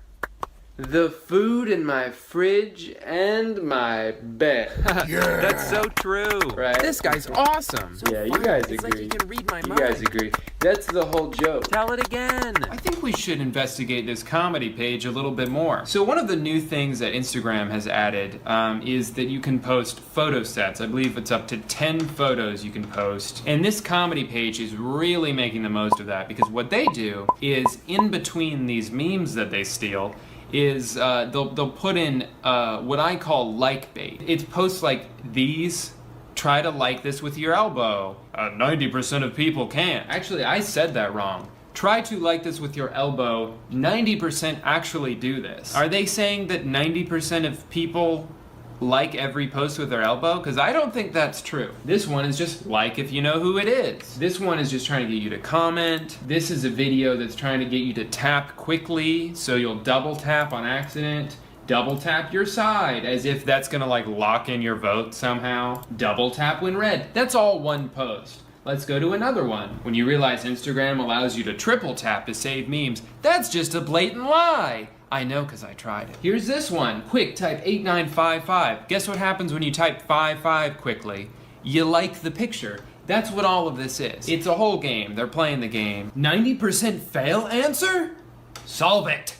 the food in my fridge, and my bed. That's so true. Right? This guy's awesome. Yeah, you guys agree. It's like he can read my You mind. guys agree. That's the whole joke. Tell it again. I think we should investigate this comedy page a little bit more. So one of the new things that Instagram has added is that you can post photo sets. I believe it's up to 10 photos you can post. And this comedy page is really making the most of that, because what they do is in between these memes that they steal is they'll put in what I call like bait. It's posts like these. Try to like this with your elbow. 90% of people can't. Actually, I said that wrong. Try to like this with your elbow. 90% actually do this. Are they saying that 90% of people like every post with their elbow? Because I don't think that's true. This one is just like if you know who it is. This one is just trying to get you to comment. This is a video that's trying to get you to tap quickly, so you'll double tap on accident. Double tap your side, as if that's gonna like lock in your vote somehow. Double tap when read. That's all one post. Let's go to another one. When you realize Instagram allows you to triple tap to save memes, that's just a blatant lie. I know, because I tried it. Here's this one. Quick, type 8955. Guess what happens when you type 55 quickly? You like the picture. That's what all of this is. It's a whole game. They're playing the game. 90% fail answer? Solve it.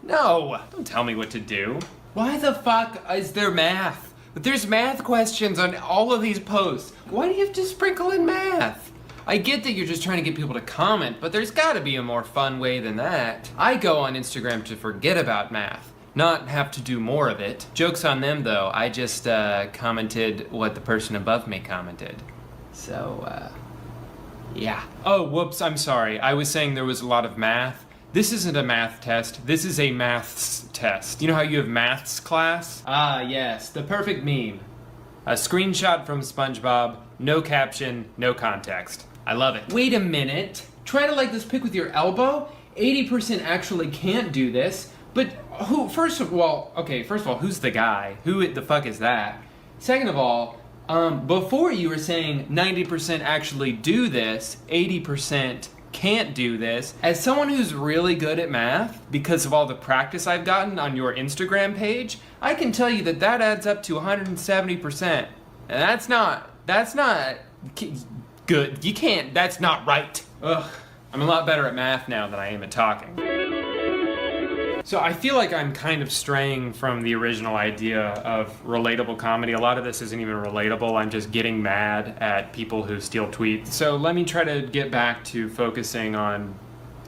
No, don't tell me what to do. Why the fuck is there math? But there's math questions on all of these posts. Why do you have to sprinkle in math? I get that you're just trying to get people to comment, but there's gotta be a more fun way than that. I go on Instagram to forget about math, not have to do more of it. Joke's on them though, I just commented what the person above me commented. So, yeah. Oh, whoops, I'm sorry. I was saying there was a lot of math. This isn't a math test, this is a maths test. You know how you have maths class? Ah, yes, the perfect meme. A screenshot from SpongeBob, no caption, no context. I love it. Wait a minute. Try to like this pic with your elbow? 80% actually can't do this, but who, first of all, who's the guy? Who the fuck is that? Second of all, before you were saying 90% actually do this, 80% can't do this. As someone who's really good at math, because of all the practice I've gotten on your Instagram page, I can tell you that that adds up to 170%. And that's not good. You can't, that's not right. Ugh, I'm a lot better at math now than I am at talking. So I feel like I'm kind of straying from the original idea of relatable comedy. A lot of this isn't even relatable. I'm just getting mad at people who steal tweets. So let me try to get back to focusing on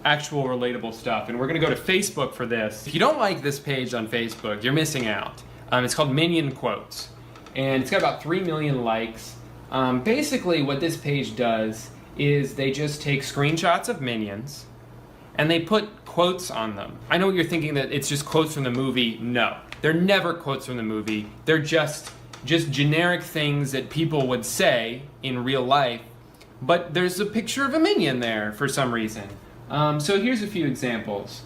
actual relatable stuff. And we're gonna go to Facebook for this. If you don't like this page on Facebook, you're missing out. It's called Minion Quotes. And it's got about 3 million likes. Basically what this page does is they just take screenshots of Minions and they put quotes on them. I know you're thinking that it's just quotes from the movie. No, they're never quotes from the movie. They're just generic things that people would say in real life, but there's a picture of a minion there for some reason. So here's a few examples.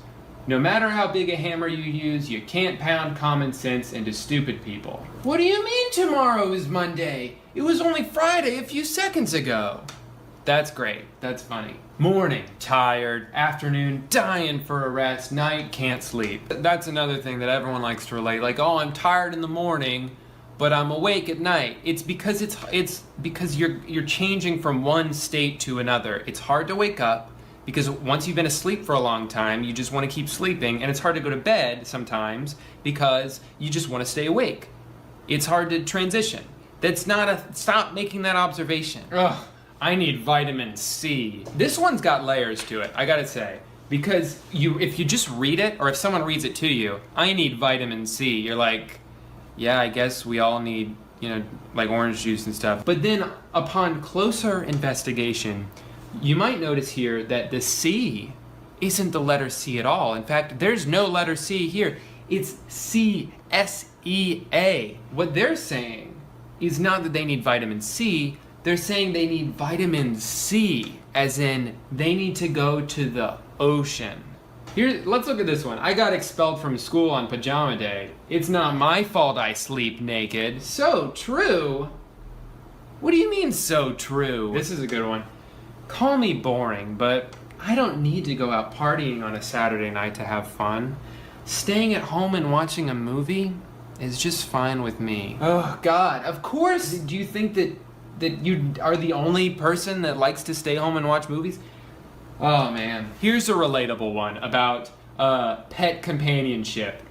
No matter how big a hammer you use, you can't pound common sense into stupid people. What do you mean tomorrow is Monday? It was only Friday a few seconds ago. That's great, that's funny. Morning, tired. Afternoon, dying for a rest. Night, can't sleep. That's another thing that everyone likes to relate. Like, oh, I'm tired in the morning, but I'm awake at night. It's because because you're changing from one state to another. It's hard to wake up because once you've been asleep for a long time, you just want to keep sleeping, and it's hard to go to bed sometimes because you just want to stay awake. It's hard to transition. That's not a, stop making that observation. Ugh. I need vitamin C. This one's got layers to it, I gotta say. Because if you just read it, or if someone reads it to you, I need vitamin C, you're like, yeah, I guess we all need, like orange juice and stuff. But then, upon closer investigation, you might notice here that the C isn't the letter C at all. In fact, there's no letter C here. It's C-S-E-A. What they're saying is not that they need vitamin C, they're saying they need vitamin C, as in they need to go to the ocean. Here, let's look at this one. I got expelled from school on pajama day. It's not my fault I sleep naked. So true. What do you mean, so true? This is a good one. Call me boring, but I don't need to go out partying on a Saturday night to have fun. Staying at home and watching a movie is just fine with me. Oh God, of course. Do you think that you are the only person that likes to stay home and watch movies? Oh man. Here's a relatable one about pet companionship.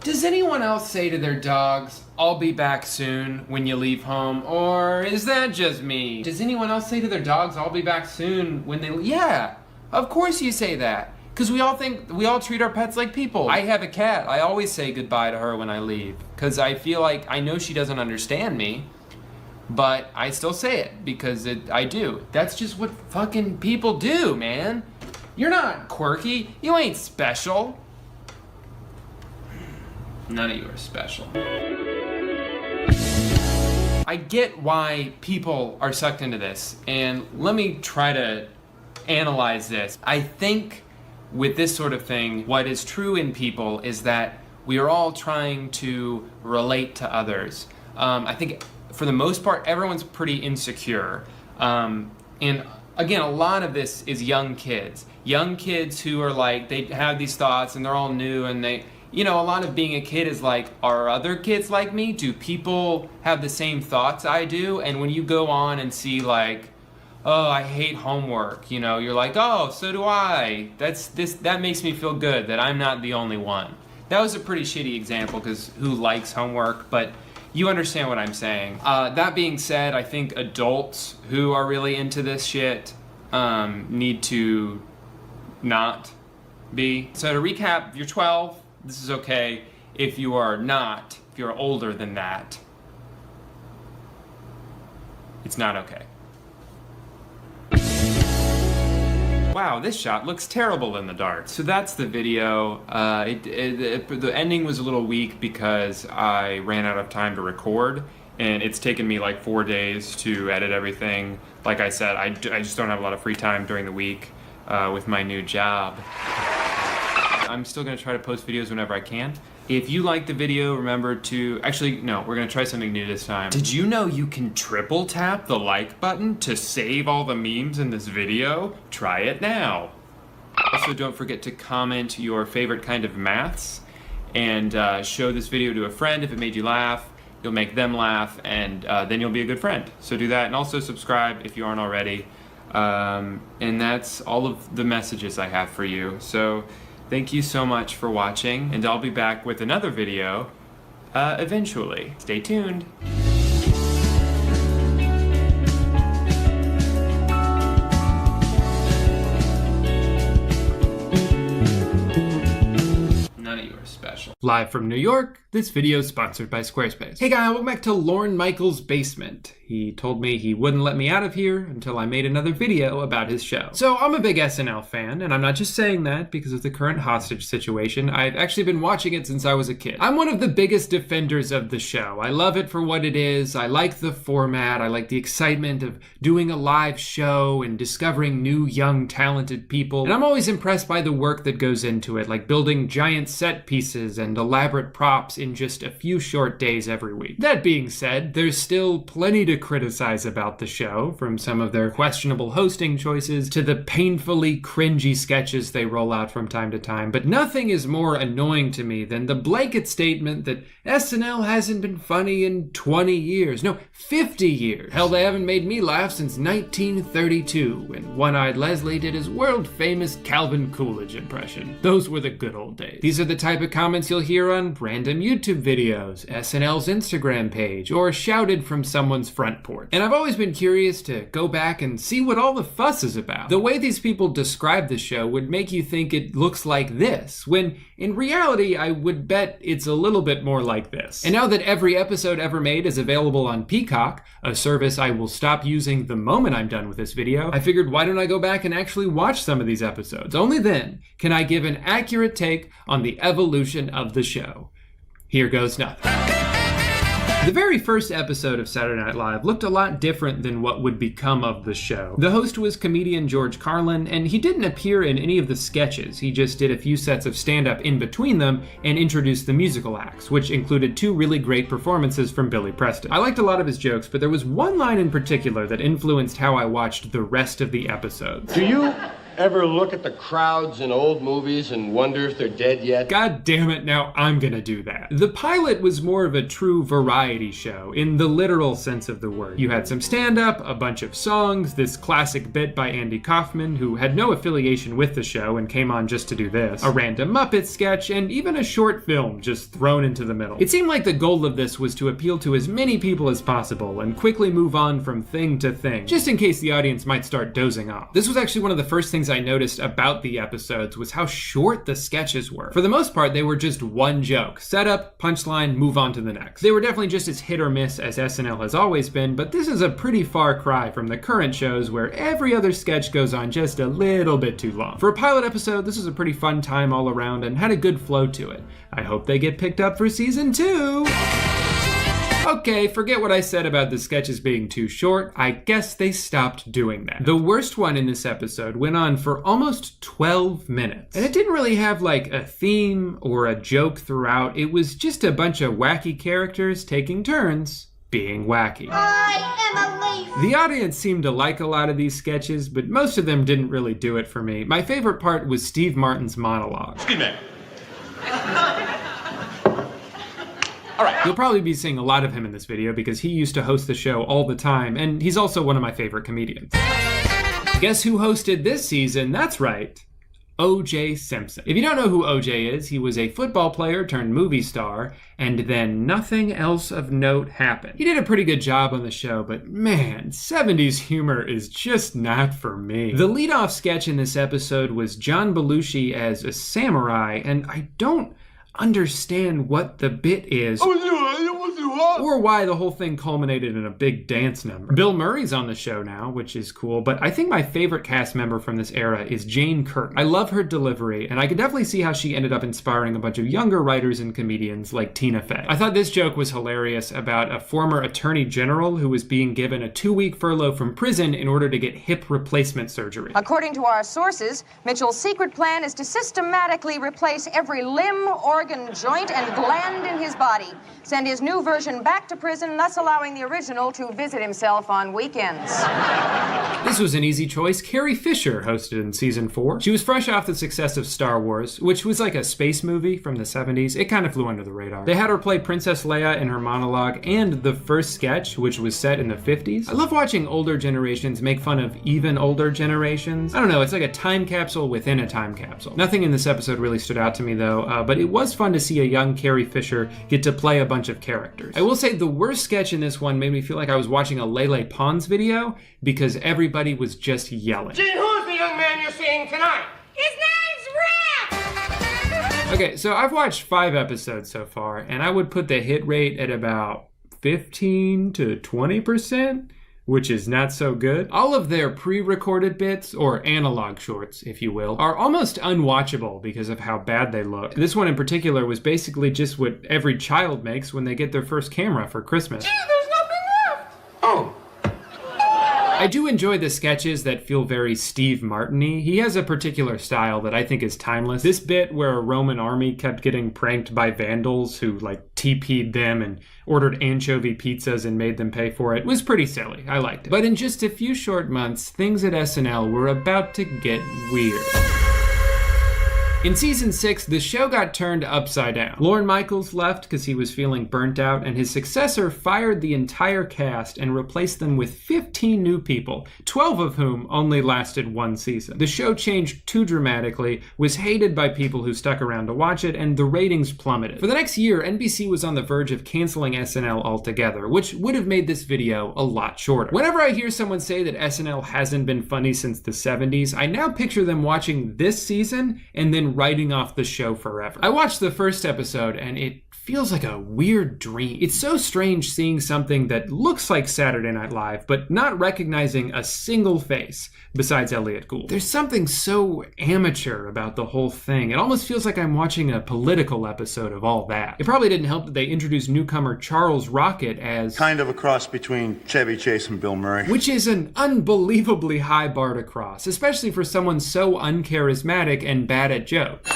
Does anyone else say to their dogs, "I'll be back soon" when you leave home? Or is that just me? Does anyone else say to their dogs, "I'll be back soon" when they... Yeah, of course you say that. Because we all treat our pets like people. I have a cat. I always say goodbye to her when I leave. Because I feel like I know she doesn't understand me. But I still say it because I do. That's just what fucking people do, man. You're not quirky. You ain't special. None of you are special. I get why people are sucked into this, and let me try to analyze this. I think with this sort of thing, what is true in people is that we are all trying to relate to others. I think for the most part, everyone's pretty insecure. And again, a lot of this is young kids. Young kids who are like, they have these thoughts and they're all new and they, you know, a lot of being a kid is like, are other kids like me? Do people have the same thoughts I do? And when you go on and see like, oh, I hate homework, you know, you're like, oh, so do I. That makes me feel good that I'm not the only one. That was a pretty shitty example because who likes homework, but you understand what I'm saying. That being said, I think adults who are really into this shit need to not be. So to recap, if you're 12, this is okay. If you are not, if you're older than that, it's not okay. Wow, this shot looks terrible in the dark. So that's the video. The ending was a little weak because I ran out of time to record, and it's taken me like 4 days to edit everything. Like I said, I just don't have a lot of free time during the week with my new job. I'm still gonna try to post videos whenever I can. If you like the video, remember to, actually, no, we're gonna try something new this time. Did you know you can triple tap the like button to save all the memes in this video? Try it now. Also, don't forget to comment your favorite kind of maths and show this video to a friend if it made you laugh. You'll make them laugh, and then you'll be a good friend. So do that, and also subscribe if you aren't already. And that's all of the messages I have for you. So thank you so much for watching, and I'll be back with another video eventually. Stay tuned. None of you are special. Live from New York, this video is sponsored by Squarespace. Hey guys, welcome back to Lorne Michaels' basement. He told me he wouldn't let me out of here until I made another video about his show. So I'm a big SNL fan, and I'm not just saying that because of the current hostage situation. I've actually been watching it since I was a kid. I'm one of the biggest defenders of the show. I love it for what it is. I like the format. I like the excitement of doing a live show and discovering new, young, talented people. And I'm always impressed by the work that goes into it, like building giant set pieces and elaborate props in just a few short days every week. That being said, there's still plenty to criticize about the show, from some of their questionable hosting choices to the painfully cringy sketches they roll out from time to time. But nothing is more annoying to me than the blanket statement that SNL hasn't been funny in 20 years. No, 50 years. Hell, they haven't made me laugh since 1932, when One-Eyed Leslie did his world-famous Calvin Coolidge impression. Those were the good old days. These are the type of comments you'll hear on random YouTube videos, SNL's Instagram page, or shouted from someone's front porch. And I've always been curious to go back and see what all the fuss is about. The way these people describe the show would make you think it looks like this, when in reality I would bet it's a little bit more like this. And now that every episode ever made is available on Peacock, a service I will stop using the moment I'm done with this video, I figured why don't I go back and actually watch some of these episodes? Only then can I give an accurate take on the evolution of the show. Here goes nothing. The very first episode of Saturday Night Live looked a lot different than what would become of the show. The host was comedian George Carlin, and he didn't appear in any of the sketches. He just did a few sets of stand-up in between them and introduced the musical acts, which included 2 really great performances from Billy Preston. I liked a lot of his jokes, but there was one line in particular that influenced how I watched the rest of the episodes. Do you ever look at the crowds in old movies and wonder if they're dead yet? God damn it, now I'm gonna do that. The pilot was more of a true variety show, in the literal sense of the word. You had some stand-up, a bunch of songs, this classic bit by Andy Kaufman, who had no affiliation with the show and came on just to do this, a random Muppet sketch, and even a short film just thrown into the middle. It seemed like the goal of this was to appeal to as many people as possible and quickly move on from thing to thing, just in case the audience might start dozing off. This was actually one of the first things I noticed about the episodes was how short the sketches were. For the most part, they were just one joke. Setup, punchline, move on to the next. They were definitely just as hit or miss as SNL has always been, but this is a pretty far cry from the current shows where every other sketch goes on just a little bit too long. For a pilot episode, this was a pretty fun time all around and had a good flow to it. I hope they get picked up for season 2. Okay, forget what I said about the sketches being too short. I guess they stopped doing that. The worst one in this episode went on for almost 12 minutes. And it didn't really have like a theme or a joke throughout. It was just a bunch of wacky characters taking turns being wacky. I am a leaf. The audience seemed to like a lot of these sketches, but most of them didn't really do it for me. My favorite part was Steve Martin's monologue. Excuse me. All right. You'll probably be seeing a lot of him in this video because he used to host the show all the time, and he's also one of my favorite comedians. Guess who hosted this season? That's right, O.J. Simpson. If you don't know who O.J. is, he was a football player turned movie star, and then nothing else of note happened. He did a pretty good job on the show, but man, 70s humor is just not for me. The lead-off sketch in this episode was John Belushi as a samurai, and I don't understand what the bit is or why the whole thing culminated in a big dance number. Bill Murray's on the show now, which is cool, but I think my favorite cast member from this era is Jane Curtin. I love her delivery, and I could definitely see how she ended up inspiring a bunch of younger writers and comedians like Tina Fey. I thought this joke was hilarious about a former attorney general who was being given a 2-week furlough from prison in order to get hip replacement surgery. According to our sources, Mitchell's secret plan is to systematically replace every limb, organ, joint, and gland in his body. Send his new version back to prison, thus allowing the original to visit himself on weekends. This was an easy choice. Carrie Fisher hosted in season 4. She was fresh off the success of Star Wars, which was like a space movie from the 70s. It kind of flew under the radar. They had her play Princess Leia in her monologue and the first sketch, which was set in the 50s. I love watching older generations make fun of even older generations. I don't know, it's like a time capsule within a time capsule. Nothing in this episode really stood out to me though, but it was fun to see a young Carrie Fisher get to play a bunch of characters. I will say the worst sketch in this one made me feel like I was watching a Lele Pons video because everybody was just yelling. Gene, who's the young man you're seeing tonight? His name's Rick! Okay, so I've watched 5 episodes so far, and I would put the hit rate at about 15 to 20%. Which is not so good. All of their pre-recorded bits, or analog shorts, if you will, are almost unwatchable because of how bad they look. This one in particular was basically just what every child makes when they get their first camera for Christmas. Gee, there's nothing left! Oh. I do enjoy the sketches that feel very Steve Martin-y. He has a particular style that I think is timeless. This bit where a Roman army kept getting pranked by vandals who like TP'd them and ordered anchovy pizzas and made them pay for it was pretty silly. I liked it. But in just a few short months, things at SNL were about to get weird. In season 6, the show got turned upside down. Lorne Michaels left because he was feeling burnt out, and his successor fired the entire cast and replaced them with 15 new people, 12 of whom only lasted 1 season. The show changed too dramatically, was hated by people who stuck around to watch it, and the ratings plummeted. For the next year, NBC was on the verge of canceling SNL altogether, which would have made this video a lot shorter. Whenever I hear someone say that SNL hasn't been funny since the 70s, I now picture them watching this season and then writing off the show forever. I watched the first episode and it feels like a weird dream. It's so strange seeing something that looks like Saturday Night Live, but not recognizing a single face besides Elliot Gould. There's something so amateur about the whole thing. It almost feels like I'm watching a political episode of All That. It probably didn't help that they introduced newcomer Charles Rocket as kind of a cross between Chevy Chase and Bill Murray. Which is an unbelievably high bar to cross, especially for someone so uncharismatic and bad at jokes.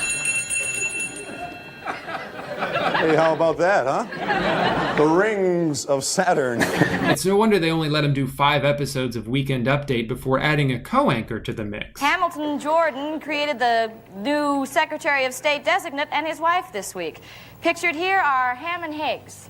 Hey, how about that, huh? The rings of Saturn. It's no wonder they only let him do 5 episodes of Weekend Update before adding a co-anchor to the mix. Hamilton Jordan created the new Secretary of State designate and his wife this week. Pictured here are Ham and Higgs.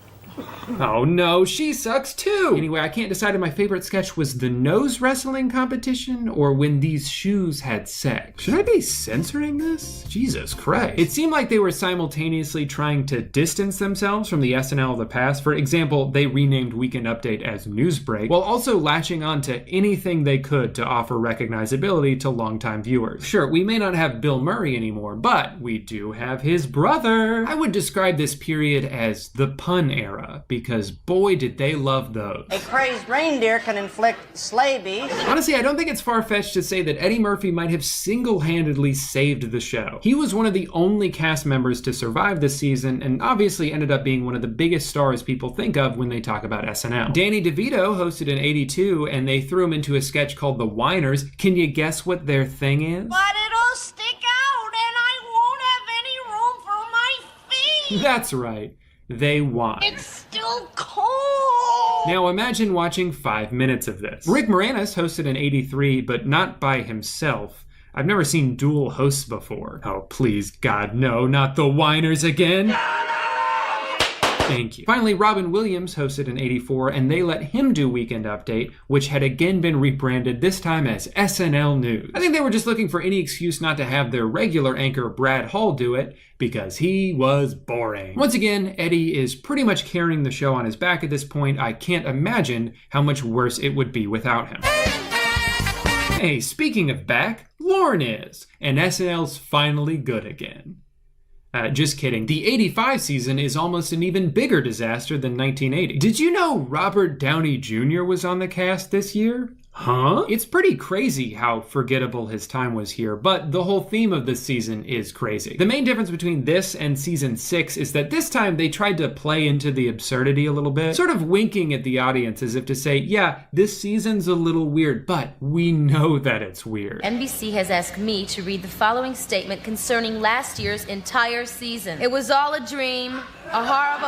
Oh no, she sucks too! Anyway, I can't decide if my favorite sketch was the nose wrestling competition or when these shoes had sex. Should I be censoring this? Jesus Christ. It seemed like they were simultaneously trying to distance themselves from the SNL of the past. For example, they renamed Weekend Update as Newsbreak, while also latching on to anything they could to offer recognizability to longtime viewers. Sure, we may not have Bill Murray anymore, but we do have his brother. I would describe this period as the pun era, because boy did they love those. A crazed reindeer can inflict sleigh bees. Honestly, I don't think it's far-fetched to say that Eddie Murphy might have single-handedly saved the show. He was one of the only cast members to survive this season and obviously ended up being one of the biggest stars people think of when they talk about SNL. Danny DeVito hosted in '82 and they threw him into a sketch called The Whiners. Can you guess what their thing is? But it'll stick out and I won't have any room for my feet. That's right. They whine. It's still cold. Now imagine watching 5 minutes of this. Rick Moranis hosted in '83, but not by himself. I've never seen dual hosts before. Oh, please, God, no, not the whiners again. Thank you. Finally, Robin Williams hosted in '84, and they let him do Weekend Update, which had again been rebranded, this time as SNL News. I think they were just looking for any excuse not to have their regular anchor Brad Hall do it, because he was boring. Once again, Eddie is pretty much carrying the show on his back at this point. I can't imagine how much worse it would be without him. Hey, speaking of back, Lauren is, and SNL's finally good again. Just kidding. The '85 season is almost an even bigger disaster than 1980. Did you know Robert Downey Jr. was on the cast this year? Huh? It's pretty crazy how forgettable his time was here, but the whole theme of this season is crazy. The main difference between this and season 6 is that this time they tried to play into the absurdity a little bit, sort of winking at the audience as if to say, yeah, this season's a little weird, but we know that it's weird. NBC has asked me to read the following statement concerning last year's entire season. It was all a dream. A horrible,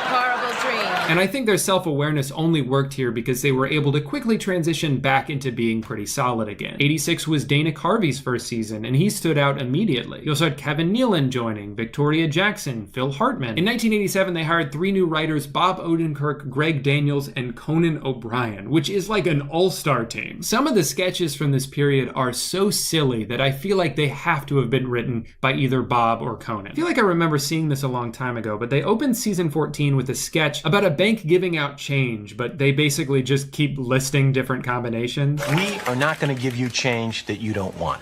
horrible dream. And I think their self-awareness only worked here because they were able to quickly transition back into being pretty solid again. '86 was Dana Carvey's first season, and he stood out immediately. You also had Kevin Nealon joining, Victoria Jackson, Phil Hartman. In 1987, they hired 3 new writers, Bob Odenkirk, Greg Daniels, and Conan O'Brien, which is like an all-star team. Some of the sketches from this period are so silly that I feel like they have to have been written by either Bob or Conan. I feel like I remember seeing this a long time ago, but they opened season 14 with a sketch about a bank giving out change, but they basically just keep listing different combinations. We are not going to give you change that you don't want.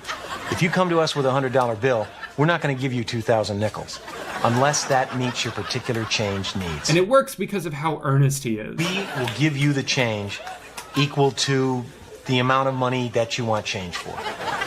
If you come to us with a $100 bill, we're not going to give you 2,000 nickels, unless that meets your particular change needs. And it works because of how earnest he is. We will give you the change equal to the amount of money that you want change for.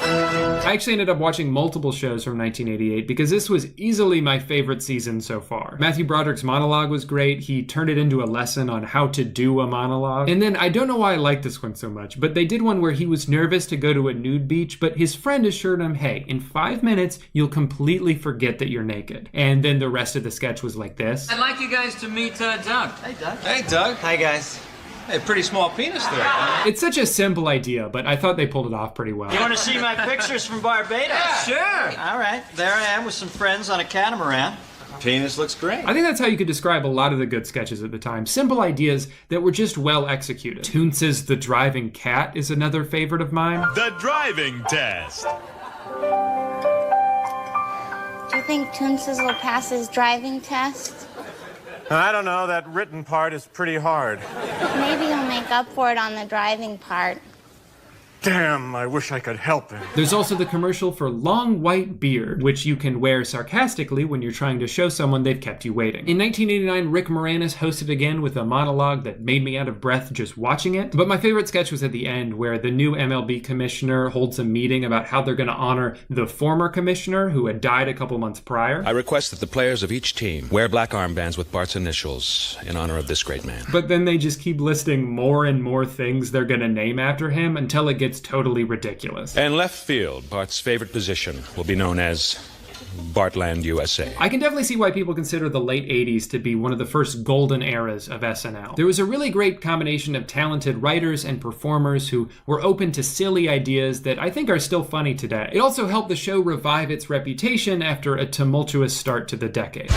I actually ended up watching multiple shows from 1988 because this was easily my favorite season so far. Matthew Broderick's monologue was great. He turned it into a lesson on how to do a monologue. And then, I don't know why I like this one so much, but they did one where he was nervous to go to a nude beach, but his friend assured him, hey, in 5 minutes, you'll completely forget that you're naked. And then the rest of the sketch was like this. I'd like you guys to meet Doug. Hey, Doug. Hey, Doug. Hi, guys. Hey, pretty small penis there. Huh? It's such a simple idea, but I thought they pulled it off pretty well. You want to see my pictures from Barbados? Yeah, sure. All right, there I am with some friends on a catamaran. Penis looks great. I think that's how you could describe a lot of the good sketches at the time. Simple ideas that were just well executed. Toonce's The Driving Cat is another favorite of mine. The driving test. Do you think Toonce's will pass his driving test? I don't know, that written part is pretty hard. Maybe he'll make up for it on the driving part. Damn, I wish I could help him. There's also the commercial for long white beard, which you can wear sarcastically when you're trying to show someone they've kept you waiting. In 1989, Rick Moranis hosted again with a monologue that made me out of breath just watching it. But my favorite sketch was at the end, where the new MLB commissioner holds a meeting about how they're going to honor the former commissioner who had died a couple months prior. I request that the players of each team wear black armbands with Bart's initials in honor of this great man. But then they just keep listing more and more things they're going to name after him until it gets totally ridiculous. And left field, Bart's favorite position, will be known as Bartland, USA. I can definitely see why people consider the late 80s to be one of the first golden eras of SNL. There was a really great combination of talented writers and performers who were open to silly ideas that I think are still funny today. It also helped the show revive its reputation after a tumultuous start to the decade.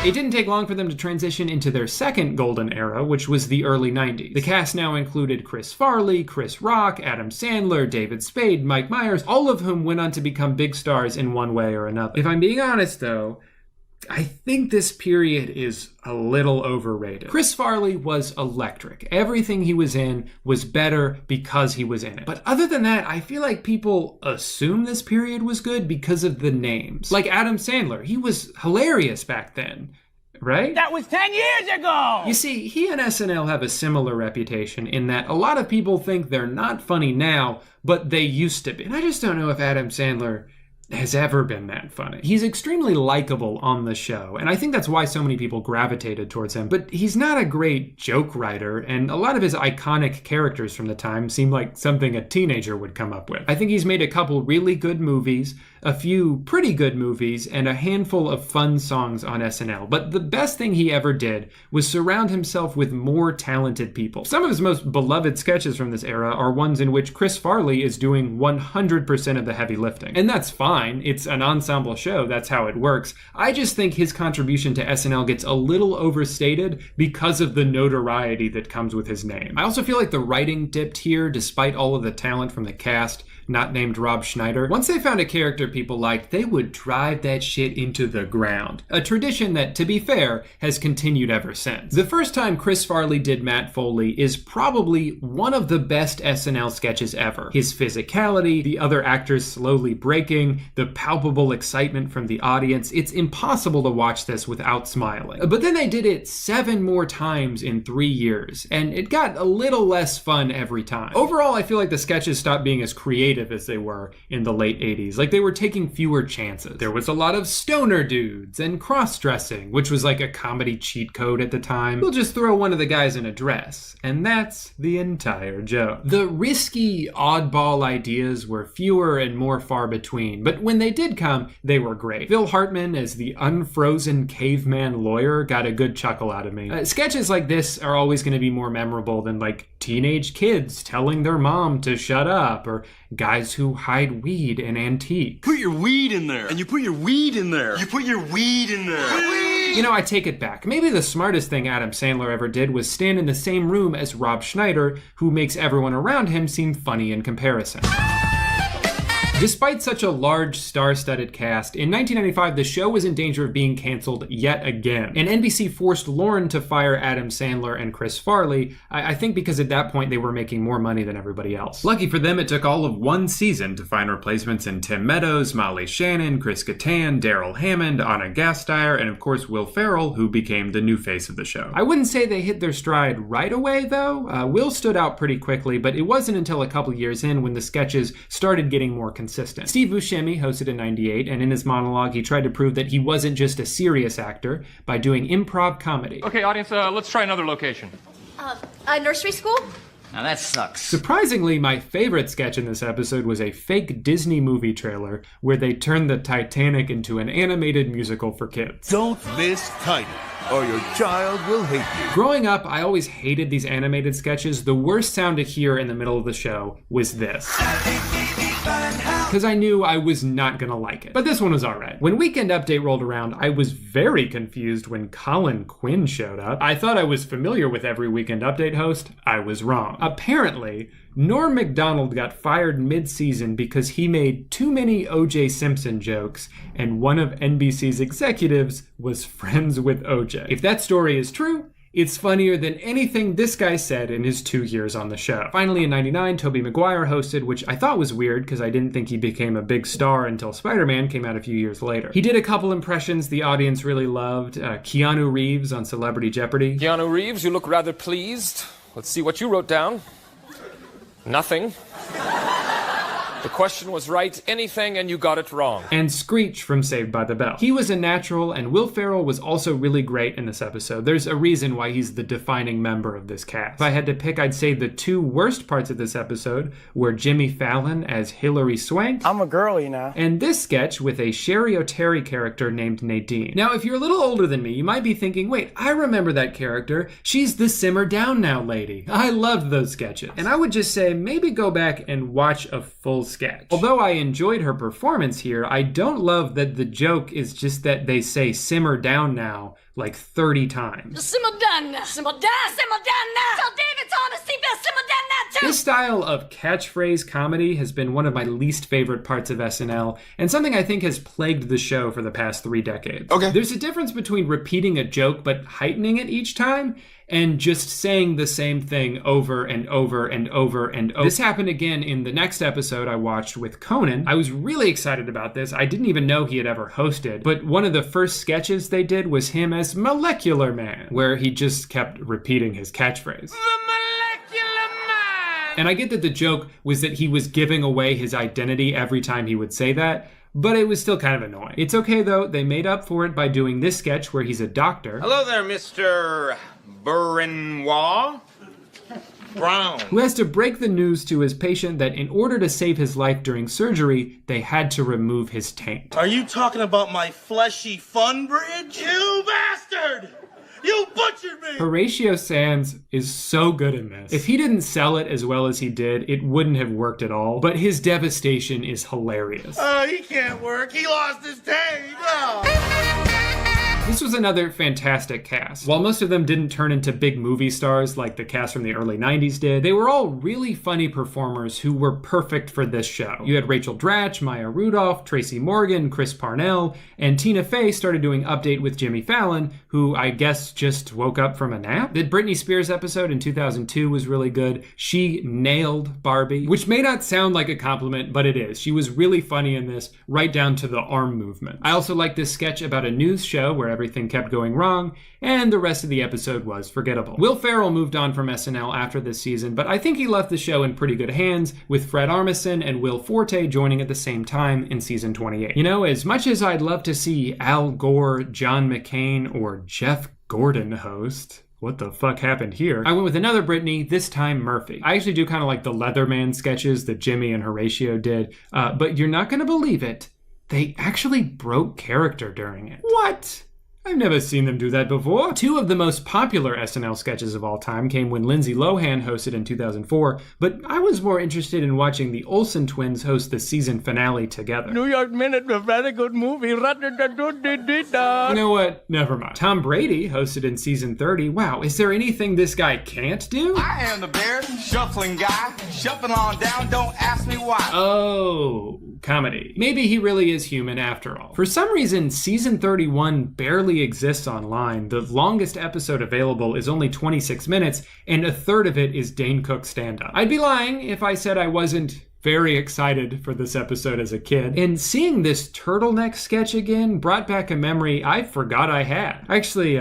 It didn't take long for them to transition into their second golden era, which was the early 90s. The cast now included Chris Farley, Chris Rock, Adam Sandler, David Spade, Mike Myers, all of whom went on to become big stars in one way or another. If I'm being honest though, I think this period is a little overrated. Chris Farley was electric. Everything he was in was better because he was in it. But other than that, I feel like people assume this period was good because of the names. Like Adam Sandler, he was hilarious back then, right? That was 10 years ago! You see, he and SNL have a similar reputation in that a lot of people think they're not funny now, but they used to be. And I just don't know if Adam Sandler has ever been that funny. He's extremely likable on the show, and I think that's why so many people gravitated towards him, but he's not a great joke writer, and a lot of his iconic characters from the time seem like something a teenager would come up with. I think he's made a couple really good movies, a few pretty good movies, and a handful of fun songs on SNL, but the best thing he ever did was surround himself with more talented people. Some of his most beloved sketches from this era are ones in which Chris Farley is doing 100% of the heavy lifting, and that's fine. It's an ensemble show, that's how it works. I just think his contribution to SNL gets a little overstated because of the notoriety that comes with his name. I also feel like the writing dipped here despite all of the talent from the cast, not named Rob Schneider. Once they found a character people liked, they would drive that shit into the ground. A tradition that, to be fair, has continued ever since. The first time Chris Farley did Matt Foley is probably one of the best SNL sketches ever. His physicality, the other actors slowly breaking, the palpable excitement from the audience, it's impossible to watch this without smiling. But then they did it 7 more times in 3 years, and it got a little less fun every time. Overall, I feel like the sketches stopped being as creative as they were in the late 80s. Like they were taking fewer chances. There was a lot of stoner dudes and cross-dressing, which was like a comedy cheat code at the time. We'll just throw one of the guys in a dress, and that's the entire joke. The risky, oddball ideas were fewer and more far between, but when they did come, they were great. Phil Hartman as the unfrozen caveman lawyer got a good chuckle out of me. Sketches like this are always going to be more memorable than like teenage kids telling their mom to shut up, or guys who hide weed in antiques. Put your weed in there. And you put your weed in there. You put your weed in there. Weed! You know, I take it back. Maybe the smartest thing Adam Sandler ever did was stand in the same room as Rob Schneider, who makes everyone around him seem funny in comparison. Despite such a large, star-studded cast, in 1995 the show was in danger of being canceled yet again. And NBC forced Lorne to fire Adam Sandler and Chris Farley, I think because at that point they were making more money than everybody else. Lucky for them, it took all of 1 season to find replacements in Tim Meadows, Molly Shannon, Chris Kattan, Daryl Hammond, Anna Gasteyer, and of course Will Ferrell, who became the new face of the show. I wouldn't say they hit their stride right away though. Will stood out pretty quickly, but it wasn't until a couple years in when the sketches started getting more consistent. Steve Buscemi hosted in '98, and in his monologue, he tried to prove that he wasn't just a serious actor by doing improv comedy. Okay, audience, let's try another location. A nursery school? Now that sucks. Surprisingly, my favorite sketch in this episode was a fake Disney movie trailer where they turned the Titanic into an animated musical for kids. Don't miss Tiny, or your child will hate you. Growing up, I always hated these animated sketches. The worst sound to hear in the middle of the show was this, because I knew I was not gonna like it. But this one was alright. When Weekend Update rolled around, I was very confused when Colin Quinn showed up. I thought I was familiar with every Weekend Update host. I was wrong. Apparently, Norm Macdonald got fired mid-season because he made too many O.J. Simpson jokes, and one of NBC's executives was friends with O.J. If that story is true, It's funnier than anything this guy said in his 2 years on the show. Finally, in '99, Tobey Maguire hosted, which I thought was weird because I didn't think he became a big star until Spider-Man came out a few years later. He did a couple impressions the audience really loved. Keanu Reeves on Celebrity Jeopardy. Keanu Reeves, you look rather pleased. Let's see what you wrote down. Nothing. The question was right, anything, and you got it wrong. And Screech from Saved by the Bell. He was a natural, and Will Ferrell was also really great in this episode. There's a reason why he's the defining member of this cast. If I had to pick, I'd say the 2 worst parts of this episode were Jimmy Fallon as Hilary Swank. I'm a girl, you know. And this sketch with a Sherry O'Terry character named Nadine. Now, if you're a little older than me, you might be thinking, wait, I remember that character. She's the Simmer Down Now lady. I loved those sketches. And I would just say, maybe go back and watch a full sketch. Although I enjoyed her performance here, I don't love that the joke is just that they say simmer down now like 30 times. Simmer down now. Simmer down now. Tell David Thomas he better simmer down now too. This style of catchphrase comedy has been one of my least favorite parts of SNL, and something I think has plagued the show for the past 3 decades. Okay. There's a difference between repeating a joke but heightening it each time, and just saying the same thing over and over and over and over. This happened again in the next episode I watched with Conan. I was really excited about this. I didn't even know he had ever hosted, but one of the first sketches they did was him as Molecular Man, where he just kept repeating his catchphrase. And I get that the joke was that he was giving away his identity every time he would say that, but it was still kind of annoying. It's okay though, they made up for it by doing this sketch where he's a doctor. Hello there, Mr. Benoit Brown. Who has to break the news to his patient that in order to save his life during surgery, they had to remove his taint. Are you talking about my fleshy fun bridge? You bastard! You butchered me! Horatio Sands is so good in this. If he didn't sell it as well as he did, it wouldn't have worked at all, but his devastation is hilarious. Oh, he can't work. He lost his taint. Oh. This was another fantastic cast. While most of them didn't turn into big movie stars like the cast from the early 90s did, they were all really funny performers who were perfect for this show. You had Rachel Dratch, Maya Rudolph, Tracy Morgan, Chris Parnell, and Tina Fey started doing Update with Jimmy Fallon, who I guess just woke up from a nap. The Britney Spears episode in 2002 was really good. She nailed Barbie, which may not sound like a compliment, but it is. She was really funny in this, right down to the arm movement. I also like this sketch about a news show where everything kept going wrong, and the rest of the episode was forgettable. Will Ferrell moved on from SNL after this season, but I think he left the show in pretty good hands, with Fred Armisen and Will Forte joining at the same time in season 28. You know, as much as I'd love to see Al Gore, John McCain, or Jeff Gordon host, what the fuck happened here? I went with another Britney, this time Murphy. I actually do kind of like the Leatherman sketches that Jimmy and Horatio did, but you're not gonna believe it. They actually broke character during it. What? I've never seen them do that before. 2 of the most popular SNL sketches of all time came when Lindsay Lohan hosted in 2004, but I was more interested in watching the Olsen twins host the season finale together. New York Minute, a very good movie. You know what? Never mind. Tom Brady hosted in season 30. Wow, is there anything this guy can't do? I am the bear, shuffling guy. Shuffling on down, don't ask me why. Oh, comedy. Maybe he really is human after all. For some reason, season 31 barely exists online. The longest episode available is only 26 minutes, and a third of it is Dane Cook's stand-up. I'd be lying if I said I wasn't very excited for this episode as a kid. And seeing this turtleneck sketch again brought back a memory I forgot I had. I actually,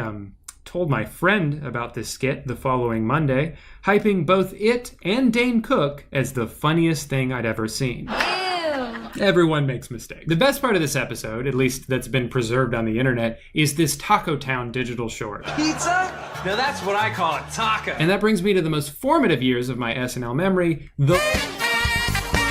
told my friend about this skit the following Monday, hyping both it and Dane Cook as the funniest thing I'd ever seen. Everyone makes mistakes. The best part of this episode, at least that's been preserved on the internet, is this Taco Town digital short. Pizza? Now that's what I call a taco. And that brings me to the most formative years of my SNL memory, What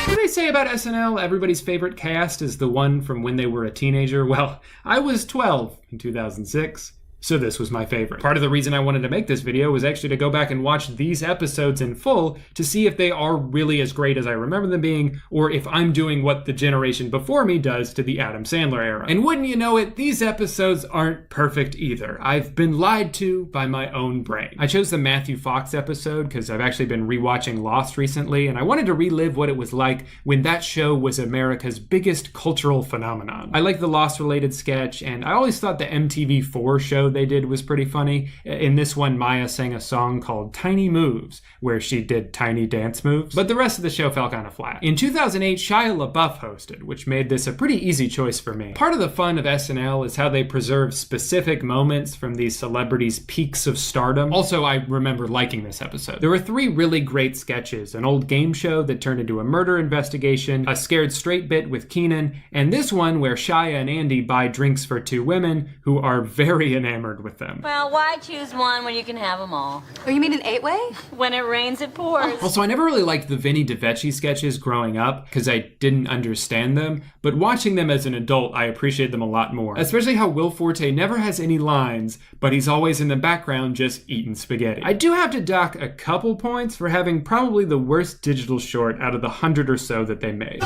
do they say about SNL? Everybody's favorite cast is the one from when they were a teenager. Well, I was 12 in 2006. So this was my favorite. Part of the reason I wanted to make this video was actually to go back and watch these episodes in full to see if they are really as great as I remember them being, or if I'm doing what the generation before me does to the Adam Sandler era. And wouldn't you know it, these episodes aren't perfect either. I've been lied to by my own brain. I chose the Matthew Fox episode because I've actually been rewatching Lost recently, and I wanted to relive what it was like when that show was America's biggest cultural phenomenon. I like the Lost-related sketch, and I always thought the MTV4 show they did was pretty funny. In this one, Maya sang a song called Tiny Moves, where she did tiny dance moves, but the rest of the show fell kind of flat. In 2008, Shia LaBeouf hosted, which made this a pretty easy choice for me. Part of the fun of SNL is how they preserve specific moments from these celebrities' peaks of stardom. Also, I remember liking this episode. There were 3 really great sketches: an old game show that turned into a murder investigation, a scared straight bit with Keenan, and this one where Shia and Andy buy drinks for 2 women who are very enamored with them. Well, why choose one when you can have them all? Oh, you mean an 8-way? When it rains, it pours. Also, I never really liked the Vinny DiVecchi sketches growing up because I didn't understand them, but watching them as an adult, I appreciate them a lot more. Especially how Will Forte never has any lines, but he's always in the background just eating spaghetti. I do have to dock a couple points for having probably the worst digital short out of the 100 or so that they made.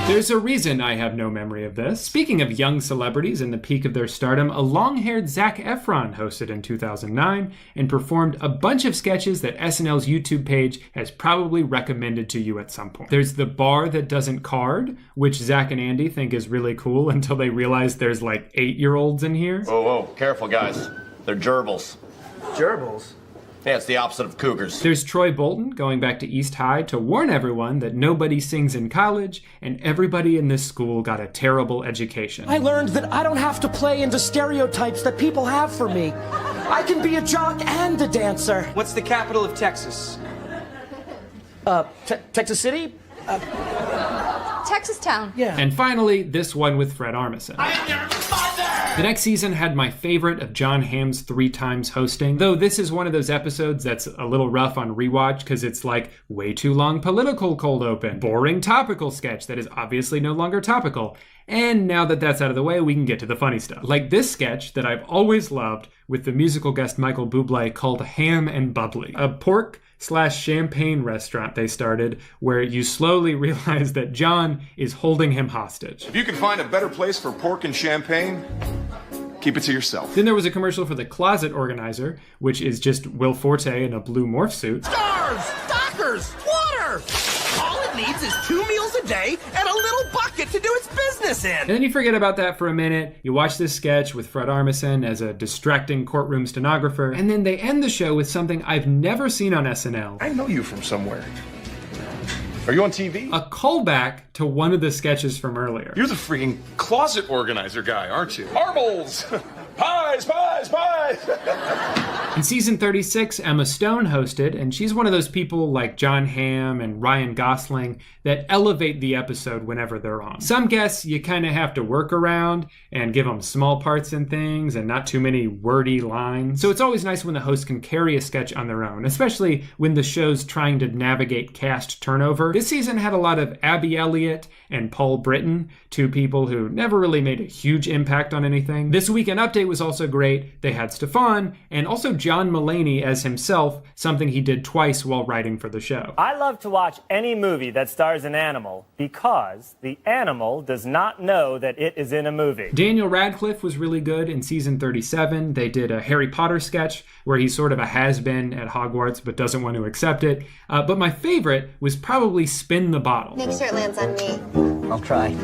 There's a reason I have no memory of this. Speaking of young celebrities in the peak of their stardom, a long-haired Zac Efron hosted in 2009 and performed a bunch of sketches that SNL's YouTube page has probably recommended to you at some point. There's the bar that doesn't card, which Zac and Andy think is really cool until they realize there's like 8-year-olds in here. Whoa, careful guys. They're gerbils. Gerbils? Yeah, it's the opposite of cougars. There's Troy Bolton going back to East High to warn everyone that nobody sings in college and everybody in this school got a terrible education. I learned that I don't have to play into stereotypes that people have for me. I can be a jock and a dancer. What's the capital of Texas? Texas City? Texas Town. Yeah. And finally, this one with Fred Armisen. I am your mother! The next season had my favorite of John Hamm's 3 times hosting, though this is one of those episodes that's a little rough on rewatch because it's like way too long political cold open, boring topical sketch that is obviously no longer topical. And now that that's out of the way, we can get to the funny stuff. Like this sketch that I've always loved with the musical guest Michael Bublé called Ham and Bubbly, a pork/champagne restaurant they started where you slowly realize that John is holding him hostage. If you can find a better place for pork and champagne, keep it to yourself. Then there was a commercial for the Closet Organizer, which is just Will Forte in a blue morph suit. Stars! Dockers! Water! All it needs is 2 meals a day and a little bucket to do its business in. And then you forget about that for a minute. You watch this sketch with Fred Armisen as a distracting courtroom stenographer, and then they end the show with something I've never seen on SNL. I know you from somewhere. Are you on TV? A callback to one of the sketches from earlier. You're the freaking closet organizer guy, aren't you? Marbles! Pies, pies, pies! In season 36, Emma Stone hosted, and she's one of those people like John Hamm and Ryan Gosling that elevate the episode whenever they're on. Some guests you kind of have to work around and give them small parts and things and not too many wordy lines. So it's always nice when the host can carry a sketch on their own, especially when the show's trying to navigate cast turnover. This season had a lot of Abby Elliott and Paul Britton, 2 people who never really made a huge impact on anything. This Weekend Update was also great. They had Stefan and also John Mulaney as himself, something he did twice while writing for the show. I love to watch any movie that stars an animal because the animal does not know that it is in a movie. Daniel Radcliffe was really good in season 37. They did a Harry Potter sketch where he's sort of a has-been at Hogwarts but doesn't want to accept it. But my favorite was probably Spin the Bottle. Make sure it lands on me. I'll try.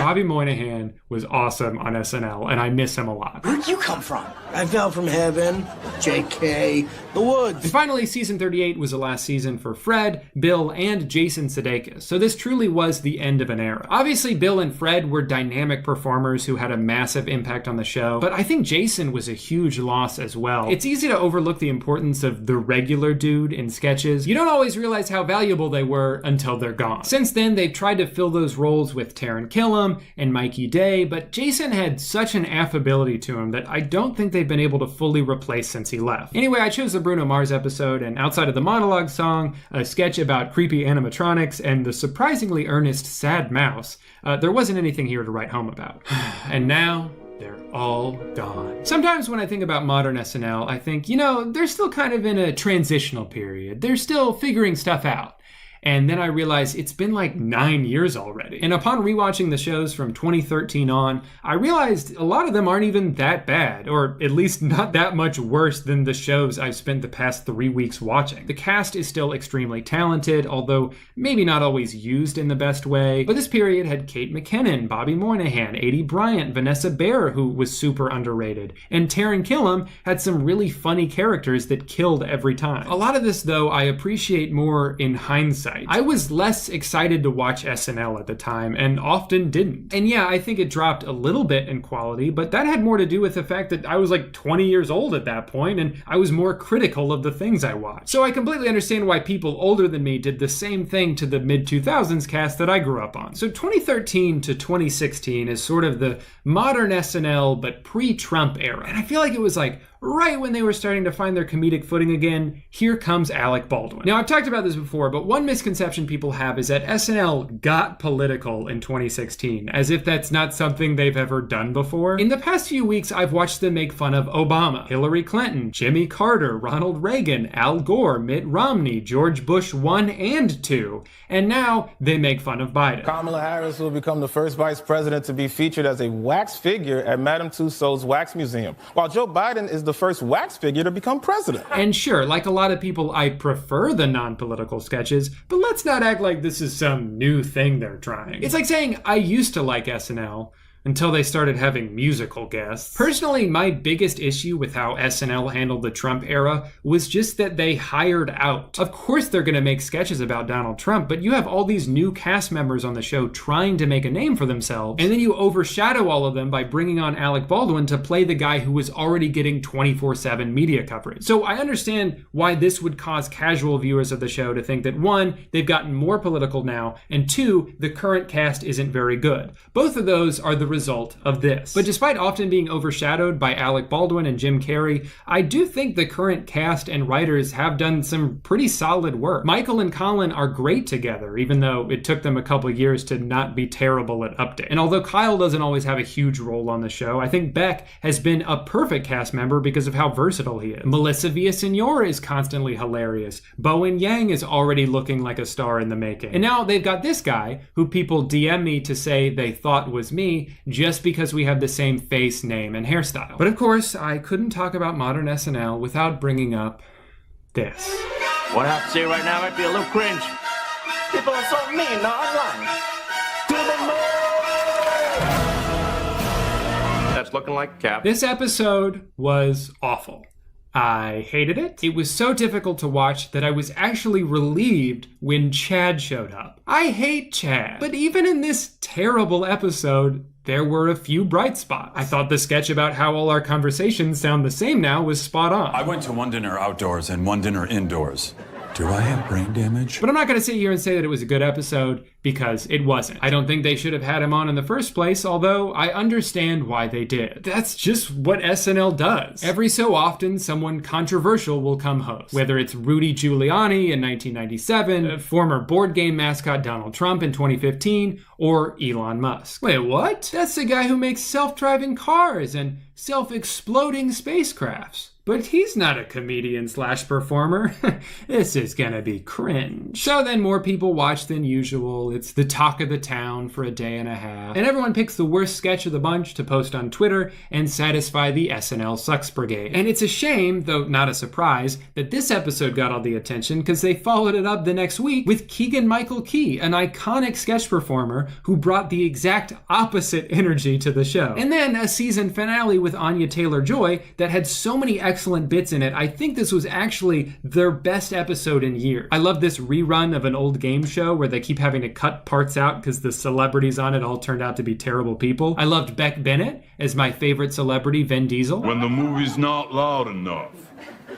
Bobby Moynihan was awesome on SNL, and I miss him a lot. Where'd you come from? I fell from heaven. JK. The woods. And finally, season 38 was the last season for Fred, Bill, and Jason Sudeikis. So this truly was the end of an era. Obviously, Bill and Fred were dynamic performers who had a massive impact on the show, but I think Jason was a huge loss as well. It's easy to overlook the importance of the regular dude in sketches. You don't always realize how valuable they were until they're gone. Since then, they've tried to fill those roles with Taron Killam and Mikey Day, but Jason had such an affability to him that I don't think they've been able to fully replace since he left. Anyway, I chose the Bruno Mars episode, and outside of the monologue song, a sketch about creepy animatronics, and the surprisingly earnest sad mouse, there wasn't anything here to write home about. And now, they're all gone. Sometimes when I think about modern SNL, I think, they're still kind of in a transitional period. They're still figuring stuff out. And then I realized it's been like 9 years already. And upon rewatching the shows from 2013 on, I realized a lot of them aren't even that bad, or at least not that much worse than the shows I've spent the past 3 weeks watching. The cast is still extremely talented, although maybe not always used in the best way. But this period had Kate McKinnon, Bobby Moynihan, Adie Bryant, Vanessa Bayer, who was super underrated, and Taran Killam had some really funny characters that killed every time. A lot of this, though, I appreciate more in hindsight. I was less excited to watch SNL at the time, and often didn't. And yeah, I think it dropped a little bit in quality, but that had more to do with the fact that I was like 20 years old at that point, and I was more critical of the things I watched. So I completely understand why people older than me did the same thing to the mid-2000s cast that I grew up on. So 2013 to 2016 is sort of the modern SNL, but pre-Trump era. And I feel like it was like right when they were starting to find their comedic footing again, here comes Alec Baldwin. Now, I've talked about this before, but one misconception people have is that SNL got political in 2016, as if that's not something they've ever done before. In the past few weeks, I've watched them make fun of Obama, Hillary Clinton, Jimmy Carter, Ronald Reagan, Al Gore, Mitt Romney, George Bush 1 and 2, and now they make fun of Biden. Kamala Harris will become the first vice president to be featured as a wax figure at Madame Tussauds Wax Museum, while Joe Biden is the first wax figure to become president. And sure, like a lot of people, I prefer the non-political sketches, but let's not act like this is some new thing they're trying. It's like saying I used to like SNL until they started having musical guests. Personally, my biggest issue with how SNL handled the Trump era was just that they hired out. Of course they're gonna make sketches about Donald Trump, but you have all these new cast members on the show trying to make a name for themselves, and then you overshadow all of them by bringing on Alec Baldwin to play the guy who was already getting 24/7 media coverage. So I understand why this would cause casual viewers of the show to think that 1, they've gotten more political now, and 2, the current cast isn't very good. Both of those are the result of this. But despite often being overshadowed by Alec Baldwin and Jim Carrey, I do think the current cast and writers have done some pretty solid work. Michael and Colin are great together, even though it took them a couple years to not be terrible at update. And although Kyle doesn't always have a huge role on the show, I think Beck has been a perfect cast member because of how versatile he is. Melissa Villaseñor is constantly hilarious. Bowen Yang is already looking like a star in the making. And now they've got this guy, who people DM me to say they thought was me, just because we have the same face, name, and hairstyle. But of course, I couldn't talk about modern SNL without bringing up this. What I have to say right now might be a little cringe. People are so mean online. To the moon! That's looking like a cap. This episode was awful. I hated it. It was so difficult to watch that I was actually relieved when Chad showed up. I hate Chad. But even in this terrible episode, there were a few bright spots. I thought the sketch about how all our conversations sound the same now was spot on. I went to one dinner outdoors and one dinner indoors. Do I have brain damage? But I'm not going to sit here and say that it was a good episode, because it wasn't. I don't think they should have had him on in the first place, although I understand why they did. That's just what SNL does. Every so often, someone controversial will come host. Whether it's Rudy Giuliani in 1997, former board game mascot Donald Trump in 2015, or Elon Musk. Wait, what? That's the guy who makes self-driving cars and self-exploding spacecrafts. But he's not a comedian/performer. This is gonna be cringe. So then more people watch than usual. It's the talk of the town for a day and a half. And everyone picks the worst sketch of the bunch to post on Twitter and satisfy the SNL Sucks Brigade. And it's a shame, though not a surprise, that this episode got all the attention because they followed it up the next week with Keegan-Michael Key, an iconic sketch performer who brought the exact opposite energy to the show. And then a season finale with Anya Taylor-Joy that had so many excellent bits in it. I think this was actually their best episode in years. I love this rerun of an old game show where they keep having to cut parts out because the celebrities on it all turned out to be terrible people. I loved Beck Bennett as my favorite celebrity, Vin Diesel. When the movie's not loud enough.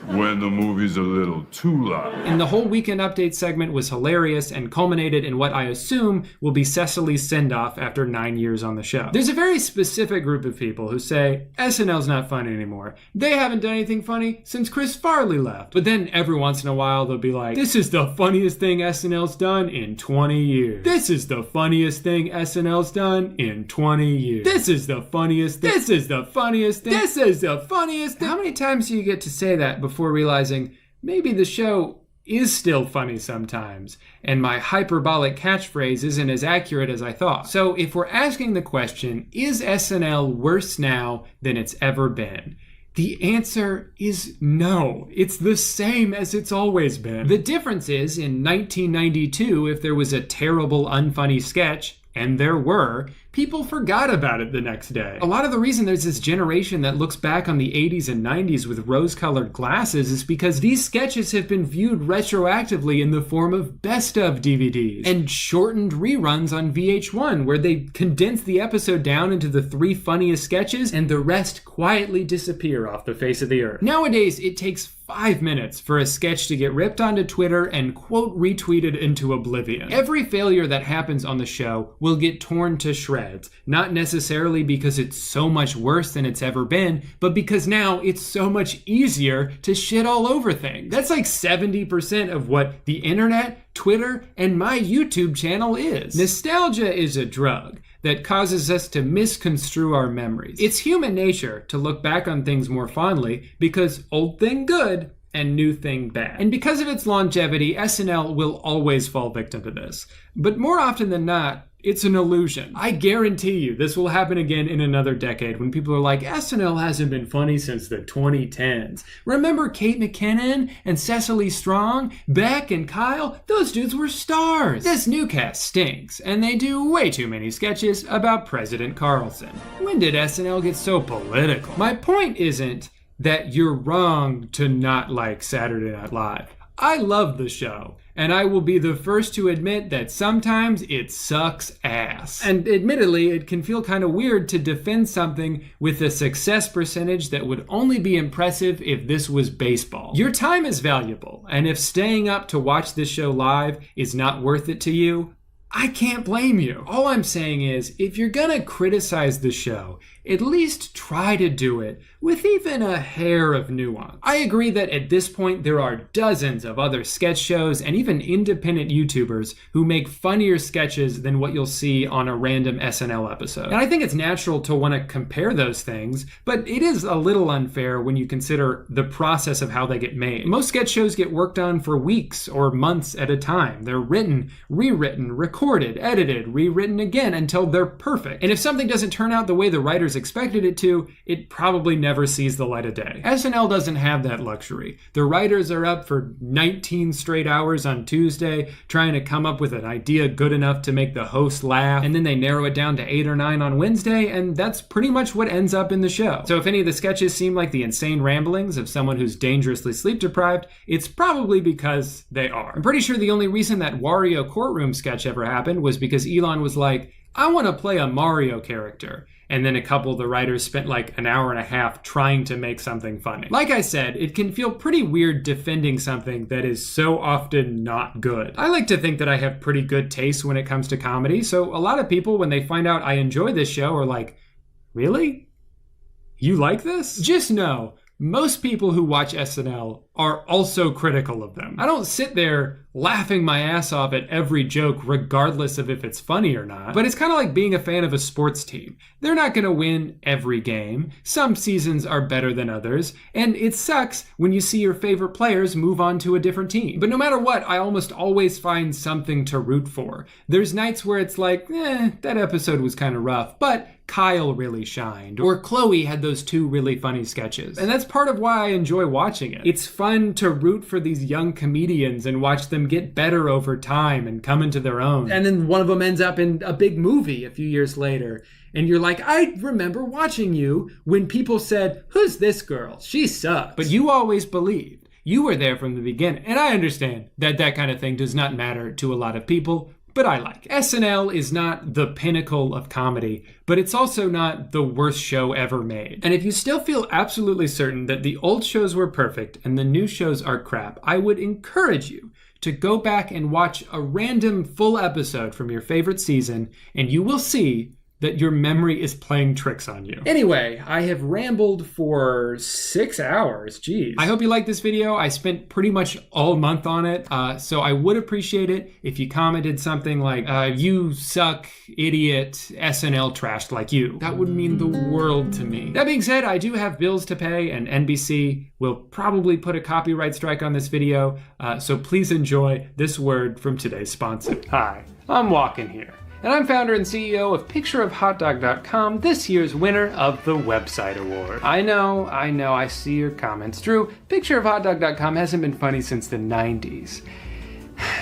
When the movie's a little too loud. And the whole Weekend Update segment was hilarious and culminated in what I assume will be Cecily's send-off after 9 years on the show. There's a very specific group of people who say, SNL's not funny anymore. They haven't done anything funny since Chris Farley left. But then every once in a while they'll be like, this is the funniest thing SNL's done in 20 years. This is the funniest thing SNL's done in 20 years. This is the funniest thing. This is the funniest thing. This is the funniest thing. How many times do you get to say that before realizing maybe the show is still funny sometimes, and my hyperbolic catchphrase isn't as accurate as I thought. So if we're asking the question, is SNL worse now than it's ever been? The answer is no. It's the same as it's always been. The difference is, in 1992, if there was a terrible, unfunny sketch, and there were, people forgot about it the next day. A lot of the reason there's this generation that looks back on the 80s and 90s with rose-colored glasses is because these sketches have been viewed retroactively in the form of best-of DVDs and shortened reruns on VH1, where they condense the episode down into the 3 funniest sketches and the rest quietly disappear off the face of the earth. Nowadays, it takes 5 minutes for a sketch to get ripped onto Twitter and quote retweeted into oblivion. Every failure that happens on the show will get torn to shreds, not necessarily because it's so much worse than it's ever been, but because now it's so much easier to shit all over things. That's like 70% of what the internet, Twitter, and my YouTube channel is. Nostalgia is a drug that causes us to misconstrue our memories. It's human nature to look back on things more fondly because old thing good and new thing bad. And because of its longevity, SNL will always fall victim to this. But more often than not, it's an illusion. I guarantee you this will happen again in another decade when people are like, SNL hasn't been funny since the 2010s. Remember Kate McKinnon and Cecily Strong, Beck and Kyle? Those dudes were stars. This new cast stinks, and they do way too many sketches about President Carlson. When did SNL get so political? My point isn't that you're wrong to not like Saturday Night Live. I love the show, and I will be the first to admit that sometimes it sucks ass. And admittedly, it can feel kind of weird to defend something with a success percentage that would only be impressive if this was baseball. Your time is valuable, and if staying up to watch this show live is not worth it to you, I can't blame you. All I'm saying is, if you're gonna criticize the show, at least try to do it with even a hair of nuance. I agree that at this point there are dozens of other sketch shows and even independent YouTubers who make funnier sketches than what you'll see on a random SNL episode. And I think it's natural to want to compare those things, but it is a little unfair when you consider the process of how they get made. Most sketch shows get worked on for weeks or months at a time. They're written, rewritten, recorded, edited, rewritten again until they're perfect. And if something doesn't turn out the way the writers expected it to, it probably never sees the light of day. SNL doesn't have that luxury. The writers are up for 19 straight hours on Tuesday trying to come up with an idea good enough to make the host laugh, and then they narrow it down to 8 or 9 on Wednesday, and that's pretty much what ends up in the show. So if any of the sketches seem like the insane ramblings of someone who's dangerously sleep deprived, it's probably because they are. I'm pretty sure the only reason that Wario courtroom sketch ever happened was because Elon was like, I want to play a Mario character. And then a couple of the writers spent like an hour and a half trying to make something funny. Like I said, it can feel pretty weird defending something that is so often not good. I like to think that I have pretty good taste when it comes to comedy, so a lot of people, when they find out I enjoy this show, are like, really? You like this? Just know, most people who watch SNL are also critical of them. I don't sit there laughing my ass off at every joke regardless of if it's funny or not, but it's kind of like being a fan of a sports team. They're not going to win every game. Some seasons are better than others, and it sucks when you see your favorite players move on to a different team. But no matter what, I almost always find something to root for. There's nights where it's like, that episode was kind of rough, but Kyle really shined, or Chloe had those 2 really funny sketches. And that's part of why I enjoy watching it. It's fun to root for these young comedians and watch them get better over time and come into their own. And then one of them ends up in a big movie a few years later. And you're like, I remember watching you when people said, who's this girl? She sucks. But you always believed. You were there from the beginning. And I understand that that kind of thing does not matter to a lot of people, but I like it. SNL is not the pinnacle of comedy, but it's also not the worst show ever made. And if you still feel absolutely certain that the old shows were perfect and the new shows are crap, I would encourage you to go back and watch a random full episode from your favorite season, and you will see that your memory is playing tricks on you. Anyway, I have rambled for 6 hours, geez. I hope you liked this video. I spent pretty much all month on it, so I would appreciate it if you commented something like, you suck, idiot, SNL trashed like you. That would mean the world to me. That being said, I do have bills to pay, and NBC will probably put a copyright strike on this video, so please enjoy this word from today's sponsor. Hi, I'm Walken here, and I'm founder and CEO of PictureOfHotDog.com, this year's winner of the Website Award. I know, I see your comments. Drew, PictureOfHotDog.com hasn't been funny since the 90s,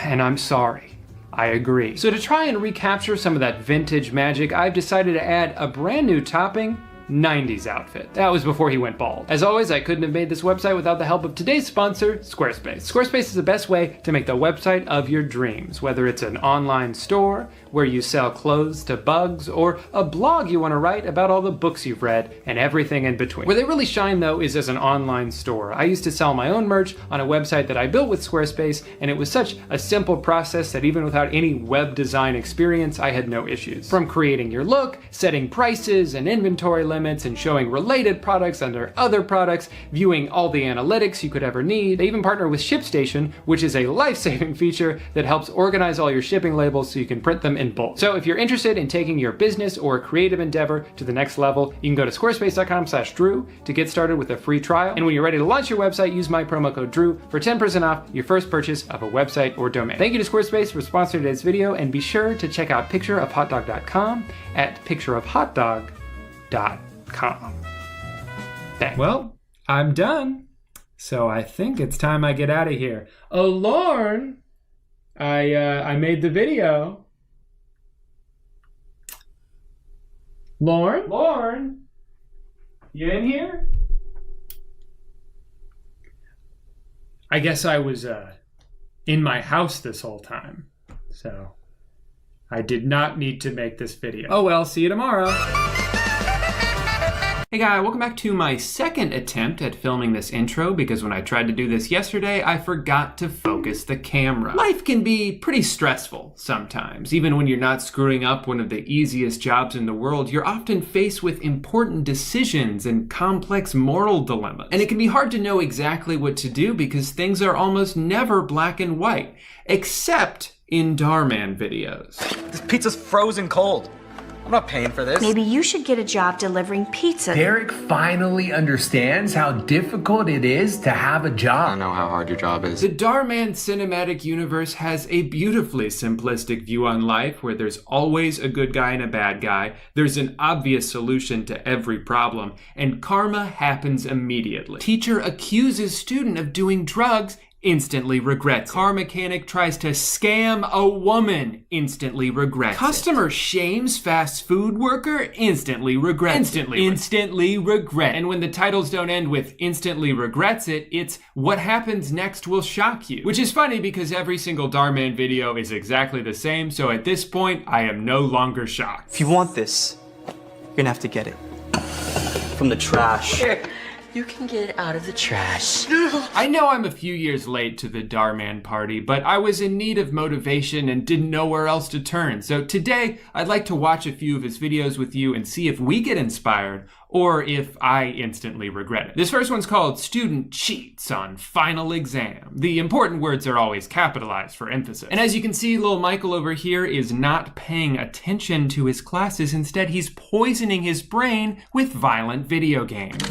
and I'm sorry. I agree. So to try and recapture some of that vintage magic, I've decided to add a brand new topping, 90s outfit. That was before he went bald. As always, I couldn't have made this website without the help of today's sponsor, Squarespace. Squarespace is the best way to make the website of your dreams, whether it's an online store where you sell clothes to bugs, or a blog you want to write about all the books you've read and everything in between. Where they really shine though is as an online store. I used to sell my own merch on a website that I built with Squarespace, and it was such a simple process that even without any web design experience, I had no issues. From creating your look, setting prices and inventory limits, and showing related products under other products, viewing all the analytics you could ever need. They even partner with ShipStation, which is a life-saving feature that helps organize all your shipping labels so you can print them in bulk. So if you're interested in taking your business or creative endeavor to the next level, you can go to squarespace.com/Drew to get started with a free trial. And when you're ready to launch your website, use my promo code Drew for 10% off your first purchase of a website or domain. Thank you to Squarespace for sponsoring today's video, and be sure to check out PictureOfHotDog.com at PictureOfHotDog.com. Thanks. Well, I'm done. So I think it's time I get out of here. Oh, Lorne, I made the video. Lorne, you in here? I guess I was in my house this whole time, so I did not need to make this video. Oh well, see you tomorrow. Hey guys, welcome back to my second attempt at filming this intro, because when I tried to do this yesterday, I forgot to focus the camera. Life can be pretty stressful sometimes. Even when you're not screwing up one of the easiest jobs in the world, you're often faced with important decisions and complex moral dilemmas. And it can be hard to know exactly what to do because things are almost never black and white, except in Darman videos. This pizza's frozen cold. I'm not paying for this. Maybe you should get a job delivering pizza. Derek finally understands how difficult it is to have a job. I know how hard your job is. The Darman cinematic universe has a beautifully simplistic view on life where there's always a good guy and a bad guy, there's an obvious solution to every problem, and karma happens immediately. Teacher accuses student of doing drugs, instantly regrets. Car mechanic tries to scam a woman, instantly regrets. Customer shames fast food worker, instantly regrets. Instantly regret. And when the titles don't end with instantly regrets it, it's what happens next will shock you. Which is funny because every single Darman video is exactly the same, so at this point, I am no longer shocked. If you want this, you're gonna have to get it from the trash. Here. You can get it out of the trash. I know I'm a few years late to the Darman party, but I was in need of motivation and didn't know where else to turn. So today, I'd like to watch a few of his videos with you and see if we get inspired or if I instantly regret it. This first one's called Student Cheats on Final Exam. The important words are always capitalized for emphasis. And as you can see, little Michael over here is not paying attention to his classes. Instead, he's poisoning his brain with violent video games.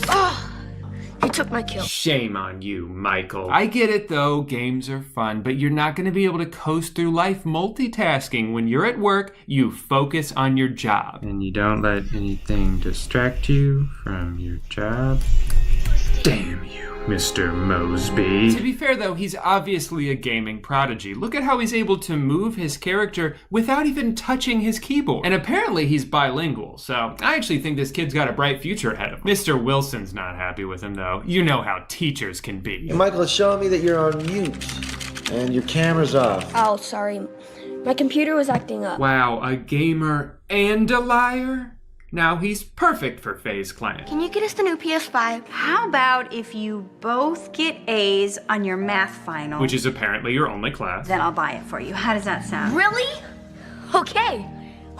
He took my kill. Shame on you, Michael. I get it though, games are fun, but you're not gonna be able to coast through life multitasking. When you're at work, you focus on your job. And you don't let anything distract you from your job. Damn you, Mr. Mosby. To be fair though, he's obviously a gaming prodigy. Look at how he's able to move his character without even touching his keyboard. And apparently he's bilingual, so I actually think this kid's got a bright future ahead of him. Mr. Wilson's not happy with him though. You know how teachers can be. Hey, Michael, it's showing me that you're on mute and your camera's off. Oh, sorry. My computer was acting up. Wow, a gamer and a liar? Now he's perfect for FaZe Clan. Can you get us the new PS5? How about if you both get A's on your math final? Which is apparently your only class. Then I'll buy it for you. How does that sound? Really? Okay.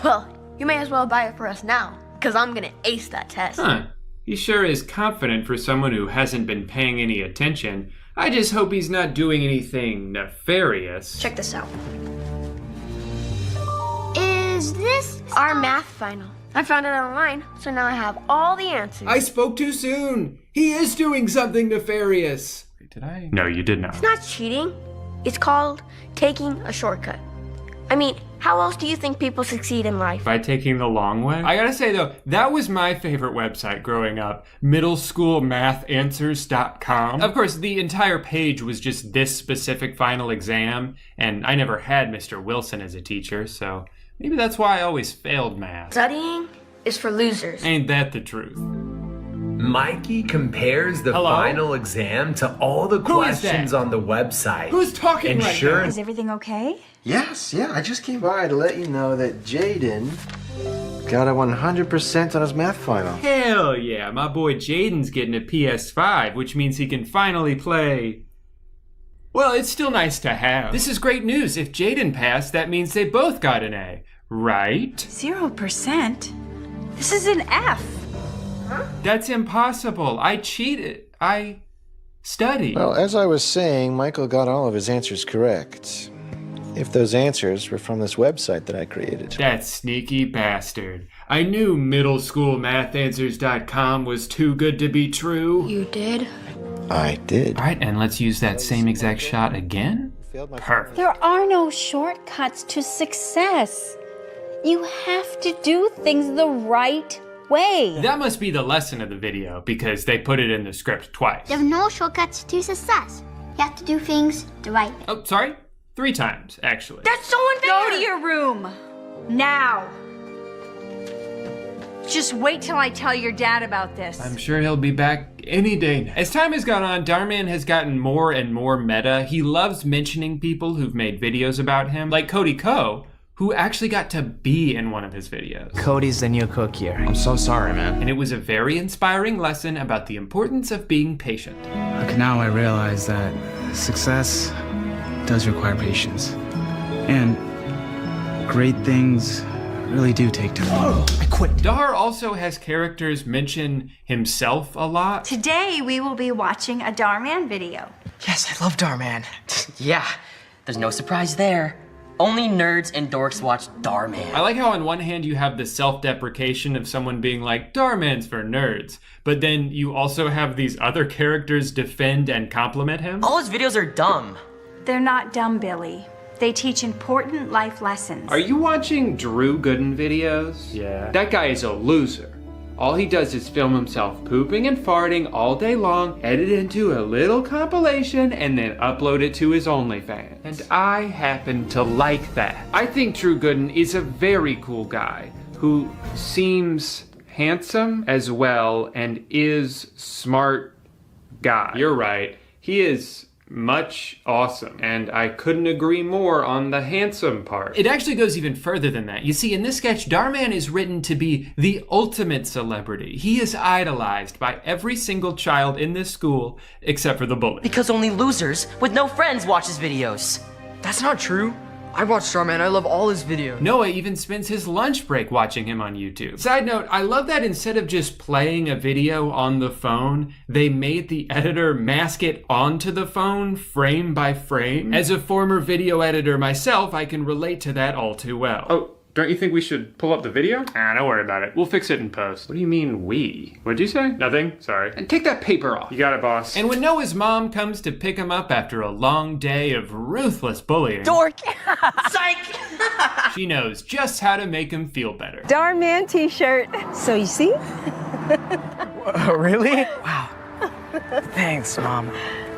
Well, You may as well buy it for us now, because I'm gonna ace that test. Huh. He sure is confident for someone who hasn't been paying any attention. I just hope he's not doing anything nefarious. Check this out. Is this our math final? I found it online, so now I have all the answers. I spoke too soon. He is doing something nefarious. Did I? No, you did not. It's not cheating. It's called taking a shortcut. I mean, how else do you think people succeed in life? By taking the long way? I gotta say though, that was my favorite website growing up. middleschoolmathanswers.com. Of course, the entire page was just this specific final exam, and I never had Mr. Wilson as a teacher, so maybe that's why I always failed math. Studying is for losers. Ain't that the truth? Mikey compares the final exam to all the questions on the website. Who's talking right now? Is everything okay? Yes, yeah, I just came by to let you know that Jaden got a 100% on his math final. Hell yeah, my boy Jaden's getting a PS5, which means he can finally play. Well, it's still nice to have. This is great news. If Jaden passed, that means they both got an A, right? 0%? This is an F. That's impossible. I cheated. I studied. Well, as I was saying, Michael got all of his answers correct. If those answers were from this website that I created. That sneaky bastard. I knew middleschoolmathanswers.com was too good to be true. You did? I did. All right, and let's use that same exact shot again. Perfect. There are no shortcuts to success. You have to do things the right way. That must be the lesson of the video, because they put it in the script twice. There are no shortcuts to success. You have to do things the right way. Oh, sorry? 3 times, actually. That's so unfair! Go to your room. Now. Just wait till I tell your dad about this. I'm sure he'll be back any day now. As time has gone on, Darman has gotten more and more meta. He loves mentioning people who've made videos about him, like Cody Ko, who actually got to be in one of his videos. Cody's the new cook here. I'm so sorry, man. And it was a very inspiring lesson about the importance of being patient. Look, now I realize that success does require patience. And great things really do take time. Oh, I quit. Dahar also has characters mention himself a lot. Today we will be watching a Darman video. Yes, I love Darman. Yeah, there's no surprise there. Only nerds and dorks watch Darman. I like how on one hand you have the self-deprecation of someone being like, Darman's for nerds, but then you also have these other characters defend and compliment him. All his videos are dumb. They're not dumb, Billy. They teach important life lessons. Are you watching Drew Gooden videos? Yeah. That guy is a loser. All he does is film himself pooping and farting all day long, edit it into a little compilation, and then upload it to his OnlyFans. And I happen to like that. I think Drew Gooden is a very cool guy who seems handsome as well and is smart guy. You're right. He is much awesome, and I couldn't agree more on the handsome part. It actually goes even further than that. You see, in this sketch, Darman is written to be the ultimate celebrity. He is idolized by every single child in this school except for the bully. Because only losers with no friends watch his videos. That's not true. I watch Starman. I love all his videos. Noah even spends his lunch break watching him on YouTube. Side note, I love that instead of just playing a video on the phone, they made the editor mask it onto the phone frame by frame. As a former video editor myself, I can relate to that all too well. Oh, don't you think we should pull up the video? Don't worry about it. We'll fix it in post. What do you mean we? What'd you say? Nothing? Sorry. And take that paper off. You got it, boss. And when Noah's mom comes to pick him up after a long day of ruthless bullying. Dork! Psych! She knows just how to make him feel better. Darman t-shirt. So you see? Really? Wow. Thanks, Mom.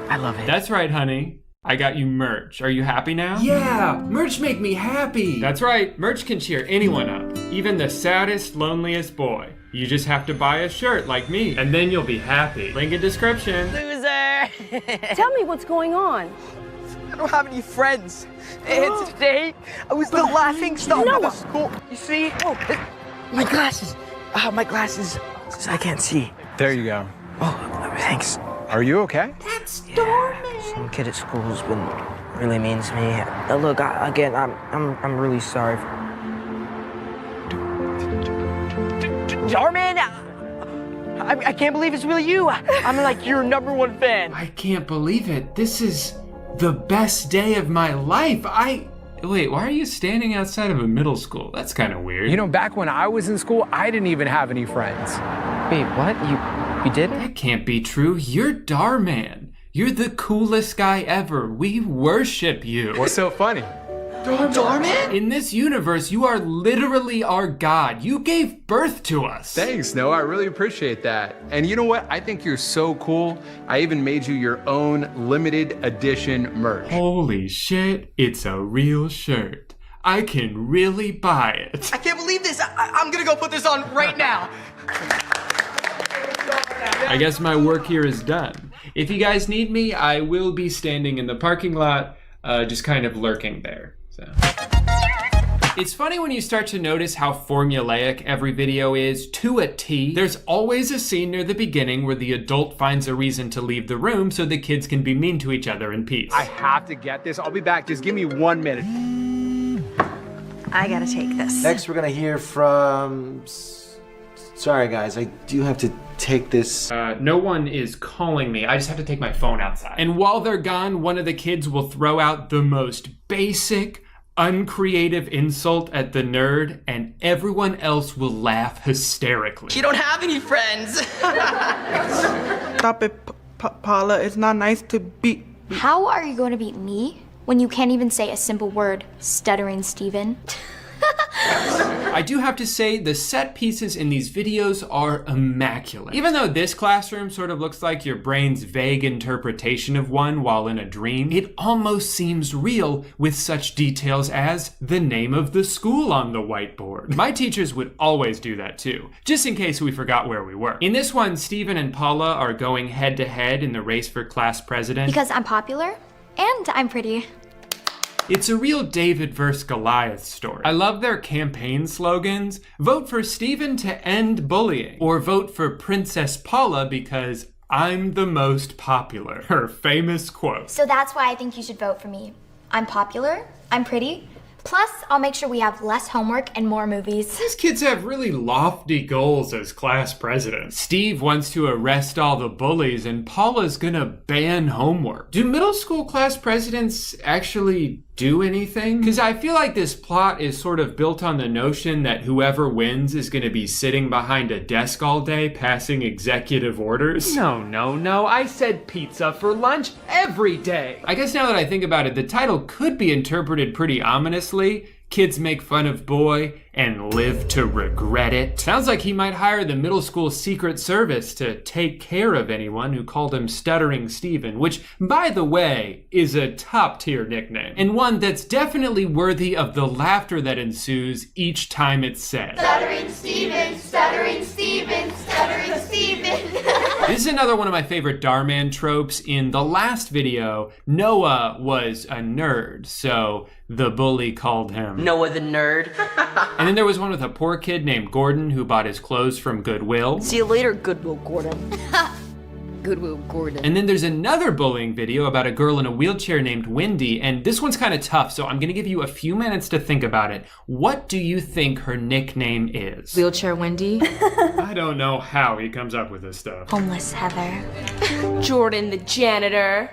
I love it. That's right, honey. I got you merch. Are you happy now? Yeah, merch make me happy. That's right, merch can cheer anyone up, even the saddest, loneliest boy. You just have to buy a shirt like me, and then you'll be happy. Link in description. Loser! Tell me what's going on. I don't have any friends. And today, I was the laughing stock of the school. You see? Oh, my glasses. My glasses. I can't see. There you go. Oh, thanks. Are you okay? That's Darman. Some kid at school's been really mean to me. Look, again, I'm really sorry. Darman, I can't believe it's really you. I'm like your #1 fan. I can't believe it. This is the best day of my life. Wait, why are you standing outside of a middle school? That's kind of weird. You know, back when I was in school, I didn't even have any friends. Wait, what? You didn't? That can't be true. You're Darman. You're the coolest guy ever. We worship you. What's so funny? Darman? In this universe, you are literally our God. You gave birth to us. Thanks, Noah. I really appreciate that. And you know what? I think you're so cool. I even made you your own limited edition merch. Holy shit, it's a real shirt. I can really buy it. I can't believe this. I'm gonna go put this on right now. I guess my work here is done. If you guys need me, I will be standing in the parking lot, just kind of lurking there. So. It's funny when you start to notice how formulaic every video is, to a T. There's always a scene near the beginning where the adult finds a reason to leave the room so the kids can be mean to each other in peace. I have to get this. I'll be back. Just give me 1 minute. I gotta take this. Next, we're gonna hear from... Sorry, guys, I do have to take this. No one is calling me. I just have to take my phone outside. And while they're gone, one of the kids will throw out the most basic, uncreative insult at the nerd, and everyone else will laugh hysterically. You don't have any friends. Stop it, Paula. It's not nice to beat. How are you going to beat me when you can't even say a simple word, stuttering Steven? I do have to say, the set pieces in these videos are immaculate. Even though this classroom sort of looks like your brain's vague interpretation of one while in a dream, it almost seems real with such details as the name of the school on the whiteboard. My teachers would always do that too, just in case we forgot where we were. In this one, Steven and Paula are going head to head in the race for class president. Because I'm popular and I'm pretty. It's a real David versus Goliath story. I love their campaign slogans. Vote for Steven to end bullying. Or vote for Princess Paula because I'm the most popular. Her famous quote. So that's why I think you should vote for me. I'm popular, I'm pretty, plus I'll make sure we have less homework and more movies. These kids have really lofty goals as class president. Steve wants to arrest all the bullies and Paula's gonna ban homework. Do middle school class presidents actually do anything? Because I feel like this plot is sort of built on the notion that whoever wins is gonna be sitting behind a desk all day passing executive orders. No, I said pizza for lunch every day. I guess now that I think about it, the title could be interpreted pretty ominously. Kids make fun of boy and live to regret it. Sounds like he might hire the middle school Secret Service to take care of anyone who called him Stuttering Steven, which, by the way, is a top-tier nickname, and one that's definitely worthy of the laughter that ensues each time it's said. Stuttering Steven, Stuttering Steven, Stuttering Steven. This is another one of my favorite Darman tropes. In the last video, Noah was a nerd, so the bully called him Noah the nerd. And then there was one with a poor kid named Gordon who bought his clothes from Goodwill. See you later, Goodwill Gordon. Goodwill Gordon. And then there's another bullying video about a girl in a wheelchair named Wendy, and this one's kind of tough, so I'm gonna give you a few minutes to think about it. What do you think her nickname is? Wheelchair Wendy. I don't know how he comes up with this stuff. Homeless Heather. Jordan the janitor.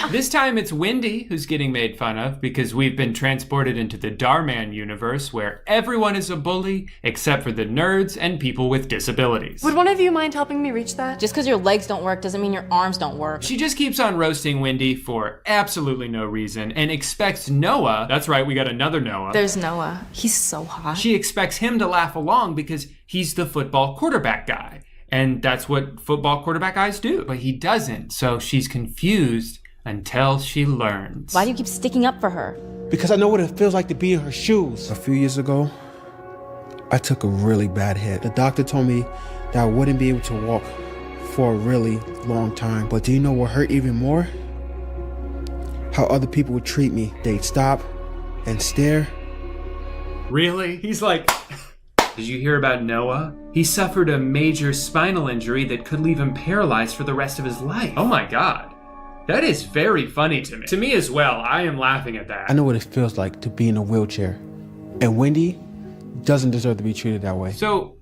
This time it's Wendy who's getting made fun of because we've been transported into the Darman universe where everyone is a bully except for the nerds and people with disabilities. Would one of you mind helping me reach that? Just because your legs don't work doesn't mean your arms don't work. She just keeps on roasting Wendy for absolutely no reason and expects Noah, that's right, we got another Noah. There's Noah. He's so hot. She expects him to laugh along because he's the football quarterback guy. And that's what football quarterback guys do. But he doesn't, so she's confused until she learns. Why do you keep sticking up for her? Because I know what it feels like to be in her shoes. A few years ago, I took a really bad hit. The doctor told me that I wouldn't be able to walk for a really long time. But do you know what hurt even more? How other people would treat me. They'd stop and stare. Really? He's like... Did you hear about Noah? He suffered a major spinal injury that could leave him paralyzed for the rest of his life. Oh my God. That is very funny to me. To me as well, I am laughing at that. I know what it feels like to be in a wheelchair. And Wendy doesn't deserve to be treated that way. So,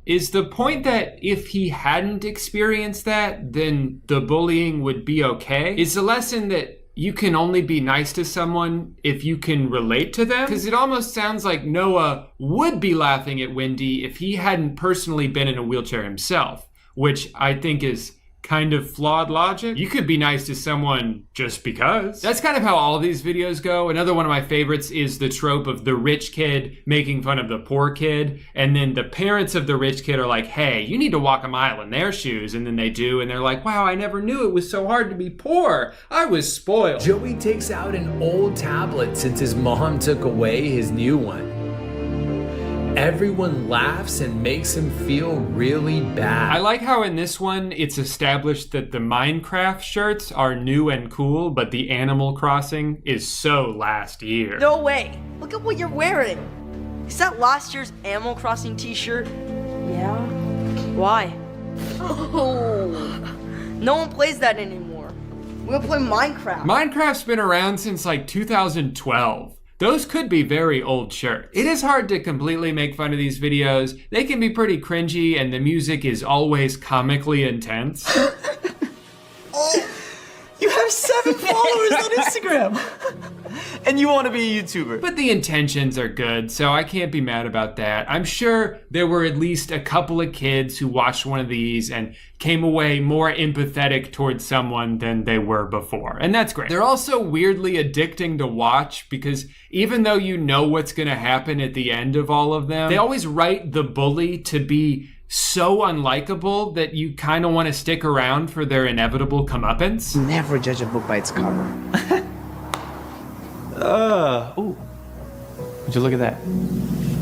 Is the point that if he hadn't experienced that, then the bullying would be okay? Is the lesson that you can only be nice to someone if you can relate to them? Because it almost sounds like Noah would be laughing at Wendy if he hadn't personally been in a wheelchair himself, which I think is kind of flawed logic. You could be nice to someone just because. That's kind of how all of these videos go. Another one of my favorites is the trope of the rich kid making fun of the poor kid, and then the parents of the rich kid are like, hey, you need to walk a mile in their shoes, and then they do, and they're like, wow, I never knew it was so hard to be poor. I was spoiled. Joey takes out an old tablet since his mom took away his new one. Everyone laughs and makes him feel really bad. I like how in this one, it's established that the Minecraft shirts are new and cool, but the Animal Crossing is so last year. No way. Look at what you're wearing. Is that last year's Animal Crossing t-shirt? Yeah. Why? Oh. No one plays that anymore. We'll play Minecraft. Minecraft's been around since like 2012. Those could be very old shirts. It is hard to completely make fun of these videos. They can be pretty cringy and the music is always comically intense. Oh, you have 7 followers on Instagram. And you want to be a YouTuber. But the intentions are good, so I can't be mad about that. I'm sure there were at least a couple of kids who watched one of these and came away more empathetic towards someone than they were before. And that's great. They're also weirdly addicting to watch because even though you know what's gonna happen at the end of all of them, they always write the bully to be so unlikable that you kind of want to stick around for their inevitable comeuppance. Never judge a book by its cover. Ooh. Would you look at that?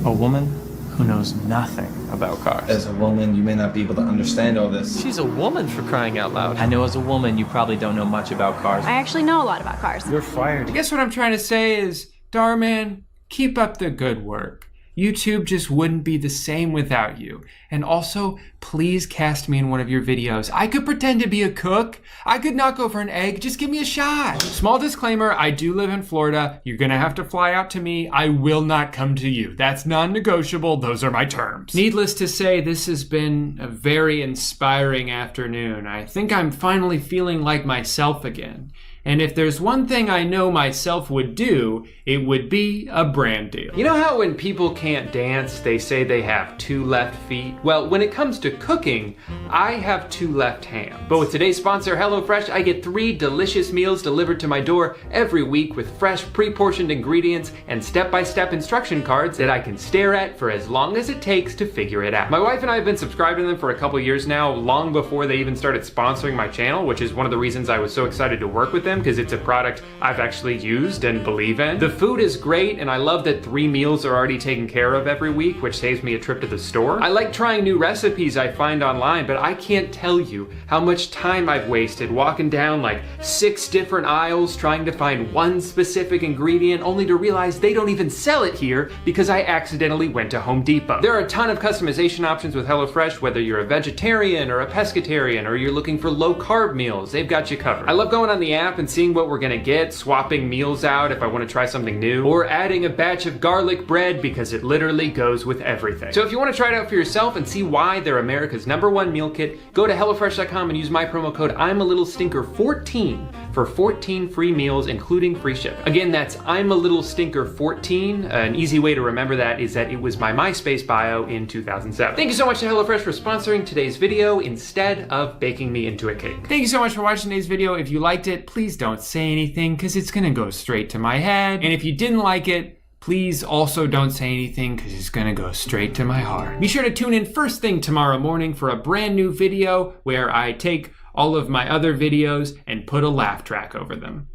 A woman who knows nothing about cars. As a woman, you may not be able to understand all this. She's a woman, for crying out loud. I know as a woman, you probably don't know much about cars. I actually know a lot about cars. You're fired. I guess what I'm trying to say is, Darman, keep up the good work. YouTube just wouldn't be the same without you. And also, please cast me in one of your videos. I could pretend to be a cook. I could knock over an egg. Just give me a shot. Small disclaimer, I do live in Florida. You're gonna have to fly out to me. I will not come to you. That's non-negotiable. Those are my terms. Needless to say, this has been a very inspiring afternoon. I think I'm finally feeling like myself again. And if there's one thing I know myself would do, it would be a brand deal. You know how when people can't dance, they say they have 2 left feet? Well, when it comes to cooking, I have 2 left hands. But with today's sponsor, HelloFresh, I get 3 delicious meals delivered to my door every week with fresh, pre-portioned ingredients and step-by-step instruction cards that I can stare at for as long as it takes to figure it out. My wife and I have been subscribed to them for a couple years now, long before they even started sponsoring my channel, which is one of the reasons I was so excited to work with them, because it's a product I've actually used and believe in. The food is great, and I love that 3 meals are already taken care of every week, which saves me a trip to the store. I like trying new recipes I find online, but I can't tell you how much time I've wasted walking down like 6 different aisles trying to find one specific ingredient, only to realize they don't even sell it here because I accidentally went to Home Depot. There are a ton of customization options with HelloFresh, whether you're a vegetarian or a pescatarian, or you're looking for low-carb meals, they've got you covered. I love going on the app and seeing what we're gonna get, swapping meals out if I wanna try something new, or adding a batch of garlic bread because it literally goes with everything. So if you wanna try it out for yourself and see why they're America's #1 meal kit, go to HelloFresh.com and use my promo code I'mALittleStinker14 for 14 free meals, including free shipping. Again, that's I'mALittleStinker14. An easy way to remember that is that it was my MySpace bio in 2007. Thank you so much to HelloFresh for sponsoring today's video instead of baking me into a cake. Thank you so much for watching today's video. If you liked it, please don't say anything because it's gonna go straight to my head. And if you didn't like it, please also don't say anything because it's gonna go straight to my heart. Be sure to tune in first thing tomorrow morning for a brand new video where I take all of my other videos and put a laugh track over them.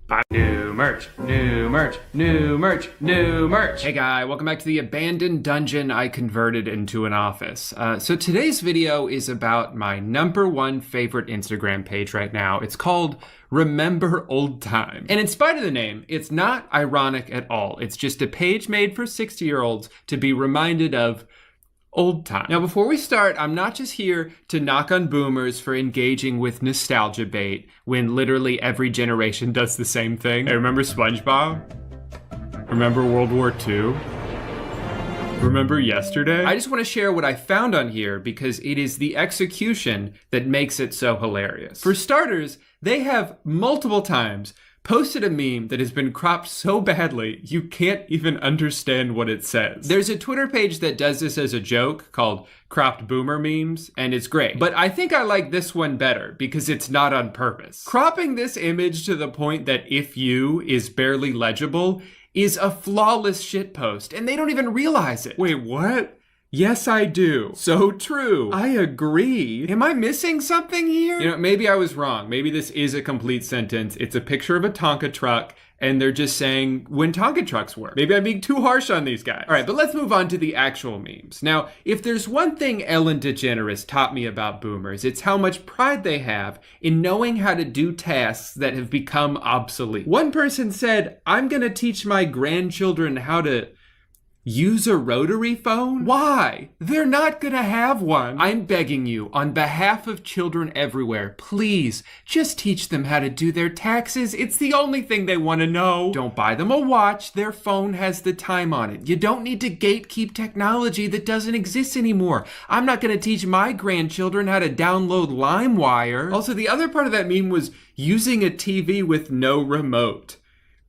Bye. New merch, new merch, new merch, new merch. Hey guy, welcome back to the abandoned dungeon I converted into an office. So today's video is about my #1 favorite Instagram page right now. It's called Remember Old Time. And in spite of the name, it's not ironic at all. It's just a page made for 60-year-olds to be reminded of old time. Now, before we start, I'm not just here to knock on boomers for engaging with nostalgia bait when literally every generation does the same thing. Hey, remember SpongeBob? Remember World War II? Remember yesterday? I just want to share what I found on here because it is the execution that makes it so hilarious. For starters, they have multiple times posted a meme that has been cropped so badly you can't even understand what it says. There's a Twitter page that does this as a joke called Cropped Boomer Memes, and it's great. But I think I like this one better because it's not on purpose. Cropping this image to the point that "if you" is barely legible is a flawless shitpost, and they don't even realize it. Wait, what? Yes, I do. So true. I agree. Am I missing something here? You know, maybe I was wrong. Maybe this is a complete sentence. It's a picture of a Tonka truck, and they're just saying when Tonka trucks work. Maybe I'm being too harsh on these guys. All right, but let's move on to the actual memes. Now, if there's one thing Ellen DeGeneres taught me about boomers, it's how much pride they have in knowing how to do tasks that have become obsolete. One person said, "I'm gonna teach my grandchildren how to use a rotary phone?" Why? They're not gonna have one. I'm begging you, on behalf of children everywhere, please, just teach them how to do their taxes. It's the only thing they want to know. Don't buy them a watch. Their phone has the time on it. You don't need to gatekeep technology that doesn't exist anymore. I'm not gonna teach my grandchildren how to download LimeWire. Also, the other part of that meme was using a TV with no remote.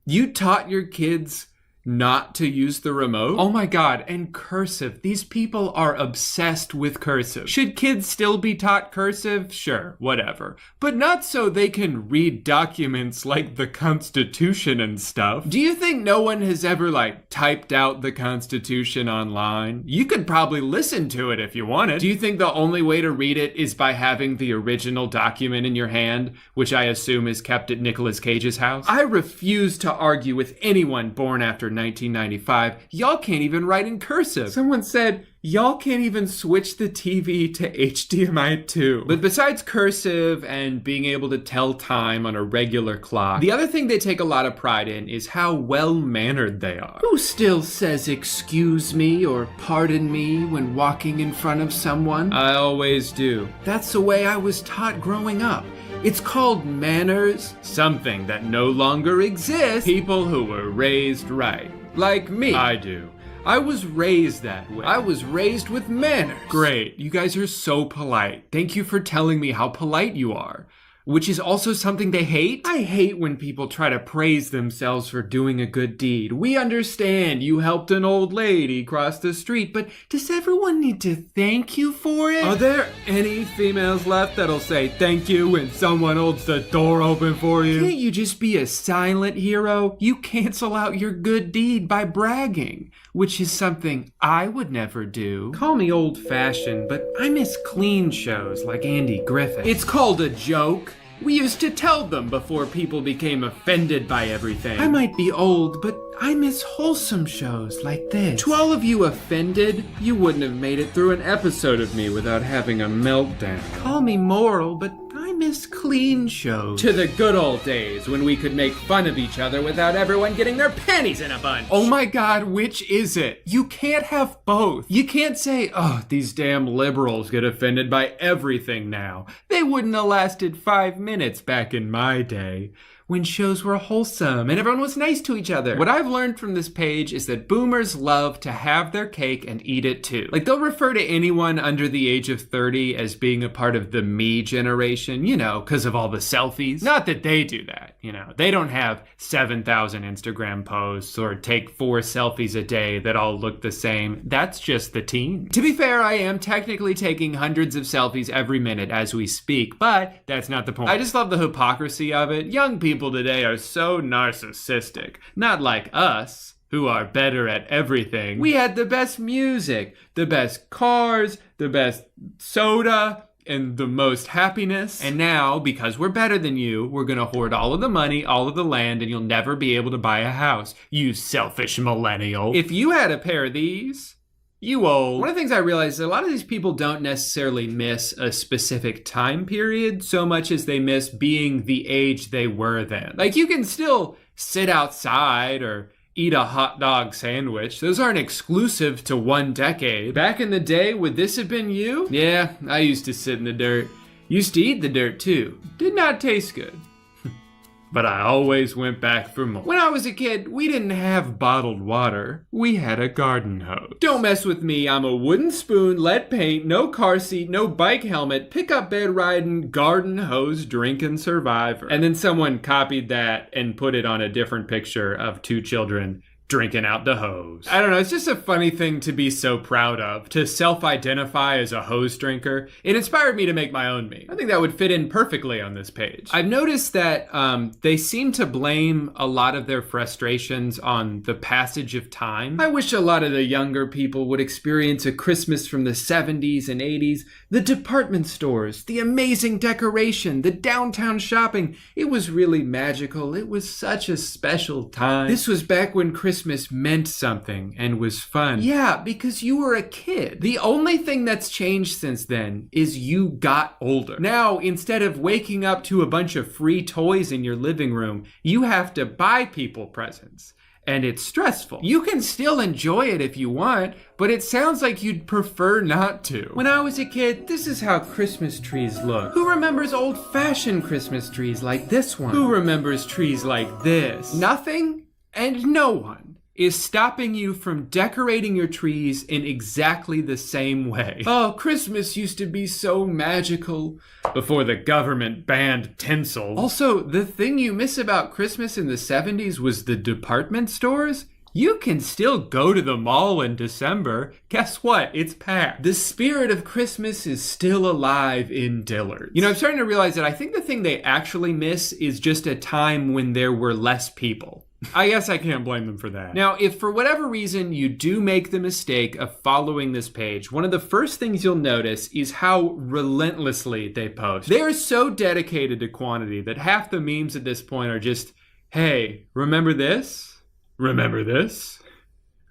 You taught your kids not to use the remote? Oh my god, and cursive. These people are obsessed with cursive. Should kids still be taught cursive? Sure, whatever. But not so they can read documents like the Constitution and stuff. Do you think no one has ever, typed out the Constitution online? You could probably listen to it if you wanted. Do you think the only way to read it is by having the original document in your hand, which I assume is kept at Nicolas Cage's house? I refuse to argue with anyone born after 1995. Y'all can't even write in cursive. Someone said, y'all can't even switch the TV to HDMI 2. But besides cursive and being able to tell time on a regular clock, the other thing they take a lot of pride in is how well-mannered they are. Who still says excuse me or pardon me when walking in front of someone? I always do. That's the way I was taught growing up. It's called manners, something that no longer exists. People who were raised right. Like me. I do. I was raised that way. I was raised with manners. Great. You guys are so polite. Thank you for telling me how polite you are. Which is also something they hate? I hate when people try to praise themselves for doing a good deed. We understand you helped an old lady cross the street, but does everyone need to thank you for it? Are there any females left that'll say thank you when someone holds the door open for you? Can't you just be a silent hero? You cancel out your good deed by bragging, which is something I would never do. Call me old-fashioned, but I miss clean shows like Andy Griffith. It's called a joke. We used to tell them before people became offended by everything. I might be old, but I miss wholesome shows like this. To all of you offended, you wouldn't have made it through an episode of me without having a meltdown. Call me moral, but I miss clean shows. To the good old days when we could make fun of each other without everyone getting their panties in a bunch. Oh my god, which is it? You can't have both. You can't say, oh, these damn liberals get offended by everything now. They wouldn't have lasted 5 minutes back in my day, when shows were wholesome and everyone was nice to each other. What I've learned from this page is that boomers love to have their cake and eat it too. They'll refer to anyone under the age of 30 as being a part of the me generation, because of all the selfies. Not that they do that, They don't have 7,000 Instagram posts or take 4 selfies a day that all look the same. That's just the teen. To be fair, I am technically taking hundreds of selfies every minute as we speak, but that's not the point. I just love the hypocrisy of it. Young people today are so narcissistic. Not like us, who are better at everything. We had the best music, the best cars, the best soda, and the most happiness. And now, because we're better than you, we're gonna hoard all of the money, all of the land, and you'll never be able to buy a house, you selfish millennial. If you had a pair of these, you old. One of the things I realized is a lot of these people don't necessarily miss a specific time period so much as they miss being the age they were then. You can still sit outside or eat a hot dog sandwich. Those aren't exclusive to one decade. Back in the day, would this have been you? Yeah, I used to sit in the dirt. Used to eat the dirt too. Did not taste good. but I always went back for more. When I was a kid, we didn't have bottled water. We had a garden hose. Don't mess with me. I'm a wooden spoon, lead paint, no car seat, no bike helmet, pickup bed riding, garden hose drinking survivor. And then someone copied that and put it on a different picture of two children drinking out the hose. I don't know, it's just a funny thing to be so proud of, to self-identify as a hose drinker. It inspired me to make my own meme. I think that would fit in perfectly on this page. I've noticed that they seem to blame a lot of their frustrations on the passage of time. I wish a lot of the younger people would experience a Christmas from the 70s and 80s. The department stores, the amazing decoration, the downtown shopping. It was really magical. It was such a special time. This was back when Christmas meant something and was fun. Yeah, because you were a kid. The only thing that's changed since then is you got older. Now, instead of waking up to a bunch of free toys in your living room, you have to buy people presents. And it's stressful. You can still enjoy it if you want, but it sounds like you'd prefer not to. When I was a kid, this is how Christmas trees look. Who remembers old-fashioned Christmas trees like this one? Who remembers trees like this? Nothing and no one is stopping you from decorating your trees in exactly the same way. Oh, Christmas used to be so magical before the government banned tinsel. Also, the thing you miss about Christmas in the 70s was the department stores. You can still go to the mall in December. Guess what? It's packed. The spirit of Christmas is still alive in Dillard's. You know, I'm starting to realize that I think the thing they actually miss is just a time when there were less people. I guess I can't blame them for that. Now, if for whatever reason you do make the mistake of following this page, one of the first things you'll notice is how relentlessly they post. They are so dedicated to quantity that half the memes at this point are just, hey, remember this? Remember this?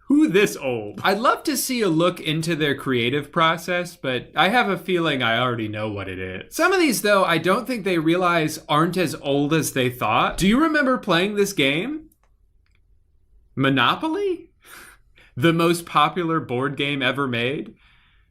Who this old? I'd love to see a look into their creative process, but I have a feeling I already know what it is. Some of these, though, I don't think they realize aren't as old as they thought. Do you remember playing this game? Monopoly? The most popular board game ever made?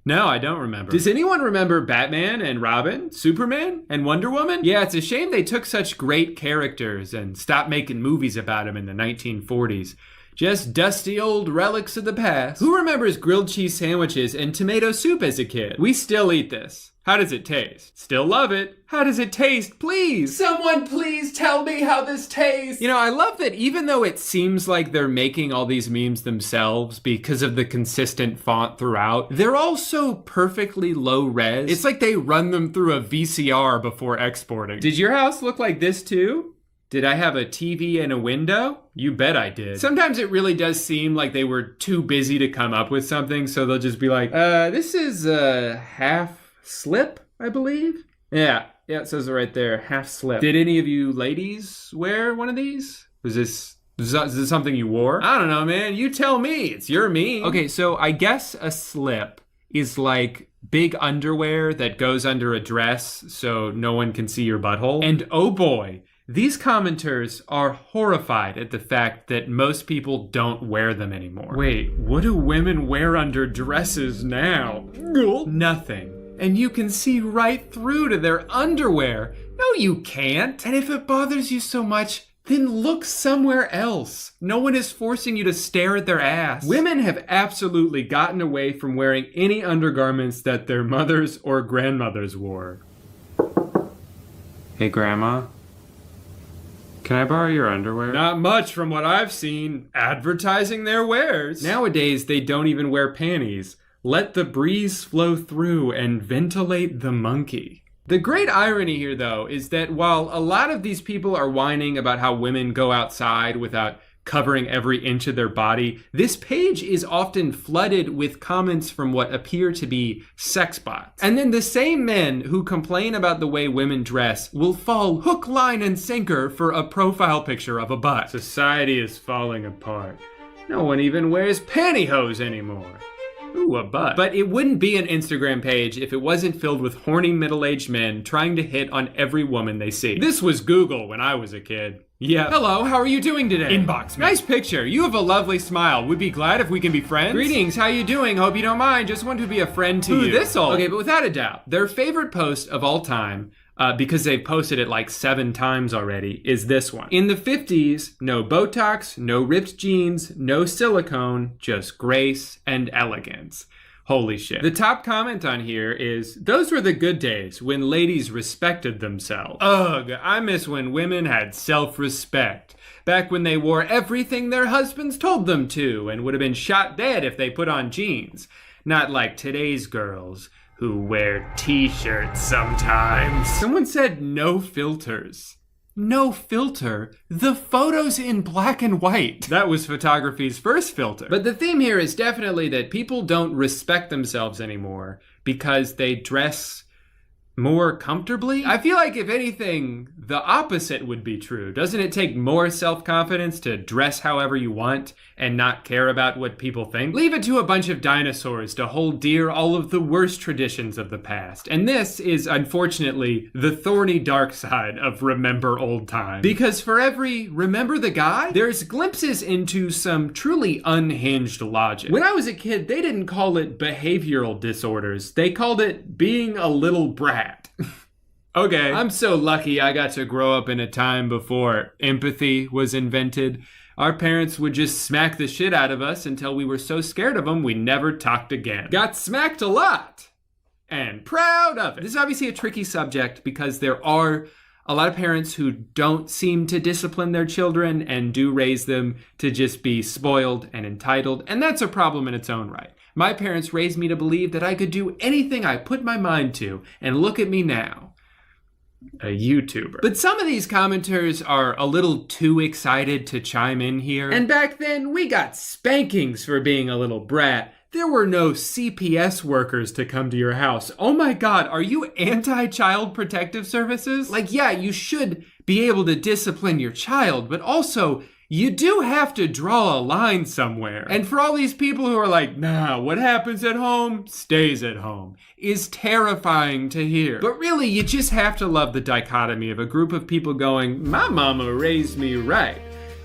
No, I don't remember. Does anyone remember Batman and Robin, Superman and Wonder Woman? Yeah, it's a shame they took such great characters and stopped making movies about them in the 1940s. Just dusty old relics of the past. Who remembers grilled cheese sandwiches and tomato soup as a kid? We still eat this. How does it taste? Still love it. How does it taste? Please. Someone please tell me how this tastes. You know, I love that even though it seems like they're making all these memes themselves because of the consistent font throughout, they're all so perfectly low res. It's like they run them through a VCR before exporting. Did your house look like this too? Did I have a TV and a window? You bet I did. Sometimes it really does seem like they were too busy to come up with something, so they'll just be like, this is a half slip, I believe? Yeah, it says it right there, half slip. Did any of you ladies wear one of these? Is this something you wore? I don't know, man. You tell me. It's your meme. Okay, so I guess a slip is like big underwear that goes under a dress so no one can see your butthole. And oh boy, these commenters are horrified at the fact that most people don't wear them anymore. Wait, what do women wear under dresses now? Nothing. And you can see right through to their underwear. No, you can't. And if it bothers you so much, then look somewhere else. No one is forcing you to stare at their ass. Women have absolutely gotten away from wearing any undergarments that their mothers or grandmothers wore. Hey, Grandma. Can I borrow your underwear? Not much from what I've seen. Advertising their wares. Nowadays, they don't even wear panties. Let the breeze flow through and ventilate the monkey. The great irony here, though, is that while a lot of these people are whining about how women go outside without covering every inch of their body, this page is often flooded with comments from what appear to be sex bots. And then the same men who complain about the way women dress will fall hook, line, and sinker for a profile picture of a butt. Society is falling apart. No one even wears pantyhose anymore. Ooh, a butt. But it wouldn't be an Instagram page if it wasn't filled with horny middle-aged men trying to hit on every woman they see. This was Google when I was a kid. Yeah. Hello, how are you doing today? Inbox me. Nice picture. You have a lovely smile. Would be glad if we can be friends. Greetings, how you doing? Hope you don't mind. Just want to be a friend to you. Ooh, this old. Okay, but without a doubt, their favorite post of all time because they've posted it like 7 times already, is this one. In the 50s, no Botox, no ripped jeans, no silicone, just grace and elegance. Holy shit. The top comment on here is, those were the good days when ladies respected themselves. Ugh, I miss when women had self-respect. Back when they wore everything their husbands told them to and would have been shot dead if they put on jeans. Not like today's girls who wear t-shirts sometimes. Someone said no filters. No filter. The photo's in black and white. That was photography's first filter. But the theme here is definitely that people don't respect themselves anymore because they dress more comfortably. I feel like if anything, the opposite would be true. Doesn't it take more self-confidence to dress however you want and not care about what people think? Leave it to a bunch of dinosaurs to hold dear all of the worst traditions of the past. And this is, unfortunately, the thorny dark side of remember old times. Because for every remember the guy, there's glimpses into some truly unhinged logic. When I was a kid, they didn't call it behavioral disorders. They called it being a little brat. Okay, I'm so lucky I got to grow up in a time before empathy was invented. Our parents would just smack the shit out of us until we were so scared of them we never talked again. Got smacked a lot, and proud of it. This is obviously a tricky subject because there are a lot of parents who don't seem to discipline their children and do raise them to just be spoiled and entitled, and that's a problem in its own right. My parents raised me to believe that I could do anything I put my mind to, and look at me now. A YouTuber. But some of these commenters are a little too excited to chime in here. And back then, we got spankings for being a little brat. There were no CPS workers to come to your house. Oh my God, are you anti-child protective services? Like, yeah, you should be able to discipline your child, but also, you do have to draw a line somewhere. And for all these people who are like, nah, what happens at home stays at home, is terrifying to hear. But really, you just have to love the dichotomy of a group of people going, my mama raised me right.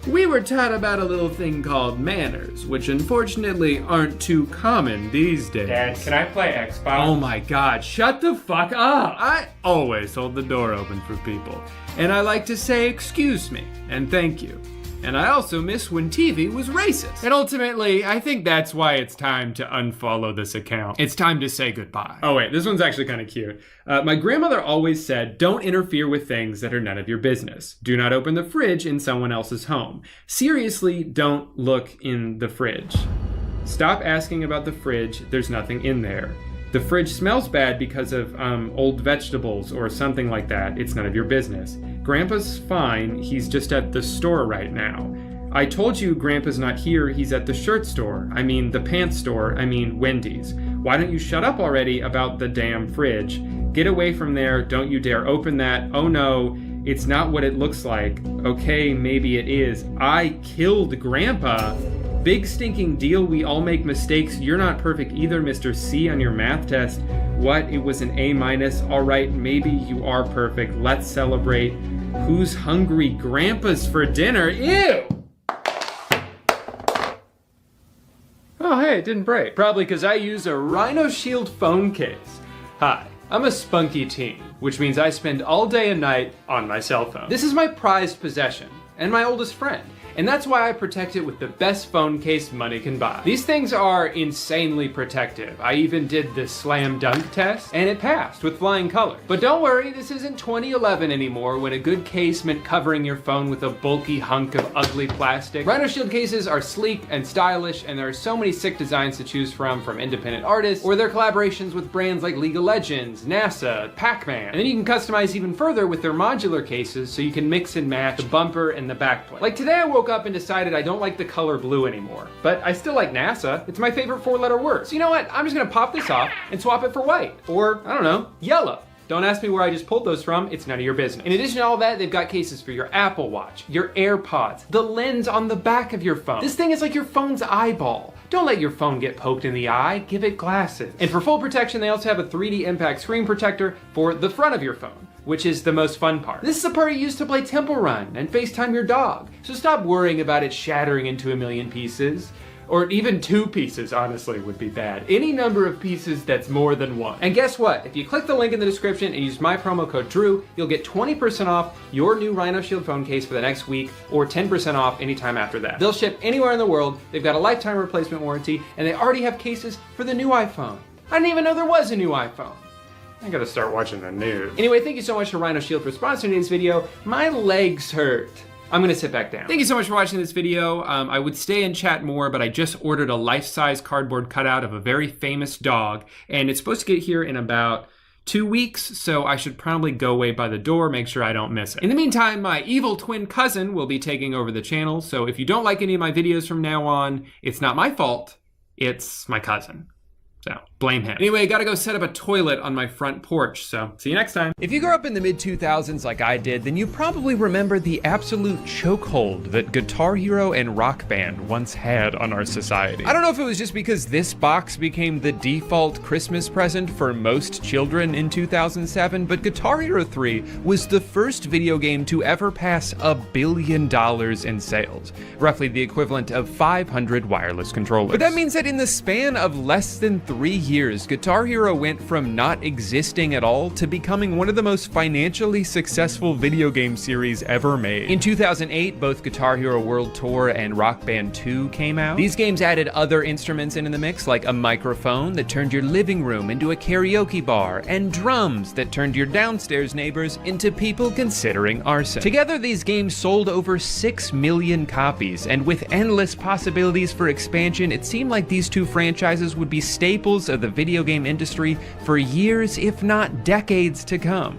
We were taught about a little thing called manners, which unfortunately aren't too common these days. Dad, can I play Xbox? Oh my God, shut the fuck up. I always hold the door open for people. And I like to say excuse me and thank you. And I also miss when TV was racist. And ultimately, I think that's why it's time to unfollow this account. It's time to say goodbye. Oh wait, this one's actually kind of cute. My grandmother always said, don't interfere with things that are none of your business. Do not open the fridge in someone else's home. Seriously, don't look in the fridge. Stop asking about the fridge, there's nothing in there. The fridge smells bad because of old vegetables or something like that. It's none of your business. Grandpa's fine, he's just at the store right now. I told you Grandpa's not here, he's at the shirt store. I mean the pants store, I mean Wendy's. Why don't you shut up already about the damn fridge? Get away from there, don't you dare open that. Oh no, it's not what it looks like. Okay, maybe it is. I killed Grandpa. Big stinking deal, we all make mistakes. You're not perfect either, Mr. C on your math test. What, it was an A-. All right, maybe you are perfect. Let's celebrate. Who's hungry? Grandpa's for dinner. Ew! Oh, hey, it didn't break. Probably because I use a Rhino Shield phone case. Hi, I'm a spunky teen, which means I spend all day and night on my cell phone. This is my prized possession and my oldest friend. And that's why I protect it with the best phone case money can buy. These things are insanely protective. I even did the slam dunk test, and it passed with flying colors. But don't worry, this isn't 2011 anymore when a good case meant covering your phone with a bulky hunk of ugly plastic. Rhino Shield cases are sleek and stylish, and there are so many sick designs to choose from independent artists, or their collaborations with brands like League of Legends, NASA, Pac-Man. And then you can customize even further with their modular cases, so you can mix and match the bumper and the backplate. Like today I woke up and decided I don't like the color blue anymore, but I still like NASA. It's my favorite 4-letter word. So you know what? I'm just gonna pop this off and swap it for white, or I don't know, yellow. Don't ask me where I just pulled those from, it's none of your business. In addition to all that, they've got cases for your Apple Watch, your AirPods, the lens on the back of your phone. This thing is like your phone's eyeball. Don't let your phone get poked in the eye, give it glasses. And for full protection, they also have a 3D impact screen protector for the front of your phone, which is the most fun part. This is the part you use to play Temple Run and FaceTime your dog. So stop worrying about it shattering into a million pieces. Or even 2 pieces, honestly, would be bad. Any number of pieces that's more than 1. And guess what? If you click the link in the description and use my promo code Drew, you'll get 20% off your new Rhino Shield phone case for the next week, or 10% off anytime after that. They'll ship anywhere in the world, they've got a lifetime replacement warranty, and they already have cases for the new iPhone. I didn't even know there was a new iPhone. I gotta start watching the news. Anyway, thank you so much to Rhino Shield for sponsoring today's video. My legs hurt. I'm gonna sit back down. Thank you so much for watching this video. I would stay and chat more, but I just ordered a life-size cardboard cutout of a very famous dog, and it's supposed to get here in about 2 weeks, so I should probably go away by the door, make sure I don't miss it. In the meantime, my evil twin cousin will be taking over the channel, so if you don't like any of my videos from now on, it's not my fault, it's my cousin. So, blame him. Anyway, gotta go set up a toilet on my front porch, so see you next time. If you grew up in the mid-2000s like I did, then you probably remember the absolute chokehold that Guitar Hero and Rock Band once had on our society. I don't know if it was just because this box became the default Christmas present for most children in 2007, but Guitar Hero 3 was the first video game to ever pass $1 billion in sales, roughly the equivalent of 500 wireless controllers. But that means that in the span of less than 3 years, Guitar Hero went from not existing at all to becoming one of the most financially successful video game series ever made. In 2008, both Guitar Hero World Tour and Rock Band 2 came out. These games added other instruments into the mix, like a microphone that turned your living room into a karaoke bar, and drums that turned your downstairs neighbors into people considering arson. Together, these games sold over 6 million copies, and with endless possibilities for expansion, it seemed like these two franchises would be staples of the video game industry for years, if not decades to come.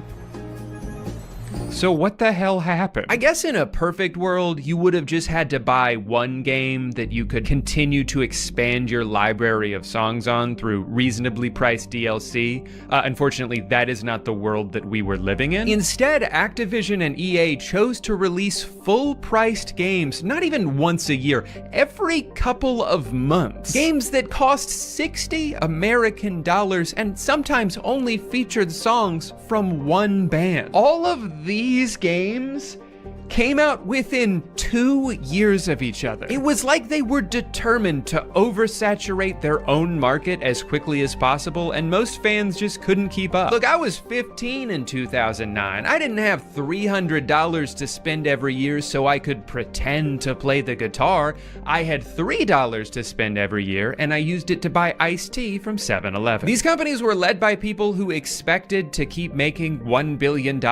So what the hell happened? I guess in a perfect world, you would have just had to buy one game that you could continue to expand your library of songs on through reasonably priced DLC. Unfortunately, that is not the world that we were living in. Instead, Activision and EA chose to release full-priced games, not even once a year, every couple of months. Games that cost $60 American and sometimes only featured songs from one band. All of these games came out within 2 years of each other. It was like they were determined to oversaturate their own market as quickly as possible, and most fans just couldn't keep up. Look, I was 15 in 2009. I didn't have $300 to spend every year so I could pretend to play the guitar. I had $3 to spend every year, and I used it to buy iced tea from 7-Eleven. These companies were led by people who expected to keep making $1 billion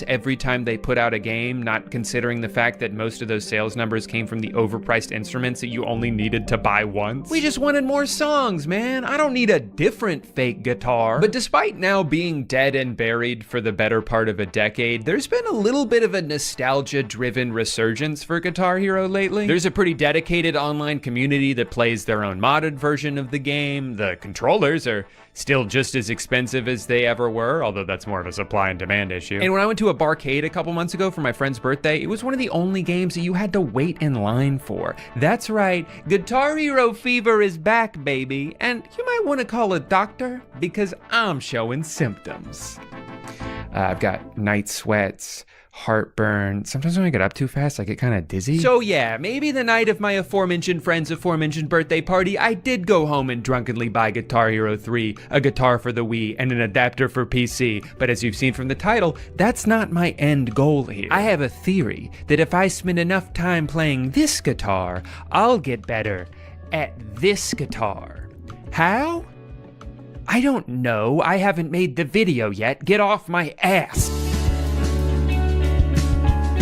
every time they put out a game, not considering the fact that most of those sales numbers came from the overpriced instruments that you only needed to buy once. We just wanted more songs, man. I don't need a different fake guitar. But despite now being dead and buried for the better part of a decade, there's been a little bit of a nostalgia-driven resurgence for Guitar Hero lately. There's a pretty dedicated online community that plays their own modded version of the game. The controllers are still just as expensive as they ever were, although that's more of a supply and demand issue. And when I went to a barcade a couple months ago for my friend's birthday, it was one of the only games that you had to wait in line for. That's right, Guitar Hero fever is back, baby, and you might want to call a doctor because I'm showing symptoms. I've got night sweats, heartburn. Sometimes when I get up too fast, I get kind of dizzy. So yeah, maybe the night of my aforementioned friend's aforementioned birthday party, I did go home and drunkenly buy Guitar Hero 3, a guitar for the Wii, and an adapter for PC. But as you've seen from the title, that's not my end goal here. I have a theory that if I spend enough time playing this guitar, I'll get better at this guitar. How? I don't know. I haven't made the video yet. Get off my ass.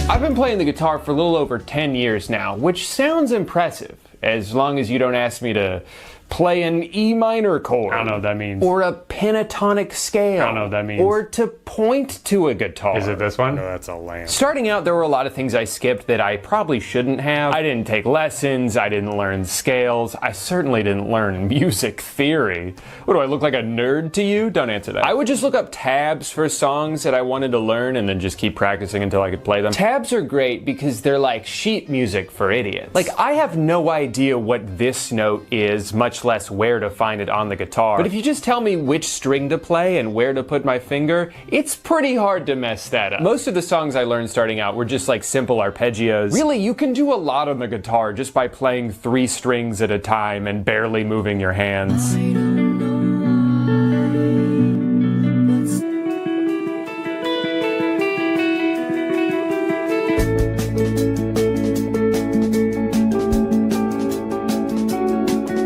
I've been playing the guitar for a little over 10 years now, which sounds impressive, as long as you don't ask me to play an E minor chord. I don't know what that means. Or a pentatonic scale. I don't know what that means. Or to point to a guitar. Is it this one? No, that's a lamp. Starting out, there were a lot of things I skipped that I probably shouldn't have. I didn't take lessons, I didn't learn scales, I certainly didn't learn music theory. What, do I look like a nerd to you? Don't answer that. I would just look up tabs for songs that I wanted to learn and then just keep practicing until I could play them. Tabs are great because they're like sheet music for idiots. Like, I have no idea what this note is, much much less where to find it on the guitar. But if you just tell me which string to play and where to put my finger, it's pretty hard to mess that up. Most of the songs I learned starting out were just like simple arpeggios. Really, you can do a lot on the guitar just by playing 3 strings at a time and barely moving your hands.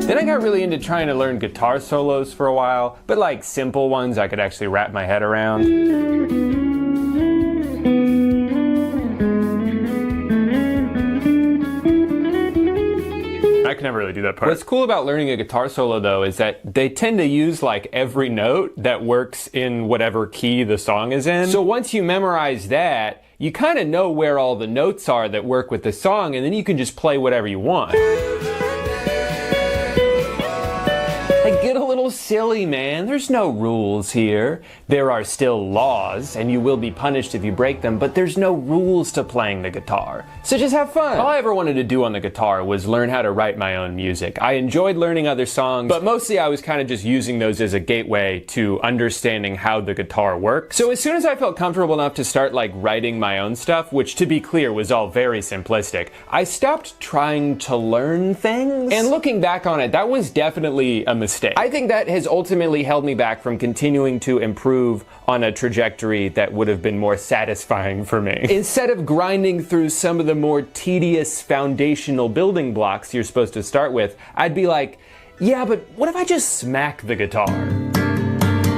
Then I got really into trying to learn guitar solos for a while, but like simple ones I could actually wrap my head around. I can never really do that part. What's cool about learning a guitar solo though is that they tend to use like every note that works in whatever key the song is in. So once you memorize that, you kind of know where all the notes are that work with the song, and then you can just play whatever you want. Get a little silly, man. There's no rules here. There are still laws, and you will be punished if you break them, but there's no rules to playing the guitar. So just have fun. All I ever wanted to do on the guitar was learn how to write my own music. I enjoyed learning other songs, but mostly I was kind of just using those as a gateway to understanding how the guitar works. So as soon as I felt comfortable enough to start like writing my own stuff, which to be clear was all very simplistic, I stopped trying to learn things. And looking back on it, that was definitely a mistake. I think that has ultimately held me back from continuing to improve on a trajectory that would have been more satisfying for me. Instead of grinding through some of the more tedious foundational building blocks you're supposed to start with, I'd be like, yeah, but what if I just smack the guitar?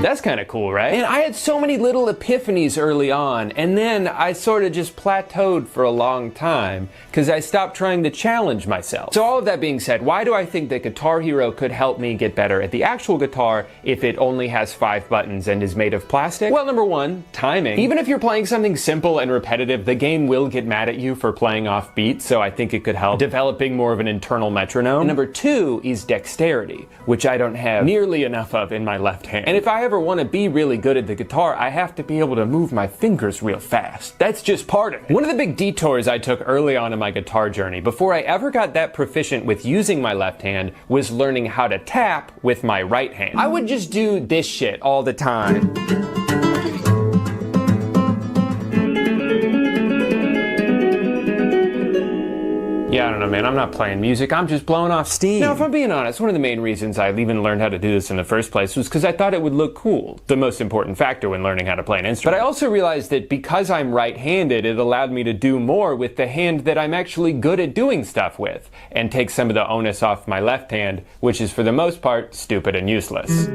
That's kind of cool, right? And I had so many little epiphanies early on, and then I sort of just plateaued for a long time because I stopped trying to challenge myself. So all of that being said, why do I think that Guitar Hero could help me get better at the actual guitar if it only has 5 buttons and is made of plastic? Well, number 1, timing. Even if you're playing something simple and repetitive, the game will get mad at you for playing off beat, so I think it could help developing more of an internal metronome. And number 2 is dexterity, which I don't have nearly enough of in my left hand. And if I ever want to be really good at the guitar, I have to be able to move my fingers real fast. That's just part of it. One of the big detours I took early on in my guitar journey, before I ever got that proficient with using my left hand, was learning how to tap with my right hand. I would just do this shit all the time. Yeah, I don't know, man. I'm not playing music. I'm just blowing off steam. Now, if I'm being honest, one of the main reasons I even learned how to do this in the first place was because I thought it would look cool. The most important factor when learning how to play an instrument. But I also realized that because I'm right-handed, it allowed me to do more with the hand that I'm actually good at doing stuff with, and take some of the onus off my left hand, which is for the most part stupid and useless.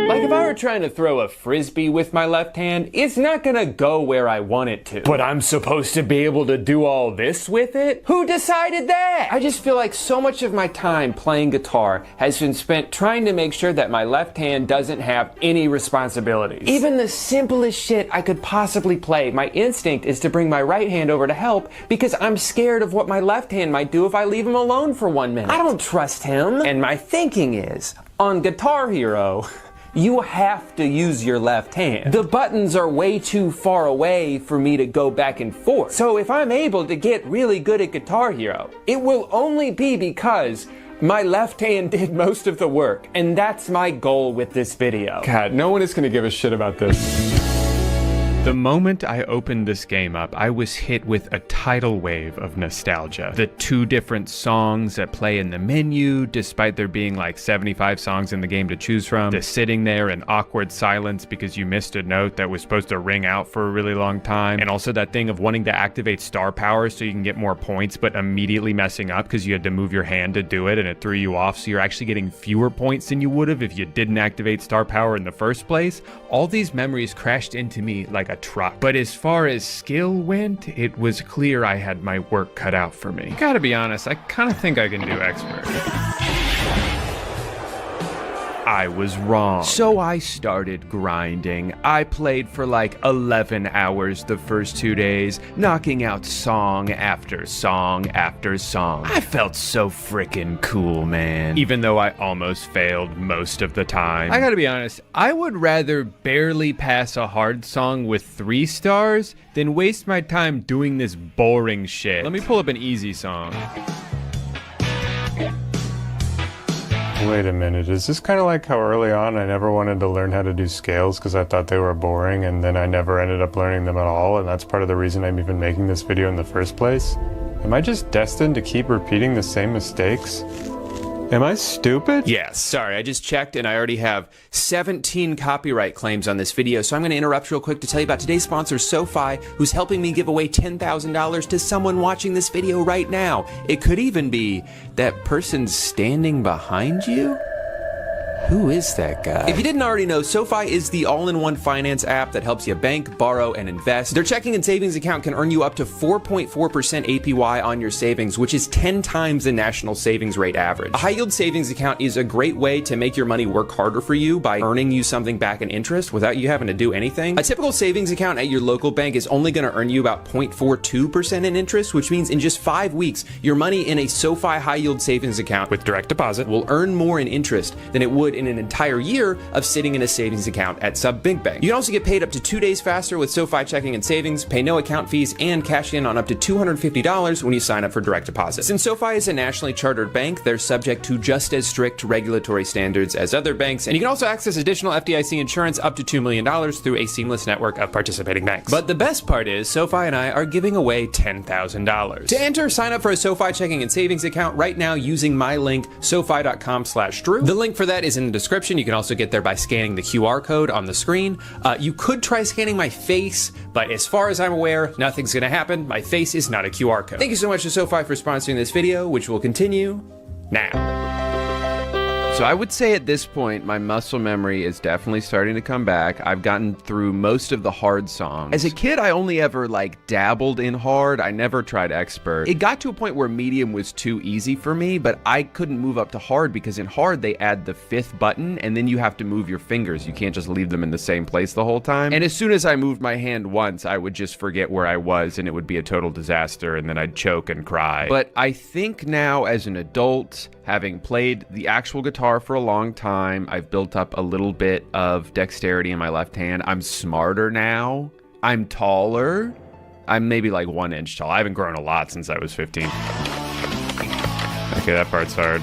Like if I were trying to throw a frisbee with my left hand, it's not gonna go where I want it to. But I'm supposed to be able to do all this with it? Who decided that? I just feel like so much of my time playing guitar has been spent trying to make sure that my left hand doesn't have any responsibilities. Even the simplest shit I could possibly play, my instinct is to bring my right hand over to help because I'm scared of what my left hand might do if I leave him alone for 1 minute. I don't trust him. And my thinking is, on Guitar Hero, you have to use your left hand. The buttons are way too far away for me to go back and forth. So if I'm able to get really good at Guitar Hero, it will only be because my left hand did most of the work. And that's my goal with this video. God, no one is gonna give a shit about this. The moment I opened this game up, I was hit with a tidal wave of nostalgia. The 2 different songs that play in the menu, despite there being like 75 songs in the game to choose from. The sitting there in awkward silence because you missed a note that was supposed to ring out for a really long time. And also that thing of wanting to activate star power so you can get more points, but immediately messing up because you had to move your hand to do it and it threw you off. So you're actually getting fewer points than you would have if you didn't activate star power in the first place. All these memories crashed into me like a truck. But as far as skill went, it was clear I had my work cut out for me. Gotta be honest, I kind of think I can do expert. I was wrong. So I started grinding. I played for like 11 hours the first 2 days, knocking out song after song after song. I felt so freaking cool, man. Even though I almost failed most of the time. I gotta be honest, I would rather barely pass a hard song with 3 stars than waste my time doing this boring shit. Let me pull up an easy song. Wait a minute, is this kind of like how early on I never wanted to learn how to do scales because I thought they were boring, and then I never ended up learning them at all, and that's part of the reason I'm even making this video in the first place? Am I just destined to keep repeating the same mistakes? Am I stupid? Yes, sorry, I just checked and I already have 17 copyright claims on this video, so I'm going to interrupt real quick to tell you about today's sponsor, SoFi, who's helping me give away $10,000 to someone watching this video right now. It could even be that person standing behind you? Who is that guy? If you didn't already know, SoFi is the all-in-one finance app that helps you bank, borrow, and invest. Their checking and savings account can earn you up to 4.4% APY on your savings, which is 10 times the national savings rate average. A high-yield savings account is a great way to make your money work harder for you by earning you something back in interest without you having to do anything. A typical savings account at your local bank is only going to earn you about 0.42% in interest, which means in just 5 weeks, your money in a SoFi high-yield savings account with direct deposit will earn more in interest than it would in an entire year of sitting in a savings account at some big bank. You can also get paid up to 2 days faster with SoFi checking and savings, pay no account fees, and cash in on up to $250 when you sign up for direct deposit. Since SoFi is a nationally chartered bank, they're subject to just as strict regulatory standards as other banks, and you can also access additional FDIC insurance up to $2 million through a seamless network of participating banks. But the best part is, SoFi and I are giving away $10,000. To enter, sign up for a SoFi checking and savings account right now using my link, sofi.com/Drew. The link for that is in the description. You can also get there by scanning the QR code on the screen. You could try scanning my face, but as far as I'm aware, nothing's gonna happen. My face is not a QR code. Thank you so much to SoFi for sponsoring this video, which will continue now. So I would say at this point, my muscle memory is definitely starting to come back. I've gotten through most of the hard songs. As a kid, I only ever dabbled in hard. I never tried expert. It got to a point where medium was too easy for me, but I couldn't move up to hard because in hard, they add the 5th button and then you have to move your fingers. You can't just leave them in the same place the whole time. And as soon as I moved my hand once, I would just forget where I was and it would be a total disaster and then I'd choke and cry. But I think now as an adult, having played the actual guitar for a long time, I've built up a little bit of dexterity in my left hand. I'm smarter now. I'm taller. I'm maybe like 1 inch tall. I haven't grown a lot since I was 15. Okay, that part's hard.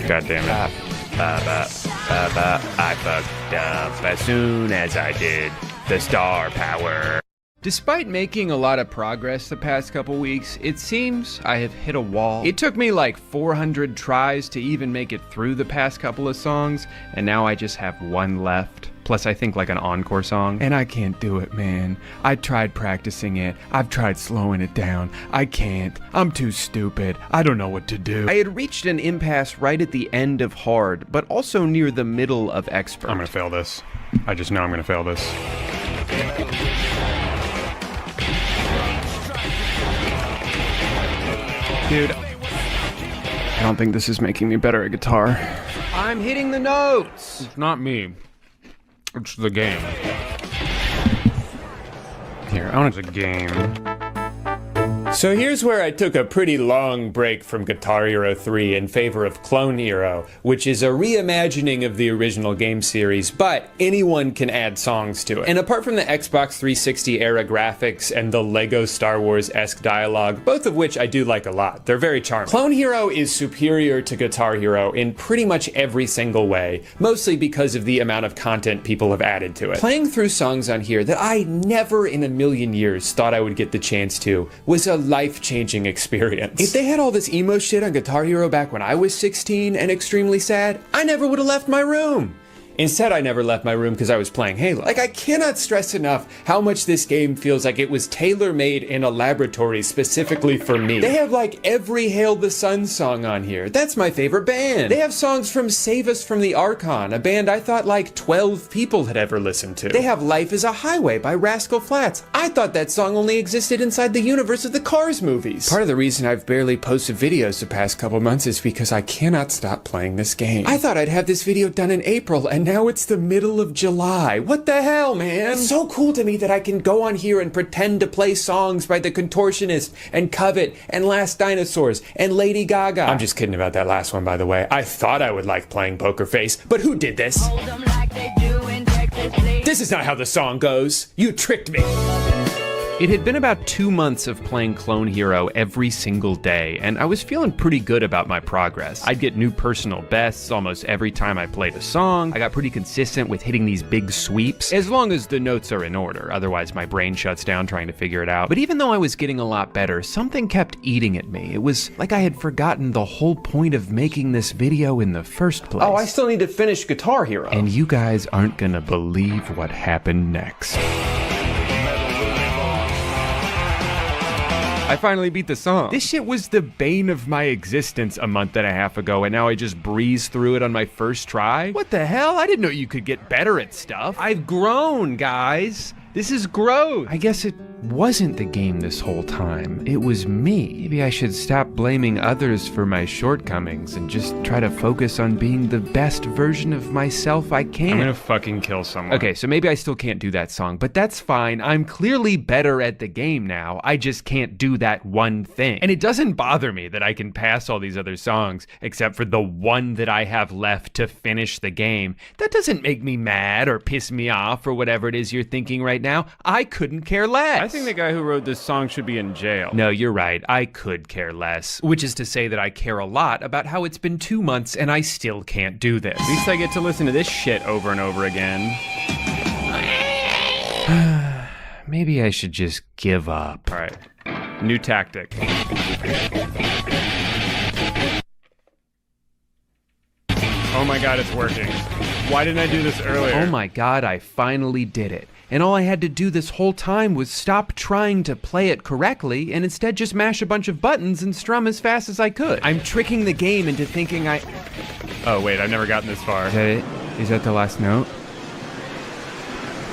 God damn it. I fucked up as soon as I did the star power. Despite making a lot of progress the past couple weeks, it seems I have hit a wall. It took me like 400 tries to even make it through the past couple of songs, and now I just have 1 left. Plus I think like an encore song. And I can't do it, man. I tried practicing it. I've tried slowing it down. I can't. I'm too stupid. I don't know what to do. I had reached an impasse right at the end of hard, but also near the middle of expert. I'm gonna fail this. I just know I'm gonna fail this. Dude, I don't think this is making me better at guitar. I'm hitting the notes! It's not me. It's the game. Here, I want the game. So here's where I took a pretty long break from Guitar Hero 3 in favor of Clone Hero, which is a reimagining of the original game series, but anyone can add songs to it. And apart from the Xbox 360 era graphics and the Lego Star Wars-esque dialogue, both of which I do like a lot, they're very charming. Clone Hero is superior to Guitar Hero in pretty much every single way, mostly because of the amount of content people have added to it. Playing through songs on here that I never in a million years thought I would get the chance to was a life-changing experience. If they had all this emo shit on Guitar Hero back when I was 16 and extremely sad, I never would have left my room. Instead, I never left my room because I was playing Halo. Like, I cannot stress enough how much this game feels like it was tailor-made in a laboratory specifically for me. They have like every Hail the Sun song on here. That's my favorite band. They have songs from Save Us from the Archon, a band I thought like 12 people had ever listened to. They have Life is a Highway by Rascal Flatts. I thought that song only existed inside the universe of the Cars movies. Part of the reason I've barely posted videos the past couple months is because I cannot stop playing this game. I thought I'd have this video done in April, and now it's the middle of July. What the hell, man? It's so cool to me that I can go on here and pretend to play songs by The Contortionist and Covet and Last Dinosaurs and Lady Gaga. I'm just kidding about that last one, by the way. I thought I would like playing Poker Face, but who did this? This is not how the song goes. You tricked me. It had been about 2 months of playing Clone Hero every single day, and I was feeling pretty good about my progress. I'd get new personal bests almost every time I played a song. I got pretty consistent with hitting these big sweeps, as long as the notes are in order, otherwise my brain shuts down trying to figure it out. But even though I was getting a lot better, something kept eating at me. It was like I had forgotten the whole point of making this video in the first place. Oh, I still need to finish Guitar Hero. And you guys aren't gonna believe what happened next. I finally beat the song. This shit was the bane of my existence a month and a half ago, and now I just breeze through it on my first try? What the hell? I didn't know you could get better at stuff. I've grown, guys. This is growth. I guess it wasn't the game this whole time. It was me. Maybe I should stop blaming others for my shortcomings and just try to focus on being the best version of myself I can. I'm gonna fucking kill someone. Okay, so maybe I still can't do that song, but that's fine. I'm clearly better at the game now. I just can't do that one thing. And it doesn't bother me that I can pass all these other songs, except for the one that I have left to finish the game. That doesn't make me mad or piss me off or whatever it is you're thinking right now. I couldn't care less. I think the guy who wrote this song should be in jail. No, you're right. I could care less. Which is to say that I care a lot about how it's been 2 months and I still can't do this. At least I get to listen to this shit over and over again. Maybe I should just give up. All right, new tactic. Oh my God, it's working. Why didn't I do this earlier? Oh my God, I finally did it. And all I had to do this whole time was stop trying to play it correctly and instead just mash a bunch of buttons and strum as fast as I could. I'm tricking the game into thinking Oh wait, I've never gotten this far. Is that it? Is that the last note?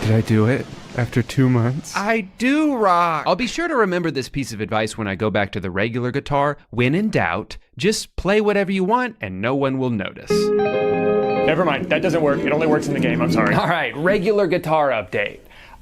Did I do it? After 2 months? I do rock! I'll be sure to remember this piece of advice when I go back to the regular guitar. When in doubt, just play whatever you want and no one will notice. Never mind, that doesn't work. It only works in the game, I'm sorry. All right, regular guitar update.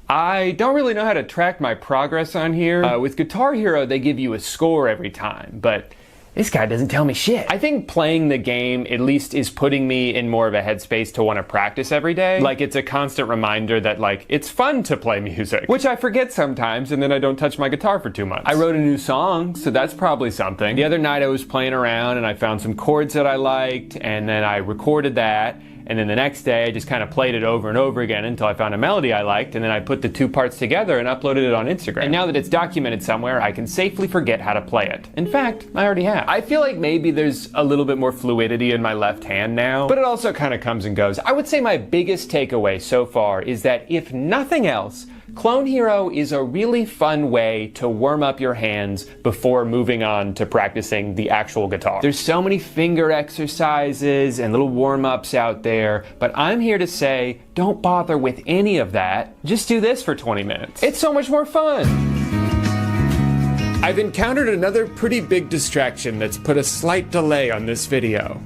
I don't really know how to track my progress on here. With Guitar Hero, they give you a score every time, but this guy doesn't tell me shit. I think playing the game at least is putting me in more of a headspace to want to practice every day. Like, it's a constant reminder that, like, it's fun to play music, which I forget sometimes, and then I don't touch my guitar for 2 months. I wrote a new song, so that's probably something. The other night I was playing around and I found some chords that I liked, and then I recorded that. And then the next day, I just kind of played it over and over again until I found a melody I liked, and then I put the two parts together and uploaded it on Instagram. And now that it's documented somewhere, I can safely forget how to play it. In fact, I already have. I feel like maybe there's a little bit more fluidity in my left hand now, but it also kind of comes and goes. I would say my biggest takeaway so far is that if nothing else, Clone Hero is a really fun way to warm up your hands before moving on to practicing the actual guitar. There's so many finger exercises and little warm-ups out there, but I'm here to say, don't bother with any of that. Just do this for 20 minutes. It's so much more fun. I've encountered another pretty big distraction that's put a slight delay on this video.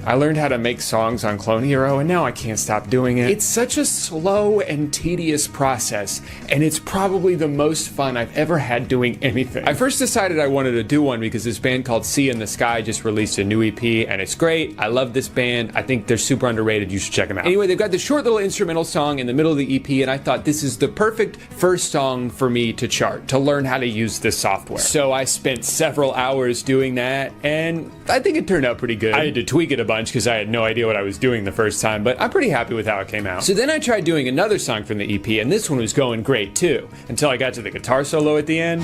I learned how to make songs on Clone Hero, and now I can't stop doing it. It's such a slow and tedious process, and it's probably the most fun I've ever had doing anything. I first decided I wanted to do one because this band called Sea in the Sky just released a new EP, and it's great. I love this band. I think they're super underrated. You should check them out. Anyway, they've got this short little instrumental song in the middle of the EP, and I thought this is the perfect first song for me to chart, to learn how to use this software. So I spent several hours doing that, and I think it turned out pretty good. I had to tweak it a bunch because I had no idea what I was doing the first time, but I'm pretty happy with how it came out. So then I tried doing another song from the EP, and this one was going great too, until I got to the guitar solo at the end.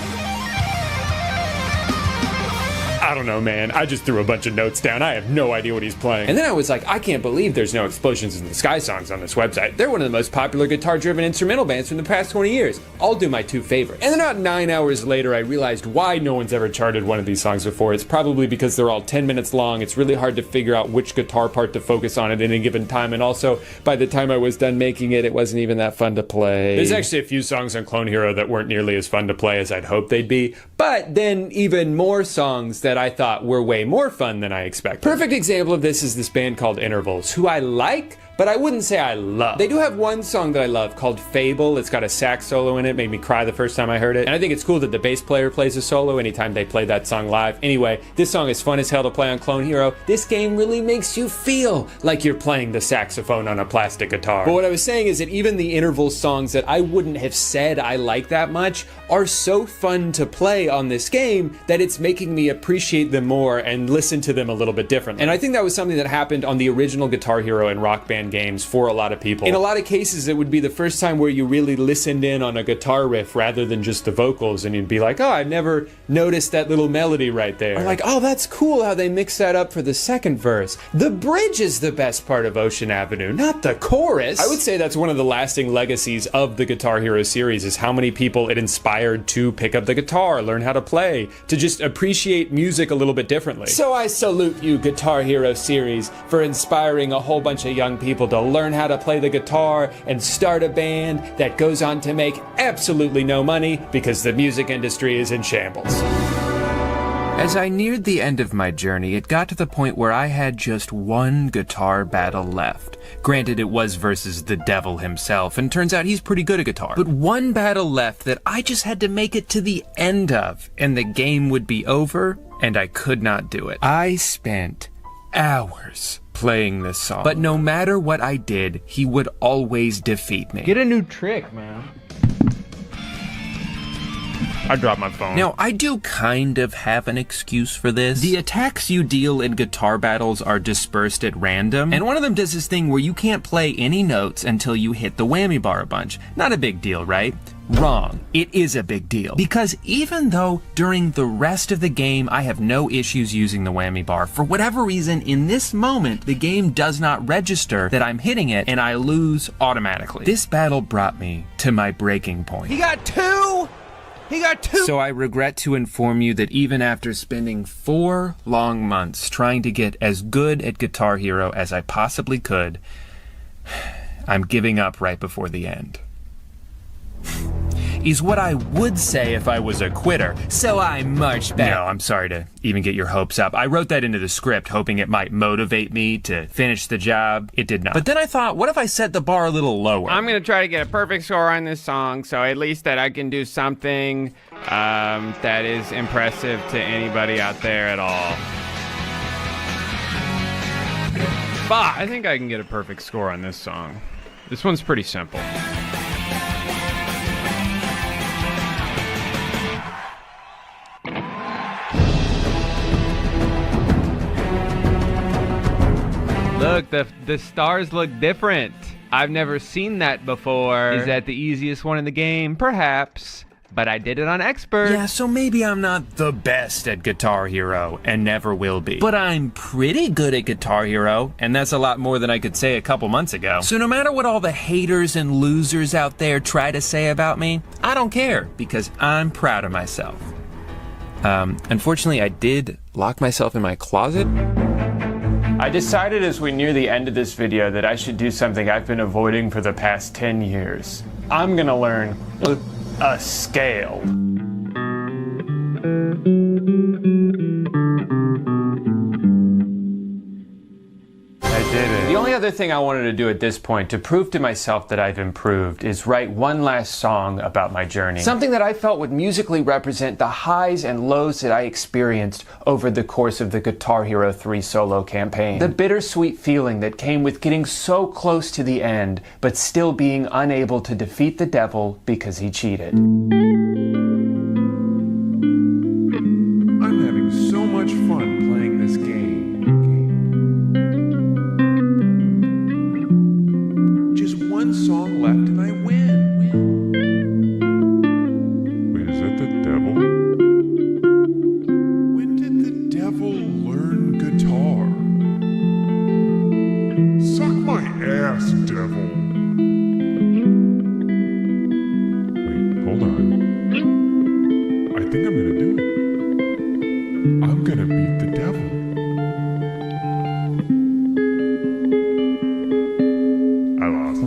I don't know, man. I just threw a bunch of notes down. I have no idea what he's playing. And then I was like, I can't believe there's no Explosions in the Sky songs on this website. They're one of the most popular guitar-driven instrumental bands from the past 20 years. I'll do my two favorites. And then about 9 hours later, I realized why no one's ever charted one of these songs before. It's probably because they're all 10 minutes long. It's really hard to figure out which guitar part to focus on at any given time. And also, by the time I was done making it, it wasn't even that fun to play. There's actually a few songs on Clone Hero that weren't nearly as fun to play as I'd hoped they'd be. But then even more songs that that I thought were way more fun than I expected. Perfect example of this is this band called Intervals, who I like, but I wouldn't say I love. They do have one song that I love called Fable. It's got a sax solo in it, made me cry the first time I heard it. And I think it's cool that the bass player plays a solo anytime they play that song live. Anyway, this song is fun as hell to play on Clone Hero. This game really makes you feel like you're playing the saxophone on a plastic guitar. But what I was saying is that even the Intervals songs that I wouldn't have said I like that much are so fun to play on this game that it's making me appreciate them more and listen to them a little bit differently. And I think that was something that happened on the original Guitar Hero and Rock Band games for a lot of people. In a lot of cases, it would be the first time where you really listened in on a guitar riff rather than just the vocals, and you'd be like, oh, I never noticed that little melody right there. Or like, oh, that's cool how they mix that up for the second verse. The bridge is the best part of Ocean Avenue, not the chorus. I would say that's one of the lasting legacies of the Guitar Hero series, is how many people it inspired to pick up the guitar, learn how to play, to just appreciate music a little bit differently. So I salute you, Guitar Hero series, for inspiring a whole bunch of young people to learn how to play the guitar and start a band that goes on to make absolutely no money because the music industry is in shambles. As I neared the end of my journey, it got to the point where I had just one guitar battle left. Granted, it was versus the devil himself, and turns out he's pretty good at guitar. But one battle left that I just had to make it to the end of, and the game would be over, and I could not do it. I spent hours playing this song, but no matter what I did, he would always defeat me. Get a new trick, man. I dropped my phone. Now, I do kind of have an excuse for this. The attacks you deal in guitar battles are dispersed at random, and one of them does this thing where you can't play any notes until you hit the whammy bar a bunch. Not a big deal, right? Wrong. It is a big deal. Because even though during the rest of the game I have no issues using the whammy bar, for whatever reason in this moment the game does not register that I'm hitting it and I lose automatically. This battle brought me to my breaking point. He got two! He got two! So I regret to inform you that even after spending 4 long months trying to get as good at Guitar Hero as I possibly could, I'm giving up right before the end. Is what I would say if I was a quitter, so I marched back. No, I'm sorry to even get your hopes up. I wrote that into the script hoping it might motivate me to finish the job. It did not. But then I thought, what if I set the bar a little lower? I'm gonna try to get a perfect score on this song, so at least that I can do something that is impressive to anybody out there at all. But I think I can get a perfect score on this song. This one's pretty simple. Look, the stars look different. I've never seen that before. Is that the easiest one in the game? Perhaps. But I did it on expert. Yeah, so maybe I'm not the best at Guitar Hero, and never will be. But I'm pretty good at Guitar Hero, and that's a lot more than I could say a couple months ago. So no matter what all the haters and losers out there try to say about me, I don't care, because I'm proud of myself. Unfortunately, I did lock myself in my closet. I decided as we near the end of this video that I should do something I've been avoiding for the past 10 years. I'm gonna learn a scale. I did it. The only other thing I wanted to do at this point to prove to myself that I've improved is write one last song about my journey. Something that I felt would musically represent the highs and lows that I experienced over the course of the Guitar Hero 3 solo campaign. The bittersweet feeling that came with getting so close to the end, but still being unable to defeat the devil because he cheated. I'm having so much fun playing this game. Just one song left and I win. Wait, is that the devil? When did the devil learn guitar? Suck my ass, devil. Wait, hold on.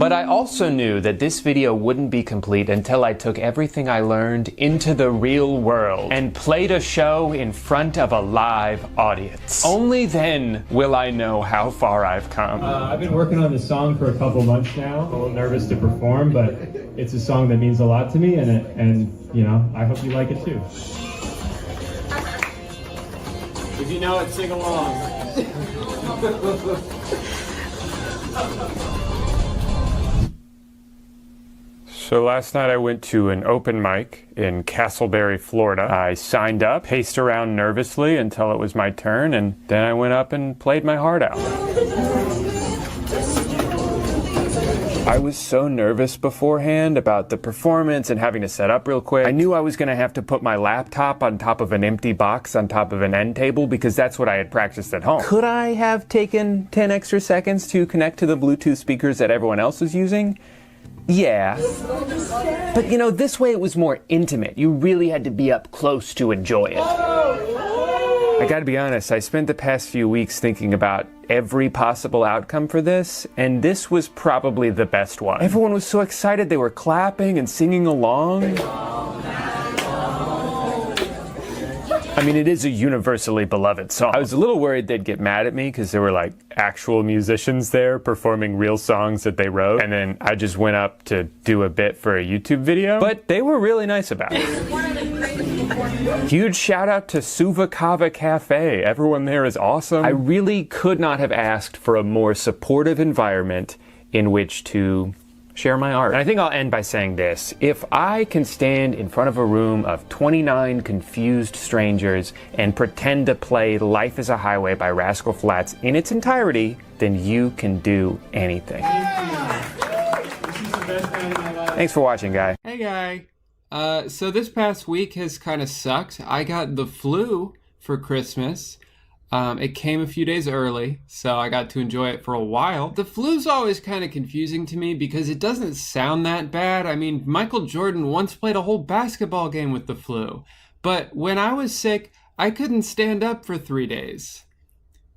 But I also knew that this video wouldn't be complete until I took everything I learned into the real world and played a show in front of a live audience. Only then will I know how far I've come. I've been working on this song for a couple months now. I'm a little nervous to perform, but it's a song that means a lot to me, and you know, I hope you like it too. If you know it, sing along. So last night I went to an open mic in Castleberry, Florida. I signed up, paced around nervously until it was my turn, and then I went up and played my heart out. I was so nervous beforehand about the performance and having to set up real quick. I knew I was gonna have to put my laptop on top of an empty box on top of an end table because that's what I had practiced at home. Could I have taken 10 extra seconds to connect to the Bluetooth speakers that everyone else was using? Yeah. But you know, this way it was more intimate. You really had to be up close to enjoy it. I gotta be honest, I spent the past few weeks thinking about every possible outcome for this, and this was probably the best one. Everyone was so excited, they were clapping and singing along. I mean, it is a universally beloved song. I was a little worried they'd get mad at me because there were like actual musicians there performing real songs that they wrote, and then I just went up to do a bit for a YouTube video, but they were really nice about it. Huge shout out to Suva Kava Cafe. Everyone there is awesome. I really could not have asked for a more supportive environment in which to share my art. And I think I'll end by saying this. If I can stand in front of a room of 29 confused strangers and pretend to play Life is a Highway by Rascal Flatts in its entirety, then you can do anything. Thanks for watching, guy. Hey, guy. So this past week has kind of sucked. I got the flu for Christmas. It came a few days early, so I got to enjoy it for a while. The flu's always kind of confusing to me because it doesn't sound that bad. I mean, Michael Jordan once played a whole basketball game with the flu. But when I was sick, I couldn't stand up for 3 days.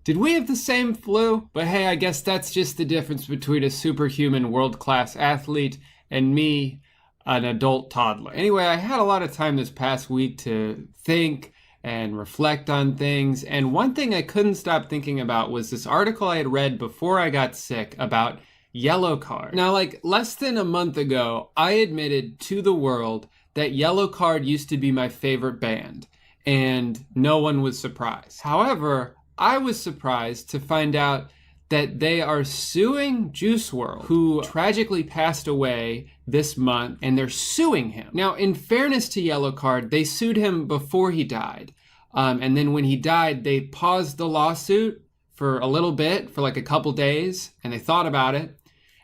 Did we have the same flu? But hey, I guess that's just the difference between a superhuman world-class athlete and me, an adult toddler. Anyway, I had a lot of time this past week to think and reflect on things, and one thing I couldn't stop thinking about was this article I had read before I got sick about Yellow Card. Now, like less than a month ago, I admitted to the world that Yellow Card used to be my favorite band, and no one was surprised. However, I was surprised to find out that they are suing Juice WRLD, who tragically passed away this month, and they're suing him. Now, in fairness to Yellow Card, they sued him before he died. And then when he died, they paused the lawsuit for a little bit, for like a couple days, and they thought about it.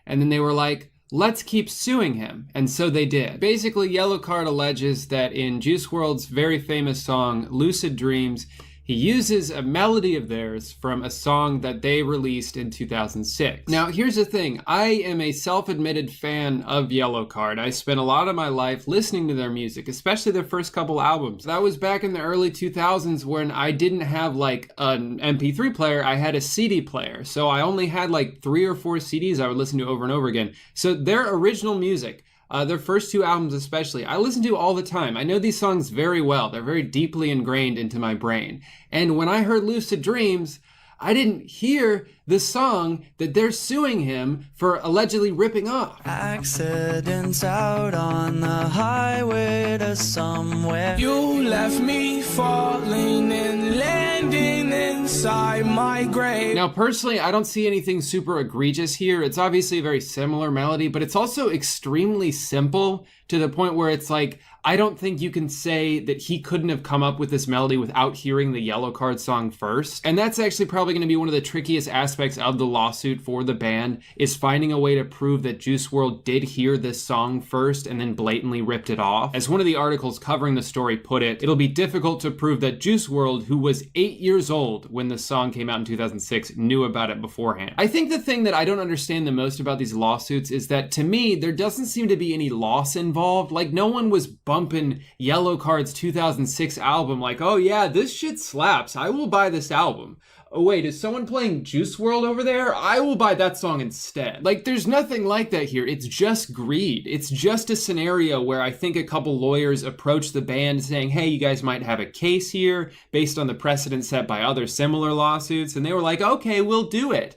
And then they were like, let's keep suing him. And so they did. Basically, Yellow Card alleges that in Juice WRLD's very famous song, Lucid Dreams, he uses a melody of theirs from a song that they released in 2006. Now, here's the thing. I am a self-admitted fan of Yellow Card. I spent a lot of my life listening to their music, especially their first couple albums. That was back in the early 2000s when I didn't have like an MP3 player, I had a CD player. So I only had like 3 or 4 CDs I would listen to over and over again. So their original music, their first 2 albums especially, I listen to all the time. I know these songs very well. They're very deeply ingrained into my brain. And when I heard Lucid Dreams, I didn't hear the song that they're suing him for allegedly ripping off. Accidents out on the highway to somewhere. You left me falling and landing inside my grave. Now, personally, I don't see anything super egregious here. It's obviously a very similar melody, but it's also extremely simple to the point where it's like, I don't think you can say that he couldn't have come up with this melody without hearing the Yellow Card song first. And that's actually probably going to be one of the trickiest aspects of the lawsuit for the band, is finding a way to prove that Juice WRLD did hear this song first and then blatantly ripped it off. As one of the articles covering the story put it, it'll be difficult to prove that Juice WRLD, who was 8 years old when the song came out in 2006, knew about it beforehand. I think the thing that I don't understand the most about these lawsuits is that, to me, there doesn't seem to be any loss involved. Like, no one was bumping Yellow Card's 2006 album like, oh yeah, this shit slaps, I will buy this album. oh wait, is someone playing Juice WRLD over there? I will buy that song instead. Like, there's nothing like that here. It's just greed. It's just a scenario where I think a couple lawyers approached the band saying, hey, you guys might have a case here based on the precedent set by other similar lawsuits. And they were like, okay, we'll do it.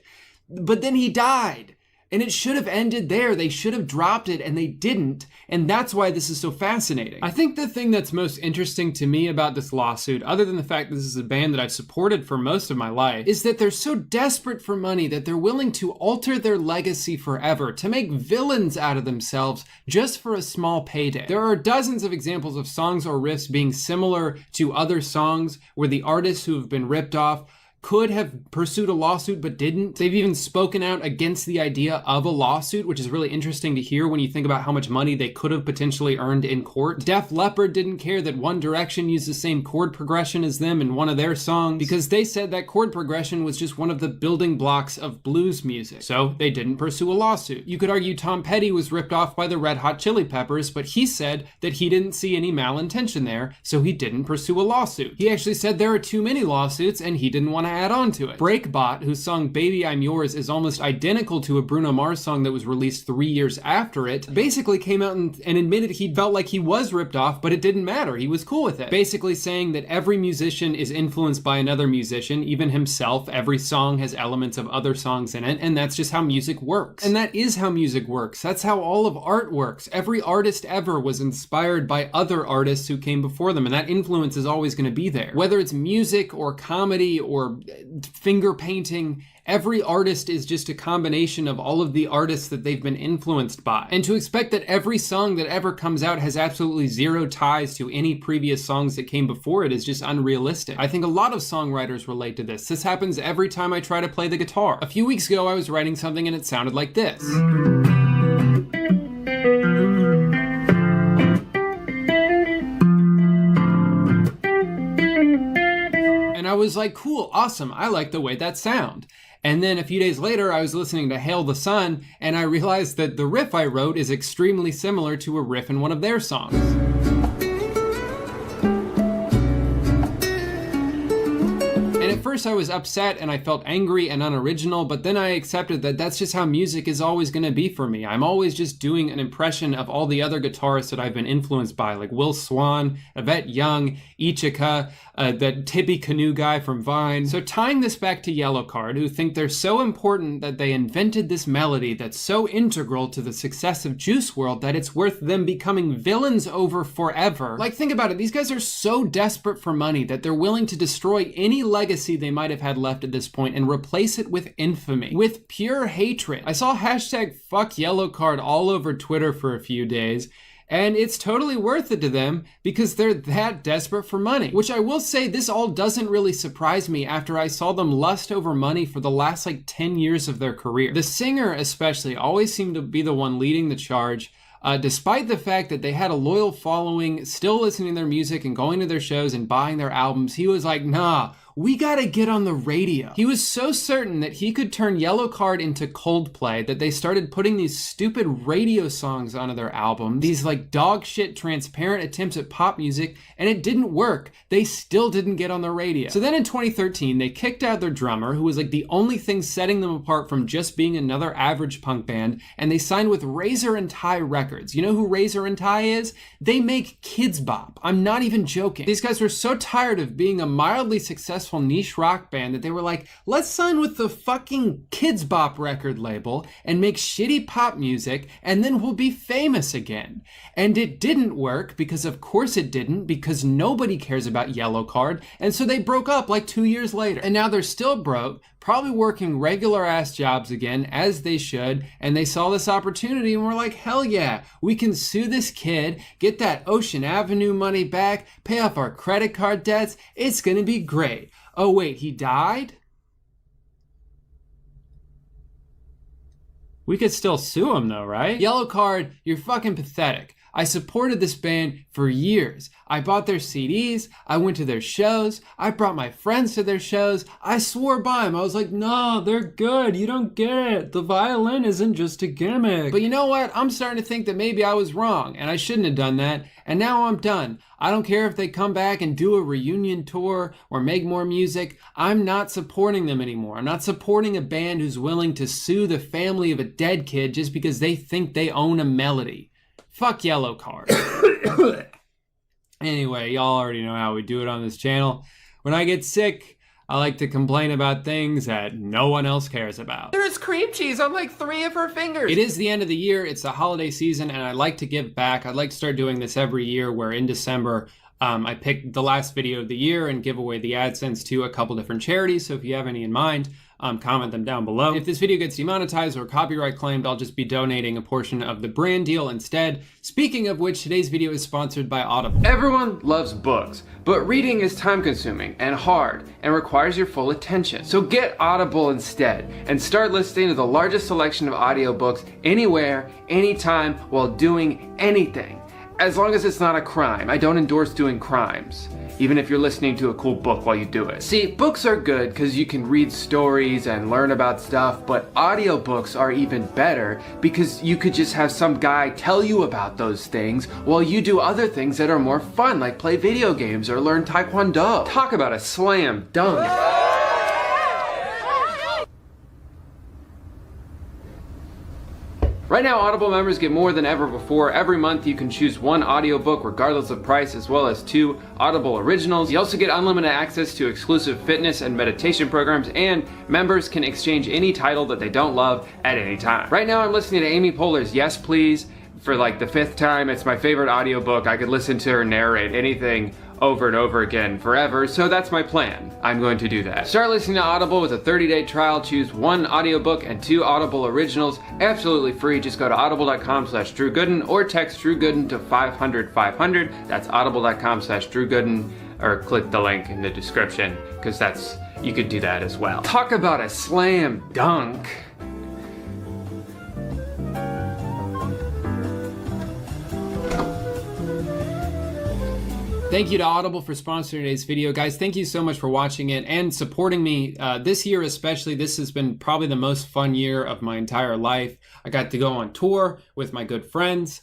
But then he died. And it should have ended there. They should have dropped it, and they didn't. And that's why this is so fascinating. I think the thing that's most interesting to me about this lawsuit, other than the fact that this is a band that I've supported for most of my life, is that they're so desperate for money that they're willing to alter their legacy forever, to make villains out of themselves just for a small payday. There are dozens of examples of songs or riffs being similar to other songs where the artists who have been ripped off could have pursued a lawsuit but didn't. They've even spoken out against the idea of a lawsuit, which is really interesting to hear when you think about how much money they could have potentially earned in court. Def Leppard didn't care that One Direction used the same chord progression as them in one of their songs because they said that chord progression was just one of the building blocks of blues music. So they didn't pursue a lawsuit. You could argue Tom Petty was ripped off by the Red Hot Chili Peppers, but he said that he didn't see any malintention there, so he didn't pursue a lawsuit. He actually said there are too many lawsuits and he didn't want to add on to it. Breakbot, whose song Baby I'm Yours is almost identical to a Bruno Mars song that was released 3 years after it, basically came out and admitted he felt like he was ripped off, but it didn't matter. He was cool with it. Basically saying that every musician is influenced by another musician, even himself. Every song has elements of other songs in it, and that's just how music works. And that is how music works. That's how all of art works. Every artist ever was inspired by other artists who came before them, and that influence is always going to be there. Whether it's music or comedy or finger painting, every artist is just a combination of all of the artists that they've been influenced by. And to expect that every song that ever comes out has absolutely zero ties to any previous songs that came before it is just unrealistic. I think a lot of songwriters relate to this. This happens every time I try to play the guitar. A few weeks ago, I was writing something and it sounded like this. And I was like, cool, awesome, I like the way that sound. And then a few days later, I was listening to Hail the Sun, and I realized that the riff I wrote is extremely similar to a riff in one of their songs. And at first I was upset and I felt angry and unoriginal, but then I accepted that that's just how music is always going to be for me. I'm always just doing an impression of all the other guitarists that I've been influenced by, like Will Swan, Yvette Young, Ichika, that Tippy Canoe guy from Vine. So tying this back to Yellowcard, who think they're so important that they invented this melody that's so integral to the success of Juice WRLD that it's worth them becoming villains over forever. Like, think about it, these guys are so desperate for money that they're willing to destroy any legacy they might have had left at this point and replace it with infamy, with pure hatred. I saw hashtag fuck Yellowcard all over Twitter for a few days, and it's totally worth it to them because they're that desperate for money. Which I will say, this all doesn't really surprise me after I saw them lust over money for the last 10 years of their career. The singer especially always seemed to be the one leading the charge. Despite the fact that they had a loyal following, still listening to their music and going to their shows and buying their albums, he was like, nah, we gotta get on the radio. He was so certain that he could turn Yellowcard into Coldplay that they started putting these stupid radio songs onto their album, these dog shit transparent attempts at pop music, and it didn't work. They still didn't get on the radio. So then in 2013, they kicked out their drummer, who was the only thing setting them apart from just being another average punk band, and they signed with Razor and Tie Records. You know who Razor and Tie is? They make Kids Bop. I'm not even joking. These guys were so tired of being a mildly successful niche rock band that they were like, let's sign with the fucking Kids Bop record label and make shitty pop music, and then we'll be famous again. And it didn't work, because of course it didn't, because nobody cares about Yellowcard, and so they broke up 2 years later. And now they're still broke, probably working regular ass jobs again, as they should, and they saw this opportunity and were like, hell yeah, we can sue this kid, get that Ocean Avenue money back, pay off our credit card debts, it's gonna be great. Oh wait, he died? We could still sue him though, right? Yellowcard, you're fucking pathetic. I supported this band for years. I bought their CDs, I went to their shows, I brought my friends to their shows, I swore by them. I was like, no, they're good, you don't get it. The violin isn't just a gimmick. But you know what? I'm starting to think that maybe I was wrong, and I shouldn't have done that, and now I'm done. I don't care if they come back and do a reunion tour or make more music. I'm not supporting them anymore. I'm not supporting a band who's willing to sue the family of a dead kid just because they think they own a melody. Fuck Yellow Card. Anyway, y'all already know how we do it on this channel. When I get sick, I like to complain about things that no one else cares about. There's cream cheese on like 3 of her fingers. It is the end of the year, it's the holiday season, and I'd like to give back. I'd like to start doing this every year where in December, I pick the last video of the year and give away the AdSense to a couple different charities. So if you have any in mind, comment them down below. If this video gets demonetized or copyright claimed, I'll just be donating a portion of the brand deal instead. Speaking of which, today's video is sponsored by Audible. Everyone loves books, but reading is time consuming and hard and requires your full attention. So get Audible instead and start listening to the largest selection of audiobooks anywhere, anytime, while doing anything. As long as it's not a crime. I don't endorse doing crimes, even if you're listening to a cool book while you do it. See, books are good because you can read stories and learn about stuff, but audiobooks are even better because you could just have some guy tell you about those things while you do other things that are more fun, like play video games or learn Taekwondo. Talk about a slam dunk. Right now, Audible members get more than ever before. Every month you can choose 1 audiobook regardless of price, as well as 2 Audible originals. You also get unlimited access to exclusive fitness and meditation programs, and members can exchange any title that they don't love at any time. Right now I'm listening to Amy Poehler's Yes Please for like the 5th time. It's my favorite audiobook. I could listen to her narrate anything over and over again forever, so that's my plan. I'm going to do that. Start listening to Audible with a 30-day trial. Choose 1 audiobook and 2 Audible originals, absolutely free. Just go to audible.com/DrewGooden or text Drew Gooden to 500-500. That's audible.com/Drew Gooden, or click the link in the description, because you could do that as well. Talk about a slam dunk. Thank you to Audible for sponsoring today's video. Guys, thank you so much for watching it and supporting me. This year especially, this has been probably the most fun year of my entire life. I got to go on tour with my good friends.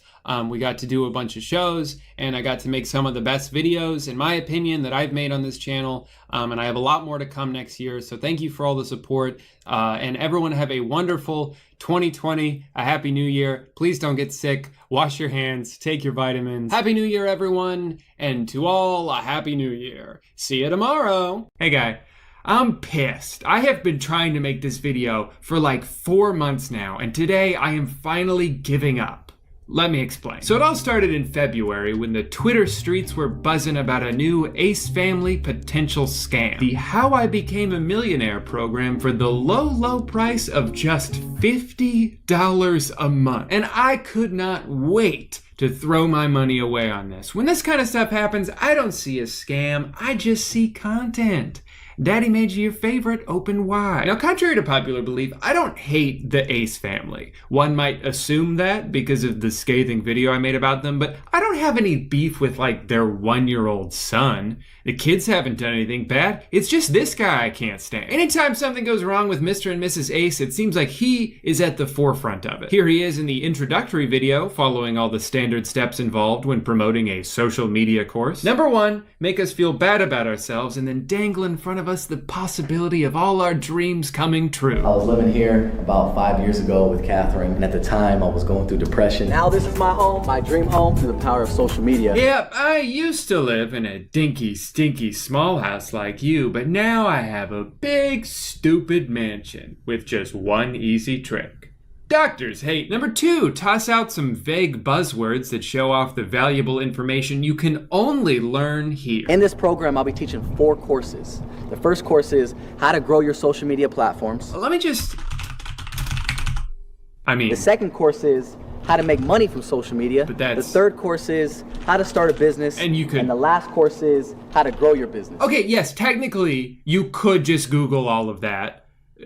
We got to do a bunch of shows, and I got to make some of the best videos, in my opinion, that I've made on this channel. And I have a lot more to come next year. So thank you for all the support. And everyone have a wonderful 2020, a happy new year. Please don't get sick. Wash your hands, take your vitamins. Happy New Year, everyone. And to all, a happy new year. See you tomorrow. Hey guy, I'm pissed. I have been trying to make this video for like 4 months now, and today I am finally giving up. Let me explain. So it all started in February when the Twitter streets were buzzing about a new Ace Family potential scam. The How I Became a Millionaire program for the low price of just $50 a month. And I could not wait to throw my money away on this. When this kind of stuff happens, I don't see a scam, I just see content. Daddy made you your favorite, open wide. Now, contrary to popular belief, I don't hate the Ace family. One might assume that because of the scathing video I made about them, but I don't have any beef with like their 1-year-old son. The kids haven't done anything bad. It's just this guy I can't stand. Anytime something goes wrong with Mr. and Mrs. Ace, it seems like he is at the forefront of it. Here he is in the introductory video, following all the standard steps involved when promoting a social media course. Number 1, make us feel bad about ourselves and then dangle in front of us the possibility of all our dreams coming true. I was living here about 5 years ago with Catherine, and at the time I was going through depression. Now this is my home, my dream home, through the power of social media. Yep, I used to live in a dinky, stinky small house like you, but now I have a big, stupid mansion with just one easy trick. Doctors hate. Number 2, toss out some vague buzzwords that show off the valuable information you can only learn here. In this program, I'll be teaching 4 courses. The first course is how to grow your social media platforms. Let me just... The second course is how to make money from social media. But that's... The third course is how to start a business. And you could... And the last course is how to grow your business. Okay, yes, technically, you could just Google all of that.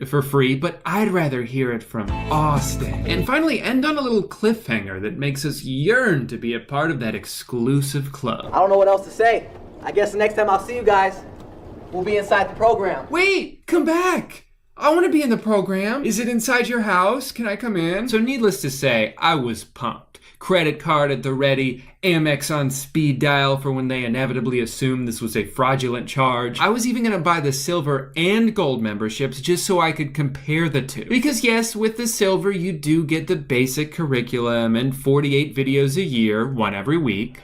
for free, but I'd rather hear it from Austin. And finally, end on a little cliffhanger that makes us yearn to be a part of that exclusive club. I don't know what else to say. I guess the next time I'll see you guys, we'll be inside the program. Wait, come back. I want to be in the program. Is it inside your house? Can I come in? So needless to say, I was pumped. Credit card at the ready, Amex on speed dial for when they inevitably assumed this was a fraudulent charge. I was even gonna buy the silver and gold memberships just so I could compare the two. Because yes, with the silver you do get the basic curriculum and 48 videos a year, one every week.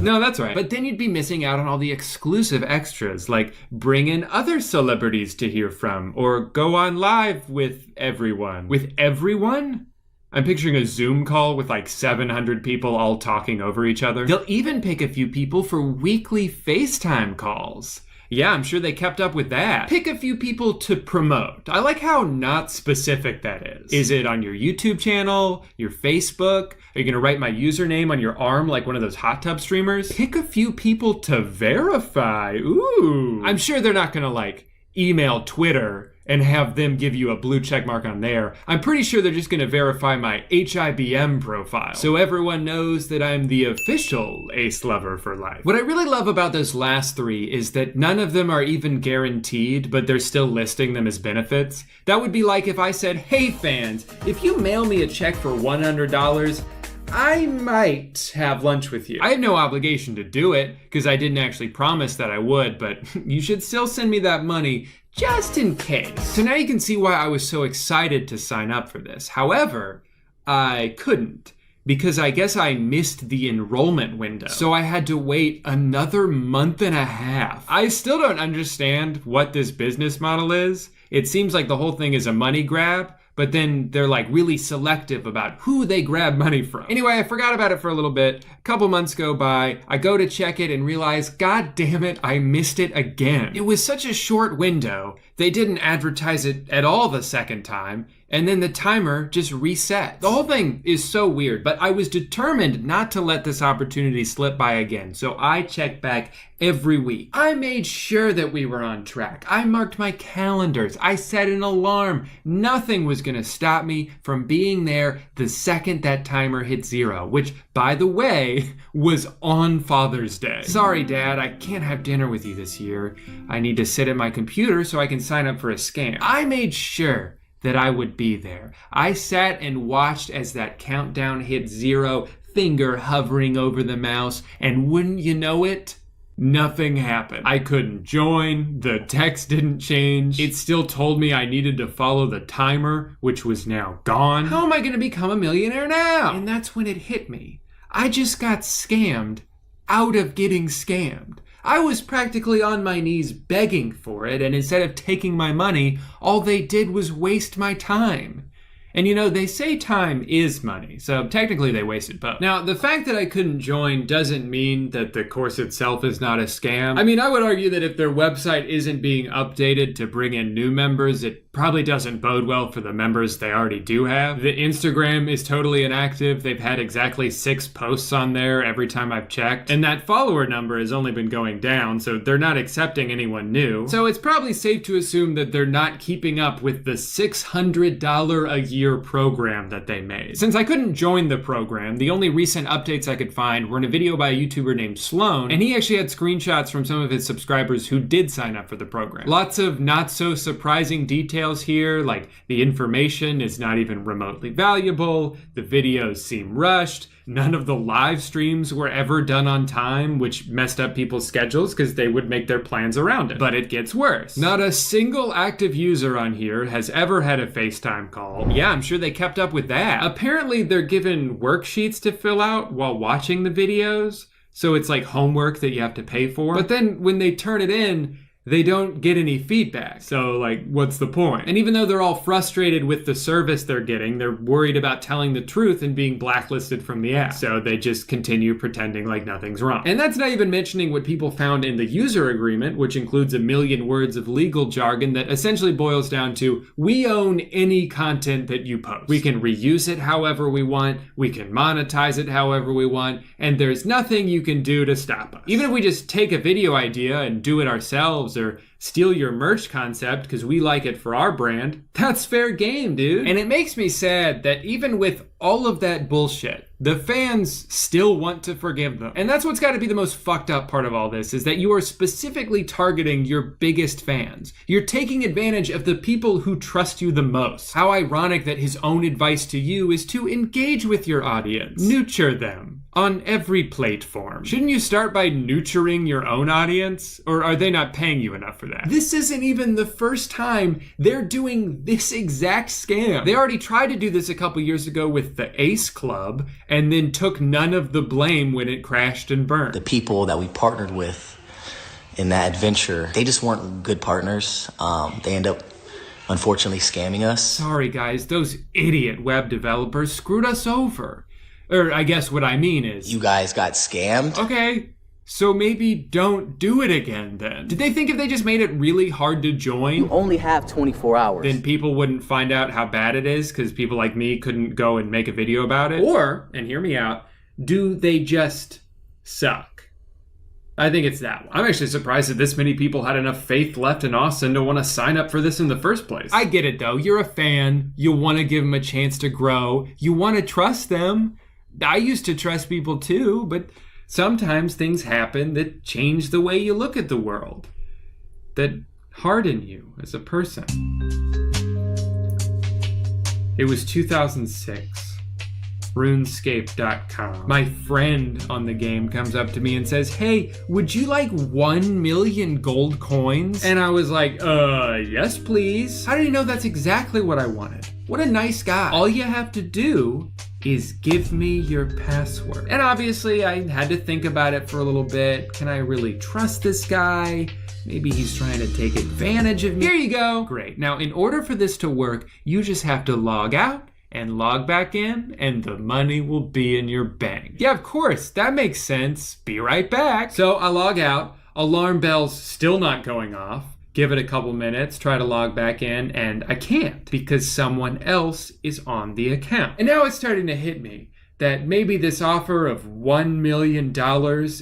No, that's right. But then you'd be missing out on all the exclusive extras, like bring in other celebrities to hear from, or go on live with everyone. With everyone? I'm picturing a Zoom call with like 700 people all talking over each other. They'll even pick a few people for weekly FaceTime calls. Yeah, I'm sure they kept up with that. Pick a few people to promote. I like how not specific that is. Is it on your YouTube channel, your Facebook? Are you gonna write my username on your arm like one of those hot tub streamers? Pick a few people to verify. Ooh. I'm sure they're not gonna like email Twitter and have them give you a blue check mark on there. I'm pretty sure they're just gonna verify my HIBM profile, so everyone knows that I'm the official ace lover for life. What I really love about those last three is that none of them are even guaranteed, but they're still listing them as benefits. That would be like if I said, hey fans, if you mail me a check for $100, I might have lunch with you. I have no obligation to do it, because I didn't actually promise that I would, but you should still send me that money just in case. So now you can see why I was so excited to sign up for this. However, I couldn't, because I guess I missed the enrollment window. So I had to wait another month and a half. I still don't understand what this business model is. It seems like the whole thing is a money grab, but then they're like really selective about who they grab money from. Anyway, I forgot about it for a little bit. A couple months go by, I go to check it and realize, God damn it, I missed it again. It was such a short window, they didn't advertise it at all the second time, and then the timer just reset. The whole thing is so weird, but I was determined not to let this opportunity slip by again, so I checked back every week. I made sure that we were on track. I marked my calendars. I set an alarm. Nothing was gonna stop me from being there the second that timer hit 0, which, by the way, was on Father's Day. Sorry, Dad, I can't have dinner with you this year. I need to sit at my computer so I can sign up for a scam. I made sure that I would be there. I sat and watched as that countdown hit 0, finger hovering over the mouse, and wouldn't you know it, nothing happened. I couldn't join, the text didn't change, it still told me I needed to follow the timer, which was now gone. How am I gonna become a millionaire now? And that's when it hit me. I just got scammed out of getting scammed. I was practically on my knees begging for it, and instead of taking my money, all they did was waste my time. And you know, they say time is money, so technically they wasted both. Now, the fact that I couldn't join doesn't mean that the course itself is not a scam. I mean, I would argue that if their website isn't being updated to bring in new members, it probably doesn't bode well for the members they already do have. The Instagram is totally inactive. They've had exactly 6 posts on there every time I've checked. And that follower number has only been going down, so they're not accepting anyone new. So it's probably safe to assume that they're not keeping up with the $600 a year program that they made. Since I couldn't join the program, the only recent updates I could find were in a video by a YouTuber named Sloan, and he actually had screenshots from some of his subscribers who did sign up for the program. Lots of not so surprising details here, like the information is not even remotely valuable, the videos seem rushed, none of the live streams were ever done on time, which messed up people's schedules because they would make their plans around it. But it gets worse. Not a single active user on here has ever had a FaceTime call. Yeah, I'm sure they kept up with that. Apparently they're given worksheets to fill out while watching the videos, so it's like homework that you have to pay for. But then when they turn it in, they don't get any feedback. So like, what's the point? And even though they're all frustrated with the service they're getting, they're worried about telling the truth and being blacklisted from the app. So they just continue pretending like nothing's wrong. And that's not even mentioning what people found in the user agreement, which includes 1 million words of legal jargon that essentially boils down to, we own any content that you post. We can reuse it however we want, we can monetize it however we want, and there's nothing you can do to stop us. Even if we just take a video idea and do it ourselves, or steal your merch concept because we like it for our brand, that's fair game, dude. And it makes me sad that even with all of that bullshit, the fans still want to forgive them. And that's what's got to be the most fucked up part of all this, is that you are specifically targeting your biggest fans. You're taking advantage of the people who trust you the most. How ironic that his own advice to you is to engage with your audience. Nurture them on every platform. Shouldn't you start by nurturing your own audience? Or are they not paying you enough for that? This isn't even the first time they're doing this exact scam. They already tried to do this a couple years ago with the Ace Club, and then took none of the blame when it crashed and burned. The people that we partnered with in that adventure, they just weren't good partners. They end up unfortunately scamming us. Sorry guys, those idiot web developers screwed us over. Or I guess what I mean is... You guys got scammed? Okay, so maybe don't do it again then. Did they think if they just made it really hard to join? You only have 24 hours. Then people wouldn't find out how bad it is because people like me couldn't go and make a video about it? Or, and hear me out, do they just suck? I think it's that one. I'm actually surprised that this many people had enough faith left in Austin to want to sign up for this in the first place. I get it though, you're a fan, you want to give them a chance to grow, you want to trust them. I used to trust people too, but sometimes things happen that change the way you look at the world, that harden you as a person. It was 2006. RuneScape.com. My friend on the game comes up to me and says, "Hey, would you like 1 million gold coins?" And I was like, yes please. How do you know that's exactly what I wanted? What a nice guy. All you have to do is give me your password. And obviously I had to think about it for a little bit. Can I really trust this guy? Maybe he's trying to take advantage of me. Here you go. Great. Now, in order for this to work, you just have to log out and log back in, and the money will be in your bank. Yeah, of course, that makes sense. Be right back. So I log out, alarm bell's still not going off. Give it a couple minutes, try to log back in, and I can't because someone else is on the account. And now it's starting to hit me that maybe this offer of $1 million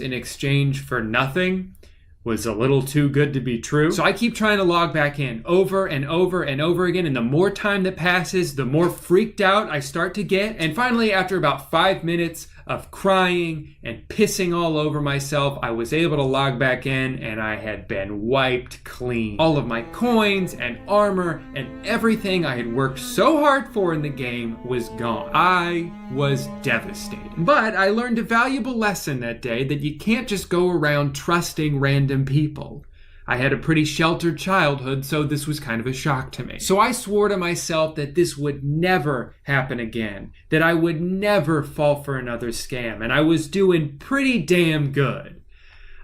in exchange for nothing was a little too good to be true. So I keep trying to log back in over and over and over again, and the more time that passes, the more freaked out I start to get. And finally, after about 5 minutes of crying and pissing all over myself, I was able to log back in, and I had been wiped clean. All of my coins and armor and everything I had worked so hard for in the game was gone. I was devastated. But I learned a valuable lesson that day, that you can't just go around trusting random people. I had a pretty sheltered childhood, so this was kind of a shock to me. So I swore to myself that this would never happen again, that I would never fall for another scam, and I was doing pretty damn good.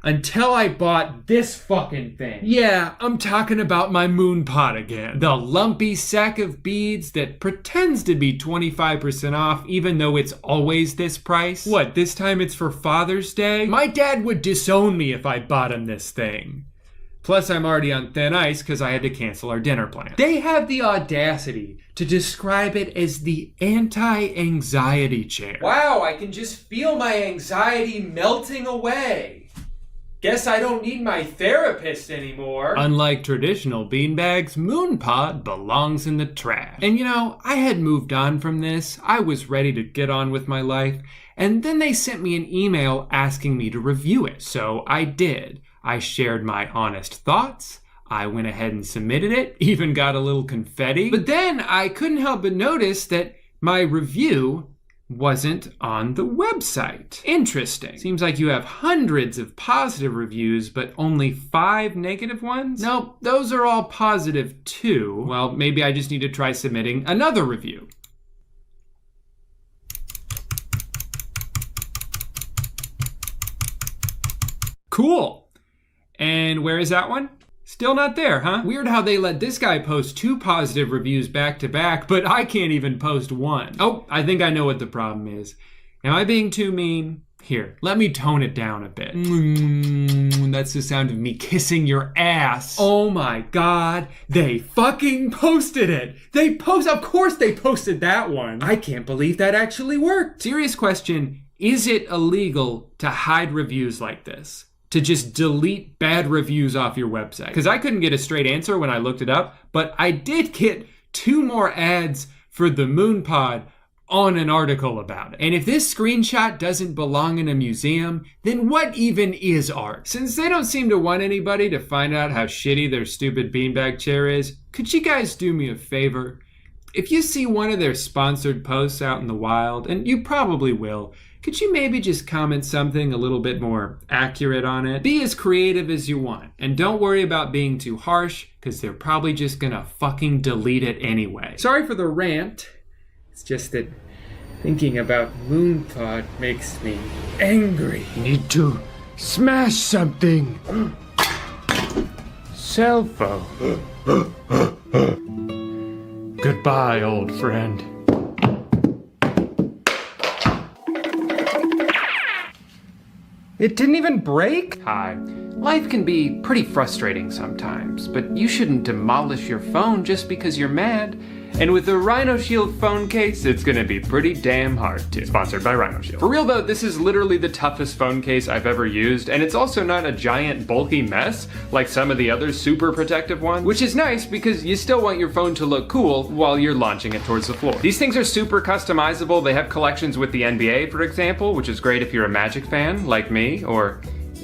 Until I bought this fucking thing. Yeah, I'm talking about my moon pot again. The lumpy sack of beads that pretends to be 25% off even though it's always this price. What, this time it's for Father's Day? My dad would disown me if I bought him this thing. Plus, I'm already on thin ice because I had to cancel our dinner plan. They have the audacity to describe it as the anti-anxiety chair. Wow, I can just feel my anxiety melting away. Guess I don't need my therapist anymore. Unlike traditional beanbags, Moonpod belongs in the trash. And you know, I had moved on from this. I was ready to get on with my life. And then they sent me an email asking me to review it. So I did. I shared my honest thoughts. I went ahead and submitted it, even got a little confetti. But then I couldn't help but notice that my review wasn't on the website. Interesting. Seems like you have hundreds of positive reviews, but only 5 negative ones? Nope, those are all positive too. Well, maybe I just need to try submitting another review. Cool. And where is that one? Still not there, huh? Weird how they let this guy post 2 positive reviews back to back, but I can't even post 1. Oh, I think I know what the problem is. Am I being too mean? Here, let me tone it down a bit. That's the sound of me kissing your ass. Oh my God, they fucking posted it. Of course they posted that one. I can't believe that actually worked. Serious question, is it illegal to hide reviews like this? to just delete bad reviews off your website? Because I couldn't get a straight answer when I looked it up, but I did get 2 more ads for the Moon Pod on an article about it. And if this screenshot doesn't belong in a museum, then what even is art? Since they don't seem to want anybody to find out how shitty their stupid beanbag chair is, could you guys do me a favor? If you see one of their sponsored posts out in the wild, and you probably will, could you maybe just comment something a little bit more accurate on it? Be as creative as you want, and don't worry about being too harsh, because they're probably just gonna fucking delete it anyway. Sorry for the rant. It's just that thinking about Moonpod makes me angry. Need to smash something. Cell phone. Goodbye, old friend. It didn't even break? Hi. Life can be pretty frustrating sometimes, but you shouldn't demolish your phone just because you're mad. And with the Rhino Shield phone case, it's gonna be pretty damn hard to. Sponsored by Rhino Shield. For real though, this is literally the toughest phone case I've ever used, and it's also not a giant bulky mess like some of the other super protective ones, which is nice because you still want your phone to look cool while you're launching it towards the floor. These things are super customizable. They have collections with the NBA, for example, which is great if you're a Magic fan like me, or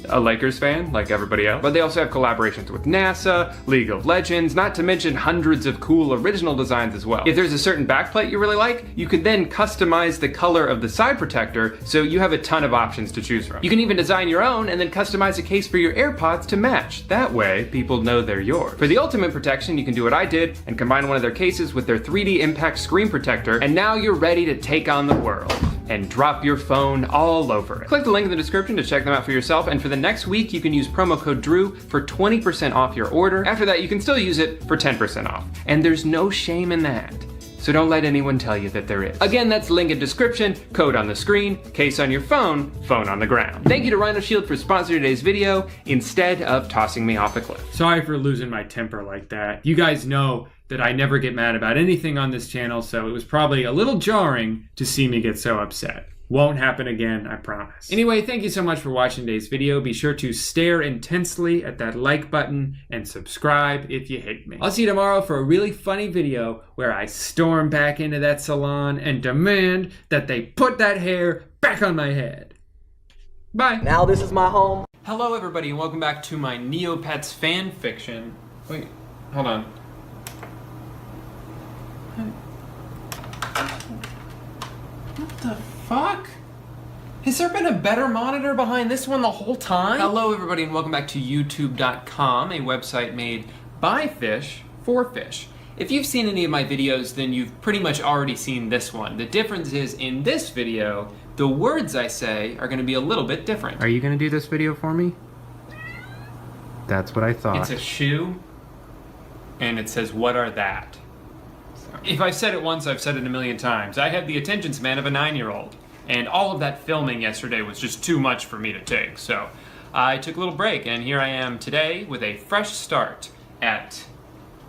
a Lakers fan like everybody else. But they also have collaborations with NASA, League of Legends, not to mention hundreds of cool original designs as well. If there's a certain backplate you really like, you can then customize the color of the side protector, so you have a ton of options to choose from. You can even design your own and then customize a case for your AirPods to match. That way, people know they're yours. For the ultimate protection, you can do what I did and combine one of their cases with their 3D Impact screen protector, and now you're ready to take on the world and drop your phone all over it. Click the link in the description to check them out for yourself, and for the next week you can use promo code DREW for 20% off your order. After that you can still use it for 10% off. And there's no shame in that. So don't let anyone tell you that there is. Again, that's link in description, code on the screen, case on your phone, phone on the ground. Thank you to Rhino Shield for sponsoring today's video instead of tossing me off a cliff. Sorry for losing my temper like that. You guys know that I never get mad about anything on this channel, so it was probably a little jarring to see me get so upset. Won't happen again, I promise. Anyway, thank you so much for watching today's video. Be sure to stare intensely at that like button and subscribe if you hate me. I'll see you tomorrow for a really funny video where I storm back into that salon and demand that they put that hair back on my head. Bye. Now this is my home. Hello everybody and welcome back to my Neopets fan fiction. Wait, hold on. What the fuck? Has there been a better monitor behind this one the whole time? Hello everybody and welcome back to YouTube.com, a website made by fish for fish. If you've seen any of my videos, then you've pretty much already seen this one. The difference is in this video, the words I say are gonna be a little bit different. Are you gonna do this video for me? That's what I thought. It's a shoe, and it says, "What are that?" If I've said it once, I've said it a million times. I have the attention span of a 9-year-old, and all of that filming yesterday was just too much for me to take. So I took a little break, and here I am today with a fresh start at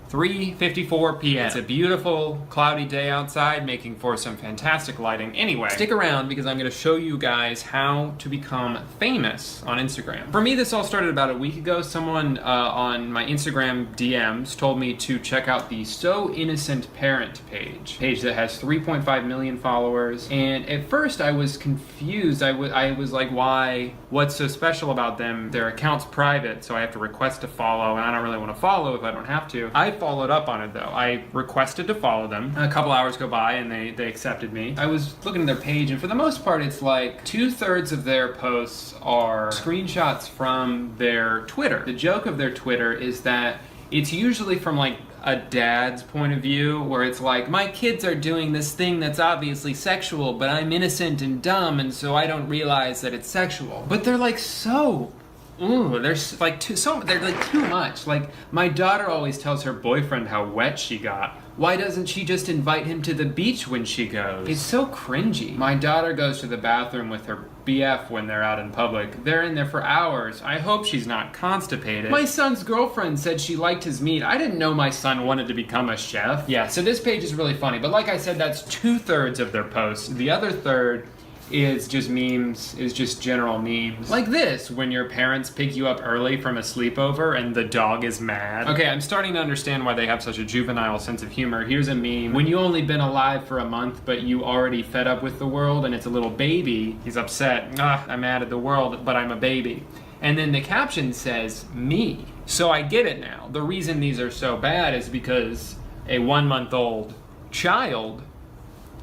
3:54 p.m. It's a beautiful, cloudy day outside, making for some fantastic lighting. Anyway, stick around because I'm going to show you guys how to become famous on Instagram. For me, this all started about a week ago. Someone on my Instagram DMs told me to check out the So Innocent Parent page that has 3.5 million followers. And at first, I was confused. I was like, why? What's so special about them? Their account's private, so I have to request to follow, and I don't really want to follow if I don't have to. I followed up on it though. I requested to follow them. A couple hours go by and they accepted me. I was looking at their page, and for the most part it's like 2/3 of their posts are screenshots from their Twitter. The joke of their Twitter is that it's usually from like a dad's point of view, where it's like, my kids are doing this thing that's obviously sexual, but I'm innocent and dumb, and so I don't realize that it's sexual. But they're like so ooh, there's like they're like too much. Like, my daughter always tells her boyfriend how wet she got. Why doesn't she just invite him to the beach when she goes? It's so cringy. My daughter goes to the bathroom with her BF when they're out in public. They're in there for hours. I hope she's not constipated. My son's girlfriend said she liked his meat. I didn't know my son wanted to become a chef. Yeah, so this page is really funny, but like I said, that's 2/3 of their posts. The other third is just memes, is just general memes. Like this, when your parents pick you up early from a sleepover and the dog is mad. Okay, I'm starting to understand why they have such a juvenile sense of humor. Here's a meme. When you only been alive for a month, but you already fed up with the world, and it's a little baby, he's upset. I'm mad at the world, but I'm a baby. And then the caption says, me. So I get it now. The reason these are so bad is because a 1-month-old child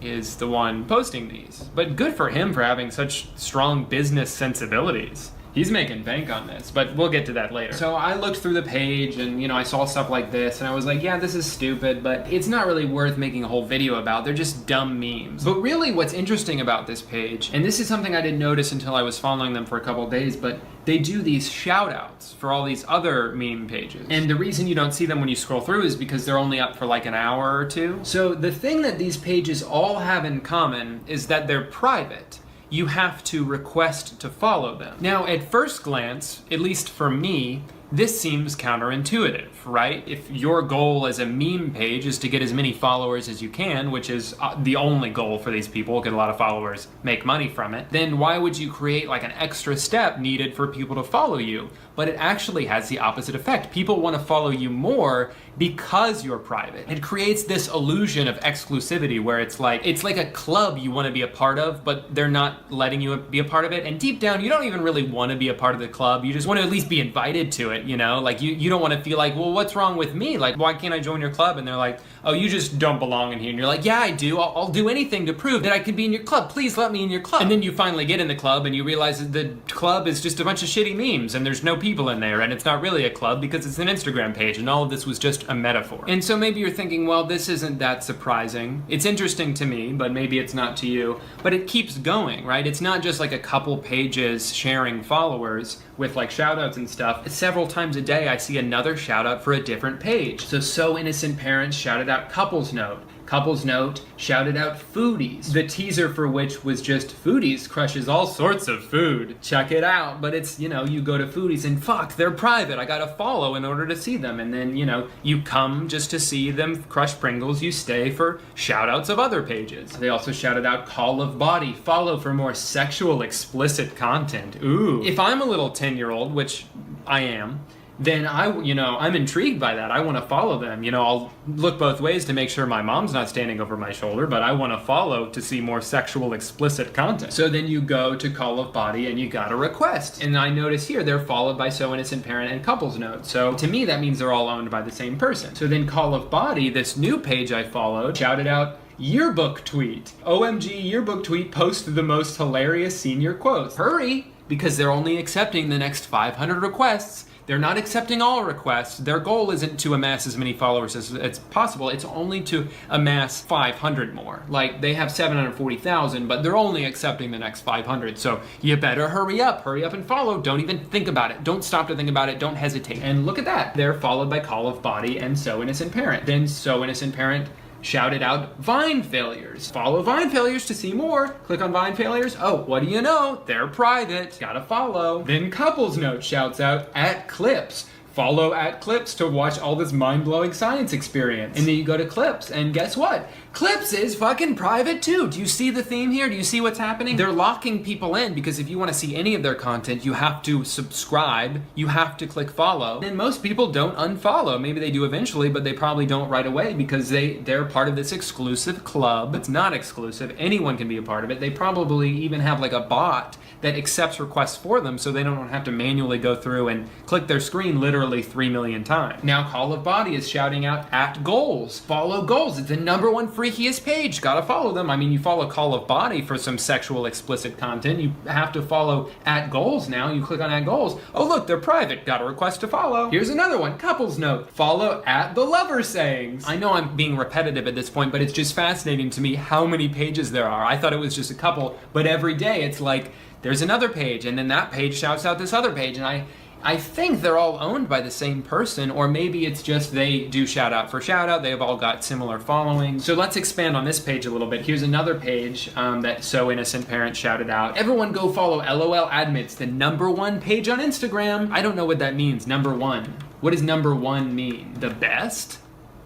is the one posting these. But good for him for having such strong business sensibilities. He's making bank on this, but we'll get to that later. So I looked through the page and, you know, I saw stuff like this and I was like, yeah, this is stupid, but it's not really worth making a whole video about. They're just dumb memes. But really what's interesting about this page, and this is something I didn't notice until I was following them for a couple days, but they do these shout outs for all these other meme pages. And the reason you don't see them when you scroll through is because they're only up for like an hour or two. So the thing that these pages all have in common is that they're private. You have to request to follow them. Now, at first glance, at least for me, this seems counterintuitive, right? If your goal as a meme page is to get as many followers as you can, which is the only goal for these people, get a lot of followers, make money from it, then why would you create like an extra step needed for people to follow you? But it actually has the opposite effect. People want to follow you more because you're private. It creates this illusion of exclusivity where it's like a club you want to be a part of, but they're not letting you be a part of it. And deep down, you don't even really want to be a part of the club. You just want to at least be invited to it, you know? Like you don't want to feel like, well, what's wrong with me? Like, why can't I join your club? And they're like, oh, you just don't belong in here. And you're like, yeah, I do. I'll do anything to prove that I can be in your club. Please let me in your club. And then you finally get in the club and you realize that the club is just a bunch of shitty memes and there's no people in there and it's not really a club because it's an Instagram page and all of this was just a metaphor. And so maybe you're thinking, well, this isn't that surprising. It's interesting to me, but maybe it's not to you. But it keeps going, right? It's not just like a couple pages sharing followers with like shout outs and stuff. Several times a day I see another shout out for a different page. So Innocent Parents shouted out Couples Note. Couples Note shouted out Foodies, the teaser for which was just Foodies crushes all sorts of food. Check it out. But it's, you know, you go to Foodies and fuck, they're private. I gotta follow in order to see them. And then, you know, you come just to see them crush Pringles. You stay for shout outs of other pages. They also shouted out Call of Body. Follow for more sexual explicit content. Ooh. If I'm a little 10-year-old, which I am, then I'm intrigued by that. I want to follow them. You know, I'll look both ways to make sure my mom's not standing over my shoulder, but I want to follow to see more sexual explicit content. So then you go to Call of Body and you got a request. And I notice here they're followed by So Innocent Parent and Couples Note. So to me, that means they're all owned by the same person. So then Call of Body, this new page I followed, shouted out Yearbook Tweet. OMG Yearbook Tweet post the most hilarious senior quotes. Hurry, because they're only accepting the next 500 requests. They're not accepting all requests. Their goal isn't to amass as many followers as possible. It's only to amass 500 more. Like, they have 740,000, but they're only accepting the next 500. So you better hurry up and follow. Don't even think about it. Don't stop to think about it. Don't hesitate. And look at that. They're followed by Call of Body and So Innocent Parent. Then So Innocent Parent shouted out Vine failures. Follow Vine failures to see more. Click on Vine failures. Oh, what do you know? They're private. Gotta follow. Then Couples Note shouts out at Clips. Follow at Clips to watch all this mind-blowing science experience. And then you go to Clips, and guess what? Clips is fucking private too. Do you see the theme here? Do you see what's happening? They're locking people in because if you want to see any of their content, you have to subscribe, you have to click follow. And most people don't unfollow. Maybe they do eventually, but they probably don't right away because they're part of this exclusive club. It's not exclusive. Anyone can be a part of it. They probably even have like a bot that accepts requests for them so they don't have to manually go through and click their screen literally 3 million times. Now Call of Body is shouting out at Goals. Follow Goals. It's the #1 freakiest page. Gotta follow them. I mean, you follow Call of Body for some sexual explicit content. You have to follow at Goals now. You click on at Goals. Oh look, they're private. Got a request to follow. Here's another one. Couples Note. Follow at The Lover Sayings. I know I'm being repetitive at this point, but it's just fascinating to me how many pages there are. I thought it was just a couple, but every day it's like, there's another page, and then that page shouts out this other page, and I think they're all owned by the same person, or maybe it's just they do shout out for shout out. They've all got similar following. So let's expand on this page a little bit. Here's another page that So Innocent Parent shouted out. Everyone go follow LOL Admits, the #1 page on Instagram. I don't know what that means, #1. What does #1 mean? The best?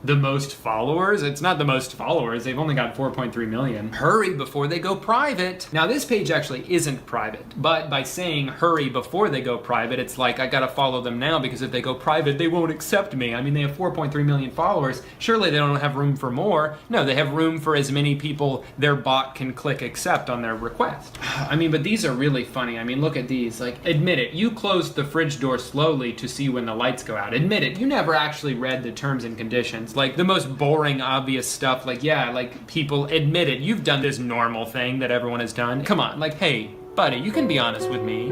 the most followers. It's not the most followers. They've only got 4.3 million. Hurry before they go private. Now this page actually isn't private, but by saying hurry before they go private, it's like I gotta follow them now because if they go private, they won't accept me. I mean, they have 4.3 million followers. Surely they don't have room for more. No, they have room for as many people their bot can click accept on their request. I mean, but these are really funny. I mean, look at these. Like, admit it, you closed the fridge door slowly to see when the lights go out. Admit it, you never actually read the terms and conditions. Like, the most boring, obvious stuff, like, yeah, like, people, admit it, you've done this normal thing that everyone has done. Come on, like, hey, buddy, you can be honest with me.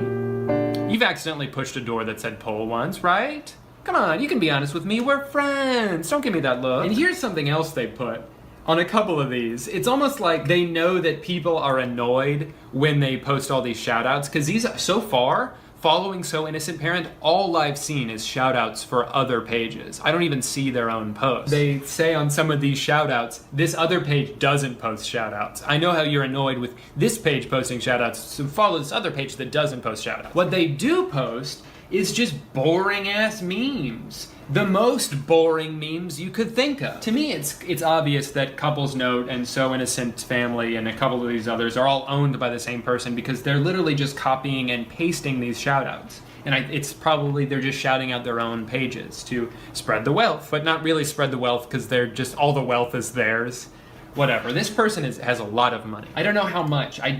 You've accidentally pushed a door that said pull once, right? Come on, you can be honest with me, we're friends. Don't give me that look. And here's something else they put on a couple of these. It's almost like they know that people are annoyed when they post all these shout outs, because these, so far, following So Innocent Parent, all I've seen is shout outs for other pages. I don't even see their own posts. They say on some of these shout outs, this other page doesn't post shout outs. I know how you're annoyed with this page posting shout outs, so follow this other page that doesn't post shout outs. What they do post is just boring ass memes. The most boring memes you could think of. To me, it's obvious that Couples Note and So Innocent Family and a couple of these others are all owned by the same person because they're literally just copying and pasting these shout-outs. And it's probably they're just shouting out their own pages to spread the wealth, but not really spread the wealth because they're just, all the wealth is theirs. Whatever. This person has a lot of money. I don't know how much. I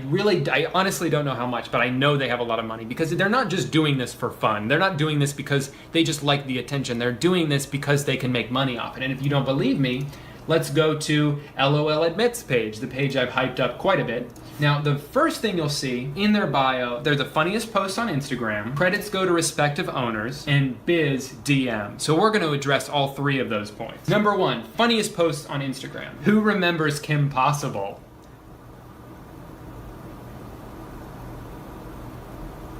honestly don't know how much, but I know they have a lot of money because they're not just doing this for fun. They're not doing this because they just like the attention. They're doing this because they can make money off it. And if you don't believe me, let's go to LOL Admits page, the page I've hyped up quite a bit. Now, the first thing you'll see in their bio, they're the funniest posts on Instagram, credits go to respective owners, and biz DM. So we're gonna address all three of those points. Number one, funniest posts on Instagram. Who remembers Kim Possible?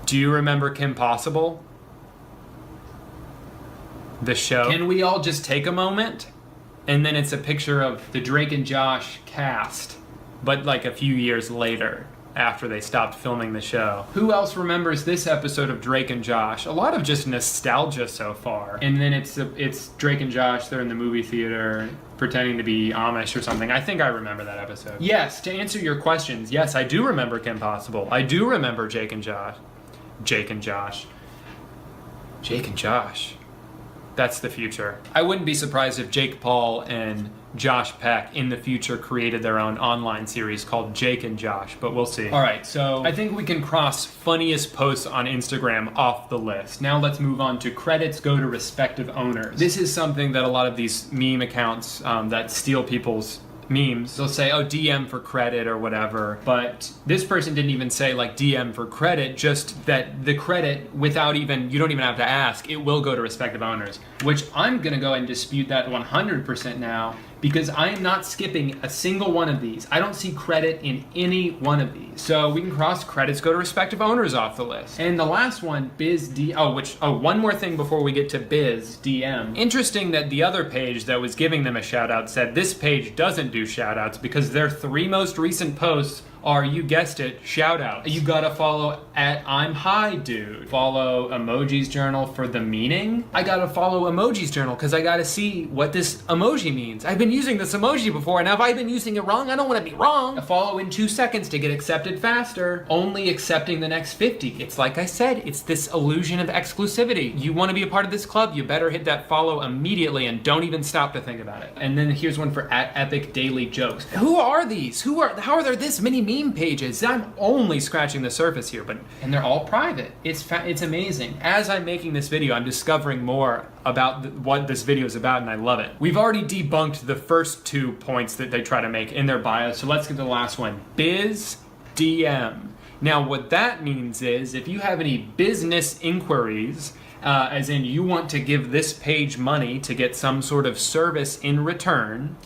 Do you remember Kim Possible? The show? Can we all just take a moment? And then it's a picture of the Drake and Josh cast, but like a few years later after they stopped filming the show. Who else remembers this episode of Drake and Josh? A lot of just nostalgia so far. And then it's Drake and Josh, they're in the movie theater pretending to be Amish or something. I think I remember that episode. Yes, to answer your questions, yes, I do remember Kim Possible. I do remember Jake and Josh. Jake and Josh. Jake and Josh. That's the future. I wouldn't be surprised if Jake Paul and Josh Peck in the future created their own online series called Jake and Josh, but we'll see. All right, so I think we can cross funniest posts on Instagram off the list. Now let's move on to credits go to respective owners. This is something that a lot of these meme accounts that steal people's memes, they'll say, oh, DM for credit or whatever, but this person didn't even say like DM for credit, just that the credit without even, you don't even have to ask, it will go to respective owners, which I'm gonna go and dispute that 100% now, because I am not skipping a single one of these. I don't see credit in any one of these. So we can cross credits go to respective owners off the list. And the last one, Biz D, one more thing before we get to Biz DM. Interesting that the other page that was giving them a shout out said this page doesn't do shout outs because their three most recent posts are, you guessed it, shout out. You gotta follow at I'm High Dude. Follow Emoji's Journal for the meaning. I gotta follow Emoji's Journal because I gotta see what this emoji means. I've been using this emoji before and have I been using it wrong? I don't wanna be wrong. A follow in 2 seconds to get accepted faster. Only accepting the next 50. It's like I said, it's this illusion of exclusivity. You wanna be a part of this club, you better hit that follow immediately and don't even stop to think about it. And then here's one for at Epic Daily Jokes. Who are these? How are there this many meme pages? I'm only scratching the surface here, and they're all private. It's amazing. As I'm making this video, I'm discovering more about what this video is about, and I love it. We've already debunked the first 2 points that they try to make in their bio, so let's get to the last one. Biz DM. Now, what that means is if you have any business inquiries, as in you want to give this page money to get some sort of service in return,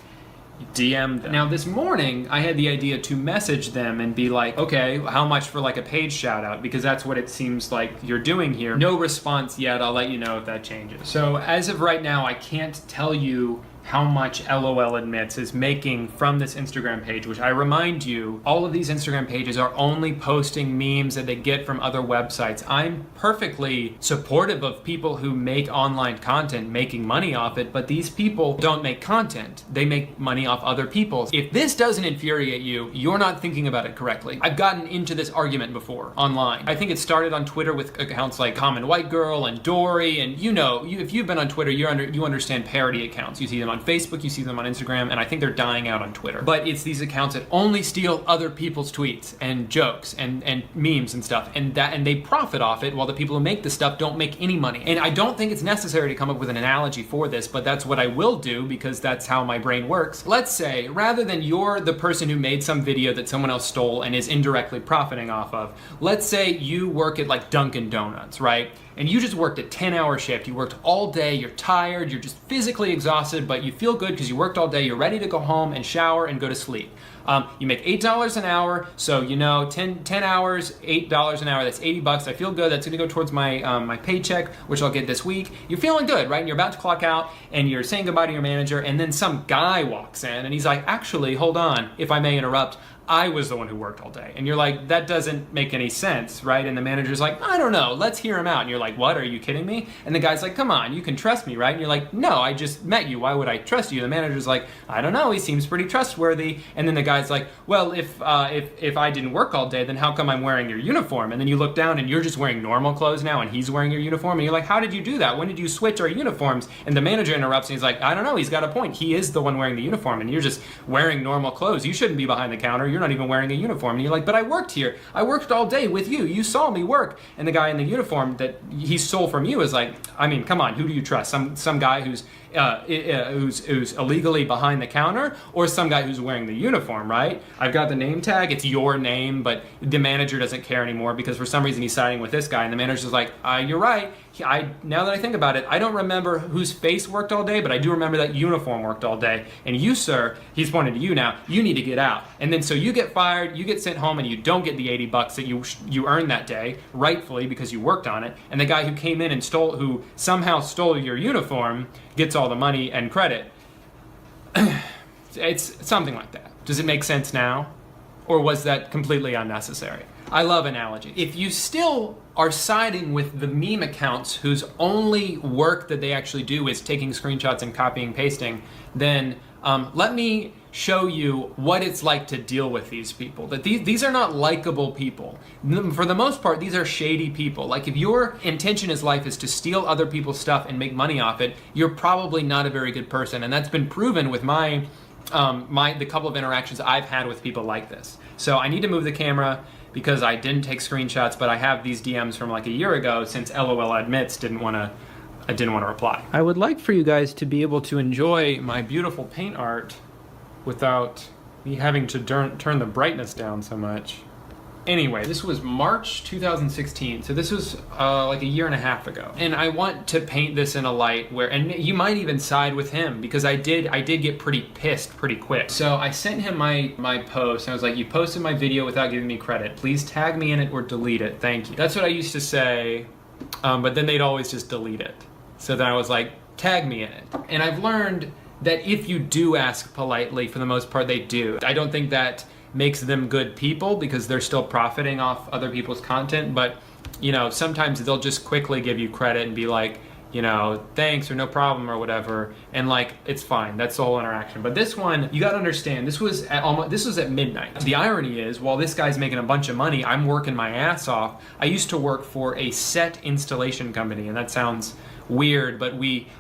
DM them. Now this morning I had the idea to message them and be like, okay, how much for like a page shout out? Because that's what it seems like you're doing here. No response yet. I'll let you know if that changes. So as of right now, I can't tell you how much LOL Admits is making from this Instagram page, which I remind you, all of these Instagram pages are only posting memes that they get from other websites. I'm perfectly supportive of people who make online content making money off it, but these people don't make content. They make money off other people's. If this doesn't infuriate you, you're not thinking about it correctly. I've gotten into this argument before online. I think it started on Twitter with accounts like Common White Girl and Dory, and if you've been on Twitter, you understand parody accounts. You see them on Facebook, you see them on Instagram, and I think they're dying out on Twitter. But it's these accounts that only steal other people's tweets and jokes and memes and stuff, and they profit off it while the people who make the stuff don't make any money. And I don't think it's necessary to come up with an analogy for this, but that's what I will do because that's how my brain works. Let's say, rather than you're the person who made some video that someone else stole and is indirectly profiting off of, let's say you work at like Dunkin' Donuts, right? And you just worked a 10-hour shift. You worked all day, you're tired, you're just physically exhausted, but you feel good because you worked all day, you're ready to go home and shower and go to sleep. You make $8 an hour, so 10 hours, $8 an hour, that's $80. I feel good, that's gonna go towards my paycheck, which I'll get this week. You're feeling good, right? And you're about to clock out, and you're saying goodbye to your manager, and then some guy walks in, and he's like, actually, hold on, if I may interrupt, I was the one who worked all day. And you're like, that doesn't make any sense, right? And the manager's like, I don't know, let's hear him out. And you're like, what, are you kidding me? And the guy's like, come on, you can trust me, right? And you're like, no, I just met you, why would I trust you? And the manager's like, I don't know, he seems pretty trustworthy. And then the guy's like, well, if I didn't work all day, then how come I'm wearing your uniform? And then you look down and you're just wearing normal clothes now and he's wearing your uniform. And you're like, how did you do that? When did you switch our uniforms? And the manager interrupts and he's like, I don't know, he's got a point. He is the one wearing the uniform and you're just wearing normal clothes. You shouldn't be behind the counter. You're not even wearing a uniform. And you're like, but I worked here. I worked all day with you. You saw me work. And the guy in the uniform that he stole from you is like, I mean, come on, who do you trust? Some guy who's illegally behind the counter, or some guy who's wearing the uniform, right? I've got the name tag, it's your name, but the manager doesn't care anymore because for some reason he's siding with this guy, and the manager's like, you're right. Now that I think about it, I don't remember whose face worked all day, but I do remember that uniform worked all day. And you, sir, he's pointing to you now, you need to get out. And then so you get fired, you get sent home, and you don't get the $80 that you earned that day, rightfully because you worked on it. And the guy who came in and who somehow stole your uniform, gets all the money and credit. It's something like that. Does it make sense now? Or was that completely unnecessary? I love analogy. If you still are siding with the meme accounts whose only work that they actually do is taking screenshots and copying and pasting, then let me show you what it's like to deal with these people. That these are not likable people. For the most part, these are shady people. Like if your intention in life is to steal other people's stuff and make money off it, you're probably not a very good person. And that's been proven with the couple of interactions I've had with people like this. So I need to move the camera because I didn't take screenshots, but I have these DMs from like a year ago since LOL Admits I didn't want to reply. I would like for you guys to be able to enjoy my beautiful paint art without me having to turn the brightness down so much. Anyway, this was March 2016, so this was like a year and a half ago. And I want to paint this in a light where, and you might even side with him because I did get pretty pissed pretty quick. So I sent him my post and I was like, you posted my video without giving me credit. Please tag me in it or delete it, thank you. That's what I used to say, but then they'd always just delete it. So then I was like, tag me in it. And I've learned that if you do ask politely, for the most part, they do. I don't think that makes them good people because they're still profiting off other people's content, but sometimes they'll just quickly give you credit and be like, thanks or no problem or whatever, and like it's fine. That's the whole interaction. But this one, you gotta understand, this was at midnight. The irony is, while this guy's making a bunch of money, I'm working my ass off. I used to work for a set installation company, and that sounds weird, but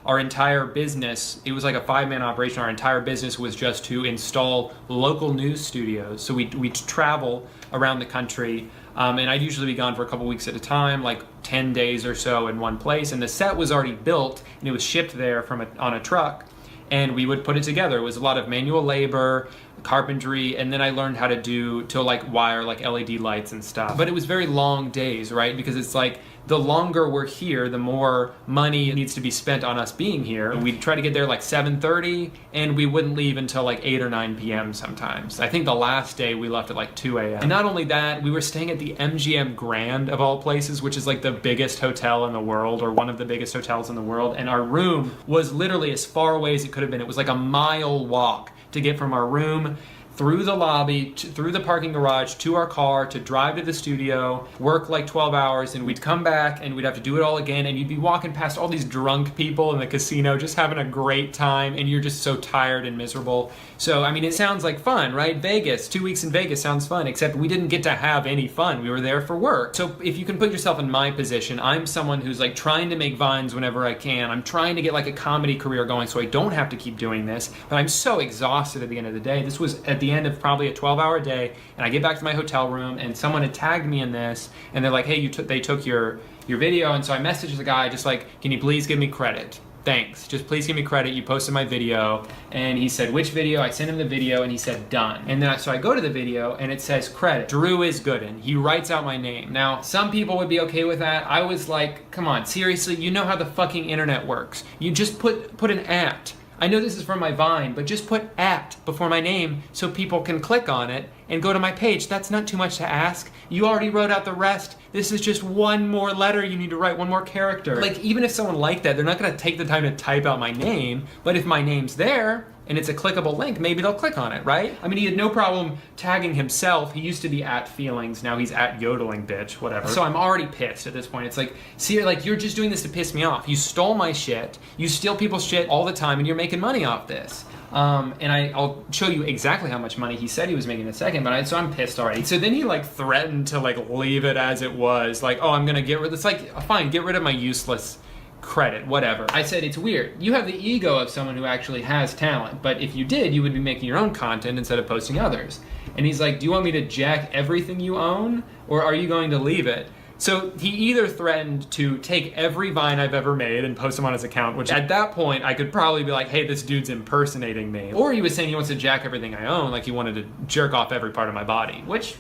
our entire business, it was like a 5-man operation. Our entire business was just to install local news studios. So we'd travel around the country, and I'd usually be gone for a couple weeks at a time, like 10 days or so in one place. And the set was already built, and it was shipped there on a truck, and we would put it together. It was a lot of manual labor, carpentry, and then I learned how to wire like LED lights and stuff. But it was very long days, right? Because it's like the longer we're here, the more money needs to be spent on us being here. We'd try to get there like 7:30, and we wouldn't leave until like 8 or 9 p.m. sometimes. I think the last day we left at like 2 a.m. And not only that, we were staying at the MGM Grand of all places, which is like the biggest hotel in the world, or one of the biggest hotels in the world. And our room was literally as far away as it could have been. It was like a mile walk to get from our room through the lobby, through the parking garage, to our car, to drive to the studio, work like 12 hours, and we'd come back and we'd have to do it all again, and you'd be walking past all these drunk people in the casino just having a great time, and you're just so tired and miserable. So, I mean, it sounds like fun, right? Vegas, 2 weeks in Vegas sounds fun, except we didn't get to have any fun. We were there for work. So if you can put yourself in my position, I'm someone who's like trying to make vines whenever I can. I'm trying to get like a comedy career going so I don't have to keep doing this, but I'm so exhausted at the end of the day. This was at the end of probably a 12-hour day, and I get back to my hotel room, and someone had tagged me in this, and they're like, hey, they took your video, and so I messaged the guy just like, can you please give me credit? Thanks, just please give me credit, you posted my video. And he said, which video? I sent him the video, and he said, done. And then so I go to the video, and it says credit, Drew is Gooden. He writes out my name. Now, some people would be okay with that. I was like, come on, seriously, you know how the fucking internet works. You just put an at. I know this is from my Vine, but just put at before my name so people can click on it and go to my page. That's not too much to ask. You already wrote out the rest. This is just one more letter you need to write, one more character. Like, even if someone liked that, they're not gonna take the time to type out my name, but if my name's there, and it's a clickable link, maybe they'll click on it, right? I mean, he had no problem tagging himself. He used to be at Feelings, now he's at Yodeling Bitch, whatever. So I'm already pissed at this point. It's like, see, like, you're just doing this to piss me off. You stole my shit, you steal people's shit all the time, and you're making money off this. And I'll show you exactly how much money he said he was making in a second, but so I'm pissed already. So then he like threatened to like leave it as it was, like, oh, I'm gonna get rid, it's like, fine, get rid of my useless credit, whatever. I said, it's weird. You have the ego of someone who actually has talent, but if you did, you would be making your own content instead of posting others. And he's like, do you want me to jack everything you own, or are you going to leave it? So he either threatened to take every Vine I've ever made and post them on his account, which at that point I could probably be like, hey, this dude's impersonating me. Or he was saying he wants to jack everything I own, like he wanted to jerk off every part of my body, which,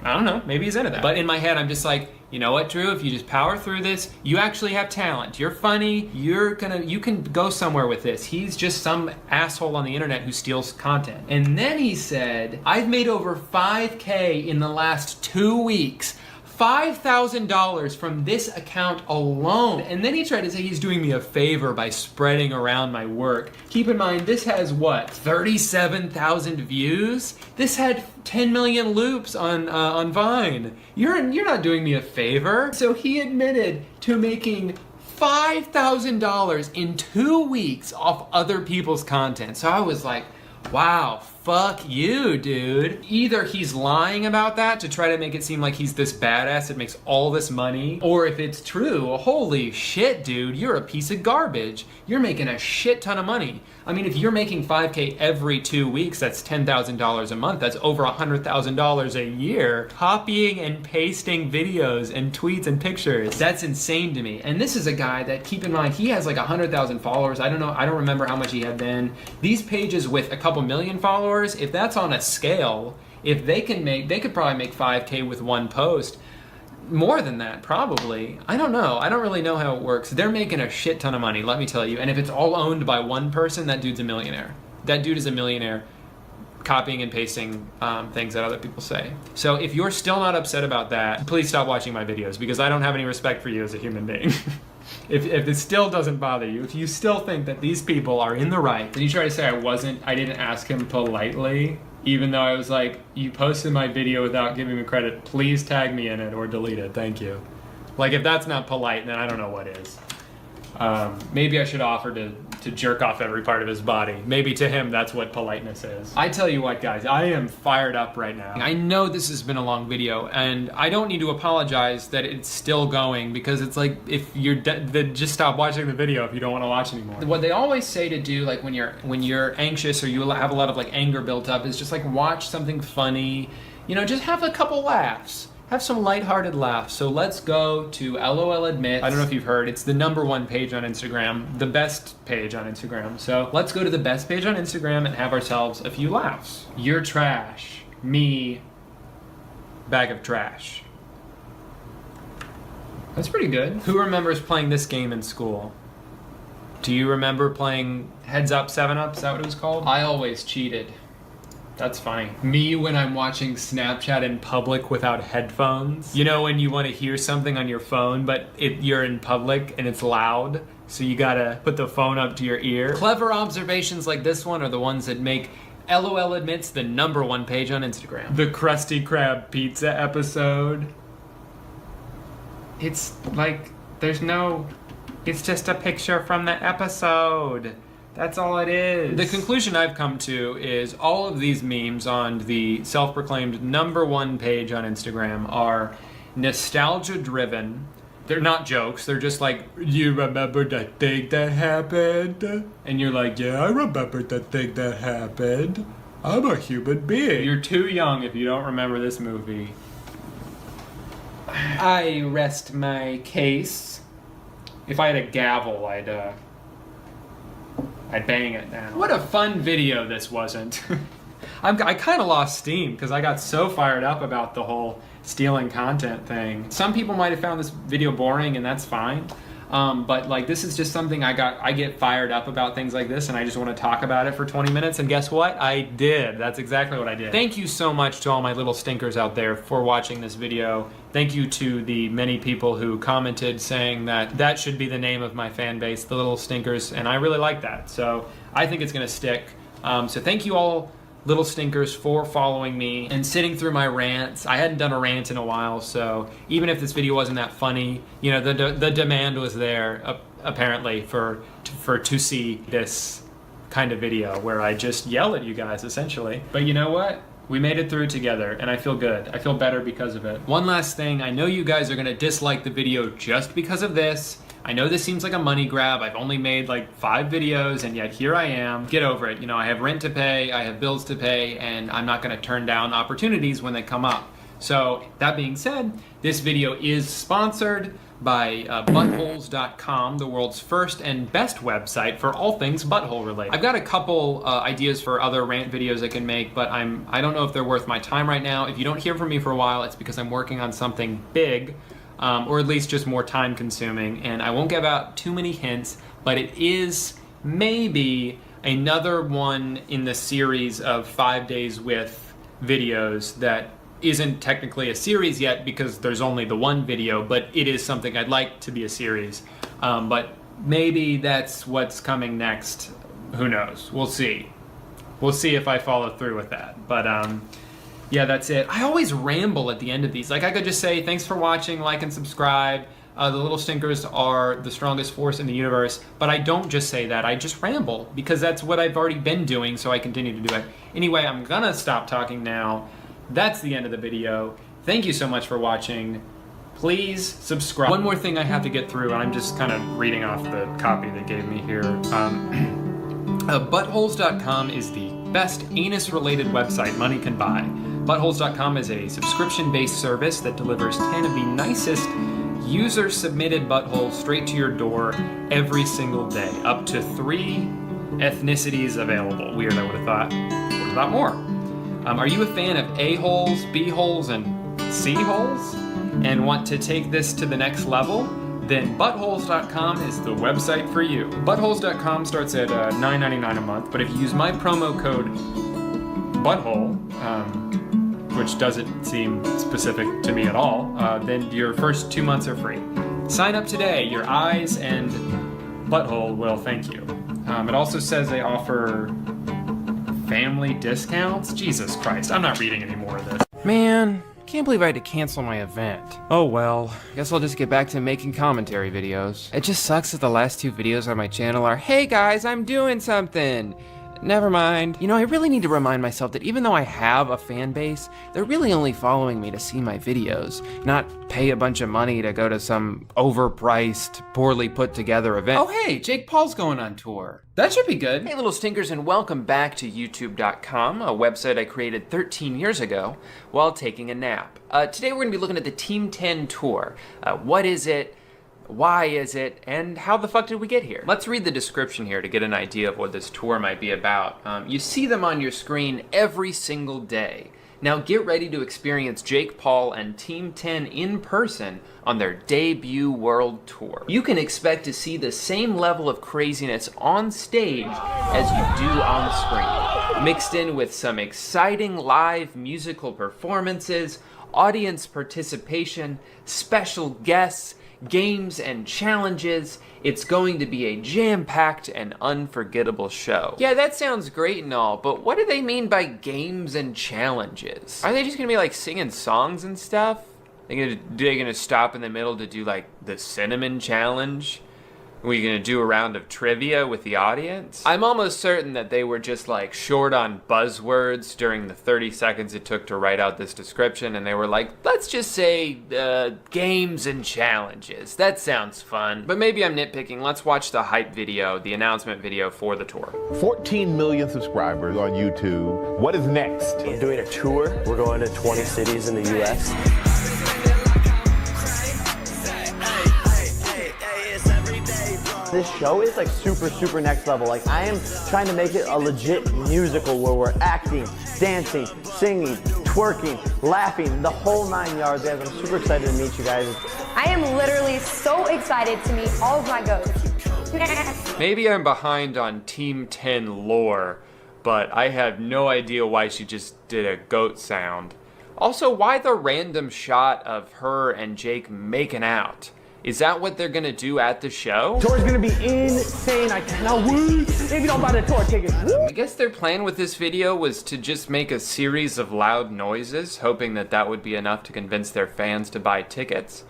I don't know, maybe he's into that. But in my head, I'm just like, you know what, Drew, if you just power through this, you actually have talent. You're funny, you can go somewhere with this. He's just some asshole on the internet who steals content. And then he said, I've made over $5K in the last 2 weeks. $5,000 from this account alone. And then he tried to say he's doing me a favor by spreading around my work. Keep in mind, this has what, 37,000 views? This had 10 million loops on Vine. You're not doing me a favor. So he admitted to making $5,000 in 2 weeks off other people's content. So I was like, wow, fuck you, dude. Either he's lying about that to try to make it seem like he's this badass that makes all this money, or if it's true, holy shit, dude, you're a piece of garbage. You're making a shit ton of money. I mean, if you're making 5K every 2 weeks, that's $10,000 a month. That's over $100,000 a year. Copying and pasting videos and tweets and pictures. That's insane to me. And this is a guy that, keep in mind, he has like 100,000 followers. I don't know, I don't remember how much he had then. These pages with a couple million followers, if that's on a scale, if they could probably make 5K with one post. More than that, probably. I don't know. I don't really know how it works. They're making a shit ton of money, let me tell you. And if it's all owned by one person, that dude's a millionaire. That dude is a millionaire copying and pasting things that other people say. So if you're still not upset about that, please stop watching my videos, because I don't have any respect for you as a human being. If it still doesn't bother you, if you still think that these people are in the right, then you try to say I didn't ask him politely, even though I was like, you posted my video without giving me credit, please tag me in it or delete it, thank you. Like, if that's not polite, then I don't know what is. Maybe I should offer to jerk off every part of his body. Maybe to him, that's what politeness is. I tell you what, guys, I am fired up right now. I know this has been a long video, and I don't need to apologize that it's still going, because it's like, if you're then just stop watching the video if you don't want to watch anymore. What they always say to do, like when you're anxious or you have a lot of like anger built up, is just like watch something funny, you know, just have a couple laughs. Have some lighthearted laughs. So let's go to LOL Admits. I don't know if you've heard, it's the #1 page on Instagram, the best page on Instagram. So let's go to the best page on Instagram and have ourselves a few laughs. You're trash. Me, bag of trash. That's pretty good. Who remembers playing this game in school? Do you remember playing Heads Up 7-Up? Is that what it was called? I always cheated. That's funny. Me when I'm watching Snapchat in public without headphones. You know when you want to hear something on your phone, but you're in public and it's loud, so you gotta put the phone up to your ear. Clever observations like this one are the ones that make LOL Admits the #1 page on Instagram. The Krusty Krab pizza episode. It's like, it's just a picture from the episode. That's all it is. The conclusion I've come to is all of these memes on the self-proclaimed #1 page on Instagram are nostalgia-driven. They're not jokes. They're just like, you remember that thing that happened? And you're like, yeah, I remember that thing that happened. I'm a human being. You're too young if you don't remember this movie. I rest my case. If I had a gavel, I'd bang it now. What a fun video this wasn't. I kind of lost steam because I got so fired up about the whole stealing content thing. Some people might have found this video boring, and that's fine. But like, this is just something I get fired up about things like this, and I just want to talk about it for 20 minutes, and guess what? I did. That's exactly what I did. Thank you so much to all my little stinkers out there for watching this video. Thank you to the many people who commented saying that that should be the name of my fan base, the little stinkers, and I really like that. So I think it's gonna stick. So thank you all, little stinkers, for following me and sitting through my rants. I hadn't done a rant in a while, so even if this video wasn't that funny, you know, the demand was there apparently to see this kind of video where I just yell at you guys essentially. But you know what? We made it through together, and I feel good. I feel better because of it. One last thing, I know you guys are gonna dislike the video just because of this. I know this seems like a money grab. I've only made like 5 videos, and yet here I am. Get over it. You know, I have rent to pay, I have bills to pay, and I'm not gonna turn down opportunities when they come up. So that being said, this video is sponsored by buttholes.com, the world's first and best website for all things butthole related. I've got a couple ideas for other rant videos I can make, but I don't know if they're worth my time right now. If you don't hear from me for a while, it's because I'm working on something big, or at least just more time consuming, and I won't give out too many hints, but it is maybe another one in the series of 5 days with videos that isn't technically a series yet because there's only the one video, but it is something I'd like to be a series. But maybe that's what's coming next. Who knows? We'll see. We'll see if I follow through with that. But yeah, that's it. I always ramble at the end of these. Like, I could just say, thanks for watching, like and subscribe. The little stinkers are the strongest force in the universe, but I don't just say that, I just ramble because that's what I've already been doing, so I continue to do it. Anyway, I'm gonna stop talking now. That's the end of the video. Thank you so much for watching. Please subscribe. One more thing I have to get through, and I'm just kind of reading off the copy they gave me here. Buttholes.com is the best anus-related website money can buy. Buttholes.com is a subscription-based service that delivers 10 of the nicest user-submitted buttholes straight to your door every single day. Up to 3 ethnicities available. Weird, I would have thought more. Are you a fan of A-holes, B-holes, and C-holes? And want to take this to the next level? Then buttholes.com is the website for you. Buttholes.com starts at $9.99 a month, but if you use my promo code BUTTHOLE, which doesn't seem specific to me at all, then your first 2 months are free. Sign up today. Your eyes and butthole will thank you. It also says they offer family discounts? Jesus Christ, I'm not reading any more of this. Man, can't believe I had to cancel my event. Oh well, guess I'll just get back to making commentary videos. It just sucks that the last 2 videos on my channel are, hey guys, I'm doing something. Never mind. You know, I really need to remind myself that even though I have a fan base, they're really only following me to see my videos, not pay a bunch of money to go to some overpriced, poorly put together event. Oh hey, Jake Paul's going on tour. That should be good. Hey little stinkers, and welcome back to youtube.com, a website I created 13 years ago while taking a nap. Today we're gonna be looking at the Team 10 tour. What is it? Why is it, and how the fuck did we get here? Let's read the description here to get an idea of what this tour might be about. You see them on your screen every single day. Now get ready to experience Jake Paul and Team 10 in person on their debut world tour. You can expect to see the same level of craziness on stage as you do on screen, mixed in with some exciting live musical performances, audience participation, special guests, games and challenges. It's going to be a jam-packed and unforgettable show. Yeah, that sounds great and all, but what do they mean by games and challenges? Are they just gonna be like singing songs and stuff? They're gonna stop in the middle to do like the cinnamon challenge? Are we gonna do a round of trivia with the audience? I'm almost certain that they were just like short on buzzwords during the 30 seconds it took to write out this description, and they were like, let's just say games and challenges. That sounds fun. But maybe I'm nitpicking. Let's watch the hype video, the announcement video for the tour. 14 million subscribers on YouTube. What is next? I'm doing a tour. We're going to 20 cities in the US. This show is like super next level. Like I am trying to make it a legit musical where we're acting, dancing, singing, twerking, laughing, the whole 9 yards. Guys, I'm super excited to meet you guys. I am literally so excited to meet all of my ghosts. Maybe I'm behind on Team 10 lore, but I have no idea why she just did a goat sound. Also, why the random shot of her and Jake making out? Is that what they're gonna do at the show? Tour's gonna be insane. I cannot wait. If you don't buy the tour tickets. I guess their plan with this video was to just make a series of loud noises, hoping that that would be enough to convince their fans to buy tickets.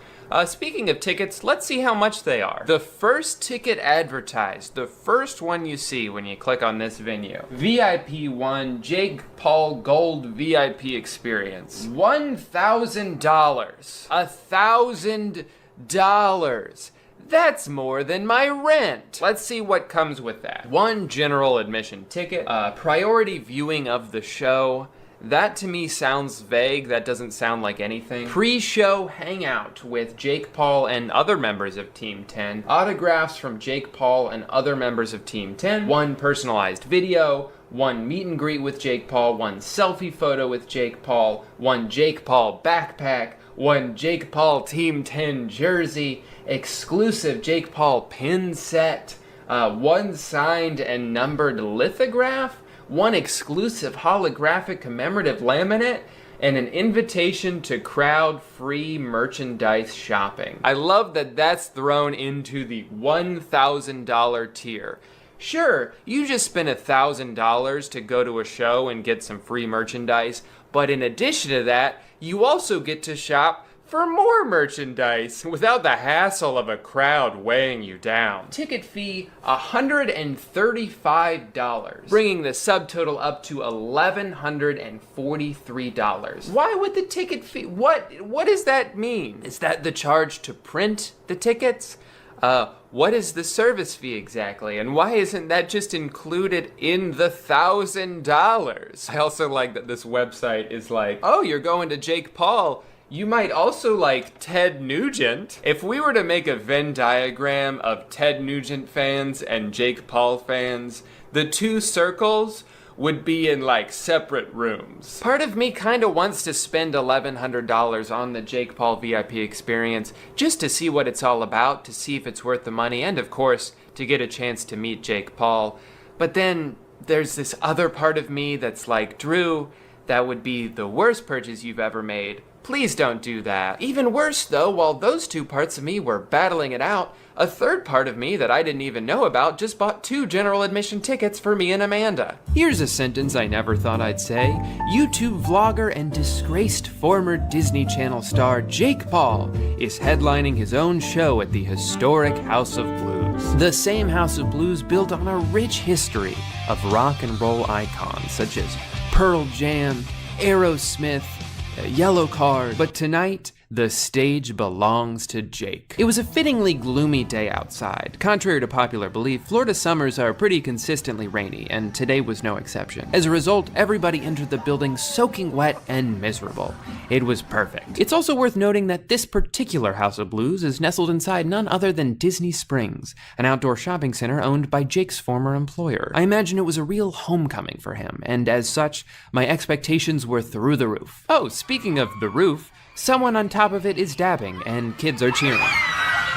Speaking of tickets, let's see how much they are. The first ticket advertised, the first one you see when you click on this venue. VIP 1, Jake Paul Gold VIP experience. $1,000. $1,000. That's more than my rent. Let's see what comes with that. 1 general admission ticket, priority viewing of the show. That to me sounds vague. That doesn't sound like anything. Pre-show hangout with Jake Paul and other members of Team 10. Autographs from Jake Paul and other members of Team 10. 1 personalized video. 1 meet and greet with Jake Paul. 1 selfie photo with Jake Paul. 1 Jake Paul backpack. 1 Jake Paul Team 10 jersey. Exclusive Jake Paul pin set. 1 signed and numbered lithograph. 1 exclusive holographic commemorative laminate, and an invitation to crowd-free merchandise shopping. I love that that's thrown into the $1,000 tier. Sure, you just spent $1,000 to go to a show and get some free merchandise, but in addition to that, you also get to shop for more merchandise without the hassle of a crowd weighing you down. Ticket fee, $135, bringing the subtotal up to $1,143. Why would the ticket fee, what does that mean? Is that the charge to print the tickets? What is the service fee exactly? And why isn't that just included in the $1,000? I also like that this website is like, oh, you're going to Jake Paul. You might also like Ted Nugent. If we were to make a Venn diagram of Ted Nugent fans and Jake Paul fans, the 2 circles would be in like separate rooms. Part of me kind of wants to spend $1,100 on the Jake Paul VIP experience just to see what it's all about, to see if it's worth the money, and of course, to get a chance to meet Jake Paul. But then there's this other part of me that's like, Drew, that would be the worst purchase you've ever made. Please don't do that. Even worse though, while those 2 parts of me were battling it out, a third part of me that I didn't even know about just bought 2 general admission tickets for me and Amanda. Here's a sentence I never thought I'd say. YouTube vlogger and disgraced former Disney Channel star Jake Paul is headlining his own show at the historic House of Blues. The same House of Blues built on a rich history of rock and roll icons such as Pearl Jam, Aerosmith, Yellow Card. But tonight, The stage belongs to Jake. It was a fittingly gloomy day outside. Contrary to popular belief, Florida summers are pretty consistently rainy, and today was no exception. As a result, everybody entered the building soaking wet and miserable. It was perfect. It's also worth noting that this particular House of Blues is nestled inside none other than Disney Springs, an outdoor shopping center owned by Jake's former employer. I imagine it was a real homecoming for him, and as such, my expectations were through the roof. Oh, speaking of the roof, someone on top of it is dabbing, and kids are cheering.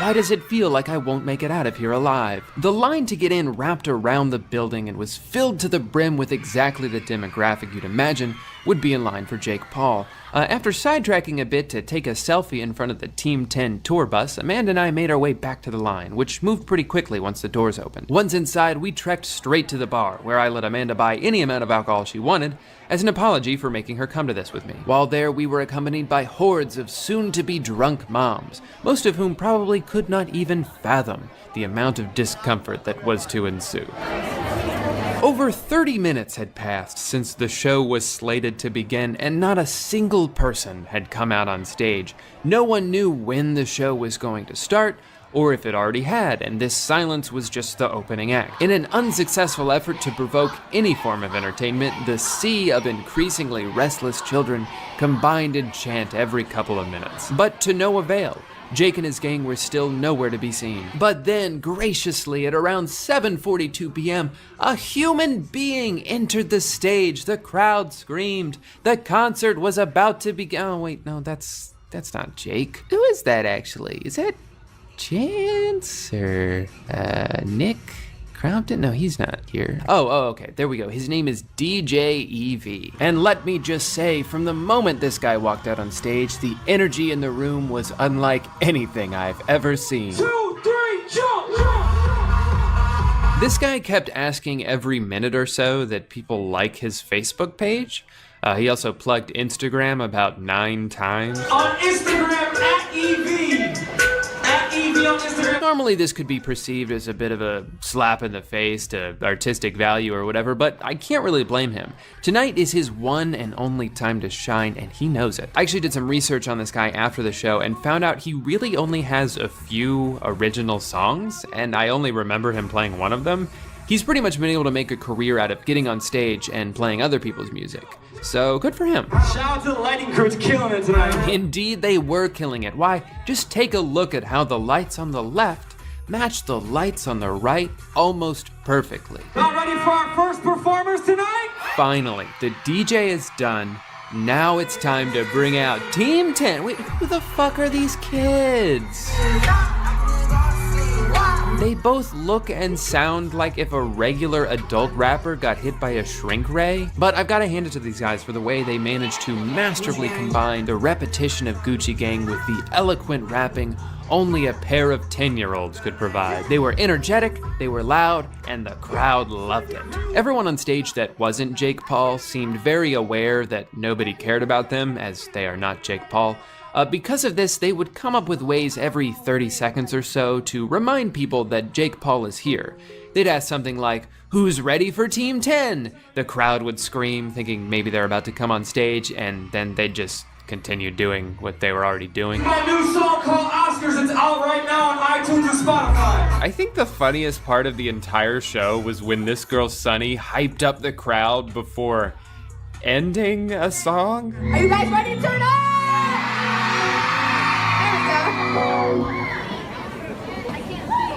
Why does it feel like I won't make it out of here alive? The line to get in wrapped around the building and was filled to the brim with exactly the demographic you'd imagine would be in line for Jake Paul. After sidetracking a bit to take a selfie in front of the Team 10 tour bus, Amanda and I made our way back to the line, which moved pretty quickly once the doors opened. Once inside, we trekked straight to the bar, where I let Amanda buy any amount of alcohol she wanted, as an apology for making her come to this with me. While there, we were accompanied by hordes of soon-to-be drunk moms, most of whom probably could not even fathom the amount of discomfort that was to ensue. Over 30 minutes had passed since the show was slated to begin, and not a single person had come out on stage. No one knew when the show was going to start, or if it already had, and this silence was just the opening act. In an unsuccessful effort to provoke any form of entertainment, the sea of increasingly restless children combined in chant every couple of minutes. But to no avail. Jake and his gang were still nowhere to be seen. But then, graciously, at around 7:42 p.m., a human being entered the stage. The crowd screamed. The concert was about to begin. Oh, wait, no, that's not Jake. Who is that, actually? Is that Chance or Nick Crompton? No, he's not here. Oh, okay, there we go. His name is DJ EV. And let me just say, from the moment this guy walked out on stage, the energy in the room was unlike anything I've ever seen. 2, 3, jump! This guy kept asking every minute or so that people like his Facebook page. He also plugged Instagram about 9 times. On Instagram, at EV. On Instagram. Normally this could be perceived as a bit of a slap in the face to artistic value or whatever, but I can't really blame him. Tonight is his one and only time to shine, and he knows it. I actually did some research on this guy after the show and found out he really only has a few original songs, and I only remember him playing one of them. He's pretty much been able to make a career out of getting on stage and playing other people's music. So good for him. Shout out to the lighting crew, it's killing it tonight. Indeed, they were killing it. Why, just take a look at how the lights on the left match the lights on the right almost perfectly. Not ready for our first performers tonight? Finally, the DJ is done. Now it's time to bring out Team 10. Wait, who the fuck are these kids? They both look and sound like if a regular adult rapper got hit by a shrink ray, but I've got to hand it to these guys for the way they managed to masterfully combine the repetition of Gucci Gang with the eloquent rapping only a pair of 10-year-olds could provide. They were energetic, they were loud, and the crowd loved it. Everyone on stage that wasn't Jake Paul seemed very aware that nobody cared about them, as they are not Jake Paul. Because of this, they would come up with ways every 30 seconds or so to remind people that Jake Paul is here. They'd ask something like, "Who's ready for Team 10?" The crowd would scream, thinking maybe they're about to come on stage, and then they'd just continue doing what they were already doing. We got a new song called Oscars. It's out right now on iTunes and Spotify. I think the funniest part of the entire show was when this girl Sunny hyped up the crowd before ending a song. Are you guys ready to turn up?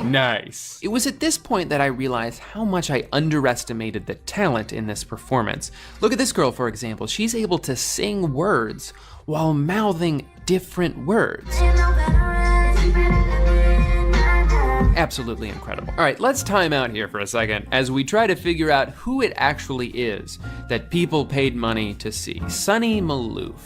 Nice. It was at this point that I realized how much I underestimated the talent in this performance. Look at this girl, for example. She's able to sing words while mouthing different words. Absolutely incredible. All right, let's time out here for a second as we try to figure out who it actually is that people paid money to see. Sunny Maloof.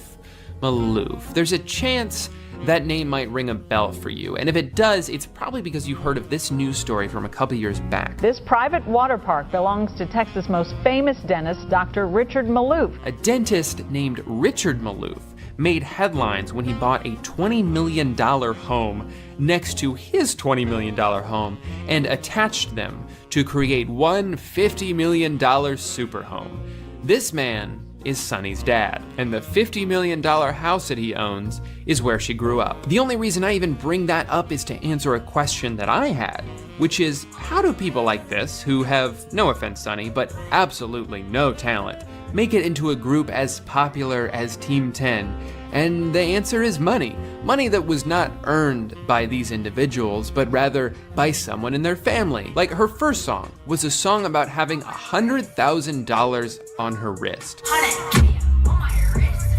There's a chance that name might ring a bell for you, and if it does, it's probably because you heard of this news story from a couple years back. This private water park belongs to Texas' most famous dentist, Dr. Richard Maloof. A dentist named Richard Maloof made headlines when he bought a $20 million home next to his $20 million home and attached them to create one $50 million super home. This man is Sonny's dad, and the $50 million house that he owns is where she grew up. The only reason I even bring that up is to answer a question that I had, which is, how do people like this, who have, no offense Sonny, but absolutely no talent, make it into a group as popular as Team 10? And the answer is money. Money that was not earned by these individuals, but rather by someone in their family. Like, her first song was a song about having $100,000 on her wrist.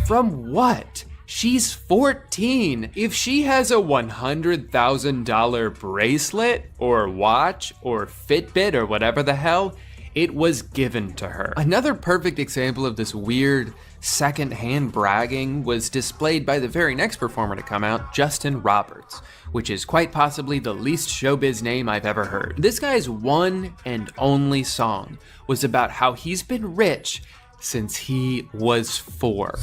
From what? She's 14. If she has a $100,000 bracelet or watch or Fitbit or whatever the hell, it was given to her. Another perfect example of this weird second-hand bragging was displayed by the very next performer to come out, Justin Roberts, which is quite possibly the least showbiz name I've ever heard. This guy's one and only song was about how he's been rich since he was 4.